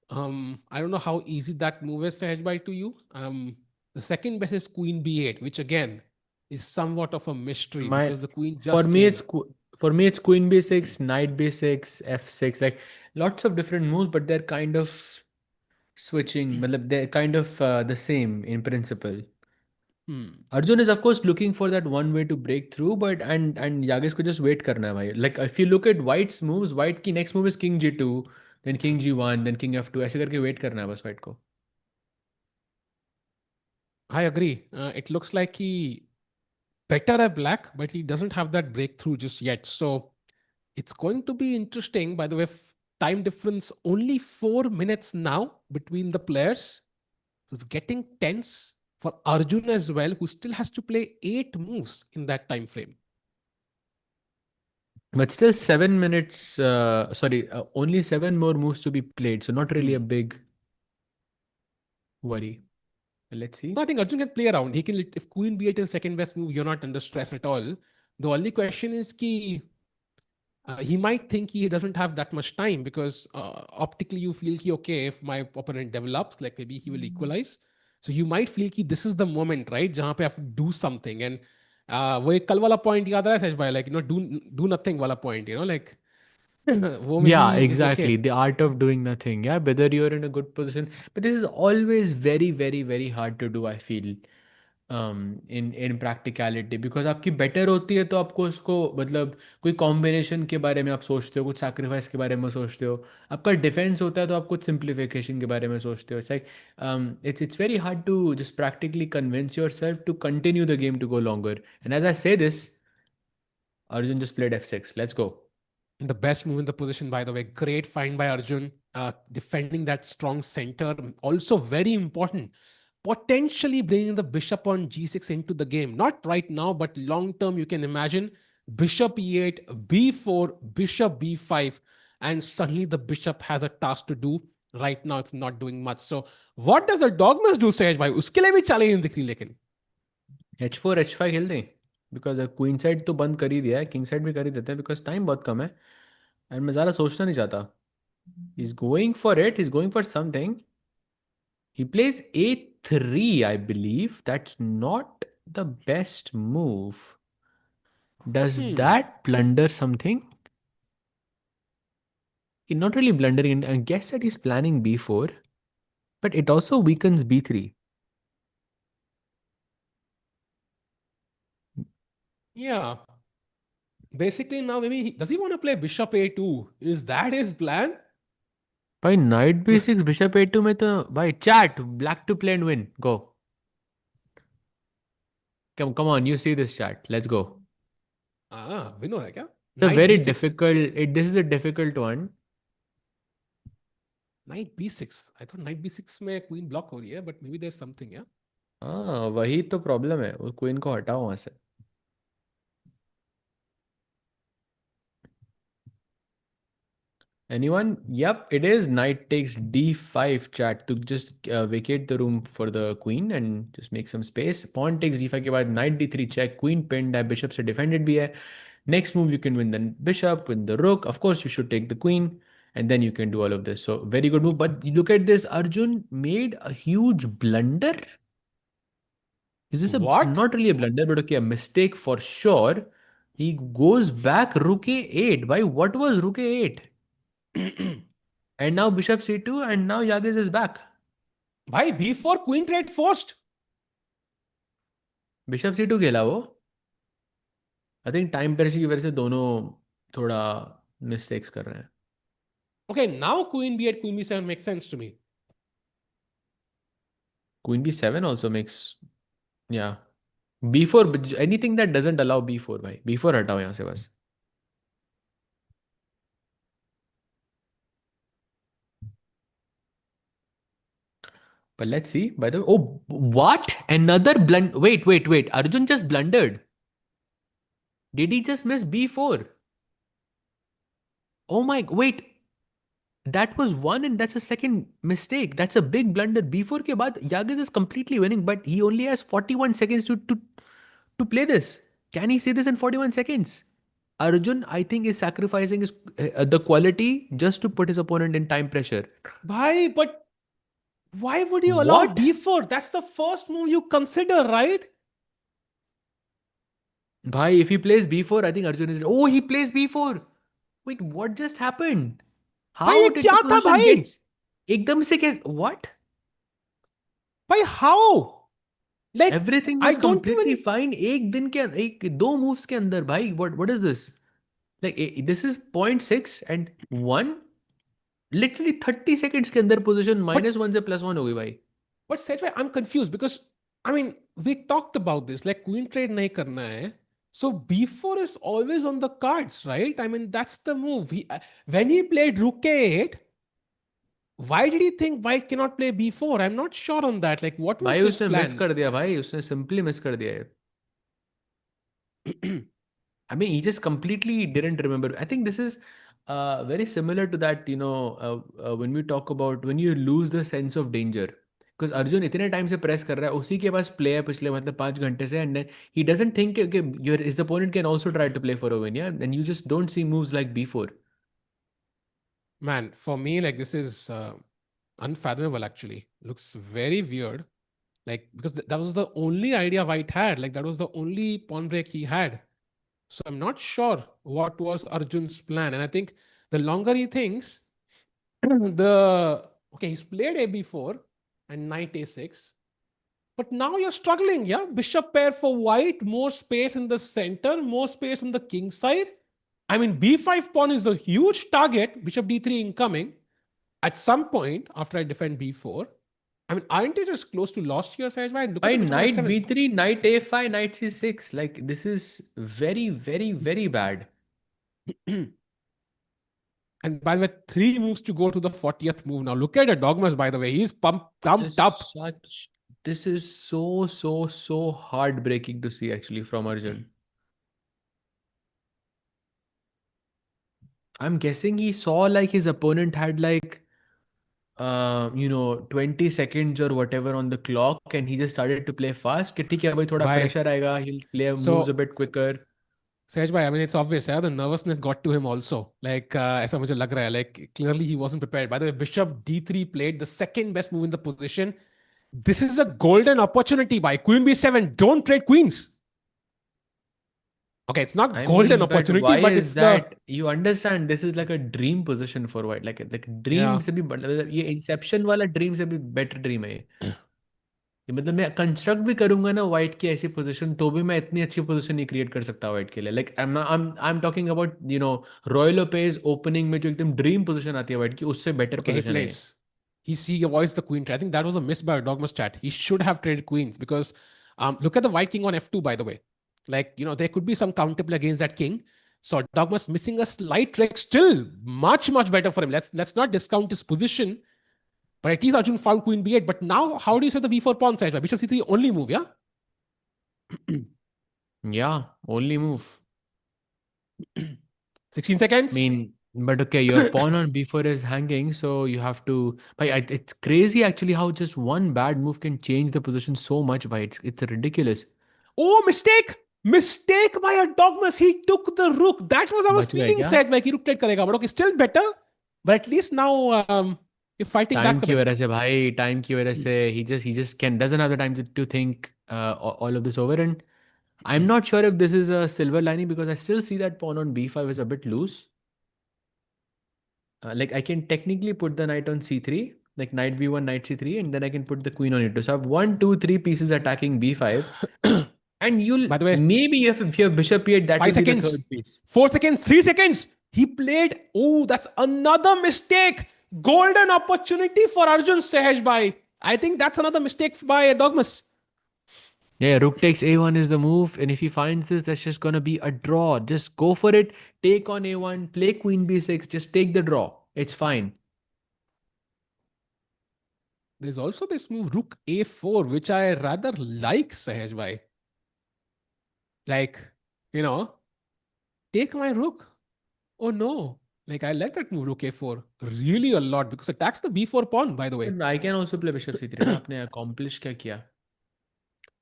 I don't know how easy that move is, Sahaj to you. The second best is queen b8, which again is somewhat of a mystery My because the queen for just me came. for me it's queen b6, knight b6, f6, like lots of different moves, but they're kind of switching. Matlab, they're kind of the same in principle. Hmm. Arjun is of course looking for that one way to break through, but and Yagiz could just wait karna hai bhai. Like if you look at White's moves, White की next move is king g2, then king g1, then king f2. ऐसे करके wait करना है बस White को. I agree. It looks like he better at black, but he doesn't have that breakthrough just yet. So it's going to be interesting. By the way, time difference only 4 minutes now between the players. So it's getting tense for Arjun as well, who still has to play 8 moves in that time frame. But still 7 minutes. Sorry, only seven more moves to be played, so not really a Hmm. big worry. Let's No, see. I think Arjun can play around. He can, if Queen B8 is second best move, you're not under stress at all. The only question is ki, he might think he doesn't have that much time because optically you feel ki, okay, if my opponent develops, like maybe he will equalize. So you might feel ki this is the moment, right? Jahan pe I have to do something. And वो एक कल वाला point याद आ रहा है सच भाई, like, do nothing वाला point, like वो में Yeah, he is okay. exactly. The art of doing nothing. Yeah, whether you're in a good position, but this is always very, very, very hard to do. I feel, in practicality, because आपकी better होती है तो आपको उसको मतलब कोई combination के बारे में आप सोचते हो, कुछ sacrifice के बारे में सोचते हो. आपका defense होता है तो आप कुछ simplification के बारे में सोचते हो. It's like, it's very hard to just practically convince yourself to continue the game to go longer. And as I say this, Arjun just played f6. Let's go. The best move in the position, by the way. Great find by Arjun. Defending that strong center. Also very important. Potentially bringing the bishop on g6 into the game. Not right now, but long term, you can imagine bishop e8, b4, bishop b5, and suddenly the bishop has a task to do. Right now, it's not doing much. So, what does the dogmas do, Sahaj bhai? उसके लिए भी challenge नहीं दिख रही लेकिन. h4 h5 खेल दें, because queen side तो बंद कर ही दिया है, किंग साइड भी कर ही देते हैं बिकॉज टाइम बहुत कम है एंड मैं ज़्यादा सोचना नहीं चाहता. Is going for it, is going for something. He plays a3, I believe that's not the best move. Does Hmm. That blunder something? Not really blundering. I guess that he's planning b4, but it also weakens b3. Yeah. Basically, now maybe does he want to play bishop a2? Is that his plan? भाई knight b6 bishop a2 में तो भाई chat black to play and win go. Come on, you see this chat, let's go. Win हो रहा है क्या? It's a knight very b six. difficult. This is a difficult one. Knight b six, I thought knight b six में queen block हो रही है, but maybe there something, yeah. हाँ, वही तो प्रॉब्लम है, वो क्वीन को हटाओ वहां से. Anyone? Yep, it is knight takes d5 chat to just vacate the room for the queen and just make some space. Pawn takes d5 के बाद knight d3 check, queen pinned है, bishop से defended भी है. Next move you can win the bishop, win the rook. Of course you should take the queen and then you can do all of this. So very good move. But look at this, Arjun made a huge blunder. Is this a What? not really a blunder, but okay, a mistake for sure? He goes back rook a8. Why? What was rook a8? And now bishop c2, and now Yagiz is back. भाई b four queen trade forced. Bishop c2 खेला वो. I think time pressure की वजह से दोनों थोड़ा mistakes कर रहे हैं. Okay, now queen b at queen b seven make sense to me. Queen b7 also makes, yeah. b4, anything that doesn't allow b4 भाई, b4 हटाओ यहाँ से बस. But let's see. By the way, oh, what? Another wait. Arjun just blundered. Did he just miss b4? Oh my, wait. That was one, and that's a second mistake. That's a big blunder. B4 के बाद Yagiz is completely winning, but he only has 41 seconds to to play this? Can he say this in 41 seconds? Arjun, I think, is sacrificing the quality just to put his opponent in time pressure. Bhai, but why would you allow What? b4? That's the first move you consider, right? Bhai, if he plays b4, I think Arjun is. Oh, he plays b4. Wait, what just happened? भाई How ये did the क्या था position भाई? get? एकदम से कैसे? What? भाई how? Like Everything I was don't completely even. fine. एक दिन के एक दो moves के अंदर भाई. What is this? Like this is point 0.6 and 1. Literally 30 seconds के अंदर position But -1 से +1 हो गई भाई. Sejwai, I'm confused because I mean we talked about this. Like queen trade nahi karna hai. So b4 is always on the cards, right? I mean that's the move. When he played rook a8, why did he think white cannot play b4? I'm not sure on that. Like what was भाई this उसने miss plan? कर दिया भाई. उसने simply miss कर दिया. I mean, he just completely didn't remember. I think this is very similar to that, when we talk about when you lose the sense of danger. Because Arjun इतने time से press कर रहा है, उसी के पास play है पिछले मतलब 5 घंटे से, and then he doesn't think कि his opponent can also try to play for a win, yeah, and you just don't see moves like before. Man, for me, like this is unfathomable actually. Looks very weird. Like because that was the only idea white had. Like that was the only pawn break he had. So I'm not sure what was Arjun's plan. And I think the longer he thinks, the okay, he's played AB4 and knight A6. But now you're struggling, yeah? Bishop pair for white, more space in the center, more space on the king side. I mean, B5 pawn is a huge target, bishop D3 incoming. At some point, after I defend B4, I mean, aren't you just close to lost here, Sahaj? Look at By the bishop on knight F7. b3, knight a5, knight c6, like this is very, very, very bad. And by the way, 3 moves to go to the 40th move. Now, look at Erdogmus, by the way. He's pumped up. This is so heartbreaking to see actually from Arjun. I'm guessing he saw like his opponent had like 20 seconds or whatever on the clock, and he just started to play fast. कि ठीक है भाई थोड़ा Bye. pressure आएगा, he'll play moves a So, bit quicker. Sahaj bhai, I mean, it's obvious, yeah, the nervousness got to him also. Like, ऐसा मुझे लग रहा है, like, clearly he wasn't prepared. By the way, Bishop D3 played the second best move in the position. This is a golden opportunity by Queen B7. Don't trade queens. Okay, it's not I golden mean, but opportunity, why but is it's the that? You understand this is like a dream position for white. Like dream yeah. से भी मतलब ये inception वाला dream से भी better dream है ये. ये मतलब मैं कंस्ट्रक्ट भी करूंगा ना वाइट की ऐसी पोजीशन तो भी मैं इतनी अच्छी पोजीशन नहीं क्रिएट कर सकता वाइट के लिए. Like I am talking about Ruy Lopez opening में जो एकदम ड्रीम पोजीशन आती है वाइट की उससे बेटर Okay, he पोजीशन है ये. plays. He avoids the queen trade. I think that was a miss by Dogma's chat. He should have traded queens because look at the white king on f2, by the way. Like, there could be some counterplay against that king. So Dogma's missing a slight trick. Still much better for him. Let's not discount his position. But at least Arjun found queen b8. But now, how do you say the b4 pawn side? Bishop c3 only move, yeah? Yeah, only move. 16 I seconds. mean, but okay, your pawn on b4 is hanging, so you have to. But it's crazy actually how just one bad move can change the position so much. By it's ridiculous. Oh, mistake! Mistake by Erdogmus. He took the rook. That was I was बच गए feeling क्या? sad. Like he rook trade karega. But okay, still better. But at least now you're fighting time back a की bit. वजह से भाई time की वजह से he just can doesn't have the time to think all of this over. And I'm not sure if this is a silver lining because I still see that pawn on b5 is a bit loose. Like I can technically put the knight on c3, like knight b1, knight c3, and then I can put the queen on e2. So I have one, two, three pieces attacking b5, and you'll By the way, maybe if you have bishop e8, that five will be the seconds, third piece. 4 seconds, 3 seconds. He played. Oh, that's another mistake. Golden opportunity for Arjun Sahaj Bhai. I think that's another mistake by Erdogmus. Yeah, rook takes a1 is the move, and if he finds this, that's just gonna be a draw. Just go for it. Take on a1, play queen b6, just take the draw. It's fine. There's also this move Rook A4, which I rather like Sahaj Bhai. Like, you know, take my rook. Oh no. Like I like that move Rook A4 really a lot because it attacks the B4 pawn, by the way. But I can also play bishop c3 ना आपने accomplish क्या किया?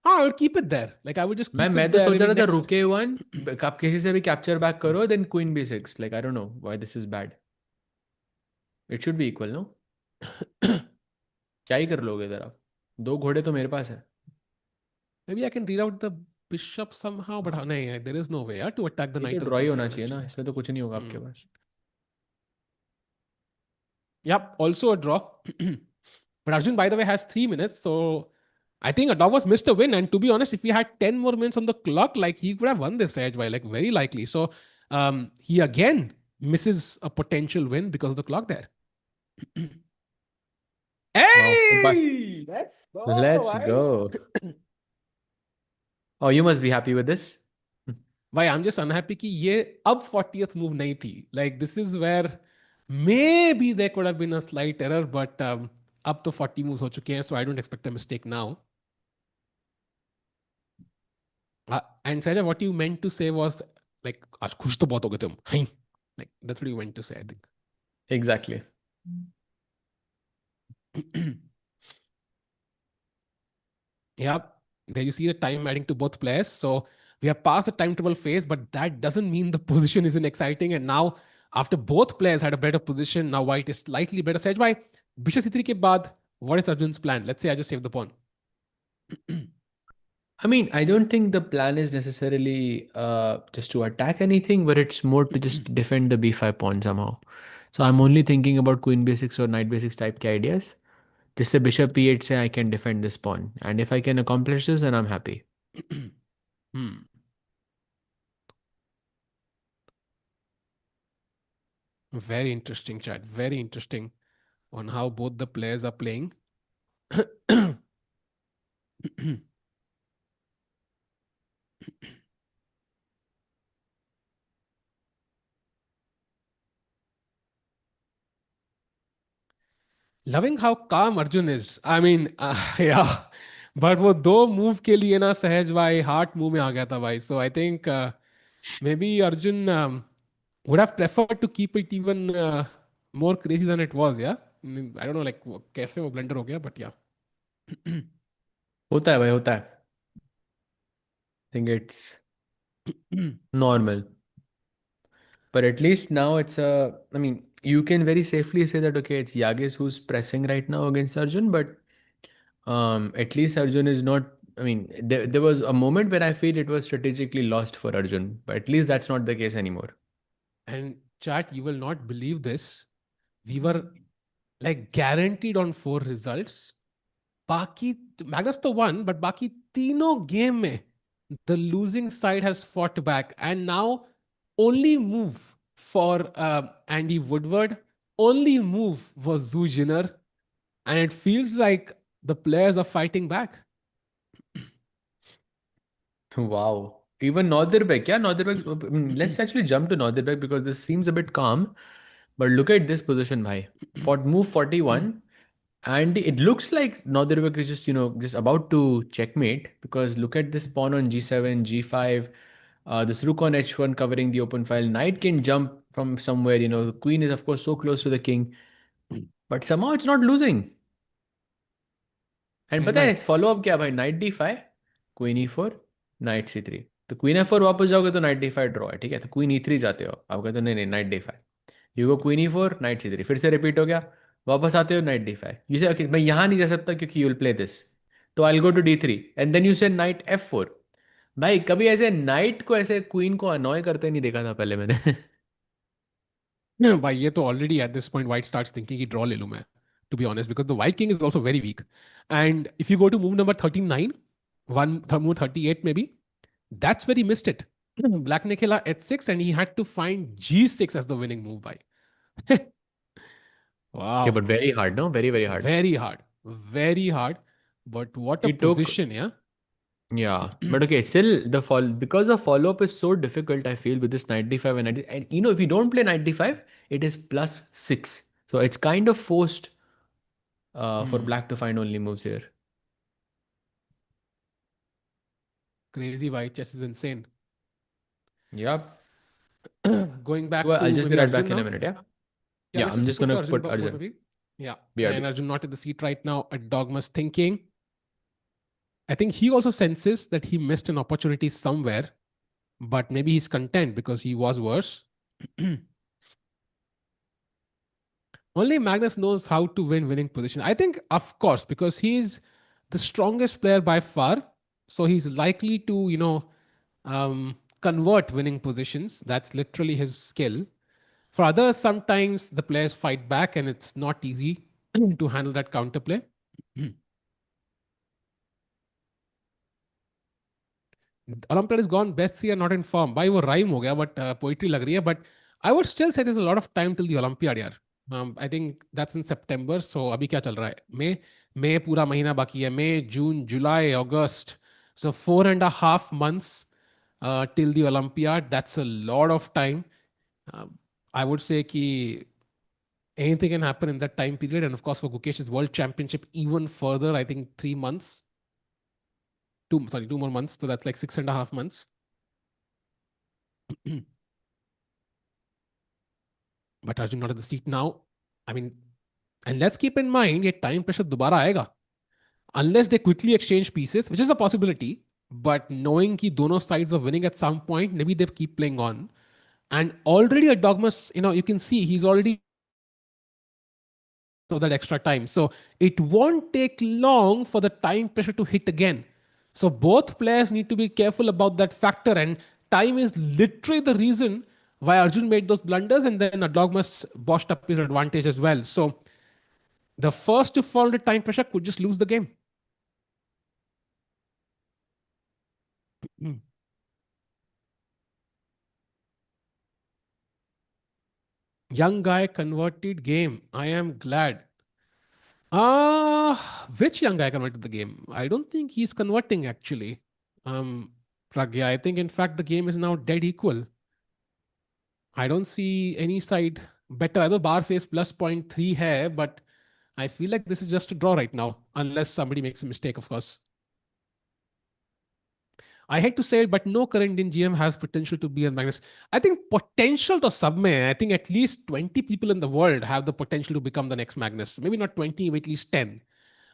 I would keep it there. Like I would just मैं keep मैं it तो there. सोच Maybe रहा था next. रुके वन, आप किसी से भी कैप्चर बैक करो, then queen b six, like I don't know why this is bad, it should be equal no. क्या ही कर लोगे इधर आप, दो घोड़े तो मेरे पास है। Maybe I can read out the bishop somehow, but nahi, there is no way to attack the ये तो knight on ड्रॉ ही होना c7 चाहिए ना, actually. इसमें तो कुछ नहीं होगा आपके Hmm. Pass. Yep, also a draw. But Arjun, by the way, has 3 minutes. So I think Erdogmus missed a win. And to be honest, if he had 10 more minutes on the clock, like he could have won this edge by like very likely. So he again misses a potential win because of the clock there. Wow, but Hey! Let's go, let's go. right? Oh, you must be happy with this. Why I'm just unhappy कि ये अब 40th move नहीं थी. Like this is where maybe there could have been a slight error, but अब तो 40 moves हो चुके हैं, so I don't expect a mistake now. And Saja, what you meant to say was like आज खुश तो बहुत हो गए तुम. हैं? Like that's what you meant to say, I think. Exactly. Yeah, there you see the time adding to both players. So we have passed the time trouble phase, but that doesn't mean the position isn't exciting. And now, after both players had a better position, now White is slightly better. Sahaj bhai, Bishop C3 ke baad, what is Arjun's plan? Let's say I just save the pawn. I mean, I don't think the plan is necessarily just to attack anything, but it's more to just defend the b5 pawn somehow. So I'm only thinking about queen b6 or knight b6 type के ideas. Just a bishop e8 say I can defend this pawn. And if I can accomplish this, then I'm happy. Hmm. Very interesting, chat. Very interesting on how both the players are playing. Loving how calm Arjun is. I mean, yeah. But वो दो move के लिए ना सहज भाई heart मुंह में आ गया था भाई. So I think maybe Arjun would have preferred to keep it even more crazy than it was. Yeah. I don't know like कैसे वो blender हो गया, but yeah. होता है भाई, होता है। I think it's normal. But at least now it's a, I mean, you can very safely say that, okay, it's Yagiz who's pressing right now against Arjun, but at least Arjun is not, I mean, there was a moment when I feel it was strategically lost for Arjun, but at least that's not the case anymore. And chat, you will not believe this. We were like guaranteed on 4 results. बाकी Magnus तो one but बाकी तीनों game में the losing side has fought back and now only move for Andy Woodward, only move was Zhu Jiner, and it feels like the players are fighting back. Wow. Even Nodirbek, yeah, Nodirbek. I mean, let's actually jump to Nodirbek because this seems a bit calm. But look at this position, bhai. For move 41, and it looks like Nodirbek is just, just about to checkmate because look at this pawn on g7, g5, this rook on h1 covering the open file. Knight can jump from somewhere, the queen is, of course, so close to the king, but somehow it's not losing. And सहज पता भाई है follow up क्या भाई, night d5, queen e4, night c3। तो queen f4 वापस जाओगे तो नाइट d5 ड्रॉ है, ठीक है, तो क्वीन e3 जाते हो आप कहते हो नहीं नहीं night d5, you go queen e4 night c3, फिर से रिपीट हो गया, वापस आते हो नाइट d5, यू से okay, मैं यहाँ नहीं जा सकता क्योंकि यू विल प्ले दिस, तो I go to d3 and then you say knight f4। भाई कभी ऐसे नाइट को ऐसे क्वीन को अनॉय करते नहीं देखा था पहले मैंने। भाई ये तो already at this point white starts thinking कि draw ले लूं मैं, to be honest, because the white king is also very weak. And if you go to move number 39, move 38 maybe, that's where he missed it. Black ne khela h6 and he had to find g6 as the winning move by. Okay, Wow. but very hard, no, very very hard. Very hard. Very hard. But what a He took, position, yeah? yeah, but okay, still the fall because the follow up is so difficult. I feel with this knight d5 and and if you don't play knight d5, it is +6, so it's kind of forced for Hmm. black to find only moves here. Crazy white chess is insane. Yep. Going back Well, I'll to just be maybe right Arjun back in a now. minute. Yeah. Yeah, Yeah, let's I'm just just put gonna Arjun put board Arjun. maybe. Yeah. And BRB. Arjun not in the seat right now. A dogma's thinking. I think he also senses that he missed an opportunity somewhere, but maybe he's content because he was worse. Only Magnus knows how to win winning position. I think, of course, because he's the strongest player by far, so he's likely to, convert winning positions. That's literally his skill. For others, sometimes the players fight back, and it's not easy to handle that counterplay. Olympiad is gone best year not in form भाई वो rhyme हो गया but poetry लग रही है but I would still say there's a lot of time till the Olympiad यार. I think that's in September, so अभी क्या चल रहा है मई पूरा महीना बाकी है मई जून जुलाई अगस्त, so 4.5 months till the Olympiad. That's a lot of time. uh, I would say कि anything can happen in that time period, and of course for Gukesh's world championship even further. I think 3 months, 2 more months, so that's like 6.5 months. But Arjun not at the seat now. I mean, and let's keep in mind, ये time pressure दोबारा आएगा. Unless they quickly exchange pieces, which is a possibility. But knowing कि दोनों sides are winning at some point, maybe they keep playing on. And already a Dogmas, you can see he's already of that extra time. So it won't take long for the time pressure to hit again. So both players need to be careful about that factor. And time is literally the reason why Arjun made those blunders, and then Adogmas botched up his advantage as well. So the first to fall under time pressure could just lose the game. Young guy converted game. I am glad. Which young guy converted the game? I don't think he's converting actually. Um, Pragya, I think in fact the game is now dead equal. I don't see any side better. I know bar says plus 0.3 hai, but I feel like this is just a draw right now, unless somebody makes a mistake, of course. I hate to say it, but no current in GM has potential to be a Magnus. I think potential to submit. I think at least 20 people in the world have the potential to become the next Magnus. Maybe not 20, but at least 10.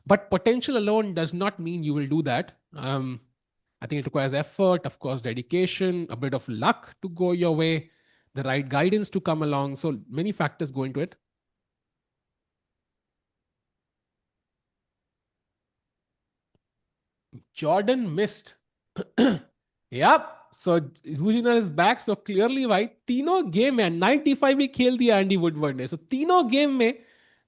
But potential alone does not mean you will do that. I think it requires effort, of course, dedication, a bit of luck to go your way, the right guidance to come along. So many factors go into it. Jordan missed. Yep. So Zhu Jiner is back. So clearly भाई तीनों game में 95 ही खेल दिया Andy Woodward ने. So तीनों game में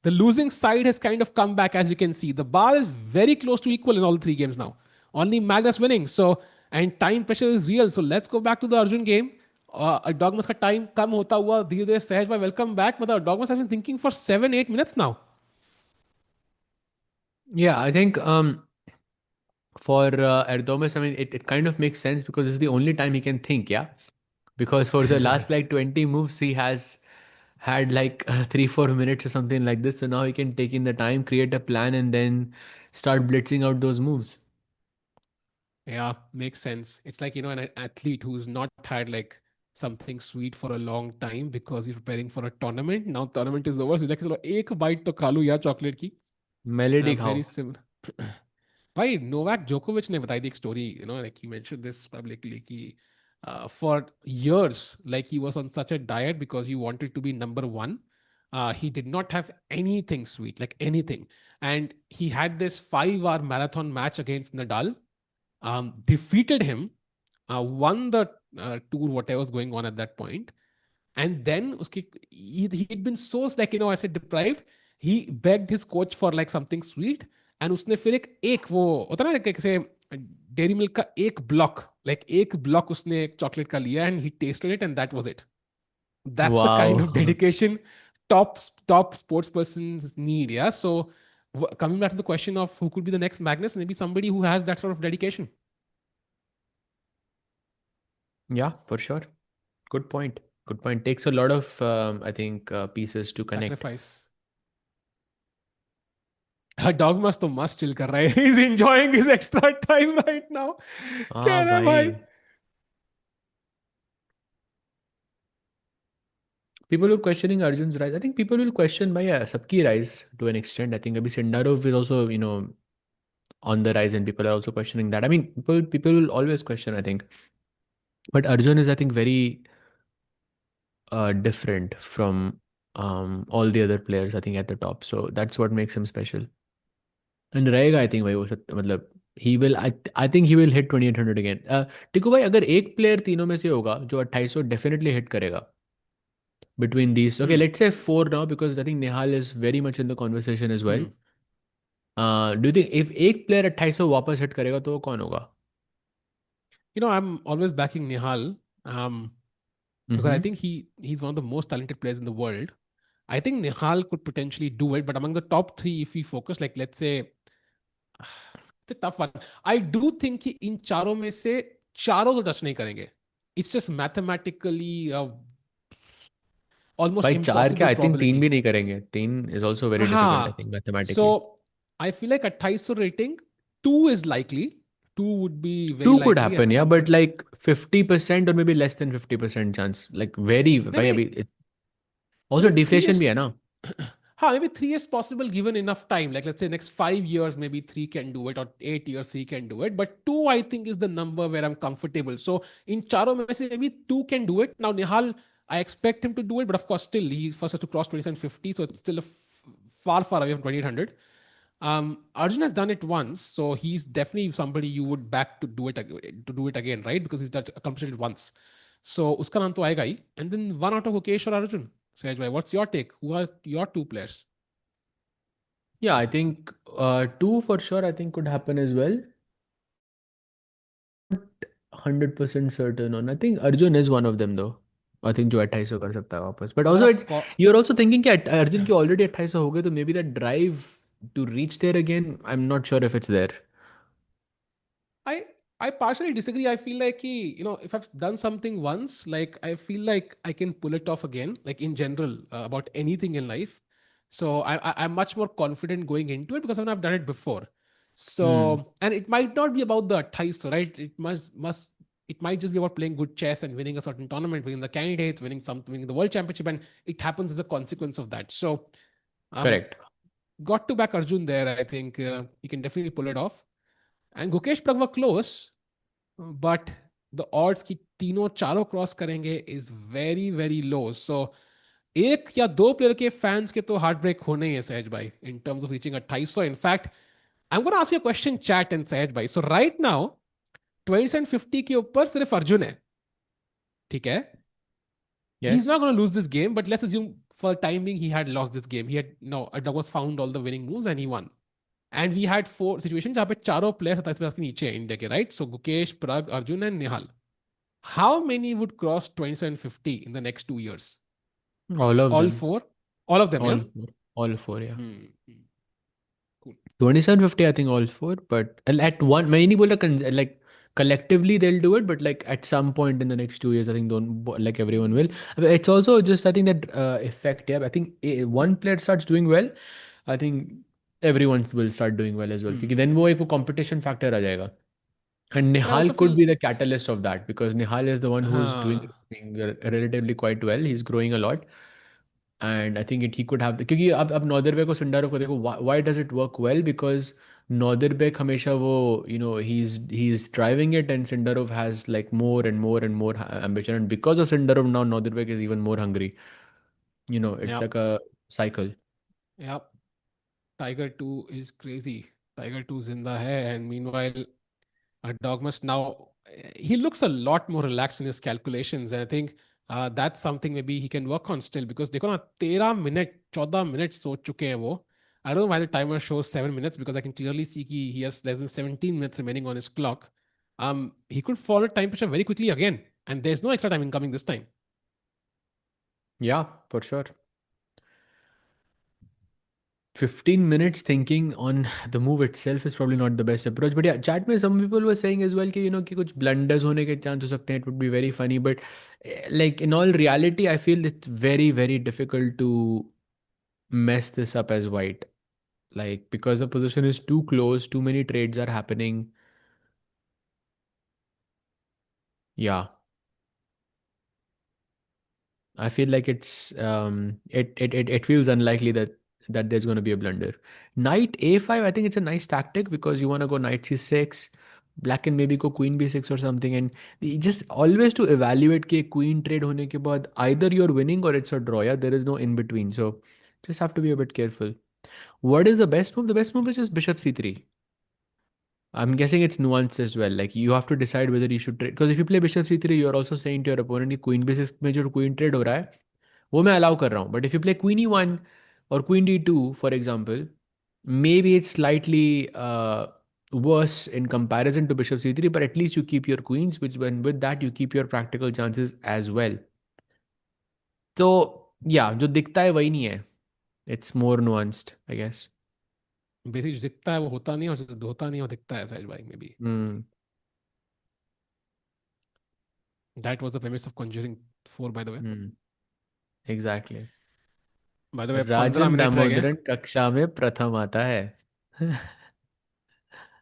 the losing side has kind of come back, as you can see. The bar is very close to equal in all three games now. Only Magnus winning. So and time pressure is real. So let's go back to the Arjun game. Dogmas का time कम होता हुआ धीरे धीरे सहज भाई welcome back. मतलब Dogmas has been thinking for 7-8 minutes now. Yeah, I think for Erdogmus, I mean, it kind of makes sense because it's the only time he can think, yeah. Because for the last like 20 moves, he has had like 3-4 minutes or something like this. So now he can take in the time, create a plan, and then start blitzing out those moves. Yeah, makes sense. It's like, an athlete who's not had like something sweet for a long time because he's preparing for a tournament. Now tournament is over. So he's like, "चलो, एक bite तो खा लूं यार chocolate की." Melody Very how? similar. भाई Novak Djokovic ने बताई थी एक story, like he mentioned this publicly कि for years, like he was on such a diet because he wanted to be number one. He did not have anything sweet, like anything. And he had this 5 hour marathon match against Nadal, defeated him, won the tour, whatever was going on at that point. And then he'd been so, like, I said, deprived. He begged his coach for like something sweet. And उसने फिर एक वो होता ना कैसे dairy milk का एक block, like एक ब्लॉक उसने एक चॉकलेट का लिया and he tested it and that was it. That's the kind of Wow. dedication top sports persons need. Yeah. So coming back to the question of who could be the next Magnus, maybe somebody who has that sort of dedication. Yeah, for sure. Good point. Good point. Takes a lot of, I think, pieces to connect. Sacrifice. Dogmas तो मस्त chill कर रहा है. He's enjoying his extra time right now. कह Ah, रहा है भाई. bhai. People were questioning Arjun's rise. I think people will question by sabki rise to an extent. I think Abhi Sendarov is also, on the rise, and people are also questioning that. I mean, people will always question, I think. But Arjun is, I think, very different from all the other players, I think, at the top. So that's what makes him special. And रहेगा I think भाई वो मतलब he will I think he will hit 2800 again. Tiku भाई, अगर एक player तीनों में से होगा जो 2800 डेफिनेटली हिट करेगा between these, okay, Hmm. let's say four now, because I think Nihal is very much in the conversation as well. Hmm. Do you think if एक प्लेयर 2800 वापस हिट करेगा तो वो कौन होगा? I'm always backing Nihal, because I Mm-hmm. think he's one of the most talented players in the world. I think Nihal could potentially do it, but among the top three, if we focus, like let's say, it's a tough one. I do think कि इन चारों में से चारों तो touch नहीं करेंगे. It's just mathematically almost भाई चार क्या, impossible आई थिंक तीन probability. भी नहीं करेंगे. तीन इज ऑल्सो वेरी डिफिकल्ट, आई हाँ. Think, mathematically. So I feel like a Taiso rating, two is likely. Two would be very Two could likely at happen, yeah, some but point. like 50% or maybe less than 50% chance. Like very, नहीं भाई नहीं, अभी also maybe three deflation is भी है ना. maybe three is possible given enough time. Like let's say next 5 years, maybe three can do it, or 8 years three can do it. But two, I think, is the number where I'm comfortable. So in Charo mein se maybe two can do it. Now Nihal, I expect him to do it, but of course, still he first has to cross 2750, so it's still far, far away from 2800. Arjun has done it once, so he's definitely somebody you would back to do it again, right? Because he's done accomplished it once. So uska naam to aayega hi. And then one out of Mukesh or Arjun. Sahaj bhai, what's your take? Who are your two players? Yeah, I think two for sure, I think could happen as well. 100% certain on. I think Arjun is one of them though. I think जो 2800 कर सकता है वापस. But अगर also आप it's, you're also thinking कि अर्जुन की already 2800 हो गए, तो maybe that drive to reach there again, I'm not sure if it's there. I I partially disagree. I feel like if I've done something once, like I feel like I can pull it off again. Like in general, about anything in life. So I'm much more confident going into it because I've done it before. Hmm. So, and it might not be about the ties, right? It might just be about playing good chess and winning a certain tournament, winning the candidates, winning the world championship, and it happens as a consequence of that. So, um, Correct. got to back Arjun there. I think he can definitely pull it off. And Gukesh Prag were close, but the odds कि तीनों चारों cross करेंगे is very very low. So एक या दो player के fans के तो हार्ट ब्रेक होने ही है सहज भाई in terms of reaching 2800. In fact, I'm going to ask you a question chat and सहज भाई. So right now 20 and 50 के ऊपर सिर्फ अर्जुन है, ठीक है? He's Yes. not going to lose this game, but let's assume for the time being he had lost this game. He had no, Douglas found all the winning moves and he won. And we had four situations जहाँ पे चारों player 27 के नीचे हैं India के, right? So Gukesh, Pragg, Arjun and Nihal. How many would cross 2750 in the next 2 years? All of All them. four? All of them, All yeah? four. All four, yeah. Hmm. Cool. 2750, I think all four, but at one, मैं ये नहीं बोल रहा like collectively they'll do it, but like at some point in the next 2 years, I think don't like everyone will. It's also just, I think, that effect. Yeah, I think one player starts doing well, I think everyone will start doing well as well. Hmm. क्योंकि then वो एक वो competition factor आ जाएगा. And And I Nihal also could feel, be the catalyst of that, because Nihal is the one who's uh, doing relatively quite well. He's growing a lot. And I think he could have the, क्योंकि अब नॉदरबेक और सुंडारोव को देखो, why does it work well? Because नॉदरबेक हमेशा वो, he's driving it, and Sindarov has like more and more and more ambition, and because of Sindarov now Nodrbek is even more hungry. It's yeah, like a cycle. yeah. Tiger 2 is crazy. Tiger 2 zinda hai, and meanwhile, Dogmas now, he looks a lot more relaxed in his calculations. And I think that's something maybe he can work on still, because देखो ना 13 minute 14 minute सोच चुके हैं वो. I don't know why the timer shows 7 minutes, because I can clearly see he has less than 17 minutes remaining on his clock. He could fall at time pressure very quickly again, and there's no extra time incoming this time. Yeah, for sure. 15 minutes thinking on the move itself is probably not the best approach. But yeah, chat में some people were saying as well कि कि कुछ blunders होने के chance हो सकते हैं. It would be very funny. But like in all reality, I feel it's very, very difficult to mess this up as white. Like, because the position is too close, too many trades are happening. Yeah, I feel like it feels unlikely that that there's going to be a blunder. Knight a5, I think it's a nice tactic because you want to go knight c6, black can maybe go queen b6 or something, and just always to evaluate कि queen trade होने के बाद either you're winning or it's a draw. Yeah, there is no in between. So just have to be a bit careful. What is the best move? The best move is just bishop c3. I'm guessing it's nuanced as well. Like you have to decide whether you should trade, because if you play bishop c3, you're also saying to your opponent कि queen b6 में जो queen trade हो रहा है वो मैं allow कर रहा हूँ. But if you play queen e1 or queen d2, for example, maybe it's slightly worse in comparison to bishop c3, but at least you keep your queens, which when with that you keep your practical chances as well. So yeah, जो दिखता है वही नहीं है. It's more nuanced, I guess. Basic जो दिखता है वो होता नहीं है, और जो होता नहीं है वो दिखता है सहज भाई, may be Hmm. That was the premise of Conjuring 4, bye the way. Hmm. Exactly. Bye the way 15 Rajan minute रह गए. दामोदरन कक्षा में प्रथम आता है.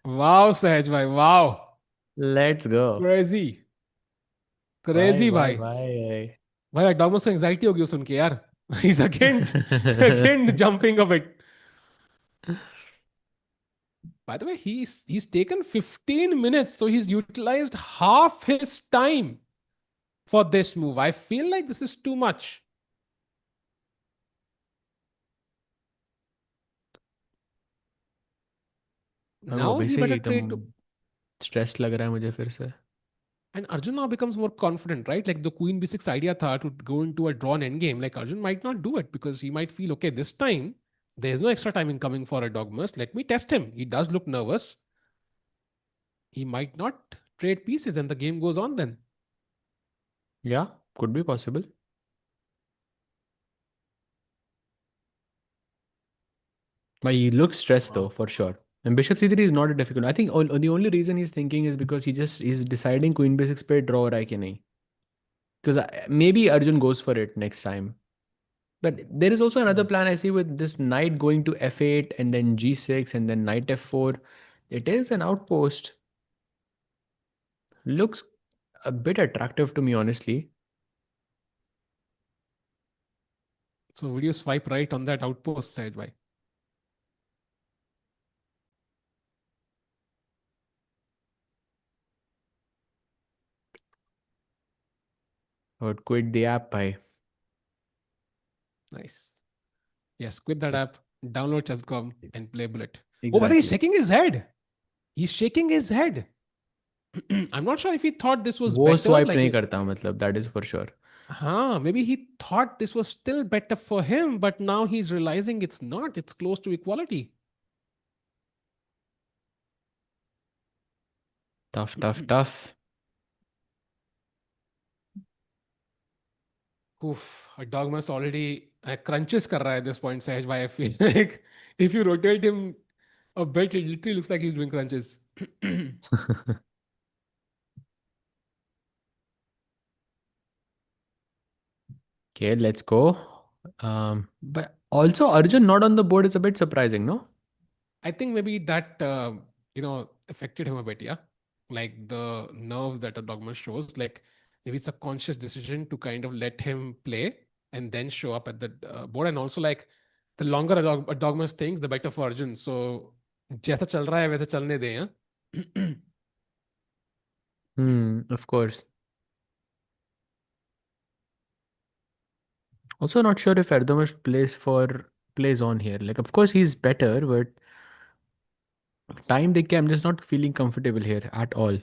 वाओ सहज भाई, wow. Let's go. Crazy, Bye, crazy bye, भाई. bye. भाई डॉगमस को एंजाइटी होगी वो सुन के यार. He's again jumping a bit. By the way, he's taken 15 minutes, so he's utilized half his time for this move. I feel like this is too much. वो Now अभी he से ही better एकदम trade to. Stress लग रहा है मुझे फिर से. And Arjun now becomes more confident, right? Like the queen b6 idea tha to go into a drawn endgame. Like Arjun might not do it because he might feel, okay, this time there's no extra timing coming for Erdogmus. Let me test him. He does look nervous. He might not trade pieces and the game goes on then. Yeah, could be possible. But he looks stressed though, Wow. for sure. And bishop c3 is not a difficult. I think the only reason he's thinking is because he just is deciding queen b6 पे draw हो रहा है कि नहीं. Because maybe Arjun goes for it next time. But there is also another Hmm. plan I see with this knight going to f8 and then g6 and then knight f4. It is an outpost. Looks a bit attractive to me, honestly. So would you swipe right on that outpost, Sahaj bhai? I would quit the app by. Nice. Yes, quit that app, download chess.com and play Bullet. Oh, but he's Exactly. shaking his head. He's shaking his head. I'm not sure if he thought this was वो better. swipe Like, नहीं करता मतलब, that is for sure. maybe he thought this was still better for him, but now he's realizing it's not. It's close to equality. Tough, tough, tough. Oof, a dogmas already crunches kar raha hai at this point, Sahaj bhai. I feel like if you rotate him a bit, it literally looks like he's doing crunches. Okay, let's go. But also Arjun not on the board is a bit surprising, no? I think maybe that affected him a bit. Yeah, like the nerves that a dogma shows. Like maybe it's a conscious decision to kind of let him play and then show up at the board. And also like the longer a dogmas thinks, the better for Arjun. So जैसा चल रहा है वैसा चलने दें. Yeah? Of course. Also not sure if Erdogmus plays on here. Like of course he's better, but time decay, I'm just not feeling comfortable here at all.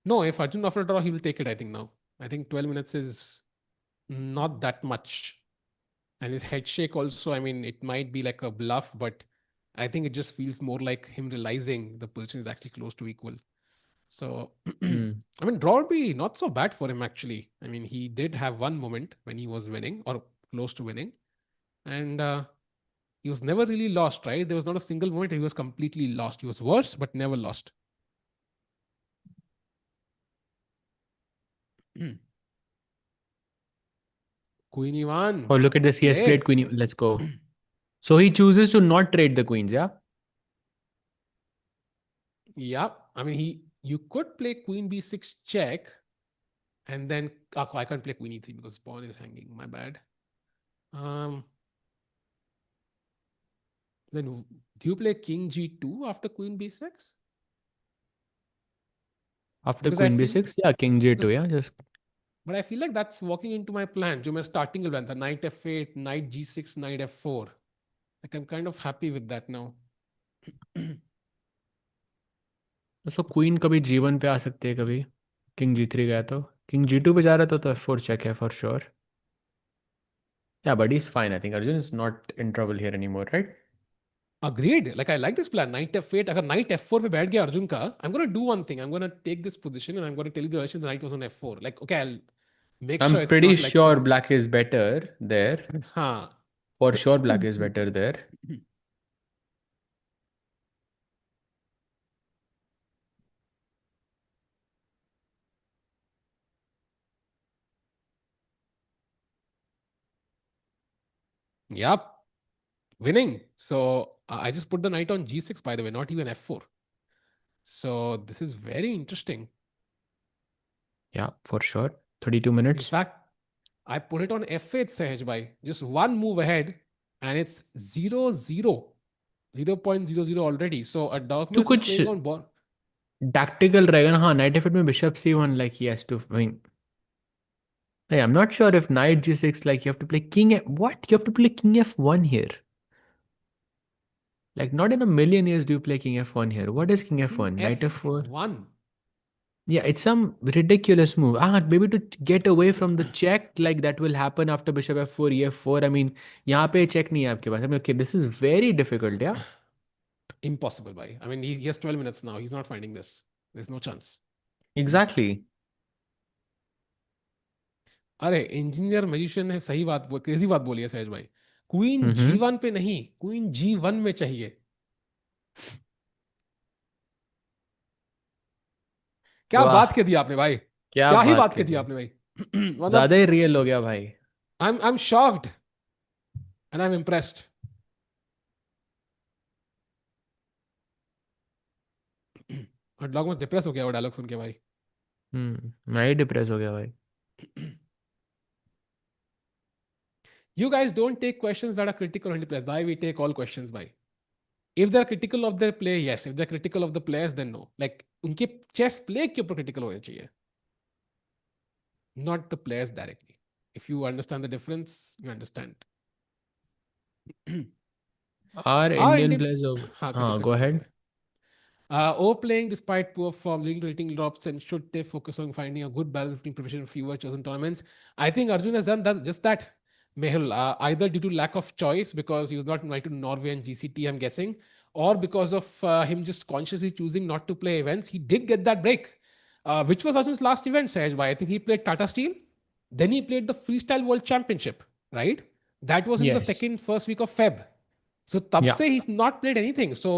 No, if Arjun offer a draw, he will take it. I think now. I think 12 minutes is not that much. And his head shake also, I mean, it might be like a bluff, but I think it just feels more like him realizing the position is actually close to equal. So, Hmm. I mean, draw would be not so bad for him actually. I mean, he did have one moment when he was winning or close to winning, and he was never really lost, right? There was not a single moment he was completely lost. He was worse, but never lost. Queen E1, Oh, look at this. He has played play. queen. Let's go. So he chooses to not trade the queens, yeah? Yeah, I mean, you could play Queen B6 check, and then I can't play Queen E3 because pawn is hanging. My bad. Um, Then do you play king g2 after queen b6? After Because I queen feel b6, yeah, king j2, because yeah, just but I feel like that's walking into my plan. जो मैं starting का plan था, knight f8, knight g6, knight f4. Like I'm kind of happy with that now. उसको queen कभी g1 पे आ सकती है कभी। किंग g3 गया तो किंग g2 पे जा रहा था तो f4 चेक है फॉर श्योर। या but is fine, I think Arjun is not in trouble here anymore, right? Agreed. Like I like this plan. Knight f8. अगर knight f4 पे बैठ गया अर्जुन का, I'm gonna do one thing. I'm gonna take this position and I'm gonna tell you the version the knight was on f4. Like okay, I'll make I'm sure it's pretty not like sure some. black is better there. हाँ. For sure, black is better there. Yep. Winning. So I just put the knight on g6 by the way, not even f4. So this is very interesting. Yeah, for sure. 32 In minutes. fact, I put it on f8 Sahaj bhai. Just one move ahead and it's 0-0. 0.00 already. So a तो Dogmas is कुछ playing on board. Tactical रहेगा ना, हाँ, night F में bishop c1 like he has to, I mean, hey, I'm not sure if knight g6 like you have to play king what? You have to play king f1 here. Like not in a million years do you play king f1 here. What is king King f1? Knight f4? f1. Yeah, it's some ridiculous move. Ah, maybe to get away from the check like that will happen after bishop f4, e4. I mean, यहाँ पे check नहीं है आपके पास. I mean, okay, this is very difficult, yeah. Impossible, bhai. I mean, he has 12 minutes now. He's not finding this. There's no chance. Exactly. अरे engineer magician ने सही बात crazy बात बोली है सहज भाई. Queen Mm-hmm. g1 पे नहीं, क्वीन g1 में चाहिए. क्या बात वाह, कह दी आपने भाई. क्या क्या ही बात बात कह दी करी। आपने भाई. ज्यादा मतलब ही रियल हो गया भाई। I'm shocked and I'm impressed. और डॉग डिप्रेस हो गया वो डायलॉग सुन के भाई. मैं ही डिप्रेस हो गया भाई। You guys don't take questions that are critical on the players. Why we take all questions by? If they're critical of their play, yes. If they're critical of the players, then no. Like उनके chess play के ऊपर critical होने चाहिए, not the players directly. If you understand the difference, you understand. Are Our Indian Indian, players. हाँ हाँ, continue go continue ahead. Sajid. Overplaying despite poor form, leading to rating drops, and should they focus on finding a good balance between preparation and fewer chosen tournaments? I think Arjun has done that, just that. Mehul, either due to lack of choice because he was not invited to Norway and GCT, I'm guessing, or because of him just consciously choosing not to play events. He did get that break, which was Arjun's last event, Sahaj. I think he played Tata Steel, then he played the Freestyle World Championship, right? That was in the yes. second, first week of Feb. So तब या से he's not played anything. So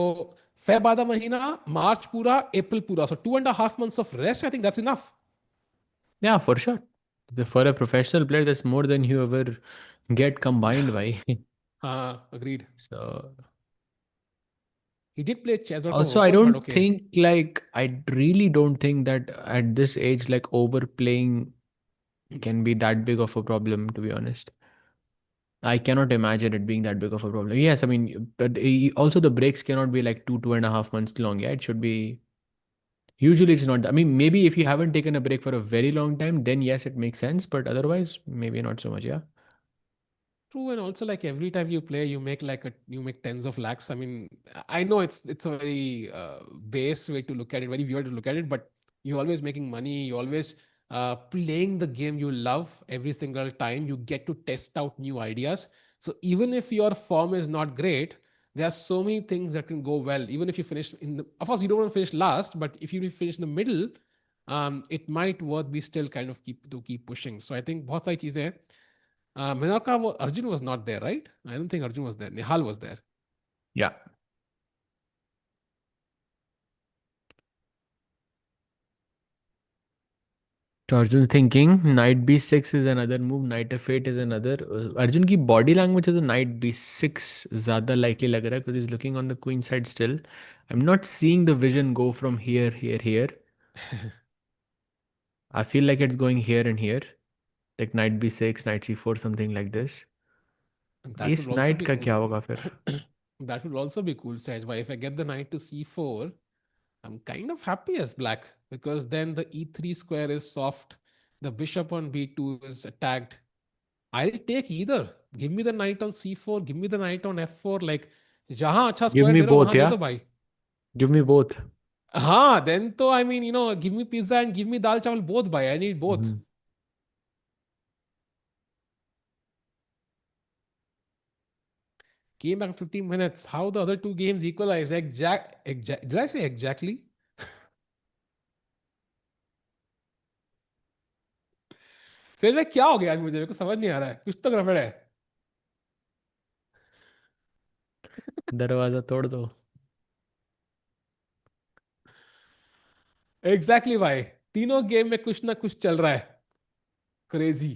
Feb आधा महीना, March पूरा, April पूरा. So 2.5 months of rest. I think that's enough. या for sure, for a professional player that's more than you ever get combined भाई। Agreed. So He did play Chess also I Open, but don't okay. think like I really don't think that at this age like overplaying can be that big of a problem, to be honest. I cannot imagine it being that big of a problem. Yes, I mean, but also the breaks cannot be like 2.5 months long. Yeah, it should be. Usually, it's not. I mean, maybe if you haven't taken a break for a very long time, then yes, it makes sense. But otherwise, maybe not so much. Yeah. True, and also like every time you play, you make tens of lakhs. I mean, I know it's a very base way to look at it, very weird to look at it, but you're always making money. You're always playing the game you love every single time. You get to test out new ideas. So even if your form is not great, there are so many things that can go well. Even if you finish of course, you don't want to finish last, but if you finish in the middle, it might worth be still kind of keep pushing. So I think बहुत सारी चीजें हैं. Minaka, Arjun was not there, right? I don't think Arjun was there. Nihal was there. Yeah. So Arjun thinking knight b6 is another move, knight f8 is another. Arjun की body language है तो knight b6 ज़्यादा likely लग रहा है because he's looking on the queen side still. I'm not seeing the vision go from here, here, here. I feel like it's going here and here, like knight b6, knight c4, something like this. And that would Ace also knight be का good. क्या होगा फिर? That would also be cool, Saj. But if I get the knight to c4, I'm kind of happy as black because then the e3 square is soft. The bishop on b2 is attacked. I'll take either. Give me the knight on c4, give me the knight on f4. Like, जहां अच्छा Give square me दे रहे हो both, वहां दे yeah? दो भाई. Give me both. हाँ, then तो I mean, give me pizza and give me dal chawal both bhai. I need both. Mhm. Came back 15 minutes. How the other two games equalize? Did I say exactly? फिर मैं क्या हो गया आज मुझे मेरे को समझ नहीं आ रहा है कुछ तो गड़बड़ है. दरवाजा तोड़ दो. एग्जैक्टली भाई. तीनों गेम में कुछ ना कुछ चल रहा है. Crazy.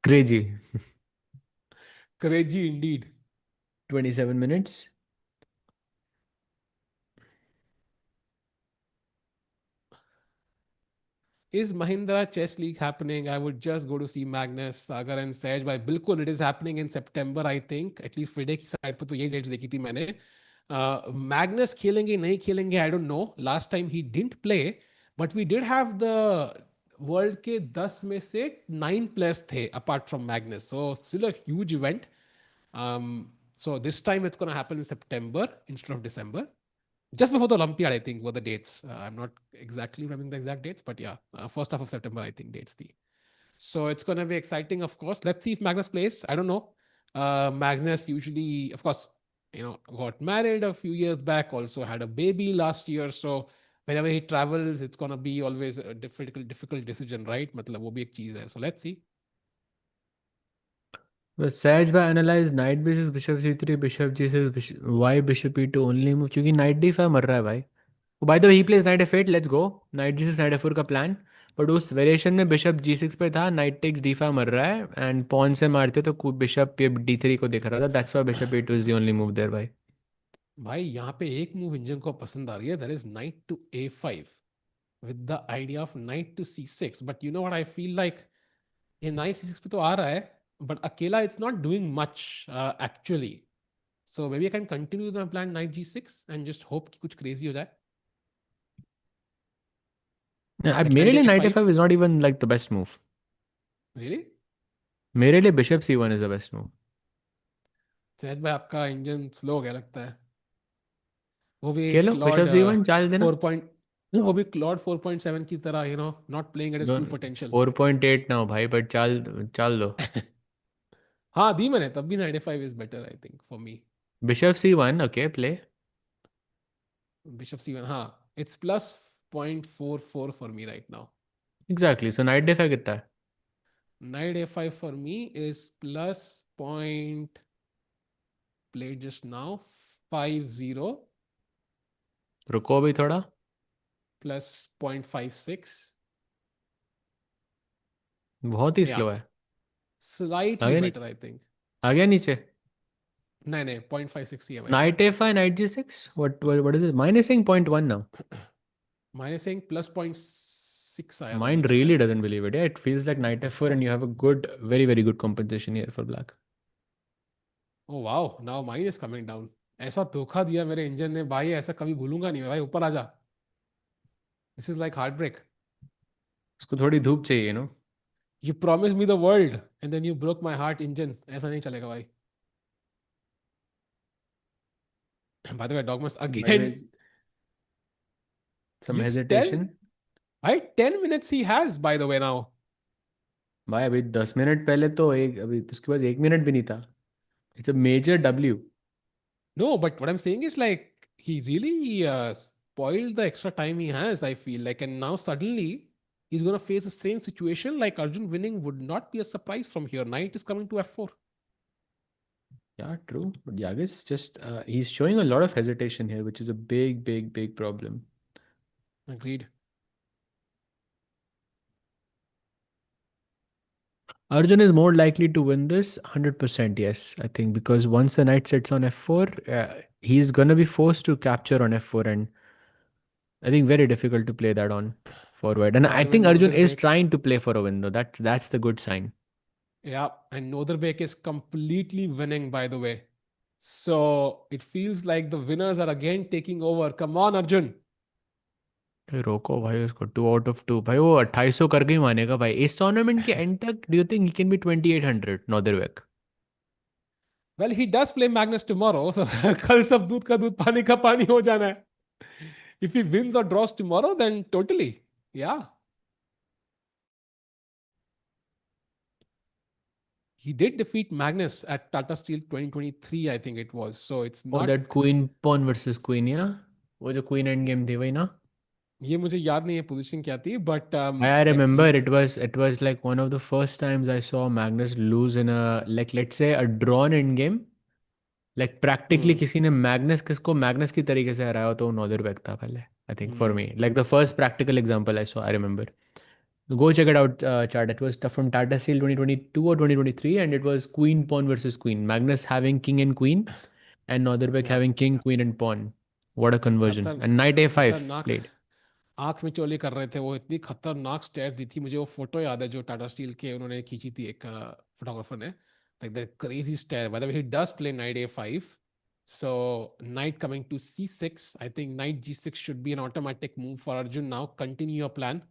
Crazy. Crazy Indeed. 27 minutes. Is Mahindra Chess League happening? I would just go to see Magnus, Sagar and Sej. By बिल्कुल it is happening in September, I think. At least FIDE की side पर तो यही dates देखी थी मैंने. Magnus खेलेंगे नहीं खेलेंगे I don't know. Last time he didn't play, but we did have the world के 10 में से 9 players थे apart from Magnus. So still a huge event. So this time it's going to happen in September instead of December. Just before the Olympiad, I think, were the dates. I'm not exactly remembering the exact dates, but yeah, first half of September, I think, dates the. So it's going to be exciting, of course. Let's see if Magnus plays. I don't know. Magnus usually, of course, got married a few years back, also had a baby last year. So whenever he travels, it's going to be always a difficult decision, right? मतलब वो भी एक चीज है. So let's see. But Saj by analyze knight b6 bishop c3 bishop g6 why bishop e2 only move क्योंकि knight d5 मर रहा है भाई. By the way, he plays knight f8. Let's go. Knight g6 knight f4 का plan. But उस variation में bishop g6 पे था नाइट टेक्स d5 मर रहा है एंड पॉन से मारते तो बिशप पे d3 को दिख रहा था. That's why bishop e2 is the only move there भाई. भाई यहाँ पे एक मूव इंजन को पसंद आ रही है. That is knight to a5 with the idea of knight to c6. But you know what I feel like? ये नाइट सी सिक्स पे तो आ रहा है बट अकेला it's not doing much actually. So may be I can continue the plan knight जी6 and just hope कि कुछ क्रेजी हो जाए. लाइक मेरे नाइट लिए a knight five. f5 is not even like the best move. Really? मेरे लिए bishop c1 is the best move. Sahaj भाई आपका इंजन स्लो हो गया लगता है. वो भी खेलो क्लॉड बिशप c1 चाल देना. 4 पॉइंट. वो भी क्लॉड 4.7 की तरह not playing at is full दोनों पोटेंशियल. 4.8 ना हो भाई बट चाल चाल दो. हाँ दी मैंने तब भी knight a five is better I think for me. Bishop c1 okay play. Bishop c one. हाँ it's plus 0.44 for me right now. Exactly so knight d5 कितना है. Knight a5 for me is plus point played just now 50 रुको अभी थोड़ा. plus 0.56. बहुत ही Yeah, slow है. slightly आगे better नीचे. I think. आगे नीचे. नहीं नहीं 0.56 ही है भाई तो. Knight a5, knight g6. What is it? Mine is saying 0.1 now. मैंने saying plus 0.6 आया था Mine बीच में. really doesn't believe it. Yeah, it feels like knight f4 and you have a good, very, very good compensation here for black. Oh wow, now mine is coming down. ऐसा धोखा दिया मेरे engine ने भाई. ऐसा कभी भूलूंगा नहीं मैं भाई. ऊपर आ जा. This is like heartbreak. उसको थोड़ी धूप चाहिए, You promised me the world and then you broke my heart engine. ऐसा नहीं चलेगा भाई. By the way, Dogmas By the way, again. some You tell. hesitation. भाई 10 minutes he has by the way now. भाई अभी 10 minute पहले तो एक अभी उसके बाद 1 मिनट भी नहीं था. It's a major W. No, but what I'm saying is like he really spoiled the extra time he has, I feel like. And now suddenly he's going to face the same situation. Like Arjun winning would not be a surprise from here. Knight is coming to f4. Yeah, true. But Yagiz just he's showing a lot of hesitation here, which is a big, big, big problem. Agreed. Arjun is more likely to win this 100%, yes, I think, because once the knight sits on f4, he's going to be forced to capture on f4, and I think very difficult to play that on forward. And By I the way, think Arjun is Nodirbek. trying to play for a win, though. That's the good sign. Yeah, and Nodirbek is completely winning, by the way. So it feels like the winners are again taking over. Come on, Arjun. रोको भाई उसको, 2 out of 2 भाई, वो 2800 करके ही मानेगा भाई इस tournament के एंड तक। Do you think he can be 2800 नॉदरबैक? Well, he does play Magnus tomorrow, so कल सब दूध का दूध पानी का पानी हो जाना है. If he wins or draws tomorrow, then totally. Yeah. He did defeat Magnus at Tata Steel 2023, I think it was. So it's और not. That queen pawn versus queen, या वो जो क्वीन एंड गेम थी वही ना? ये मुझे याद नहीं है पोजीशन क्या थी, but I like remember it was like one of the first times I saw Magnus lose in a, like, let's say a drawn end game. Like practically hmm, किसी ने मैग्नस, किसको मैग्नस की तरीके से हराया हो तो वो नॉदरबैक था पहले, आई think for hmm, me, like the first practical example I saw, I remember. Go check it out, chart. It was tough from Tata Steel 2022 or 2023, and it was queen pawn versus queen. Magnus having king and queen, and Nodirbek yeah, having king, queen, and pawn. What a conversion! खतर And knight a5 खतरनाक. played. आंख में चोली कर रहे थे वो, इतनी खतरनाक स्टेयर्स दी थी मुझे. वो फोटो याद है जो टाटा स्टील के उन्होंने खींची थी एक फोटोग्राफर ने. Like the crazy stare. By the way, he does play knight A5. So knight coming to C6. I think knight G6 should be an automatic move for Arjun now. Continue your plan.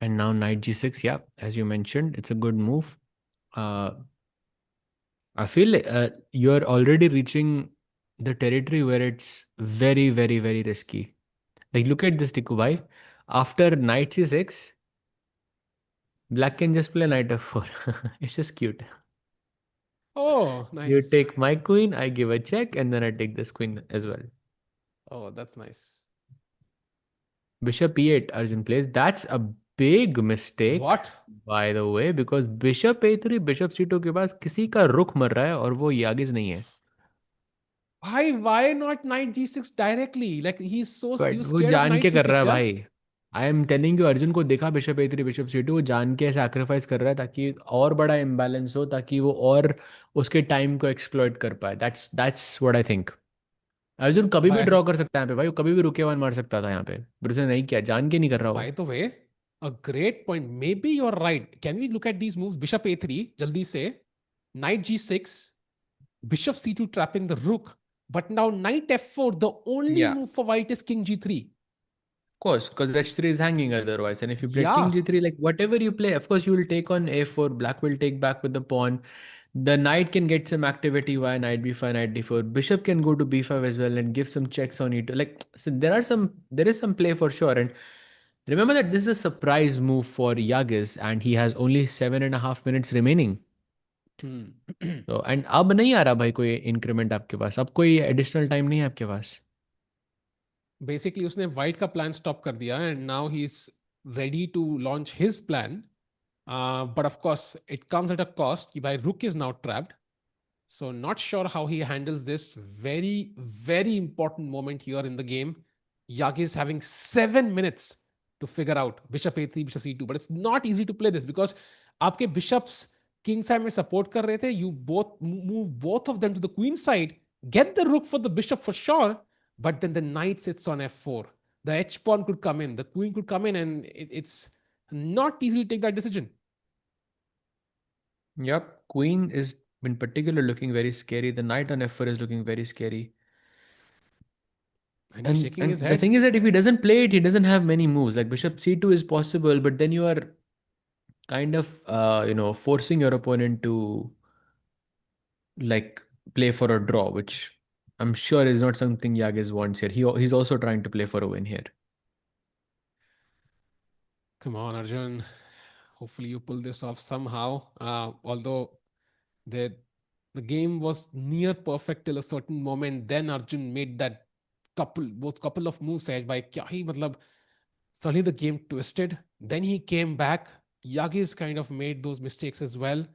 And now knight g6. Yeah, as you mentioned, it's a good move. Uh, I feel you're already reaching the territory where it's very, very, very risky. Like, look at this, Tikubai. After knight c6, black can just play knight f4. It's just cute. Oh, You nice. take my queen, I give a check, and then I take this queen as well. Oh, that's nice. Bishop e8, Arjun plays. That's a big mistake, What? by the way, because bishop a3, bishop c2 के पास किसी का रुख मर रहा है और वो यागिज नहीं है. Why? Why not knight G6 directly? Like he's so he but was वो scared of जान knight के कर रहा C6, है yeah? भाई. I am telling you, Arjun को देखा बिशप ए3 बिशप सी2, वो जान के सैक्रिफाइस कर रहा है ताकि और बड़ा इम्बैलेंस हो, ताकि वो और उसके टाइम को एक्सप्लॉइट कर पाए. That's what I think. Arjun कभी भी By ड्रॉ कर सकता है यहाँ पे भाई, वो कभी भी रुके वन मार सकता था यहाँ पे, बट उसने नहीं किया, जान के नहीं कर रहा by वो. the way, a great point. Maybe you're right. Can we look at these moves? Bishop A3, jaldi se. Knight G6, Bishop C2 trapping the rook. But now Knight F4, the only Yeah. move for white is King G3. Course, because h3 is hanging otherwise. And if you play king Yeah. g3, like whatever you play, of course you will take on a4. Black will take back with the pawn. The knight can get some activity via knight b5, knight d4. Bishop can go to b5 as well and give some checks on e2. Like, so there is some play for sure. And remember that this is a surprise move for Yagiz, and he has only 7.5 minutes remaining. Hmm. So, and अब नहीं आ रहा भाई कोई increment आपके पास, अब कोई additional time नहीं है आपके पास. Basically, उसने white का plan stop कर दिया and now he's ready to launch his plan. But of course, it comes at a cost. By rook is now trapped. So not sure how he handles this very, very important moment here in the game. Yagi is having 7 minutes to figure out bishop a3, bishop c2. But it's not easy to play this because आपके bishops king side में support कर रहे थे. You both move both of them to the queen side, get the rook for the bishop for sure, but then the knight sits on f4. The h pawn could come in, the queen could come in, and it's not easy to take that decision. Yep, queen is in particular looking very scary. The knight on f4 is looking very scary. And he's And shaking his and the head. thing is that if he doesn't play it, he doesn't have many moves. Like bishop c2 is possible, but then you are kind of forcing your opponent to, like, play for a draw, which I'm sure is not something Yagiz wants here. He's also trying to play for a win here. Come on, Arjun. Hopefully, you pull this off somehow. Although the the game was near perfect till a certain moment, then Arjun made that both couple of moves. Sahaj bhai, kya hi matlab, suddenly the game twisted. Then he came back. Yagis kind of made those mistakes as well.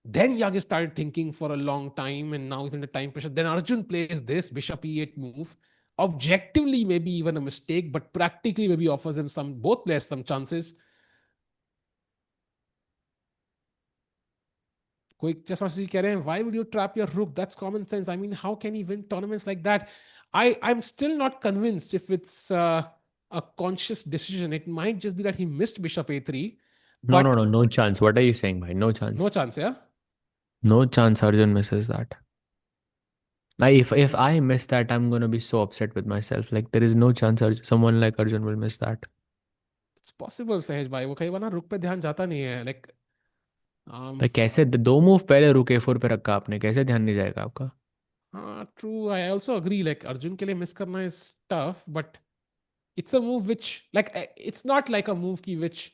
Then Yagi started thinking for a long time, and now he's under time pressure. Then Arjun plays this bishop e8 move. Objectively, maybe even a mistake, but practically maybe offers him some both players some chances. कोई chess master कह रहे हैं why would you trap your rook? That's common sense. I mean, how can he win tournaments like that? I'm still not convinced if it's a conscious decision. It might just be that he missed bishop a3, No, no, but no, no chance. What are you saying, bhai? No chance. no chance, yeah. No chance Arjun misses that. Like if I miss that, I'm gonna be so upset with myself. Like there is no chance someone like Arjun will miss that. It's possible, सहज भाई, वो कई बार ना रुक पे ध्यान जाता नहीं है, like um तो कैसे दो मूव पहले रुक A4 पे रखा आपने, कैसे ध्यान नहीं जाएगा आपका? true, I also agree, like Arjun के लिए miss करना is tough, but it's a move which, like, it's not like a move ki which,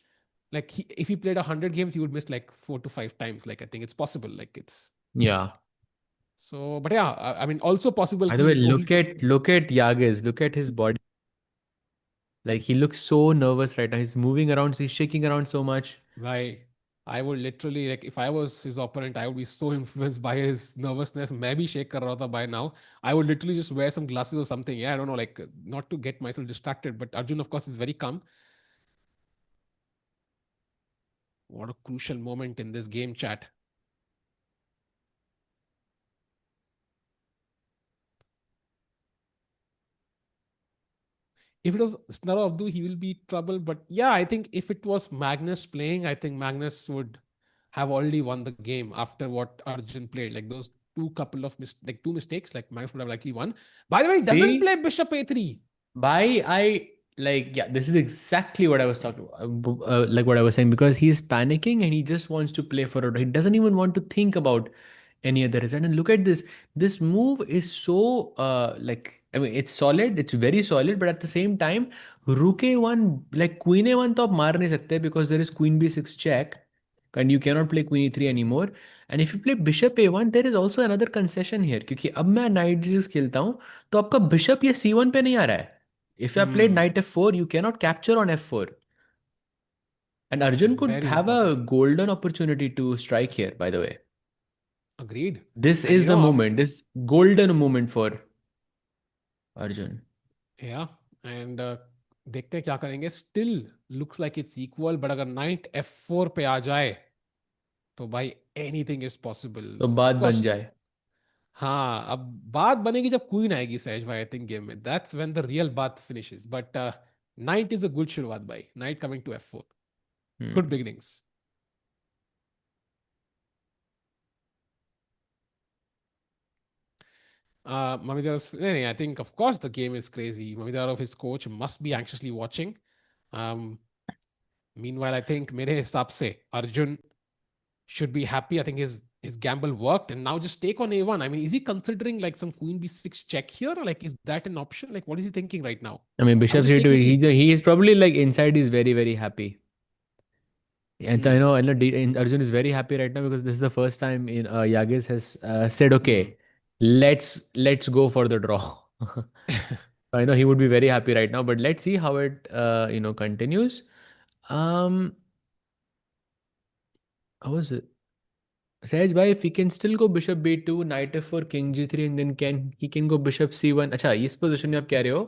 like, if he played 100 games he would miss like 4 to 5 times. Like, I think it's possible, like it's Yeah. so. But yeah, I mean, also possible By the way, ki only look at Yagiz. Look at his body. Like he looks so nervous right now. He's moving around, he's shaking around so much. why. I would literally, like, if I was his opponent, I would be so influenced by his nervousness. Maybe shake kar raha tha by now. I would literally just wear some glasses or something. Yeah, I don't know, like, not to get myself distracted. But Arjun, of course, is very calm. What a crucial moment in this game, chat. If it was Snaro Abdu, he will be trouble. But yeah, I think if it was Magnus playing, I think Magnus would have already won the game after what Arjun played. Like those two mistakes, like Magnus would have likely won. By the way, he doesn't See? play Bishop A3. By I like yeah, this is exactly what I was talking about, like what I was saying, because he's panicking and he just wants to play for it. He doesn't even want to think about any other result. And look at this. This move is so like I mean it's solid, it's very solid, but at the same time, Rook A1 like Queen A1 तो आप मार नहीं सकते because there is Queen B6 check and you cannot play Queen E3 anymore. And if you play Bishop A1, there is also another concession here क्योंकि अब मैं Knight G6 खेलता हूँ तो आपका Bishop ये C1 पे नहीं आ रहा है. If I played Hmm. knight f4, you cannot capture on f4. And Arjun could Very have a important. golden opportunity to strike here, by the way. Agreed. This And is the moment, this golden moment for Arjun. yeah. And देखते हैं क्या करेंगे. Still looks like it's equal. But अगर knight f4 पे आ जाए, तो भाई anything is possible. तो Of बात बन course, जाए. हाँ, अब बात बनेगी जब क्वीन आएगी सहज भाई, आई थिंक गेम में दैट्स व्हेन द रियल बात finishes. But knight is a good शुरुआत भाई. Knight coming to f4, good Hmm. Beginnings. Mamidarov, I think of course the game is crazy. Mamidarov, his coach, must be anxiously watching. um, Meanwhile, I think मेरे हिसाब से Arjun should be happy. I think his gamble worked, and now just take on a1. I mean, is he considering like some queen b6 check here? Like, is that an option? Like, what is he thinking right now? I mean, I would Bishop just take C2, a3. he is probably like inside, he's very, very happy. And Hmm. I know Arjun is very happy right now because this is the first time in Yagiz has said, Hmm. okay, let's go for the draw. I know he would be very happy right now, but let's see how it continues. Um, how was it? Sahaj bhai, if he can still go bishop b2, knight f4, king g3, and then he can go bishop c1. अच्छा इस position में आप कह रहे हो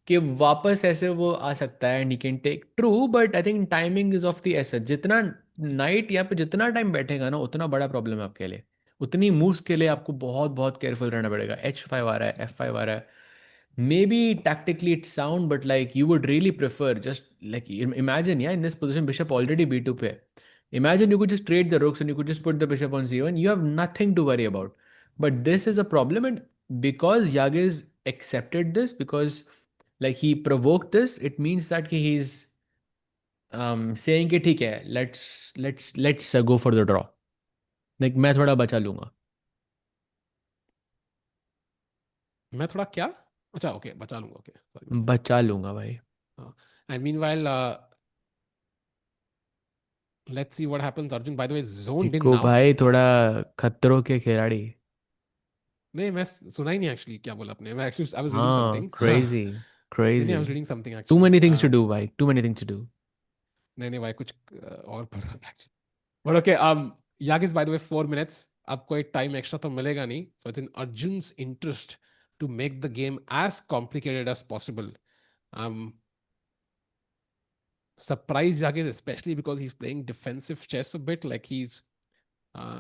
कि वापस ऐसे वो आ सकता है and he can take true but I think timing is of the essence जितना नाइट यहाँ पे जितना टाइम बैठेगा ना उतना बड़ा प्रॉब्लम है आपके लिए उतनी मूव्स के लिए आपको बहुत बहुत केयरफुल रहना पड़ेगा h5 आ रहा है f5 आ रहा है maybe tactically it's sound but like you would really prefer just like imagine yeah in this position bishop already b2 pe imagine you could just trade the rooks and you could just put the bishop on c1 you have nothing to worry about but this is a problem and because Yagiz accepted this because like he provoked this it means that he's saying कि ठीक है let's go for the draw like मैं थोड़ा बचा लूंगा मैं थोड़ा क्या. अच्छा, ओके, बचा लूंगा. Okay, sorry. बचा लूंगा भाई And meanwhile, let's see what happens. Arjun, by the way, is zoned in echo now. भाई थोड़ा खतरों के खिलाड़ी नहीं, मैं सुना ही नहीं एक्चुअली क्या बोला आपने. मैं एक्चुअली आई वाज रीडिंग हाँ समथिंग. crazy नहीं नहीं, I was crazy reading something too actually. many things to do भाई too many things to do नहीं नहीं भाई, कुछ और पढ़ रहा था. But okay, Yagiz, by the way, 4 minutes. आपको एक टाइम एक्स्ट्रा तो मिलेगा नहीं. So it's in Arjun's interest to make the game as complicated as possible. Um, Surprise Yagiz, especially because he's playing defensive chess a bit. Like he's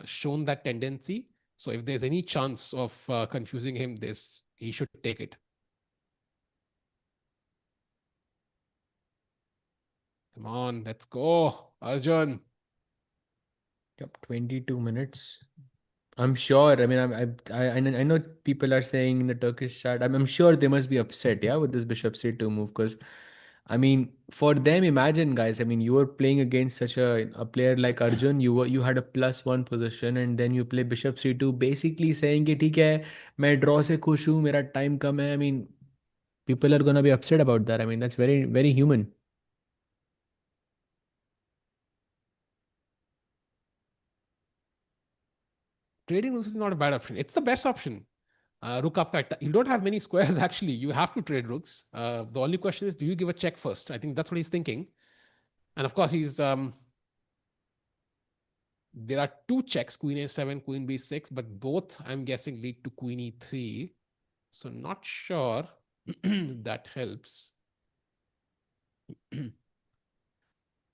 shown that tendency. So if there's any chance of confusing him, this he should take it. Come on, let's go, Arjun. Yep, 22 minutes. I'm sure. I mean, I know people are saying in the Turkish chat. I'm sure they must be upset, yeah, with this bishop c2 move because, I mean, for them, imagine, guys. I mean, you were playing against such a player like Arjun. You had a +1 position, and then you play bishop c2, basically saying कि ठीक है, मैं draw से खुश हूँ, मेरा time कम है. I mean, people are gonna be upset about that. I mean, that's very very human. Trading rooks is not a bad option. It's the best option. Rook आपका you don't have many squares actually. You have to trade rooks. The only question is, do you give a check first? I think that's what he's thinking. And of course, he's there are two checks: Queen A7, Queen B6, but both I'm guessing lead to Queen E3. So not sure that helps.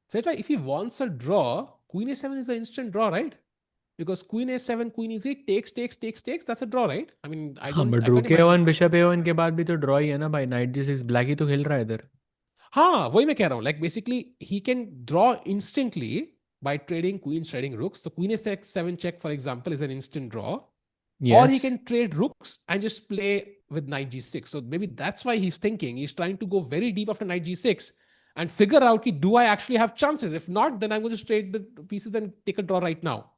So if he wants a draw, Queen A7 is an instant draw, right? Because Queen A7, Queen E3 takes. That's a draw, right? I mean, हाँ, but I can't rook imagine. a1 bishop a1 के बाद भी तो draw ही है ना भाई. Knight g6 black ही तो खेल रहा है इधर. हाँ वही मैं कह रहा हूँ like basically he can draw instantly by trading queens, trading rooks. So queen a7 check for example is an instant draw, or he Yes. can trade rooks and just play with knight g6. So maybe that's why he's thinking, he's trying to go very deep after knight g6 and figure out do I actually have chances. If not, then I'm going to trade the pieces and take a draw right now.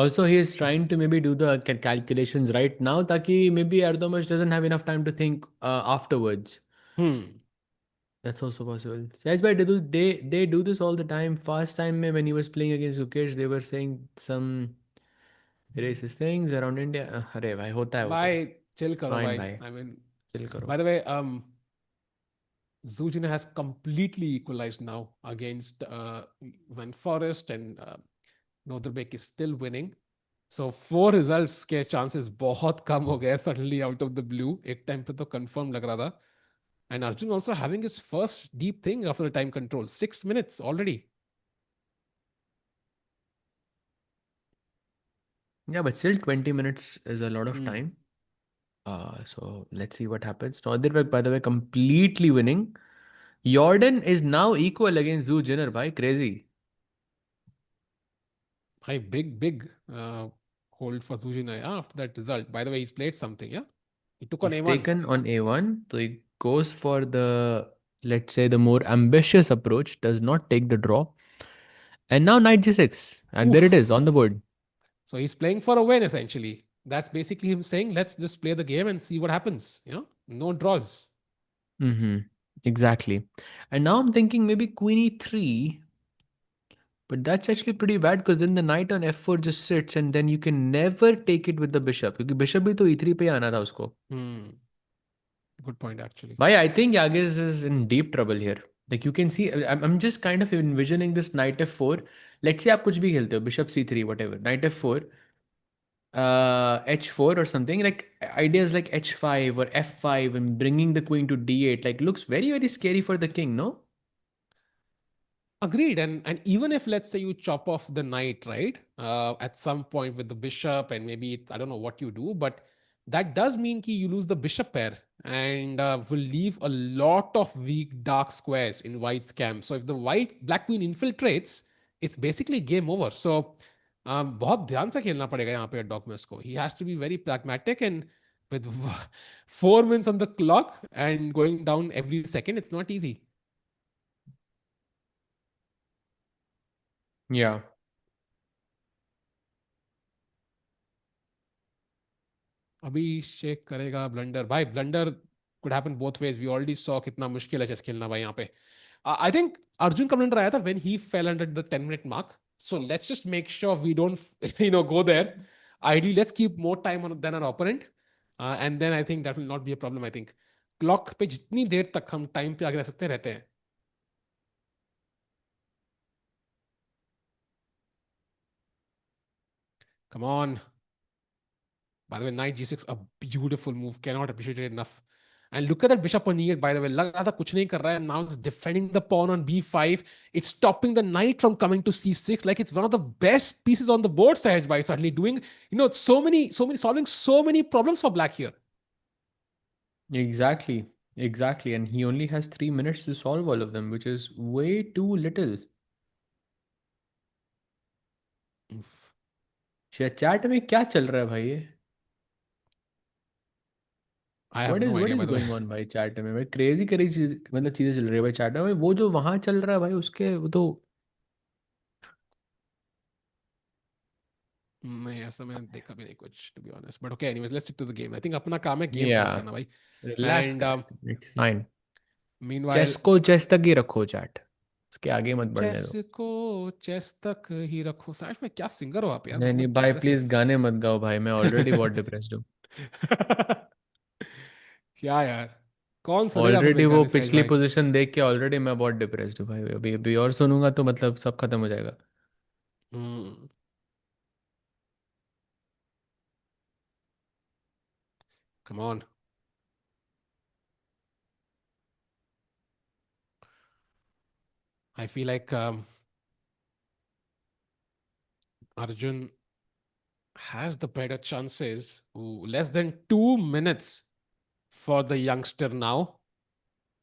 Also, he is trying to maybe do the calculations right now, ताकि maybe Erdogmus doesn't have enough time to think afterwards. Hmm. That's also possible. That's why they do this all the time. First time में when he was playing against Gukesh, they were saying some racist things around India. अरे भाई होता है वो तो. Bye, chill It's karo fine bhai. भाई. I mean, Chill करो. by the way, Zhu Jiner has completely equalized now against Van Foreest, and Nodirbek is still winning. So 4 results के chances बहुत कम हो गए suddenly out of the blue. एक time पे तो confirm लग रहा था. And Arjun also having his first deep thing after the time control. 6 minutes already. Yeah, but still 20 minutes is a lot of Hmm. time. So let's see what happens. Nodirbek, by the way, completely winning. Jordan is now equal against Zhu Jiner, bhai. Crazy. High, big hold for Zhu Jiner after that result. By the way, he's played something, yeah? He took on He's A1. taken on A1. So he goes for the, let's say, the more ambitious approach, does not take the draw. And now knight g6. And there it is Oof. on the board. So he's playing for a win essentially. That's basically him saying, let's just play the game and see what happens. No draws. Mm-hmm. Exactly. And now I'm thinking maybe queen e3. But that's actually pretty bad because then the knight on f4 just sits and then you can never take it with the bishop. क्योंकि bishop भी तो e3 पे ही आना था उसको. Hmm. Good point, actually. Bhai, I think Yagiz is in deep trouble here. Like you can see, I'm just kind of envisioning this knight f4. Let's say आप कुछ भी खेलते हो, bishop c3, whatever, knight f4, h4 or something. Like ideas like h5 or f5 and bringing the queen to d8, like looks very very scary for the king, no? Agreed. And even if let's say you chop off the knight, right? At some point with the bishop, and maybe I don't know what you do, but that does mean you lose the bishop pair and will leave a lot of weak dark squares in white's camp. So if the white black queen infiltrates, it's basically game over. So बहुत ध्यान से खेलना पड़ेगा यहाँ पे डॉगमस को. He has to be very pragmatic, and with 4 minutes on the clock and going down every second, it's not easy. Yeah. अभिषेक करेगा blunder भाई. Blunder could happen both ways. We already saw कितना मुश्किल है चेस खेलना भाई यहाँ पे. I think Arjun का ब्लंडर आया था when he fell under the 10-minute mark. So let's just make sure we don't go there. Ideally, let's keep more time than our opponent. And then I think that will not be a problem. I think clock पे जितनी देर तक हम time पे आगे रह सकते रहते हैं. Come on. By the way, knight g6, a beautiful move. Cannot appreciate it enough. And look at that bishop on e8, by the way. लगा था कुछ नहीं कर रहा है. Now it's defending the pawn on b5. It's stopping the knight from coming to c6. Like it's one of the best pieces on the board, Sahaj, by suddenly doing, so many, solving so many problems for black here. Exactly. Exactly, and he only has 3 minutes to solve all of them, which is way too little. Oof. Chat में क्या चल रहा है भाई ये? I have what no is what idea, is by the way. Going on भाई chat में भाई? क्रेजी क्रेजी चीज, मतलब चीजें चल रही है भाई चैट में भाई। वो जो वहां चल रहा है भाई उसके वो तो। नहीं, ऐसा मैंने देखा भी नहीं कुछ, to be honest. But okay, anyways, let's stick to the game. I think अपना काम है गेम या फर्स्ट करना भाई. Relax And guys, it's fine. meanwhile, chess को चेस तक ही रखो चैट, उसके आगे मत बढ़ने चेस दो। को चेस तक ही रखो. साइड में क्या सिंगर हो आप यार, नहीं नहीं मतलब भाई इम्प्रेसिव. प्लीज गाने मत गाओ भाई, मैं ऑलरेडी बहुत डिप्रेस्ड हूँ। क्या यार, कौन सुनेगा फिर ऑलरेडी मेरे वो गाने साहिल पिछली भाई. पोजीशन देख के ऑलरेडी मैं बहुत डिप्रेस्ड हूँ भाई। अभी अभी और सुनूंगा तो मतलब सब खत्म हो जाएगा। Hmm. Come on. I feel like Arjun has the better chances. Ooh, less than 2 minutes for the youngster now.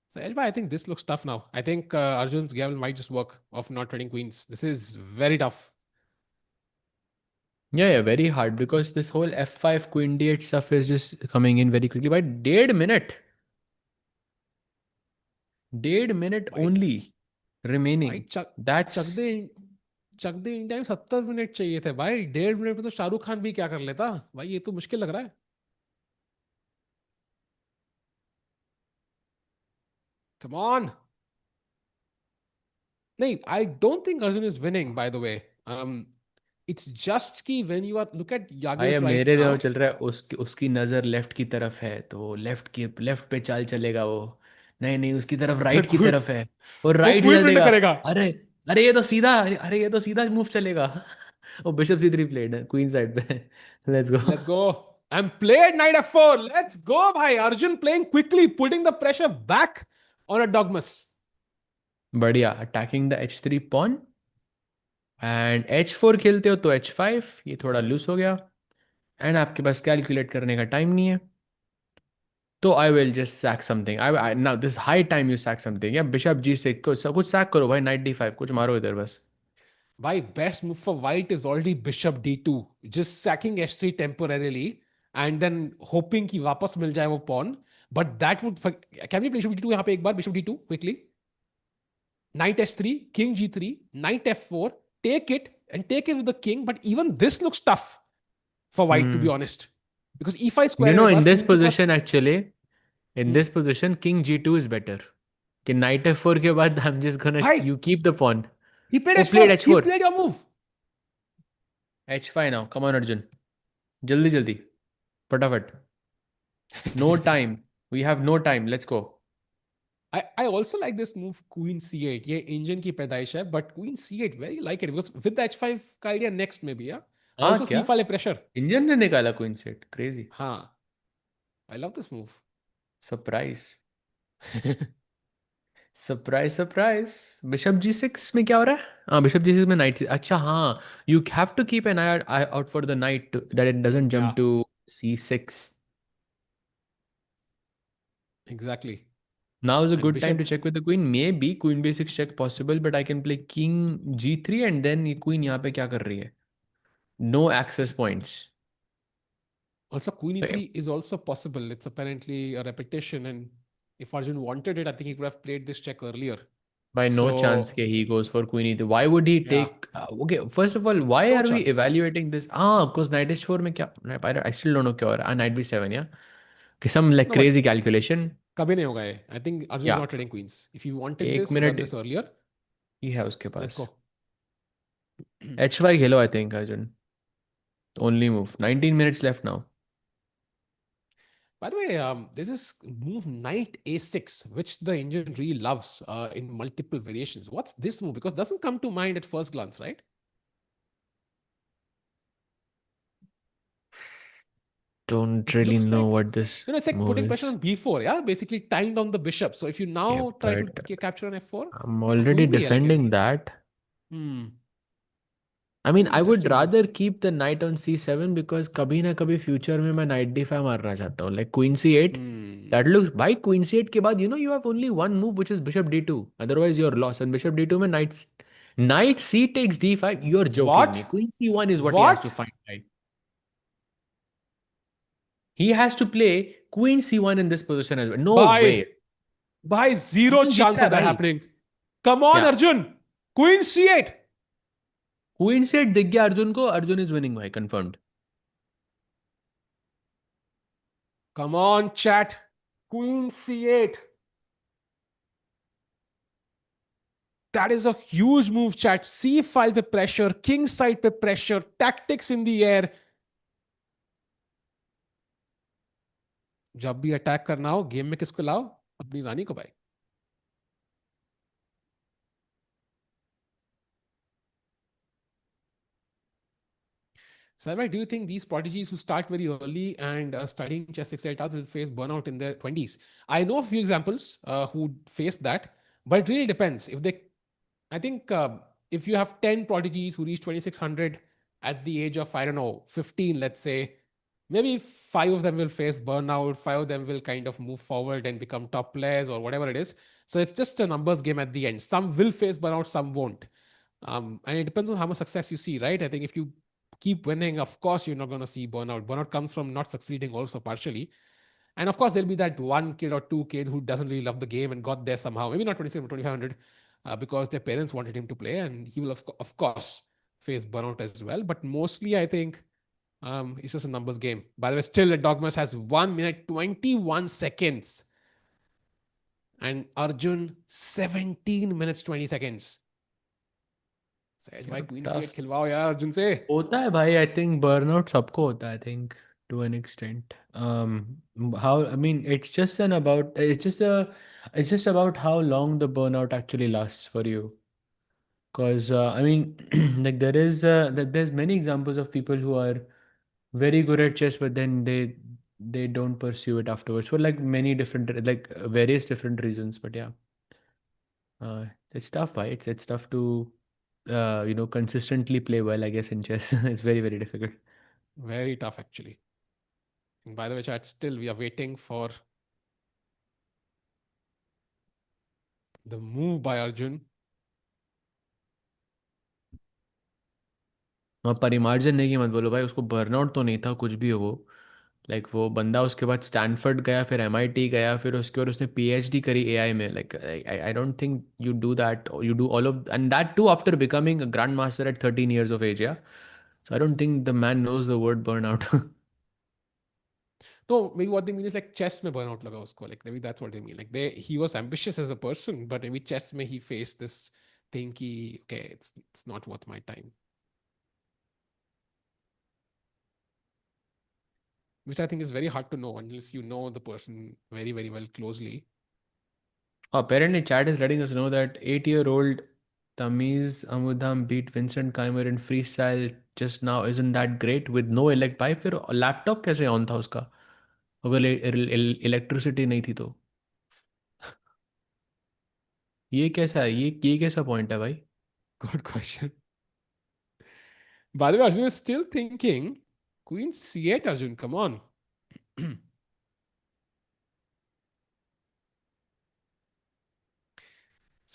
So Elba, I think this looks tough now. I think Arjun's gamble might just work of not trading queens. This is very tough. Yeah, very hard because this whole f5 queen d8 stuff is just coming in very quickly by 1.5 minute. 1.5 minute भाई only भाई remaining. Chak That's De Chak De India में 70 minute चाहिए थे भाई. 1.5 minute में तो शाहरुख खान भी क्या कर लेता भाई. ये तो मुश्किल लग रहा है. Come on. नहीं, I don't think Arjun is winning, by the way. It's just कि when you are look at भाई अब Yagiz right मेरे दिमाग now. में चल रहा है उसकी उसकी नज़र लेफ्ट की तरफ है तो लेफ्ट पे चाल चलेगा वो। नहीं नहीं उसकी तरफ राइट की क्वीन, तरफ है, वो वो राइट से क्वीन चल प्रिंट देगा। करेगा. अरे अरे ये तो सीधा, अरे ये तो सीधा मूव चलेगा। वो बिशप c3 प्लेड है क्वीन साइड पे। Let's go. Let's go. And played knight f4. Let's go, bhai. Arjun playing quickly, putting the pressure back on a dogmas. बढ़िया, attacking the h3 pawn and h4 खेलते हो तो h5, ये थोड़ा loose हो गया। And आपके पास कैलकुलेट करने का टाइम नहीं है तो I will just sack something. I now this high time you sack something, या बिशप g6 कुछ सैक करो भाई, नाइट d5 कुछ मारो इधर बस। Bhai, best move for white is already bishop d2. Just sacking h3 temporarily and then hoping कि वापस मिल जाए वो pawn. But that would... Can we play bishop d2 यहाँ पे एक बार? Bishop d2 quickly. Knight h3, king g3, knight f4. Take it and take it with the king. But even this looks tough for white, to be Hmm. honest. Because e5 You square है know, मेरे in pass, this queen के पास. position actually, in Hmm. this position, king g2 is better. कि knight f4 के बाद I'm just gonna भाई, you keep the pawn. he played Oh, played h4. He h4. played your move. h5 now. Come on, Arjun. जल्दी जल्दी, फटाफट. No time. We have no time. Let's go. I also like this move queen c8. ये engine की पैदाइश है, but queen c8 very like it because with the h5 का idea next maybe, yeah. हाँ Also क्या? c file pressure. Engine ने निकाला queen set, crazy. हाँ, I love this move. Surprise, surprise surprise. Bishop g6 में क्या हो रहा है? हाँ बिशप g6 में नाइट, अच्छा हाँ। You have to keep an eye out for the knight that it doesn't jump Yeah, to c6। exactly. Now is a And good time to bishop check with the queen. Maybe queen b6 check possible, but I can play king g3 and then ये queen यहाँ पे क्या कर रही है? No access points. also queen e3 is also possible. It's apparently a repetition, and if Arjun wanted it, I think he could have played this check earlier. By no chance So के he goes for queen e3. Why would he yeah, take? Okay, first of all, why no are we chance. evaluating this? Ah, because knight h4 में क्या? I still don't know क्या हो रहा है. Ah, knight b7, yeah. Okay, some like No, but crazy calculation. कभी नहीं होगा ये. I think Arjun is Yeah, not trading queens. If he wanted एक this, would have done minute this earlier. ही है उसके Let's pass. go. h5 Khelo I think Arjun. Only move. 19 minutes left now. By the way, there's this move knight a6, which the Indian really loves in multiple variations. What's this move? Because it doesn't come to mind at first glance, right? Don't It really looks know like, what this it's like move putting pressure is. on b4, yeah? Basically tying down the bishop. So if you Yeah, now try to but capture on f4, I'm हाँ already move भी है लेकिन. defending that. Hmm. I mean, Very I would interesting move. rather keep the knight on c7 because कभी ना कभी future में मैं knight d5 मारना चाहता हूँ. Like queen c8. Hmm. That looks by queen c8 के बाद you have only one move which is bishop d2. Otherwise you're lost. And bishop d2 में knight c takes d5. You're joking me. What? Queen c1 is what he has to What? find. Right? He has to play queen c1 in this position as well. No By way. by zero Arjun Jeet chance रहा of है that भाई. happening. Come on, क्या Arjun. Queen c8. Queen से दिख गया अर्जुन को. Arjun is winning भाई. Confirmed. Come on, chat. Queen c8. That is a huge move, chat. C5 पे pressure, king side पे pressure, tactics in the air. जब भी अटैक करना हो गेम में किसको लाओ? अपनी रानी को भाई. Saibhai, do you think these prodigies who start very early and studying chess etc. will face burnout in their 20s? I know a few examples who face that, but it really depends. I think if you have 10 prodigies who reach 2600 at the age of, I don't know, 15, let's say, maybe five of them will face burnout, five of them will kind of move forward and become top players or whatever it is. So it's just a numbers game at the end. Some will face burnout, some won't. And it depends on how much success you see, right? I think if you keep winning, of course, you're not going to see burnout. Burnout comes from not succeeding also partially. And of course, there'll be that one kid or two kid who doesn't really love the game and got there somehow. Maybe not 27 or 2500 because their parents wanted him to play. And he will, of course, face burnout as well. But mostly, I think it's just a numbers game. By the way, still, Erdogmus has 1 minute 21 seconds. And Arjun, 17 minutes 20 seconds. सहज भाई queen सी eight tough खिलवाओ यार अर्जुन से. होता है भाई. I think burnout सबको होता है. I think to an extent. How I mean it's just about how long the burnout actually lasts for you. Because I mean, like there's many examples of people who are very good at chess, but then they don't pursue it afterwards for like many different various different reasons. But yeah, it's tough, right? It's tough to consistently play well. I guess in chess, it's very very difficult. Very tough actually. And by the way, chat, still we are waiting for the move by Arjun. हाँ, परिमार्जन नहीं की मत बोलो भाई. उसको burnout तो नहीं था, कुछ भी हो वो. वो बंदा उसके बाद स्टैनफोर्ड गया, फिर एमआईटी गया, फिर उसके बाद उसने पीएचडी करी एआई में. I don't think you do that. You do all of and that too after becoming a grand master at 13 years of age. Yeah so I don't think the man knows the word burnout. No, maybe what they mean is like chess में burnout लगा उसको. Like maybe that's what they mean. Like he was ambitious as a person, but maybe chess में he faced this thing कि okay, it's not worth my time. Which I think is very hard to know unless you know the person very, very well closely. Apparently, chat is letting us know that 8-year-old Tamiz Amudham beat Vincent Keimer in freestyle just now. Isn't that great? With no elect भाई फिर laptop कैसे on था उसका अगर electricity नहीं थी तो. ये कैसा है? ये कैसा पॉइंट है भाई? Good question. By the way, Arjun is still thinking Queen C8, Arjun, come on.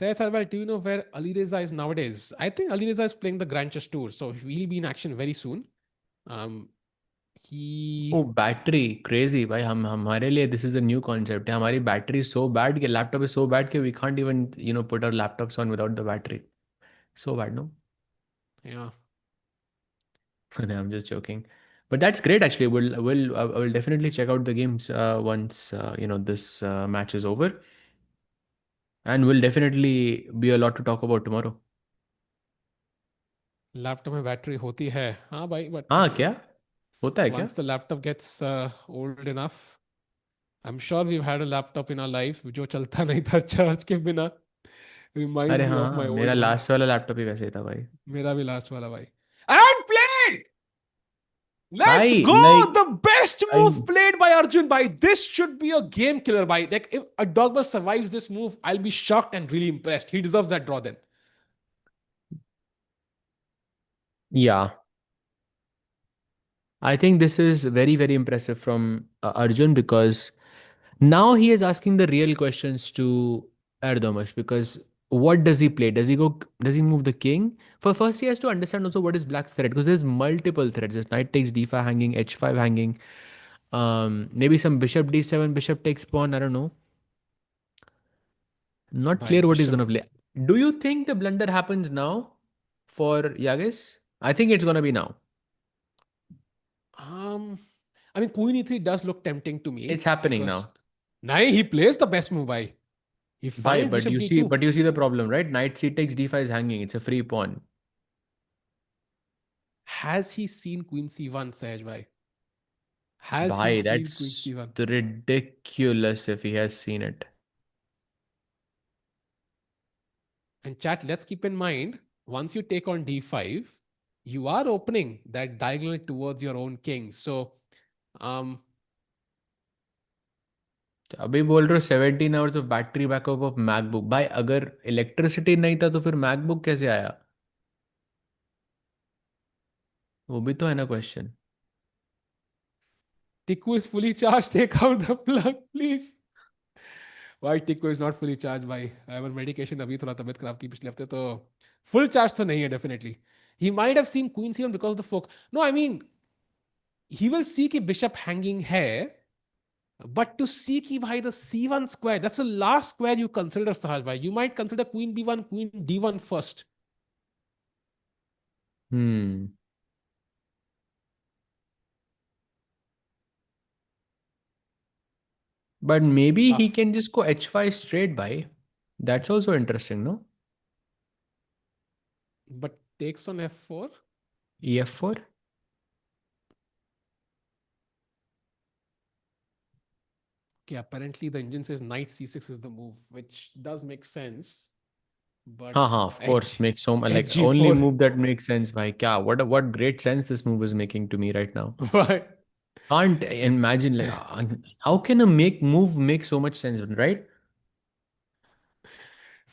Say, Salva, do you know where Ali Reza is nowadays? I think Ali Reza is playing the Grand Chess Tour, so he'll be in action very soon. Um, ओ he battery crazy भाई. हम हमारे लिए this is a new concept है. हमारी battery so bad के laptop is so bad के we can't even put our laptops on without the battery. So bad no. yeah. No, I'm just joking. But that's great actually. I will definitely check out the games once this match is over, and will definitely be a lot to talk about tomorrow. Laptop में battery होती है हाँ भाई but हाँ क्या होता है क्या? once the laptop gets old enough, I'm sure we've had a laptop in our life जो चलता नहीं था चार्ज के बिना. अरे Reminds me of हाँ, my मेरा old one. लास्ट वाला लैपटॉप ही वैसे ही था भाई. मेरा भी लास्ट वाला भाई. And played. Let's भाई go! Like The best I move played by Arjun. By this should be a game killer. By like if a dogma survives this move, I'll be shocked and really impressed. He deserves that draw then. Yeah, I think this is very, very impressive from Arjun, because now he is asking the real questions to Erdogmus, because what does he play? Does he move the king? For first, he has to understand also what is black's threat, because there's multiple threats. There's knight takes d5 hanging, h5 hanging, maybe some bishop d7, bishop takes pawn. I don't know. Not By clear what he's bishop. gonna play. Do you think the blunder happens now for Yagiz? I think it's gonna be now. Um, I mean, Queen E3 does look tempting to me It's happening because now. now he plays the best move. By he Bhai, finds bishop D2. but you see the problem, right? Knight c takes d5 is hanging. It's a free pawn. Has he seen Queen C1, Sahaj Bhai? Has he Bhai, seen Queen that's C1? ridiculous if he has seen it. And chat, let's keep in mind, once you take on D5, you are opening that diagonal towards your own king. So, um, अभी बोल रहे हो 17 hours of battery backup of MacBook. भाई अगर electricity नहीं था तो फिर मैकबुक कैसे आया? वो भी तो है ना question. Tiku is fully charged. Take out the plug, please. Why Tiku is not fully charged? By I was medication अभी थोड़ा तबीयत खराब थी पिछले हफ्ते तो full charge तो नहीं है definitely. He might have seen Queen C1 because of the fork. No, I mean he will see कि bishop hanging है, but to see कि भाई the C1 square, that's the last square you consider, Sahaj bhai. You might consider Queen B1, Queen D1 first. Hmm. But maybe he Tough. can just go h5 straight by. That's also interesting, no? But takes on F4. ef4. Okay, apparently the engine says knight C6 is the move, which does make sense. But हाँ हाँ, of course, H makes so like only HG4. move that makes sense. भाई क्या, what great sense this move is making to me right now. But Can't imagine like how can a make move make so much sense, right?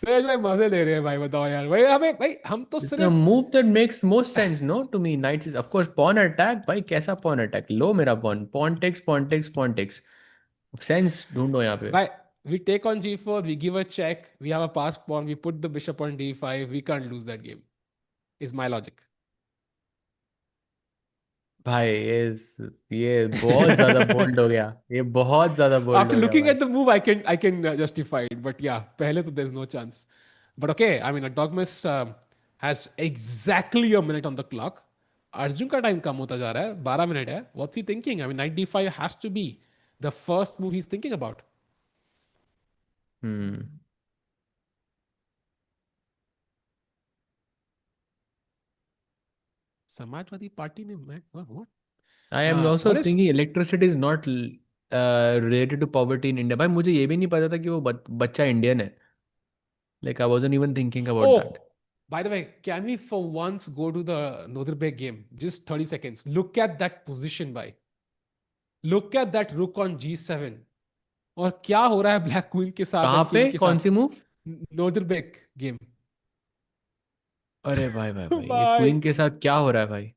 सहज भाई मजे ले रहे हैं भाई बताओ यार भाई हमें भाई हम तो It's the सिर्फ move that makes most sense, no, to me. Knight is of course pawn attack. भाई कैसा pawn attack? लो मेरा pawn. Pawn takes, pawn takes, pawn takes. Sense ढूंढो यहाँ पे. भाई we take on G4, we give a check, we have a pass pawn, we put the bishop on D5, we can't lose that game. Is my logic. भाई ये बहुत ज्यादा bold हो गया. ये बहुत ज्यादा बोल्ड After हो गया looking भाई. at the move, I can justify it. But yeah, pehle to there's no chance. But okay, I mean, a Dogmas has exactly a minute on the clock. Arjun का time कम होता जा रहा है 12 minute है. What's he thinking? I mean, knight d5 has to be the first move he's thinking about. Hmm. Samajwadi party ने मैं what? I am also What is thinking electricity is not related to poverty in India. भाई मुझे ये भी नहीं पता था कि वो बच्चा इंडियन है. Like I wasn't even thinking about that. oh, by the way, can we for once go to the Nodirbek game? Just 30 seconds. Look at that position by. Look at that rook on G7. और क्या हो रहा है black queen के साथ कहाँ and पे king के कौन साथ सी मूव? नोदरबेक गेम अरे भाई भाई भाई, ये भाई क्वीन के साथ क्या हो रहा है भाई?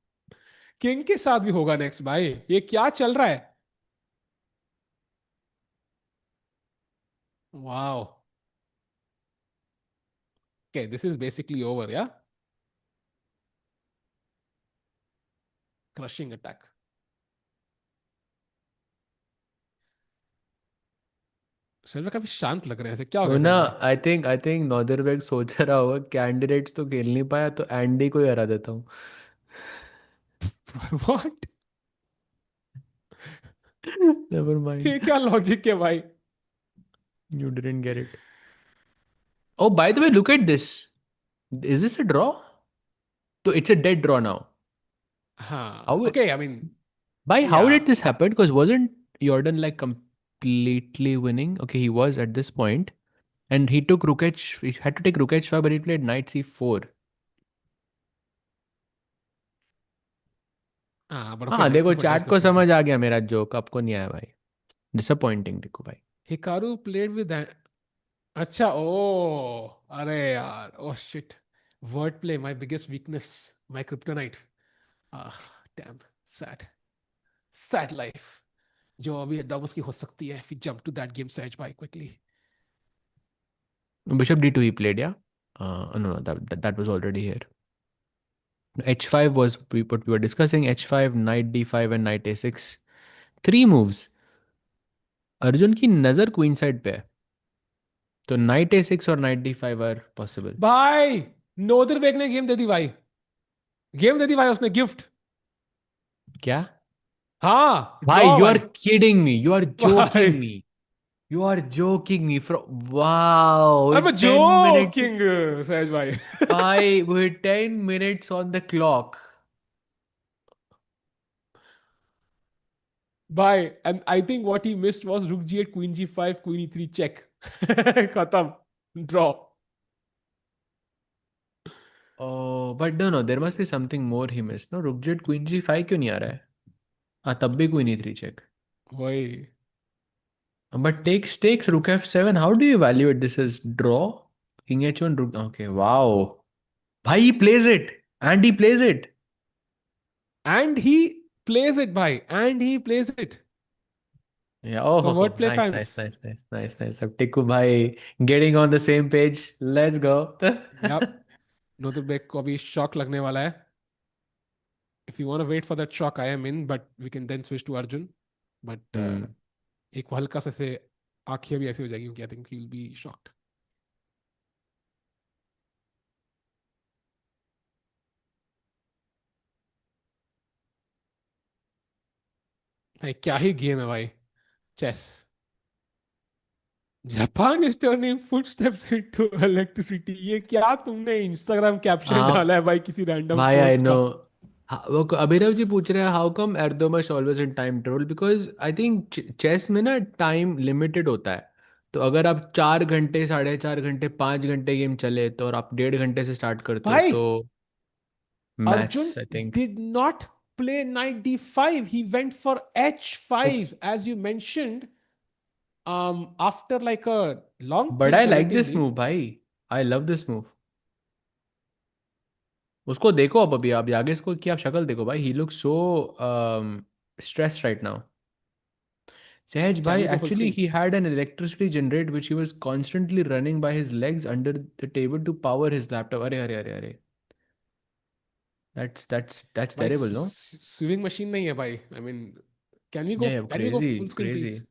किंग के साथ भी होगा नेक्स्ट भाई ये क्या चल रहा है wow okay this is basically over या क्रशिंग अटैक सर्वर काफी शांत लग रहे हैं ऐसे क्या हो वो गया ना, सर्वर भाई आई थिंक नॉदरबैग सोच रहा होगा कैंडिडेट्स तो खेल नहीं पाया तो एंडी को ही हरा देता हूँ. What never mind. ये क्या लॉजिक है भाई you didn't get it. Oh, by the way, look at this. Is this a draw? So it's a dead draw now. हाँ How? Okay I mean How या did this happen? Because wasn't Jordan like completely winning? Okay, he was at this point, and he took rook h. He had to take rook h5, but he played knight c4. हाँ but okay हाँ night देखो, C4 does chat को look समझ tempting आ गया मेरा joke, आपको नहीं आया भाई. डिसअपॉइंटिंग देखो भाई. हिकारू प्लेड विद अच्छा ओ अरे यार oh shit word play my biggest weakness, my kryptonite. Dam, sad, sad life जो अभी एडॉगस की हो सकती है if we jump to that game सहज भाई quickly. Bishop d2 he played, yeah. No, no, that was already here. h5 was what we were discussing. h5, knight d5 and knight a6. Three moves. Arjun की नज़र queen side पे है, तो night a6 और night d5 are possible. भाई Nodirbek ने game दे दी भाई, game दे दी भाई उसने, गिफ्ट। क्या हाँ भाई, ड्रॉ यू आर भाई। किडिंग मी, यू आर भाई joking me, you are joking me from wow I am with 10 minutes, joking सहज भाई। by with 10 minutes on the clock. भाई and I think what he missed was rook g8 queen g5 queen e3 check. खत्म, draw. Oh, but no, there must be something more he missed. No, rook jet queen g5 क्यों नहीं आ रहा है? हाँ, तब भी queen e3 check. वही। But takes rook f7. How do you evaluate this as draw? King h1 rook. Okay, wow. Bhai, he plays it. And he plays it. And he plays it भाई, and he plays it Yeah. For word Oh, play nice, fans. nice, nice, nice, nice, nice. Ab Tikku bhai getting on the same page. Let's go. यार Nodirbek को अभी shock लगने वाला है। If you want to wait for that shock I am in, but we can then switch to Arjun. But Hmm. एक वो हल्का सा से आंखें भी ऐसी हो जाएगी क्योंकि I think he will be shocked. भाई क्या ही गेम है भाई, chess. Japan is turning footsteps into electricity, ये क्या तुमने इंस्टाग्राम कैप्शन डाला हाँ है भाई किसी रैंडम भाई, आई पोस्ट नो. का? वो अभिनव जी पूछ रहे हैं how come Erdogmus always in time trouble, because I think chess में ना टाइम लिमिटेड होता है. तो अगर आप 4 घंटे, 4.5 घंटे, 5 घंटे गेम चले तो, और आप 1.5 घंटे से स्टार्ट करते हो भाई तो Arjun maths I think. did not play knight d5. He went for Oops. h5, as you mentioned. After like a long but think, I like this relatively. Move भाई. I love this move. उसको देखो, अब अभी आप यागिस को की आप शक्ल देखो भाई, he look so stress right now. Sahaj Can bhai, we go full actually screen? he had an electricity generator which he was constantly running by his legs under the table to power his laptop. Arey, arey, arey, arey. That's भाई terrible, no? Swing machine नहीं है भाई, I mean Yeah, yeah, can we go full crazy, screen please? crazy.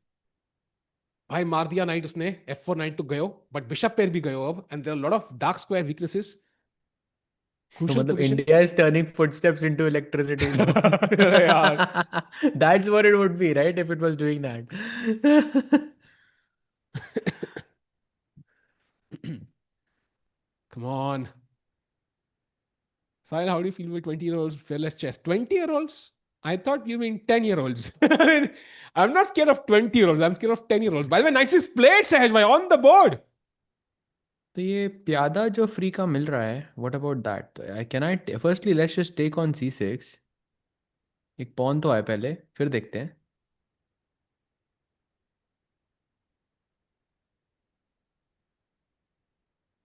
भाई मार दिया night उसने, f4 night तो गयो, बट बिशप पेयर भी गयो अब, and there are lot of dark square weaknesses, So crucial matlab position. India is turning footsteps into electricity now. अरे यार। That's what it would be, right? If it was doing that. Come on. Sahil, how do you feel with 20-year-olds fearless chess? 20-year-olds? I thought you mean 10-year-olds. I mean, I'm not scared of 20-year-olds. I'm scared of 10-year-olds. By the way, nicely played, Sahaj bhai, on the board. तो ये प्यादा जो free का मिल रहा है, what about that? तो I can I firstly let's just take on c6. एक pawn तो आए पहले, फिर देखते हैं.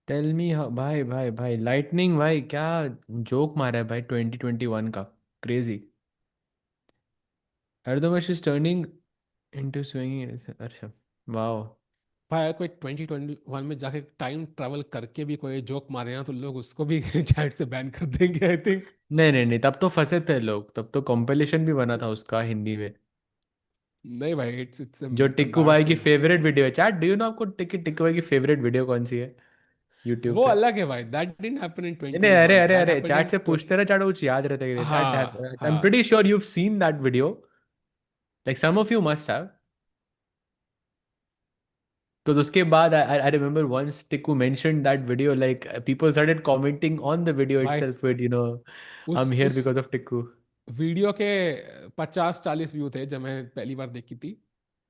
टेल मी, भाई भाई भाई लाइटनिंग भाई, क्या जोक मारा है भाई 2021 का. Crazy. Erdogmus is turning into swinging. अच्छा, वाओ. भाई कोई 2021 में जाके टाइम ट्रैवल करके भी कोई जोक मारे ना तो लोग उसको भी चैट से बैन कर देंगे आई थिंक। नहीं नहीं नहीं, तब तो फंसे थे लोग, तब तो कॉम्पिटिशन भी बना था उसका हिंदी में. नहीं भाई, इट्स जो टिक्कू भाई की एम्बैरसिंग। फेवरेट वीडियो है, चैट डू यू नो आपको टिक्कू भाई की फेवरेट वीडियो कौन सी है यूट्यूब वो पे? अलग है भाई, दैट डिडंट हैपन इन नहीं नहीं, अरे 2021, अरे दैट अरे, हैपेंड चैट इन। से पूछते रहे, चैट कुछ याद रहते हैं चैट. हाँ आई एम प्रीटी हाँ sure you seen that video. Like some of you must have. Because उसके बाद I remember once Tikku mentioned that video, like people started commenting on the video भाई, itself with, I'm here उस because of Tikku. Video के 50-40 view थे जब मैं पहली बार देखी थी।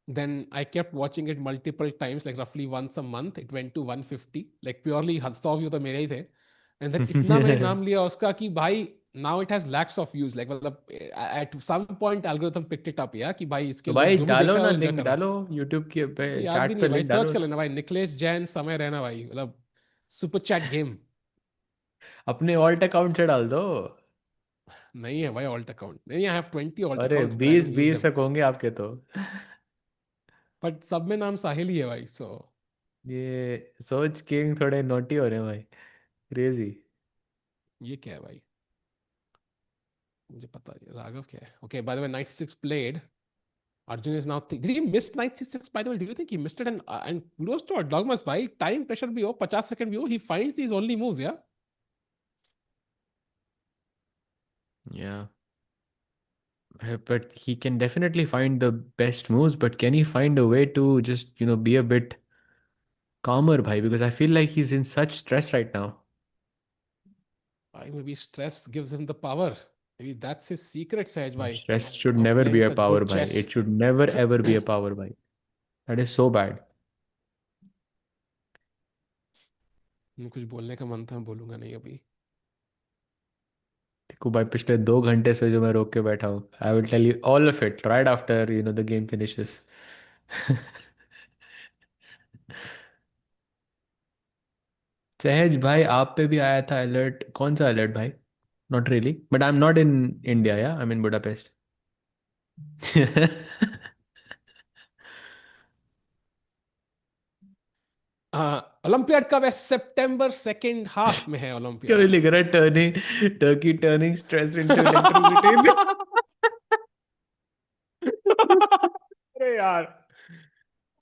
Then I kept watching it multiple times, like रफली once a month it went to 150, like purely 100 view तो मेरे ही थे। एंड देन इतना मैंने नाम लिया उसका कि भाई now it has lakhs of views, like मतलब at some point algorithm picked it up, या कि भाई इसके तो लोग भाई जो भी देख डालो रहा ना, है वो एंजॉय लिंक कर रहा है। डालो यूट्यूब के पे, मुझे याद भी चैट नहीं पे है भाई, लिंक सर्च डालो. कर लेना भाई, निखिलेश जैन समय रहना भाई, मतलब सुपर चैट गेम। अपने ऑल्ट अकाउंट से डाल दो। नहीं है भाई ऑल्ट अकाउंट, नहीं, आई हैव 20 ऑल्ट अरे अकाउंट्स बट आई बीस डोंट यूज बीस देम। तक होंगे आपके तो। बट सब में नाम साहिल ही है भाई, सो ये सोच किंग थोड़े नोटी हो रहे हैं भाई। क्रेजी। ये क्या है भाई, मुझे पता है राघव क्या है। Okay bye the way night 6 played, Arjun is now did he miss knight c6 by the way, do you think he missed it? And kudos to Erdogmus भाई, time pressure भी हो 50 सेकंड भी हो, he finds these only moves, yeah. Yeah, but he can definitely find the best moves, but can he find a way to just, be a bit calmer, bhai? Because I feel like he's in such stress right now. Bhai, maybe stress gives him the power, maybe that's his secret Sahaj bhai, Stress should of never playing be a such power, good bhai. chess. It should never ever be a power, bhai. That is so bad. कुछ बोलने का मन था, मैं बोलूंगा नहीं अभी। देखो भाई, पिछले 2 घंटे से जो मैं रोक के बैठा हूँ, I will tell you all of it right after the game finishes. Sahaj भाई, आप पे भी आया था अलर्ट? कौन सा अलर्ट भाई? Not really, but I am not in India, yeah I am in Budapest. Olympiad कब है? सितंबर सेकेंड हाफ में है क्यों ओलंपियाड। लिख रहा है turning, Turkey turning stress into electricity? अरे यार,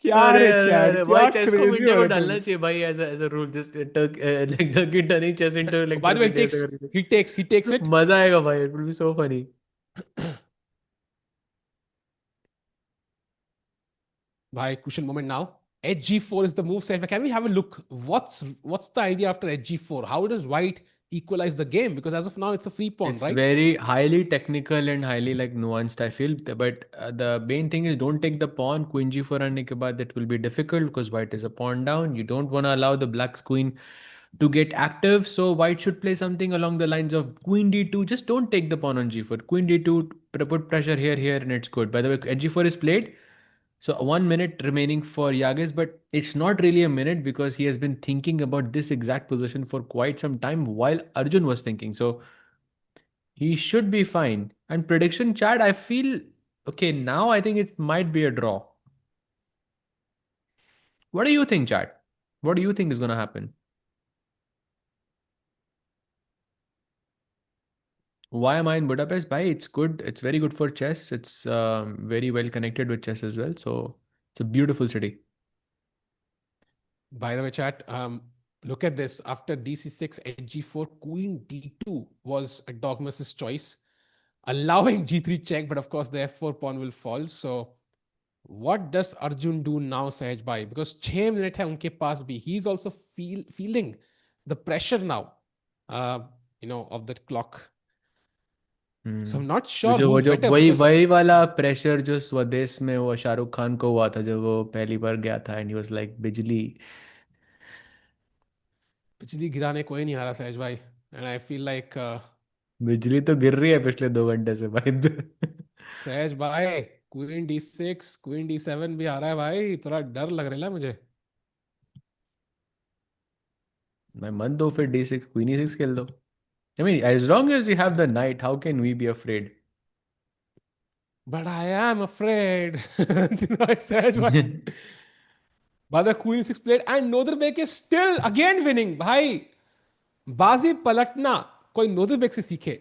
क्या अरे रे अरे चैट, अरे भाई, क्या चेस को क्रेजी इंडिया हो में रहे डालना तुम। चाहिए भाई, as a rule, just like Turkey turning chess into by the way electricity, ऐसे he takes करके it। मजा आएगा भाई, it will be so funny. Bhai, crucial moment now. H g4 is the move set. Can we have a look? What's the idea after H g4? How does White equalize the game? Because as of now, it's a free pawn, It's right? very highly technical and highly like nuanced, I feel. But the main thing is don't take the pawn. Queen g4 आने के बाद that will be difficult because white is a pawn down. You don't want to allow the black's queen to get active. So white should play something along the lines of queen d2. Just don't take the pawn on g4. Queen d2, put pressure here, and it's good. By the way, h g4 is played. So 1 minute remaining for Yagiz, but it's not really a minute because he has been thinking about this exact position for quite some time while Arjun was thinking. So he should be fine. And prediction chat, I feel okay. Now I think it might be a draw. What do you think, chat? What do you think is going to happen? Why am I in Budapest? Bhai, it's good. It's very good for chess. It's very well connected with chess as well. So it's a beautiful city. By the way, chat, look at this. After dc6, H g4, Queen d2 was a Dogmas's choice, allowing g3 check, but of course the f4 pawn will fall. So what does Arjun do now, Sahaj Bhai? Because 6 minute hai unke paas bhi. He's also feeling the pressure now, uh, of the clock. So I'm not वो sure जो वो who's जो better वही because वही वाला pressure जो स्वदेश में वो शाहरुख खान को हुआ था जब वो पहली बार गया था एंड ही वाज लाइक बिजली। बिजली गिराने कोई नहीं आ रहा सहज भाई, एंड आई फील लाइक बिजली तो गिर रही है पिछले 2 घंटे से भाई। सहज भाई, क्वीन d6 क्वीन d7 भी आ रहा है भाई, थोड़ा डर लग रहा है मुझे। मैं मन दो फिर d6 क्वीन e6 खेल दो। I mean, as long as you have the knight, how can we be afraid? But I am afraid सहज भाई। But the queen 6 played and Nodirbek is still again winning भाई। बाजी पलटना कोई Nodirbek से सीखे।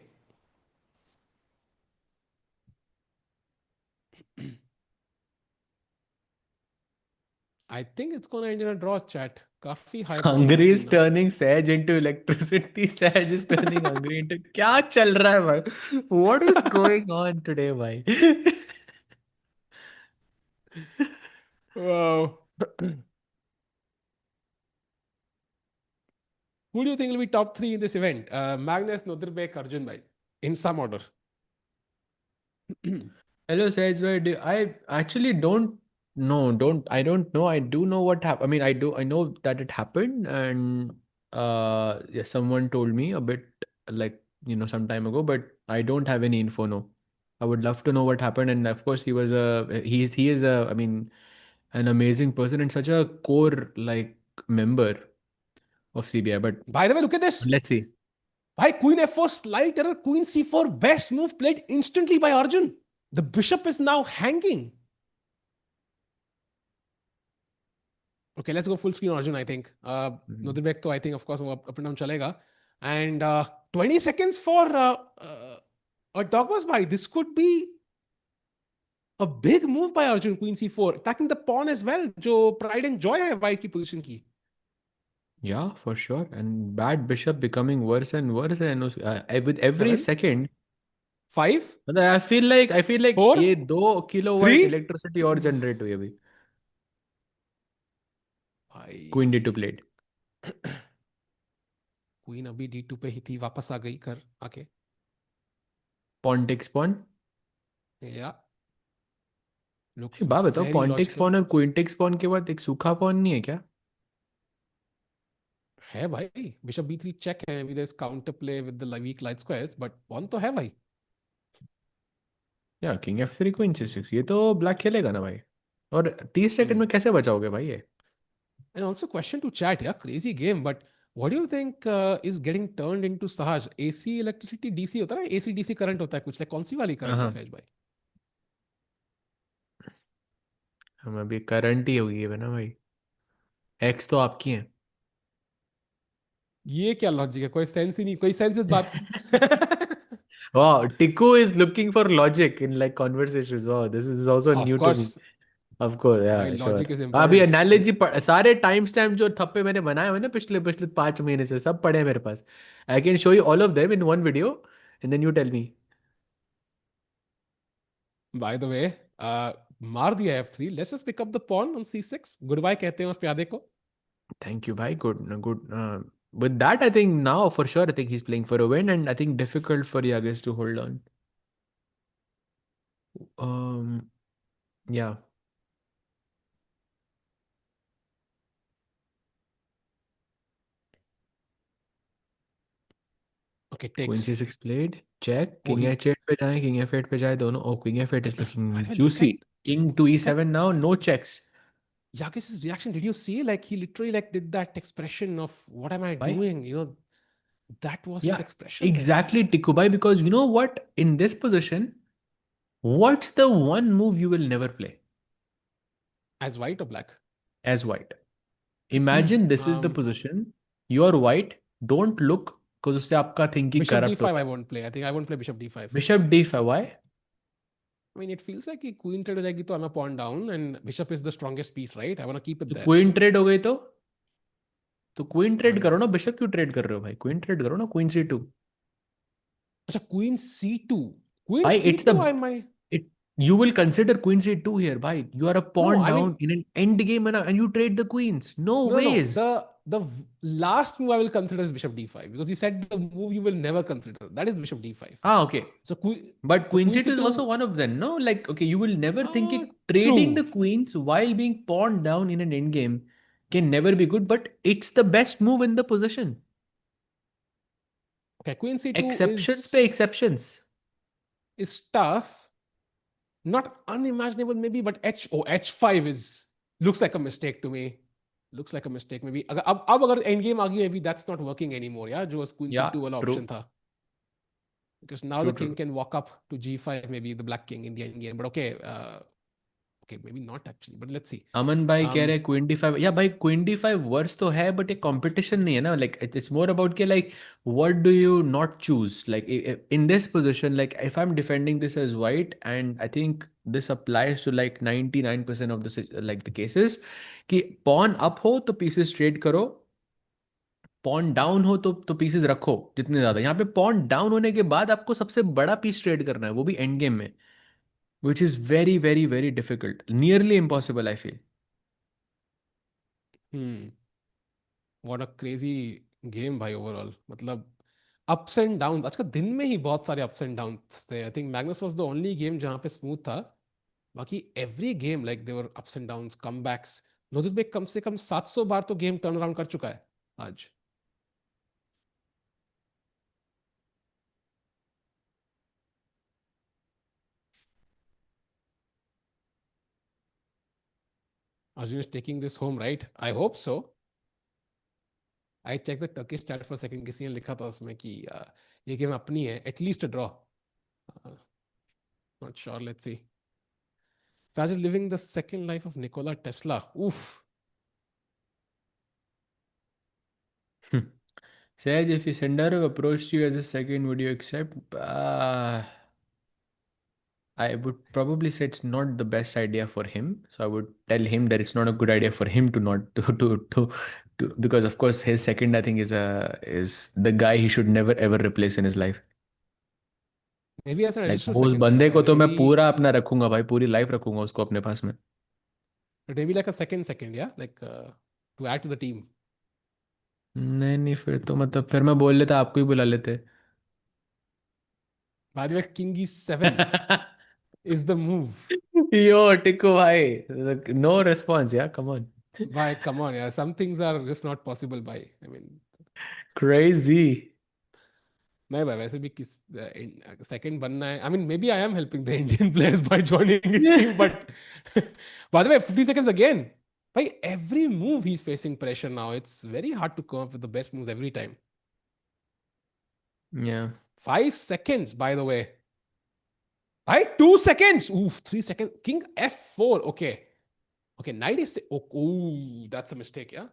I think it's gonna end in a draw chat, काफी high Hungary probability is now. turning Sage into electricity. Sage is turning Hungary into क्या चल रहा है भाई? What is going on today भाई? Wow. Who do you think will be top three in this event? Magnus, Nodirbek, Arjun bhai, in some order. Hello, Sage. I actually don't know. I don't know. I do know what happened. I mean, I know that it happened, and yeah, someone told me a bit like some time ago, but I don't have any info. No, I would love to know what happened. And of course, he is a, I mean, an amazing person and such a core like member of CBI. But By the way, look at this. let's see. Why queen f4 slide terror, queen c4, best move played instantly by Arjun. The bishop is now hanging. Okay, let's go full screen Arjun, I think. Mhm. Nodirbek, I think, of course, up and down chalega. And 20 seconds for a Dogmas by. This could be a big move by Arjun, queen c4, attacking the pawn as well. जो pride and joy है white की position की. Yeah, for sure. And bad bishop becoming worse and worse. And with every 7, second, 5, मतलब I feel like 4, ये 2 kilowatt 3. electricity और generate हुई अभी. Queen भाई D2 played. क्वीन अभी d2 पे ही थी, वापस आ गई घर आके. Pawn takes pawn. या एक looks बात बताओ, very pawn takes logical. pawn और queen takes pawn के बाद एक सूखा pawn नहीं है क्या? है भाई, बिशप b3 चेक है, maybe there's counter play with the weak light squares, but pawn तो है भाई. या किंग F3 क्वीन C6, ये तो ब्लैक खेलेगा ना भाई. और 30 सेकंड Hmm. में कैसे बचाओगे भाई ये? And also question to chat, yeah, crazy game, but what do you think is getting turned into Sahaj? AC electricity DC होता है ना, AC DC करंट होता है कुछ, like कौन सी वाली करंट है हाँ, सहज भाई? हम अभी करंट ही होगी है ना भाई. एक्स तो आपकी है. ये क्या लॉजिक है, कोई सेंस ही नहीं, कोई सेंस इस बात की. Wow, Tiku is looking for logic in like conversations. Wow, this is also of new to me. Course Of course, भाई, yeah, sure. लॉजिक इज अभी इंपॉर्टेंट. एनालॉजी सारे टाइम स्टैम्प जो थप्पे मैंने बनाए हुए ना पिछले पिछले 5 महीने से सब पड़े हैं मेरे पास. I can show you all of them in one video and then you tell me. By the way, मार दिया f3, let's just pick up the pawn on c6, good bye कहते हैं उस प्यादे को. थैंक यू भाई, good good. With that, I think now for sure, I think he's playing for a win, and I think difficult for Yagiz to hold on. Um, yeah, okay Queen takes. C6 played. Check. वो King ही. H8 पे जाए, King F8 पे जाए दोनों. Oh, King F8 is by looking the way, look juicy. At King to look at E7 now, no checks. Yagis's reaction. Did you see, like, he literally like did that expression of what am I Why? doing, that was his Yeah, expression there. exactly, Tikubai. Because you know what? In this position, what's the one move you will never play As white or black? as white? Imagine this is the um position. You are white. Don't look because उससे आपका thinking Bishop corrupt d5 होता I है. won't play. I think I won't play bishop d5. Bishop D5. Why? I mean, it feels like queen trade हो जाएगी तो I'm a pawn down and bishop is the strongest piece, right? I want to keep it तो there. Queen trade हो गई तो queen I trade mean, करो ना. Bishop क्यों ट्रेड कर रहे हो भाई? क्वीन ट्रेड करो ना. Queen C2. अच्छा, queen c2. Queen Bhai, it's c2 I the might. it you will consider queen C2 here. Bhai, you are a No, pawn I mean, down in an end game and you trade the queens. No no. ways. The last move I will consider is bishop d5 because you said the move you will never consider. That is bishop d5. Ah, okay. So queen, But so queen queen C2 is also c2. one of them. No, like okay, you will never think trading the True. queens while being pawned down in an end game can never be good. But it's the best move in the position. Okay, queen c2 Exceptions pay exceptions. is tough, not unimaginable maybe, but h5 is looks like a mistake to me. Looks like a mistake maybe. अब अगर end game आ गई, maybe that's not working anymore, yeah, जो queen Yeah, c2 वाला true, option था, because now the true, king true. can walk up to g5, maybe the black king in the end game, but okay, okay, maybe not actually, but let's see. अमन भाई कह um रहे queen D5. या भाई queen D5 verse तो है but ये competition नहीं है ना. लाइक इट्स मोर अबाउट के like what do you not choose like in this position. Like if I am defending this as white and I think this applies to like 99% of the like the cases कि pawn up हो तो pieces trade करो. Pawn down हो तो pieces रखो जितने ज्यादा. यहाँ पे पॉन डाउन होने के बाद आपको सबसे बड़ा पीस ट्रेड करना है वो भी एंड गेम में. Which is very very very difficult, nearly impossible I feel. hmm what a crazy game भाई, ओवरऑल मतलब अप्स एंड डाउन, आज का दिन में ही बहुत सारे अप्स एंड डाउन्स थे. I think Magnus was the only game जहां पे स्मूथ था. बाकी every game like they were ups and downs, comebacks. Nodirbek कम से कम 700 बार तो गेम टर्न अराउंड कर चुका है आज. Arjun is taking this home, right? I hope so. I check the Turkish chat for second, किसी ने लिखा था उसमें कि ये गेम अपनी है, at least a draw, not sure, let's see. Started living the second life of Nikola Tesla. Oof. Saj, if Sendero approached you as a second, would you accept? I would probably say it's not the best idea for him. So I would tell him that it's not a good idea for him to not to because of course his second I think is the guy he should never ever replace in his life. Maybe as an Like additional वो उस second बंदे slot, को right? तो मैं Maybe, पूरा अपना रखूंगा भाई, पूरी लाइफ रखूंगा उसको अपने पास में. maybe like a second, yeah, like to add to the team. नहीं नहीं, फिर तो मतलब फिर मैं बोल लेता, आपको ही बुला लेते. By the way, King E7 is the move. यो टिकू भाई, नो रिस्पॉन्स यार, come on. Bhai, come on, yeah. Some things are just not possible, bhai. I mean, crazy. नहीं भाई, वैसे भी किस सेकंड बनना है. I mean, maybe I am helping the Indian players by joining his team, but by the way, 15 seconds again. By every move, he's facing pressure now. It's very hard to come up with the best moves every time. या 5 seconds, by the way. By 2 seconds. Oof, 3 seconds. King F4. Okay. Okay, knight is. Oh, ooh, that's a mistake, yeah?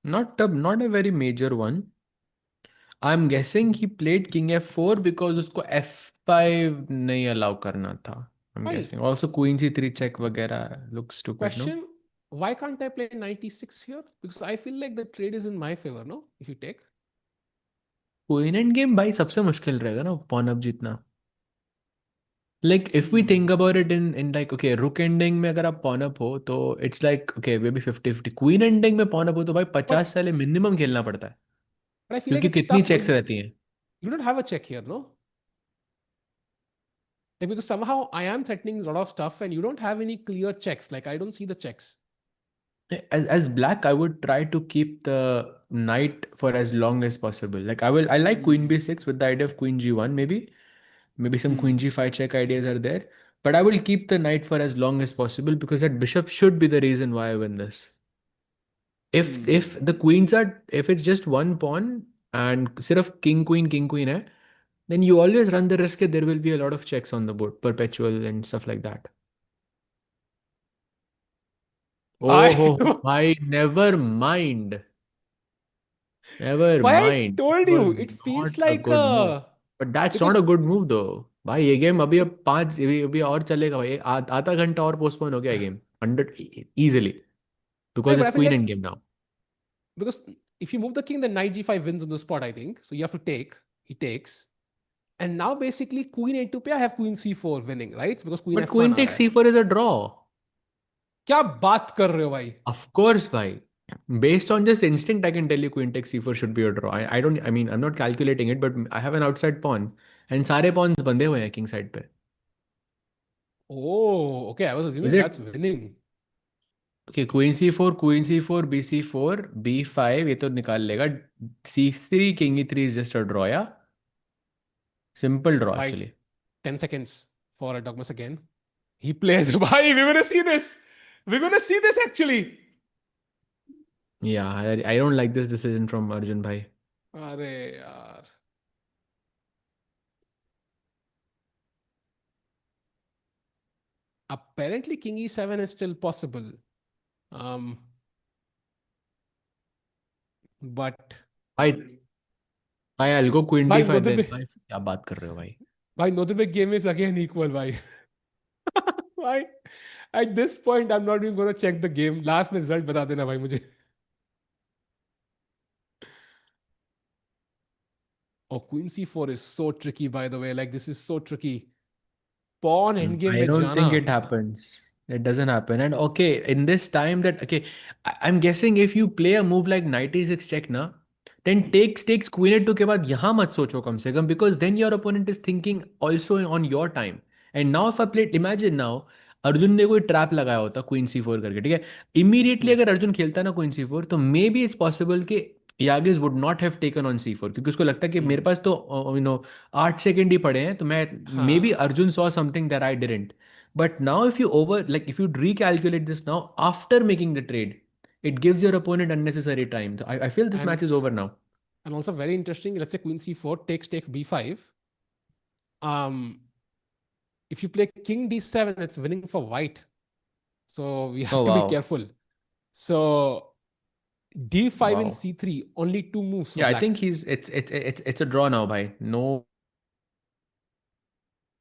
not a very major one. I'm guessing he played king f4 because उसको f5 नहीं allow करना था. I'm Why? guessing. Also queen c3 check वगैरह looks stupid, no? Question, why can't I play 96 here? Because I feel like the trade is in my favor, no? If you take. Queen end game भाई सबसे मुश्किल रहेगा ना pawn up जीतना. Like if we think Hmm. about it in like okay rook ending में अगर आप pawn up हो तो it's like okay maybe 50-50. Queen ending में pawn up हो तो भाई But 50 साले minimum खेलना पड़ता है. but I feel like क्योंकि it's कितनी tough, no? checks रहती हैं. You don't have a check here, no? Like, because somehow I am threatening a lot of stuff and you don't have any clear checks. Like I don't see the checks. As black, I would try to keep the knight for as long as possible. Like I like queen Hmm. b6 with the idea of queen g1 maybe some queen Hmm. g5 check ideas are there. But I will keep the knight for as long as possible because that bishop should be the reason why I win this. If Hmm. the queens are if it's just one pawn and sirf king queen hai, then you always run the risk that there will be a lot of checks on the board, perpetual and stuff like that. I Oh, bhai, never mind. Never why I mind. told That you was it not feels a like good move. But that's not because a good move though. भाई ये game अभी पांच अभी और चलेगा भाई, आधा घंटा और पोस्टपोन हो गया ये game 100 easily no, because but it's I feel queen like end game now. because if you move the king, then knight g5 wins on the spot, I think. So you have to take. He takes. And now basically queen a2 पे I have queen c4 winning, right? Because queen But f1 queen uh takes रहा है. c4 is a draw. क्या बात कर रहे हो भाई? Of course, भाई. Based on just instinct, I can tell you queen takes c4 should be a draw. I don't. I mean, I'm not calculating it, but I have an outside pawn, and सारे pawns बंधे हुए हैं king side पे. Oh, okay. I was Is assuming that's it? winning. Okay queen c four b five ये तो निकाल लेगा. c3 king ई3 is just a draw yeah simple draw By actually. 10 seconds for Erdogmus again. He plays. Bhai, we're gonna see this. We're gonna see this actually. या I don't like this decision from Arjun भाई. अरे यार. Apparently, King E7 is still possible. Um, but भाई भाई I go queen d by five then. Nodirbek, भाई क्या बात कर रहे हो भाई. by Nodirbek game is again equal. Bhai. Bhai. At this point, I'm not even gonna check the game. Last में result बता देना भाई मुझे. Oh, Queen C4 is so tricky, by the way. Like this is so tricky. Pawn endgame I में don't think जाना. it happens. It doesn't happen. And okay, in this time that okay, I'm guessing if you play a move like knight e6 check ना, then takes queen e2 के बाद यहाँ मत सोचो कम से कम because then your opponent is thinking also on your time. And now if I play, imagine now Arjun ने कोई trap लगाया होता क्वीन सी फोर करके, ठीक है. Immediately Hmm. अगर अर्जुन खेलता ना क्वीन सी फोर तो मे बी इट्स पॉसिबल कि Yagiz would not have taken on c four क्योंकि उसको लगता है कि मेरे Hmm. पास तो 8 सेकेंड ही पड़े हैं तो मैं मे बी हाँ. Arjun saw something that I didn't. But now, if you recalculate this now after making the trade, It gives your opponent unnecessary time. So I feel this and match is over now. and also very interesting. Let's say queen c4 takes b5. Um, if you play king d7, it's winning for white. So we have Oh to be wow. careful. So d5 and Wow. c3, only two moves for Yeah, I black. think it's a draw now by no.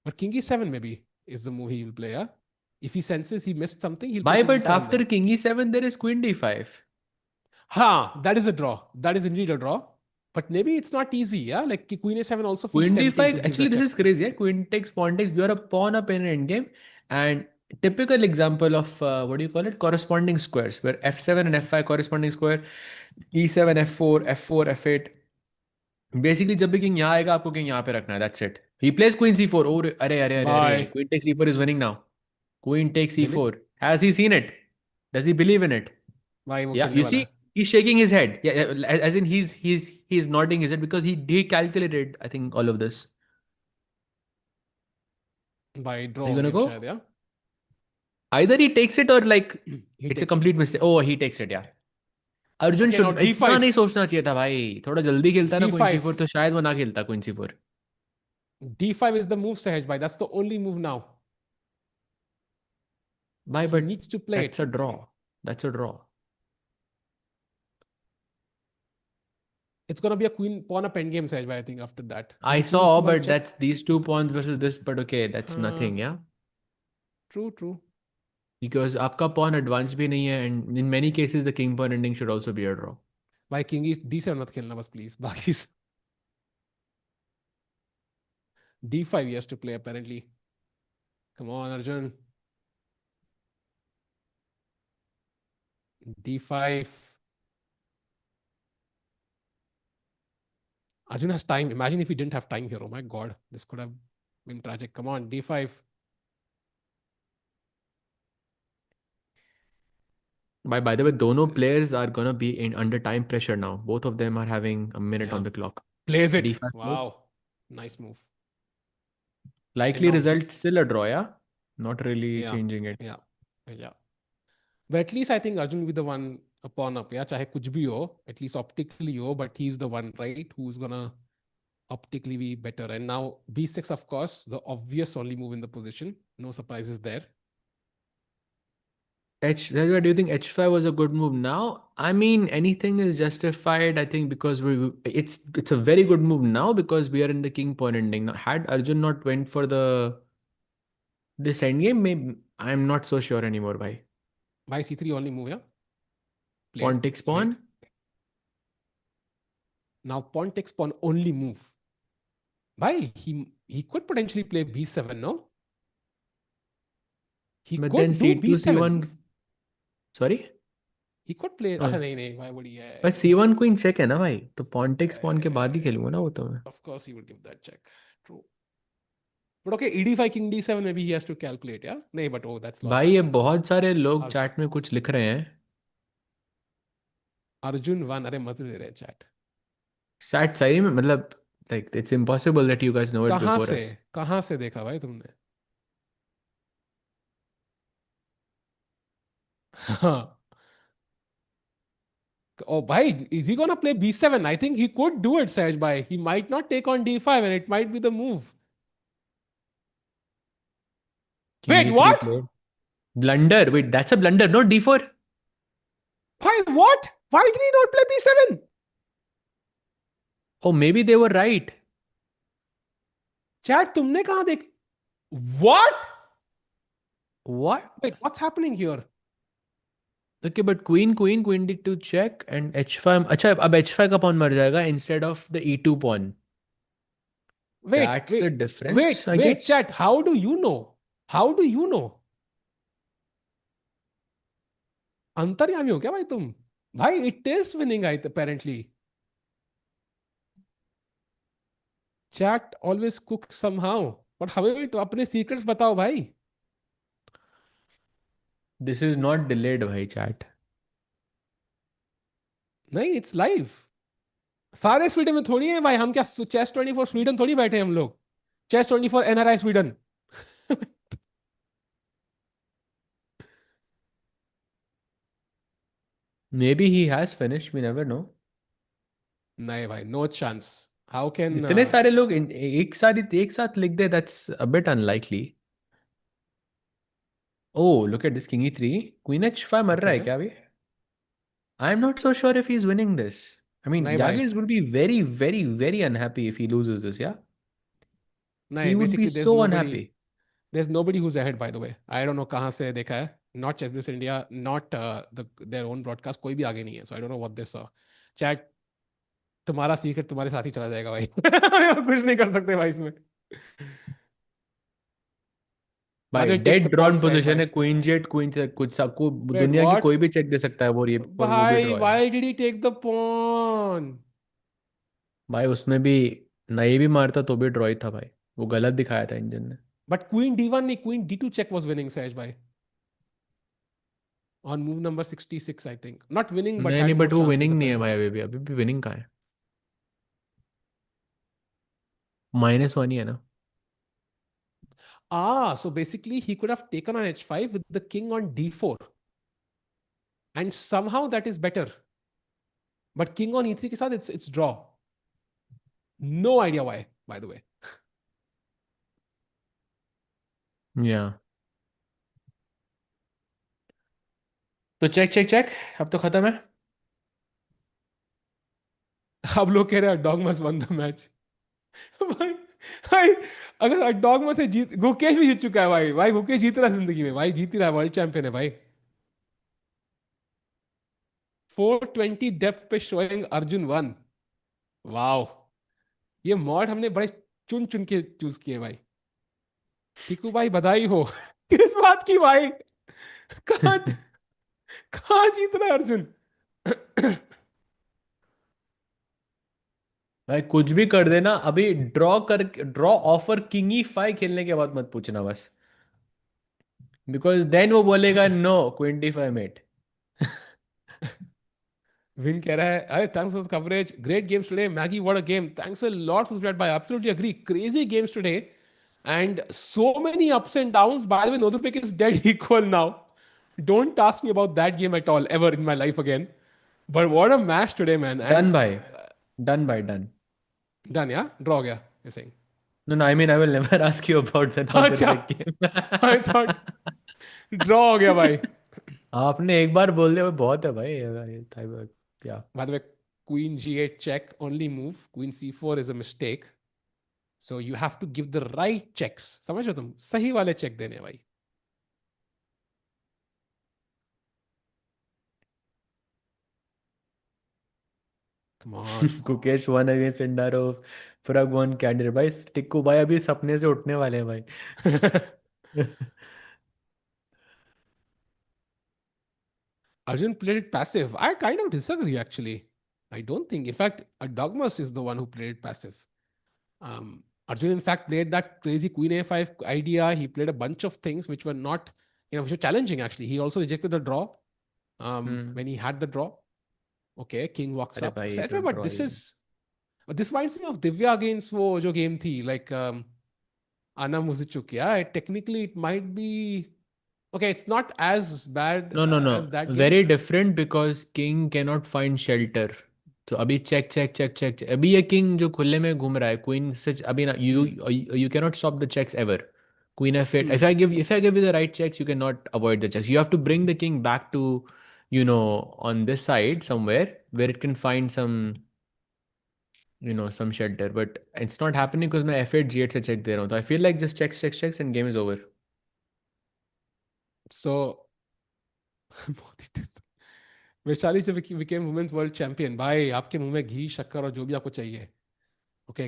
But king e7 maybe is the move he will play. Yeah? If he senses he missed something, he'll play Why? king But e7 after then. king e7, there is queen d5. Ha! That is a draw. That is indeed a draw. But maybe it's not easy. Yeah, like queen a7 also feels Queen tempting to d5. give the Actually, this check. is crazy. Yeah? Queen takes, pawn takes. You are a pawn up in an endgame, and typical example of what do you call it? Corresponding squares, where f7 and f5 corresponding square, e7, f4, f4, f8. Basically, जब भी king यहाँ आएगा आपको king यहाँ पे रखना है. That's it. He plays queen c4. Oh, अरे अरे अरे अरे. Bye. Queen takes e4 is winning now. Queen takes Really? e4. Has he seen it? Does he believe in it? भाई वो Yeah, खेलने you वाला see, है. he's shaking his head. Yeah, yeah, as in he's nodding his head because he calculated, I think, all of this. भाई draw Are you हो gonna गया अब go? शायद. या Either he takes it or like he it's a takes it. complete mistake. Oh, he takes it. Yeah. Arjun Okay, now should इतना नहीं d5. सोचना चाहिए था भाई. थोड़ा जल्दी खेलता ना क्वीन d5. c4 तो शायद वो ना खेलता queen c4. d5 is the move, Sahaj bhai. That's the only move now. Why? He But needs to play that's it. a draw. That's a draw. It's gonna be a queen pawn up endgame, Sahaj bhai. I think after that, I maybe queen saw, c1 but check. that's these two pawns versus this. But okay, that's Uh, nothing. Yeah. true, true. Because आपका pawn advance भी नहीं है, and in many cases the king pawn ending should also be a draw. भाई king is d7 मत खेलना बस please. बाकी d5 he has to play apparently. Come on, Arjun. d5. Arjun has time. Imagine if he didn't have time here. Oh my god, this could have been tragic. Come on, d5. By the way, This दोनों players are gonna be in under time pressure now. Both of them are having a minute yeah, on the clock. plays it. D5 move. Wow, nice move. And Likely now result still a this. draw, yeah? Not really Yeah, changing it. yeah, yeah. But at least I think Arjun will be the one upon up. Yeah, चाहे कुछ भी हो, at least optically हो, but he's the one, right, who's gonna optically be better. And now b6, of course, the obvious only move in the position. No surprises there. That's why, do you think h5 was a good move now? I mean, anything is justified, I think, because it's a very good move now because we are in the king pawn ending. Now, had Arjun not went for the this endgame, maybe I'm not so sure anymore. Why? By c3 only move, yeah, Pawn played, takes played. pawn. Now pawn takes pawn only move. Why he could potentially play b7, no? He But then could do c2, b7. c1. Sorry? He could play. Oh, अच्छा नहीं, why would he? पर c1 queen check है ना भाई, तो pawn takes pawn के बाद ही खेलूंगा ना वो तो मैं. Of course, he would give that check. True. But okay, ed5, king d7, maybe he has to calculate, yeah? No, but oh, that's lost भाई ये actually. बहुत सारे लोग Arjun, चैट में कुछ लिख रहे हैं. Arjun one, अरे मजे दे रहे हैं chat. चैट सही में मतलब like it's impossible that you guys know it कहाँ before से us. कहाँ से देखा भाई तुमने? हाँ. Oh, bhai, is he gonna play b7? I think he could do it, Saj bhai. He might not take on d5, and it might be the move. King Wait, e3 what? played. Blunder. Wait, that's a blunder, not d4. Bhai, what? Why did he not play b7? Oh, maybe they were right. Chat, तुमने कहाँ देख? What? What? Wait, what's happening here? Okay, but queen d2 check and h5. अच्छा अब h5 का pawn मर जाएगा instead of the e2 pawn. Wait, That's the wait, difference, wait, I wait, guess. chat. How do you know? How do you know? अंतर्यामी हो क्या भाई तुम? भाई, it is winning, apparently. Chat always cooked somehow. But however, तो अपने secrets बताओ भाई. This is not delayed, bhai chat. नहीं, it's live. सारे स्वीडन में थोड़ी है भाई. हम क्या चेस 24 स्वीडन थोड़ी बैठे हैं हम लोग. Chess 24 NRI Sweden. Maybe he has finish, we never know. नहीं भाई, नो चांस। हाउ कैन इतने सारे लोग एक साथ लिख दे, that's a bit unlikely. Oh look at this, king ई3, क्वीन एच5 मर रहा है ओके। क्या अभी? I am not so sure if he is winning this. I mean नहीं भाई, Yagiz would be very very very unhappy if he loses this, yeah? He नहीं, would be basically so unhappy. there's nobody who's ahead, by the way. I don't know कहाँ से देखा है। Not Chess This India, not their own broadcast, कोई भी आगे नहीं है। So I don't know what this chat, तुम्हारा सीक्रेट तुम्हारे साथ ही चला जाएगा भाई। और कुछ नहीं कर सकते भाई इसमें। By भाई the way, it takes dead the pawn drawn side position भाई। है, क्वीन जेट क्वीन, कुछ सब को Wait, दुनिया की what? कोई भी चेक दे सकता है, वो भी भाई, ड्रॉ है। why did he take the pawn? भाई उसमें भी नहीं भी मारता तो भी ड्रॉ ही था भाई, वो गलत दिखाया था इंजन ने। But Queen D1 नहीं, Queen D2 check was winning, Sahaj भाई, on move number 66, I think. Not winning, but नहीं नहीं, had more बट वो chances विनिंग नहीं है भाई, apparently. अभी भी विनिंग कहाँ है? -1 ही है ना। Ah, so basically he could have taken on H5 with the king on D4, and somehow that is better. But king on E3 के साथ it's draw. No idea why, by the way. या तो check check check, अब तो खत्म है। अब लोग कह रहे हैं डॉगमस वन द मैच। भाई, भाई, अगर डॉगमस से जीत, गुकेश भी जीत चुका है भाई। भाई गुकेश जीत रहा है जिंदगी में भाई, जीत ही रहा है, वर्ल्ड चैंपियन है भाई। 420 डेप्थ पे शोइंग अर्जुन वन। वाओ, ये मॉड हमने बड़े चुन चुन के चूज किए भाई। टीकू भाई बधाई हो। किस बात की भाई? कहाँ, कहाँ जीत रहा है अर्जुन? भाई कुछ भी कर देना, अभी ड्रॉ ऑफर किंग ई 5 खेलने के बाद मत पूछना बस, बिकॉज देन वो बोलेगा no queen d 5 mate. Win कह रहा है, अरे thanks for coverage, great games today Maggie, what a game, thanks a lot for that भाई, absolutely agree, crazy games today and so many ups and downs. By the way, Nodirbek is dead equal now. Don't ask me about that game at all ever in my life again. But what a match today, man. Done And भाई, done भाई done. done, yeah? Draw गया, you're saying? No no, I mean I will never ask you about the अच्छा, Nodirbek game. I thought draw हो गया भाई। आपने एक बार बोल दिया, बहुत है भाई क्या? By the way, Queen G8 check, only move. Queen C4 is a mistake. So you have to give the right checks. समझ रहे हो तुम? सही वाले check देने हैं भाई। Come on. Gukesh one against इंडारोव, फ्रग वन कैंडिडेट भाई, टिक्कू भाई अभी सपने से उठने वाले हैं भाई। Arjun played it passive. I kind of disagree actually. I don't think. In fact, Dogmas is the one who played it passive. Arjun, in fact, played that crazy Queen A5 idea. He played a bunch of things which were not, which were challenging actually. He also rejected the draw hmm. when he had the draw. Okay, King walks अरे up. भाई ये Said, तो but draw this ही है। is, but this reminds me of Divya against wo jo game thi, like Anna Muzichuk. Yeah, technically it might be okay. It's not as bad no no no, as that game. Very different, because king cannot find shelter. तो अभी check check check check, अभी ये king जो खुले में घूम रहा है क्वीन से, अभी ना you Hmm. You cannot stop the checks ever. Queen f eight, Hmm. if I give you the right checks, you cannot avoid the checks. You have to bring the king back to, on this side somewhere where it can find some shelter, but it's not happening because मैं f8 g8 से check दे रहा हूँ, तो I feel like just checks checks checks and game is over. So Vaishali से became women's world champion. भाई आपके मुंह में घी शक्कर और जो भी आपको चाहिए। Okay,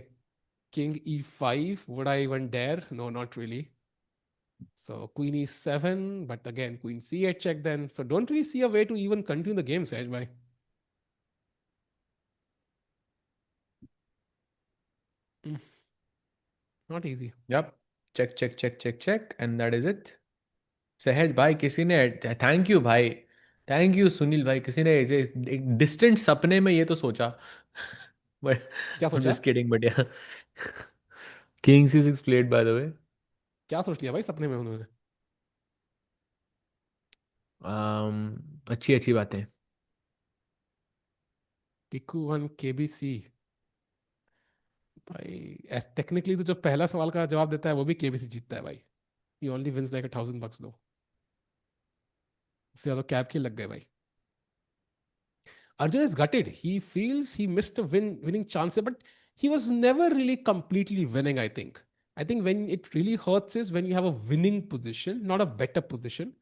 king E5, would I even dare? No, not really. So queen E7, but again queen C8 check then. So don't really see a way to even continue the game, Saj bhai. Mm, not easy. Yep, check check check check check and that is it. सहज भाई, किसी ने, thank you भाई, thank you Sunil भाई, किसी ने एक distant सपने में ये तो सोचा। बट क्या आई एम सोचा? जस्ट किडिंग, बट या, king C6 played by the way. क्या सोच लिया भाई सपने में उन्होंने? अच्छी अच्छी बातें। टिकू वन केबीसी। भाई टेक्निकली तो जो पहला सवाल का जवाब देता है वो भी केबीसी जीतता है भाई। ही ओनली विंस लाइक $1,000 दो। उससे ज्यादा कैब के लग गए भाई। Arjun is gutted. He feels he missed a winning chance, but he was never really completely winning. I think when it really hurts is when you have a winning position, not a better position.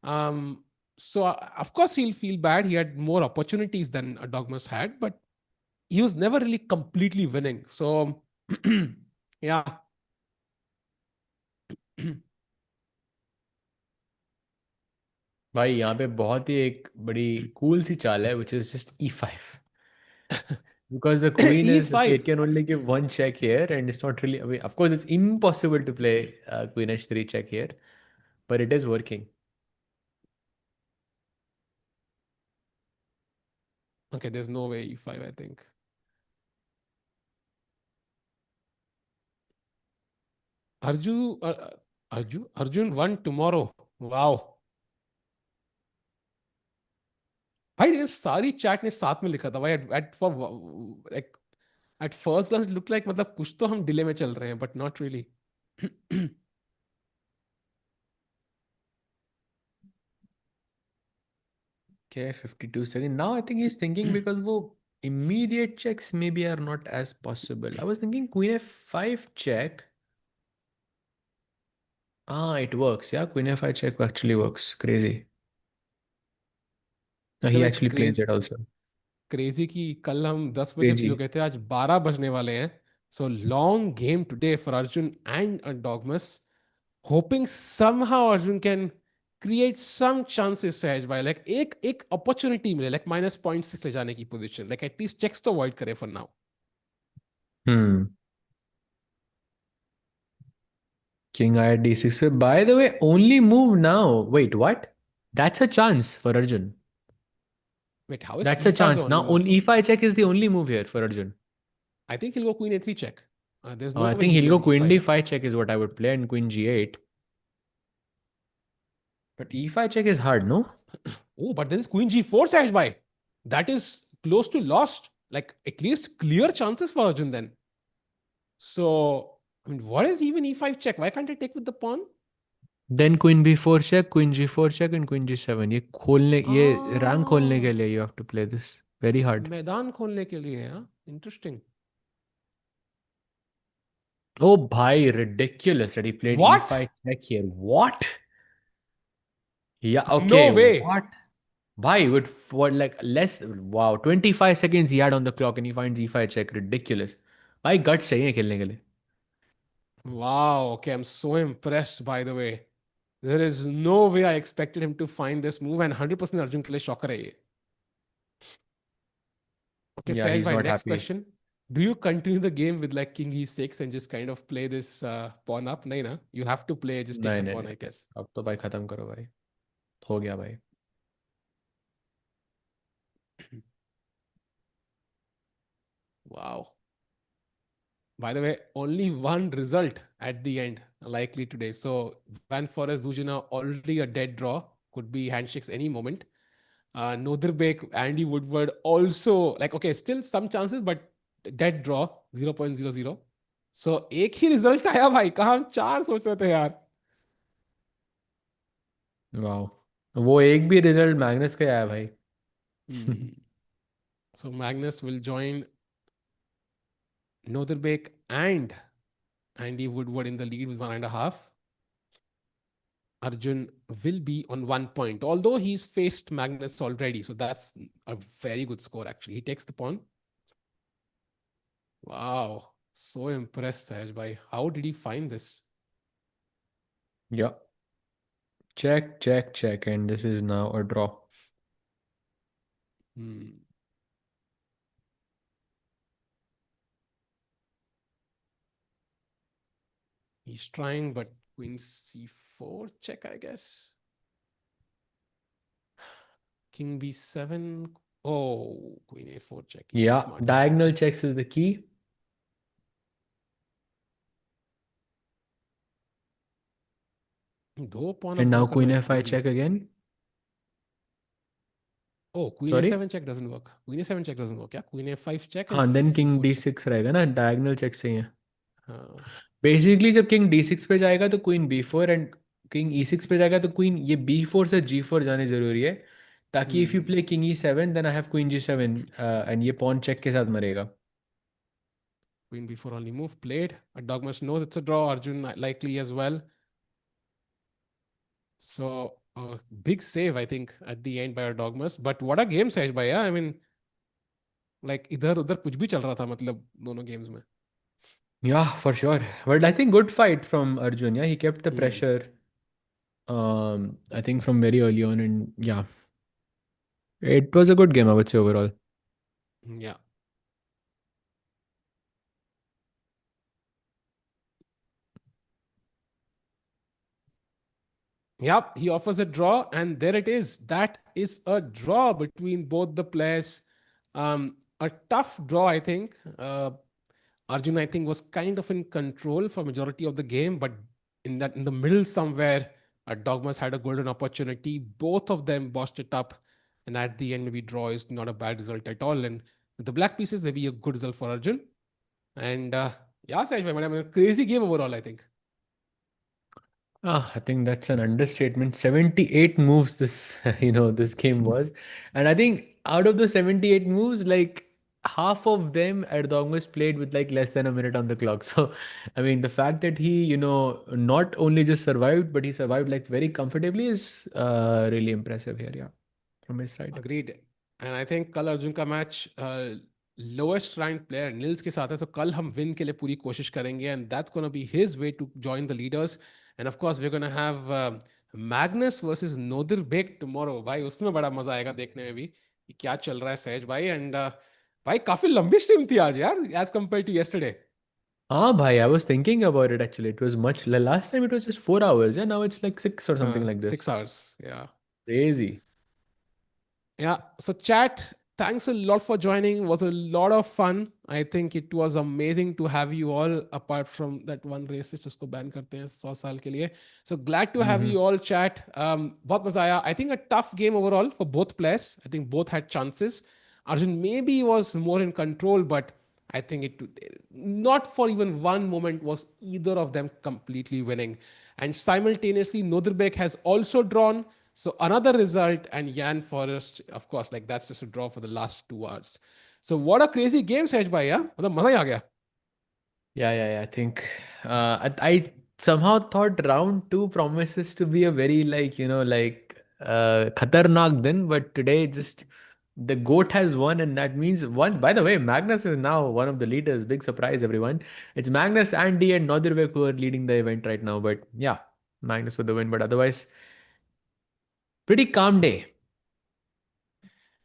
Um, so of course he'll feel bad. He had more opportunities than a Dogmas had, but he was never really completely winning. So yeah. भाई यहाँ पे बहुत ही एक बड़ी cool सी चाल है which is just e5 because the queen is okay, E5. it can only give one check here and it's not really, I mean, of course it's impossible to play queen h3 check here, but it is working. Okay, there's no way E5, I think. Arju, Arjun won tomorrow. Wow. भाई ये सारी chat ने साथ में लिखा था भाई at for like at first glance look like मतलब कुछ तो हम डिले में चल रहे हैं but not really. Okay, 52 seconds. Now I think he's thinking because वो immediate checks maybe are not as possible. I was thinking queen f5 check. Ah, it works. Yeah, queen f5 check actually works. Crazy. No, he भाई actually plays craze it also. Crazy की कल हम 10 बजे free हो Crazy. गए थे आज 12 बजने वाले हैं। So long game today for Arjun and Erdogmus hoping somehow Arjun can create some chances Sahaj भाई लाइक एक एक अपॉर्चुनिटी मिले लाइक -0.6 ले जाने की पोजीशन लाइक एटलीस्ट चेक्स तो अवॉइड करे for now. Hmm. King I at d6. By the way, only move now. Wait, what? That's a chance for Arjun. Wait how is That's a E5 द chance. Only Now, move? on e5 check is the only move here for Arjun. I think he'll go queen a3 check. There's no I way think he he'll plays go queen e5. d5 check is what I would play and queen g8. But e5 check is hard, no? Oh, but then it's queen g4 Sash by. That is close to lost. Like at least clear chances for Arjun then. So, I mean, what is even e5 check? Why can't I take with the pawn? Then queen b4 check, queen g4 check and queen g7. ये rank खोलने के Ah, लिए you have to play this. Very hard. मैदान खोलने के लिए हाँ Interesting. Oh, bhai, ridiculous that he played What? e5 check here. What? Yeah, okay, No way. what? Bhai, with for like less, wow, 25 seconds he had on the clock and he finds e5 check. Ridiculous. भाई guts चाहिए खेलने के लिए. Wow. Okay, I'm so impressed by the way. There is no way I expected him to find this move and 100% Arjun के लिए shocker है ये. Okay, Yeah, Sahaj he's bhai, not next happy. question. Do you continue the game with like king e6 and just kind of play this pawn up? No, na. You have to play, just take नहीं the नहीं pawn, नहीं. I guess. अब तो भाई खत्म करो भाई. हो गया भाई. Wow. By the way, only one result at the end likely today. So Van Forest, Zhu Jiner already a dead draw. Could be handshakes any moment. Nodirbek, Andy Woodward also like okay, still some chances, but dead draw 0.00. So एक ही result आया भाई कहा हम चार सोच रहे थे यार. वाह, वो एक भी रिजल्ट मैग्नस का आया भाई. Hmm. So Magnus will join Nodirbek and Andy Woodward in the lead with 1.5. Arjun will be on 1 point, although he's faced Magnus already. So that's a very good score, actually. He takes the pawn. Wow. So impressed, Sahaj bhai. How did he find this? Yeah. Check, check, check, and this is now a draw. Hmm. He's trying, but queen c4 check, I guess. King b7. Oh, queen a4 check. He too Yeah, smart. He diagonal checked. checks is the key. दो pawn And up now bunk queen करना is f5 crazy. check again. Oh, queen Sorry. a7 check doesn't work. Queen a7 check doesn't work. Yeah, queen a5 check and हाँ, king then king c4 D check. Six रहेगा ना, diagonal check से ही है। हाँ. Basically जब king D six पे जाएगा तो queen B four, and king E six पे जाएगा तो क्वीन ये बी फोर से जी फोर जाने जरूरी है, ताकि if you Hmm. Play king E seven then I have queen G seven, and ये पॉन चेक के साथ मरेगा। Queen b4 only move played. Erdogmus knows it's a draw. Arjun likely as well. So big save, I think, at the end by Erdogmus. But what a game, Sej bhai. Yeah? I mean, like इधर उधर कुछ भी चल रहा था मतलब दोनों games में. Yeah, for sure. But I think good fight from Arjun. Yeah, he kept the Hmm. pressure. I think from very early on, and yeah, it was a good game, I would say overall. Yeah. Yep, he offers a draw, and there it is. That is a draw between both the players. A tough draw, I think. Arjun, I think, was kind of in control for majority of the game, but in the middle somewhere, Dogmas had a golden opportunity. Both of them bossed it up, and at the end, maybe draw is not a bad result at all. And with the black pieces, maybe a good result for Arjun. And yeah, Saj, I mean, a crazy game overall, I think. Ah, I think that's an understatement. 78 moves this, this game was. And I think out of the 78 moves, like half of them Erdogmus played with like less than a minute on the clock. So, I mean, the fact that he, not only just survived, but he survived like very comfortably is really impressive here, yeah, from his side. Agreed. And I think कल अर्जुन का match lowest rank player Nils के साथ है, तो कल हम win के लिए पूरी कोशिश करेंगे, and that's gonna be his way to join the leaders. And of course we gonna have Magnus versus Nodirbek tomorrow. भाई उसमें बड़ा मजा आएगा देखने में भी कि क्या चल रहा है सहज भाई. एंड भाई काफी लंबी स्ट्रीम थी आज यार, as compare to yesterday. Ah, bhai, I was thinking about it actually. It was much, last time it was just 4 hours. Yeah, now it's like six or something like this. 6 hours, yeah. Crazy. Yeah. So, chat, thanks a lot for joining. It was a lot of fun. I think it was amazing to have you all, apart from that one racist जिसको ban करते हैं 100 साल के लिए. So glad to have Mm-hmm. you all, chat. बहुत मजा आया. I think a tough game overall for both players. I think both had chances. Arjun maybe was more in control, but I think not for even one moment was either of them completely winning. And simultaneously, Nodirbek has also drawn. So another result, and Jan Forest, of course, like that's just a draw for the last 2 hours. So what a crazy game, Sej bhai, yeah? मतलब मजा ही आ गया. Yeah. I think I somehow thought round two promises to be a very khatarnak din, but today just the goat has won, and that means one. By the way, Magnus is now one of the leaders. Big surprise, everyone. It's Magnus, Andy, and Nodirbek who are leading the event right now. But yeah, Magnus with the win. But otherwise, pretty calm day.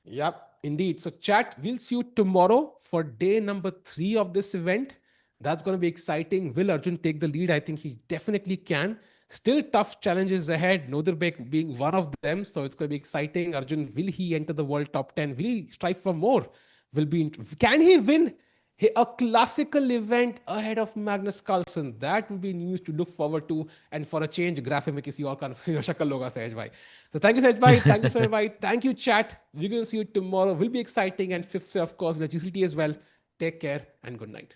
Yep, indeed. So, chat, we'll see you tomorrow for day number 3 of this event. That's going to be exciting. Will Arjun take the lead? I think he definitely can. Still tough challenges ahead, Nodirbek being one of them. So, it's going to be exciting. Arjun, will he enter the world top 10? Will he strive for more? Can he win a classical event ahead of Magnus Carlsen? That would be news to look forward to. And for a change, graphic में किसी और का शक्ल होगा सहज भाई. So thank you, Saj bhai. Thank you, Saj bhai. Thank you, chat. We're going to see you tomorrow. Will be exciting. And fifth, of course, GCT as well. Take care and good night.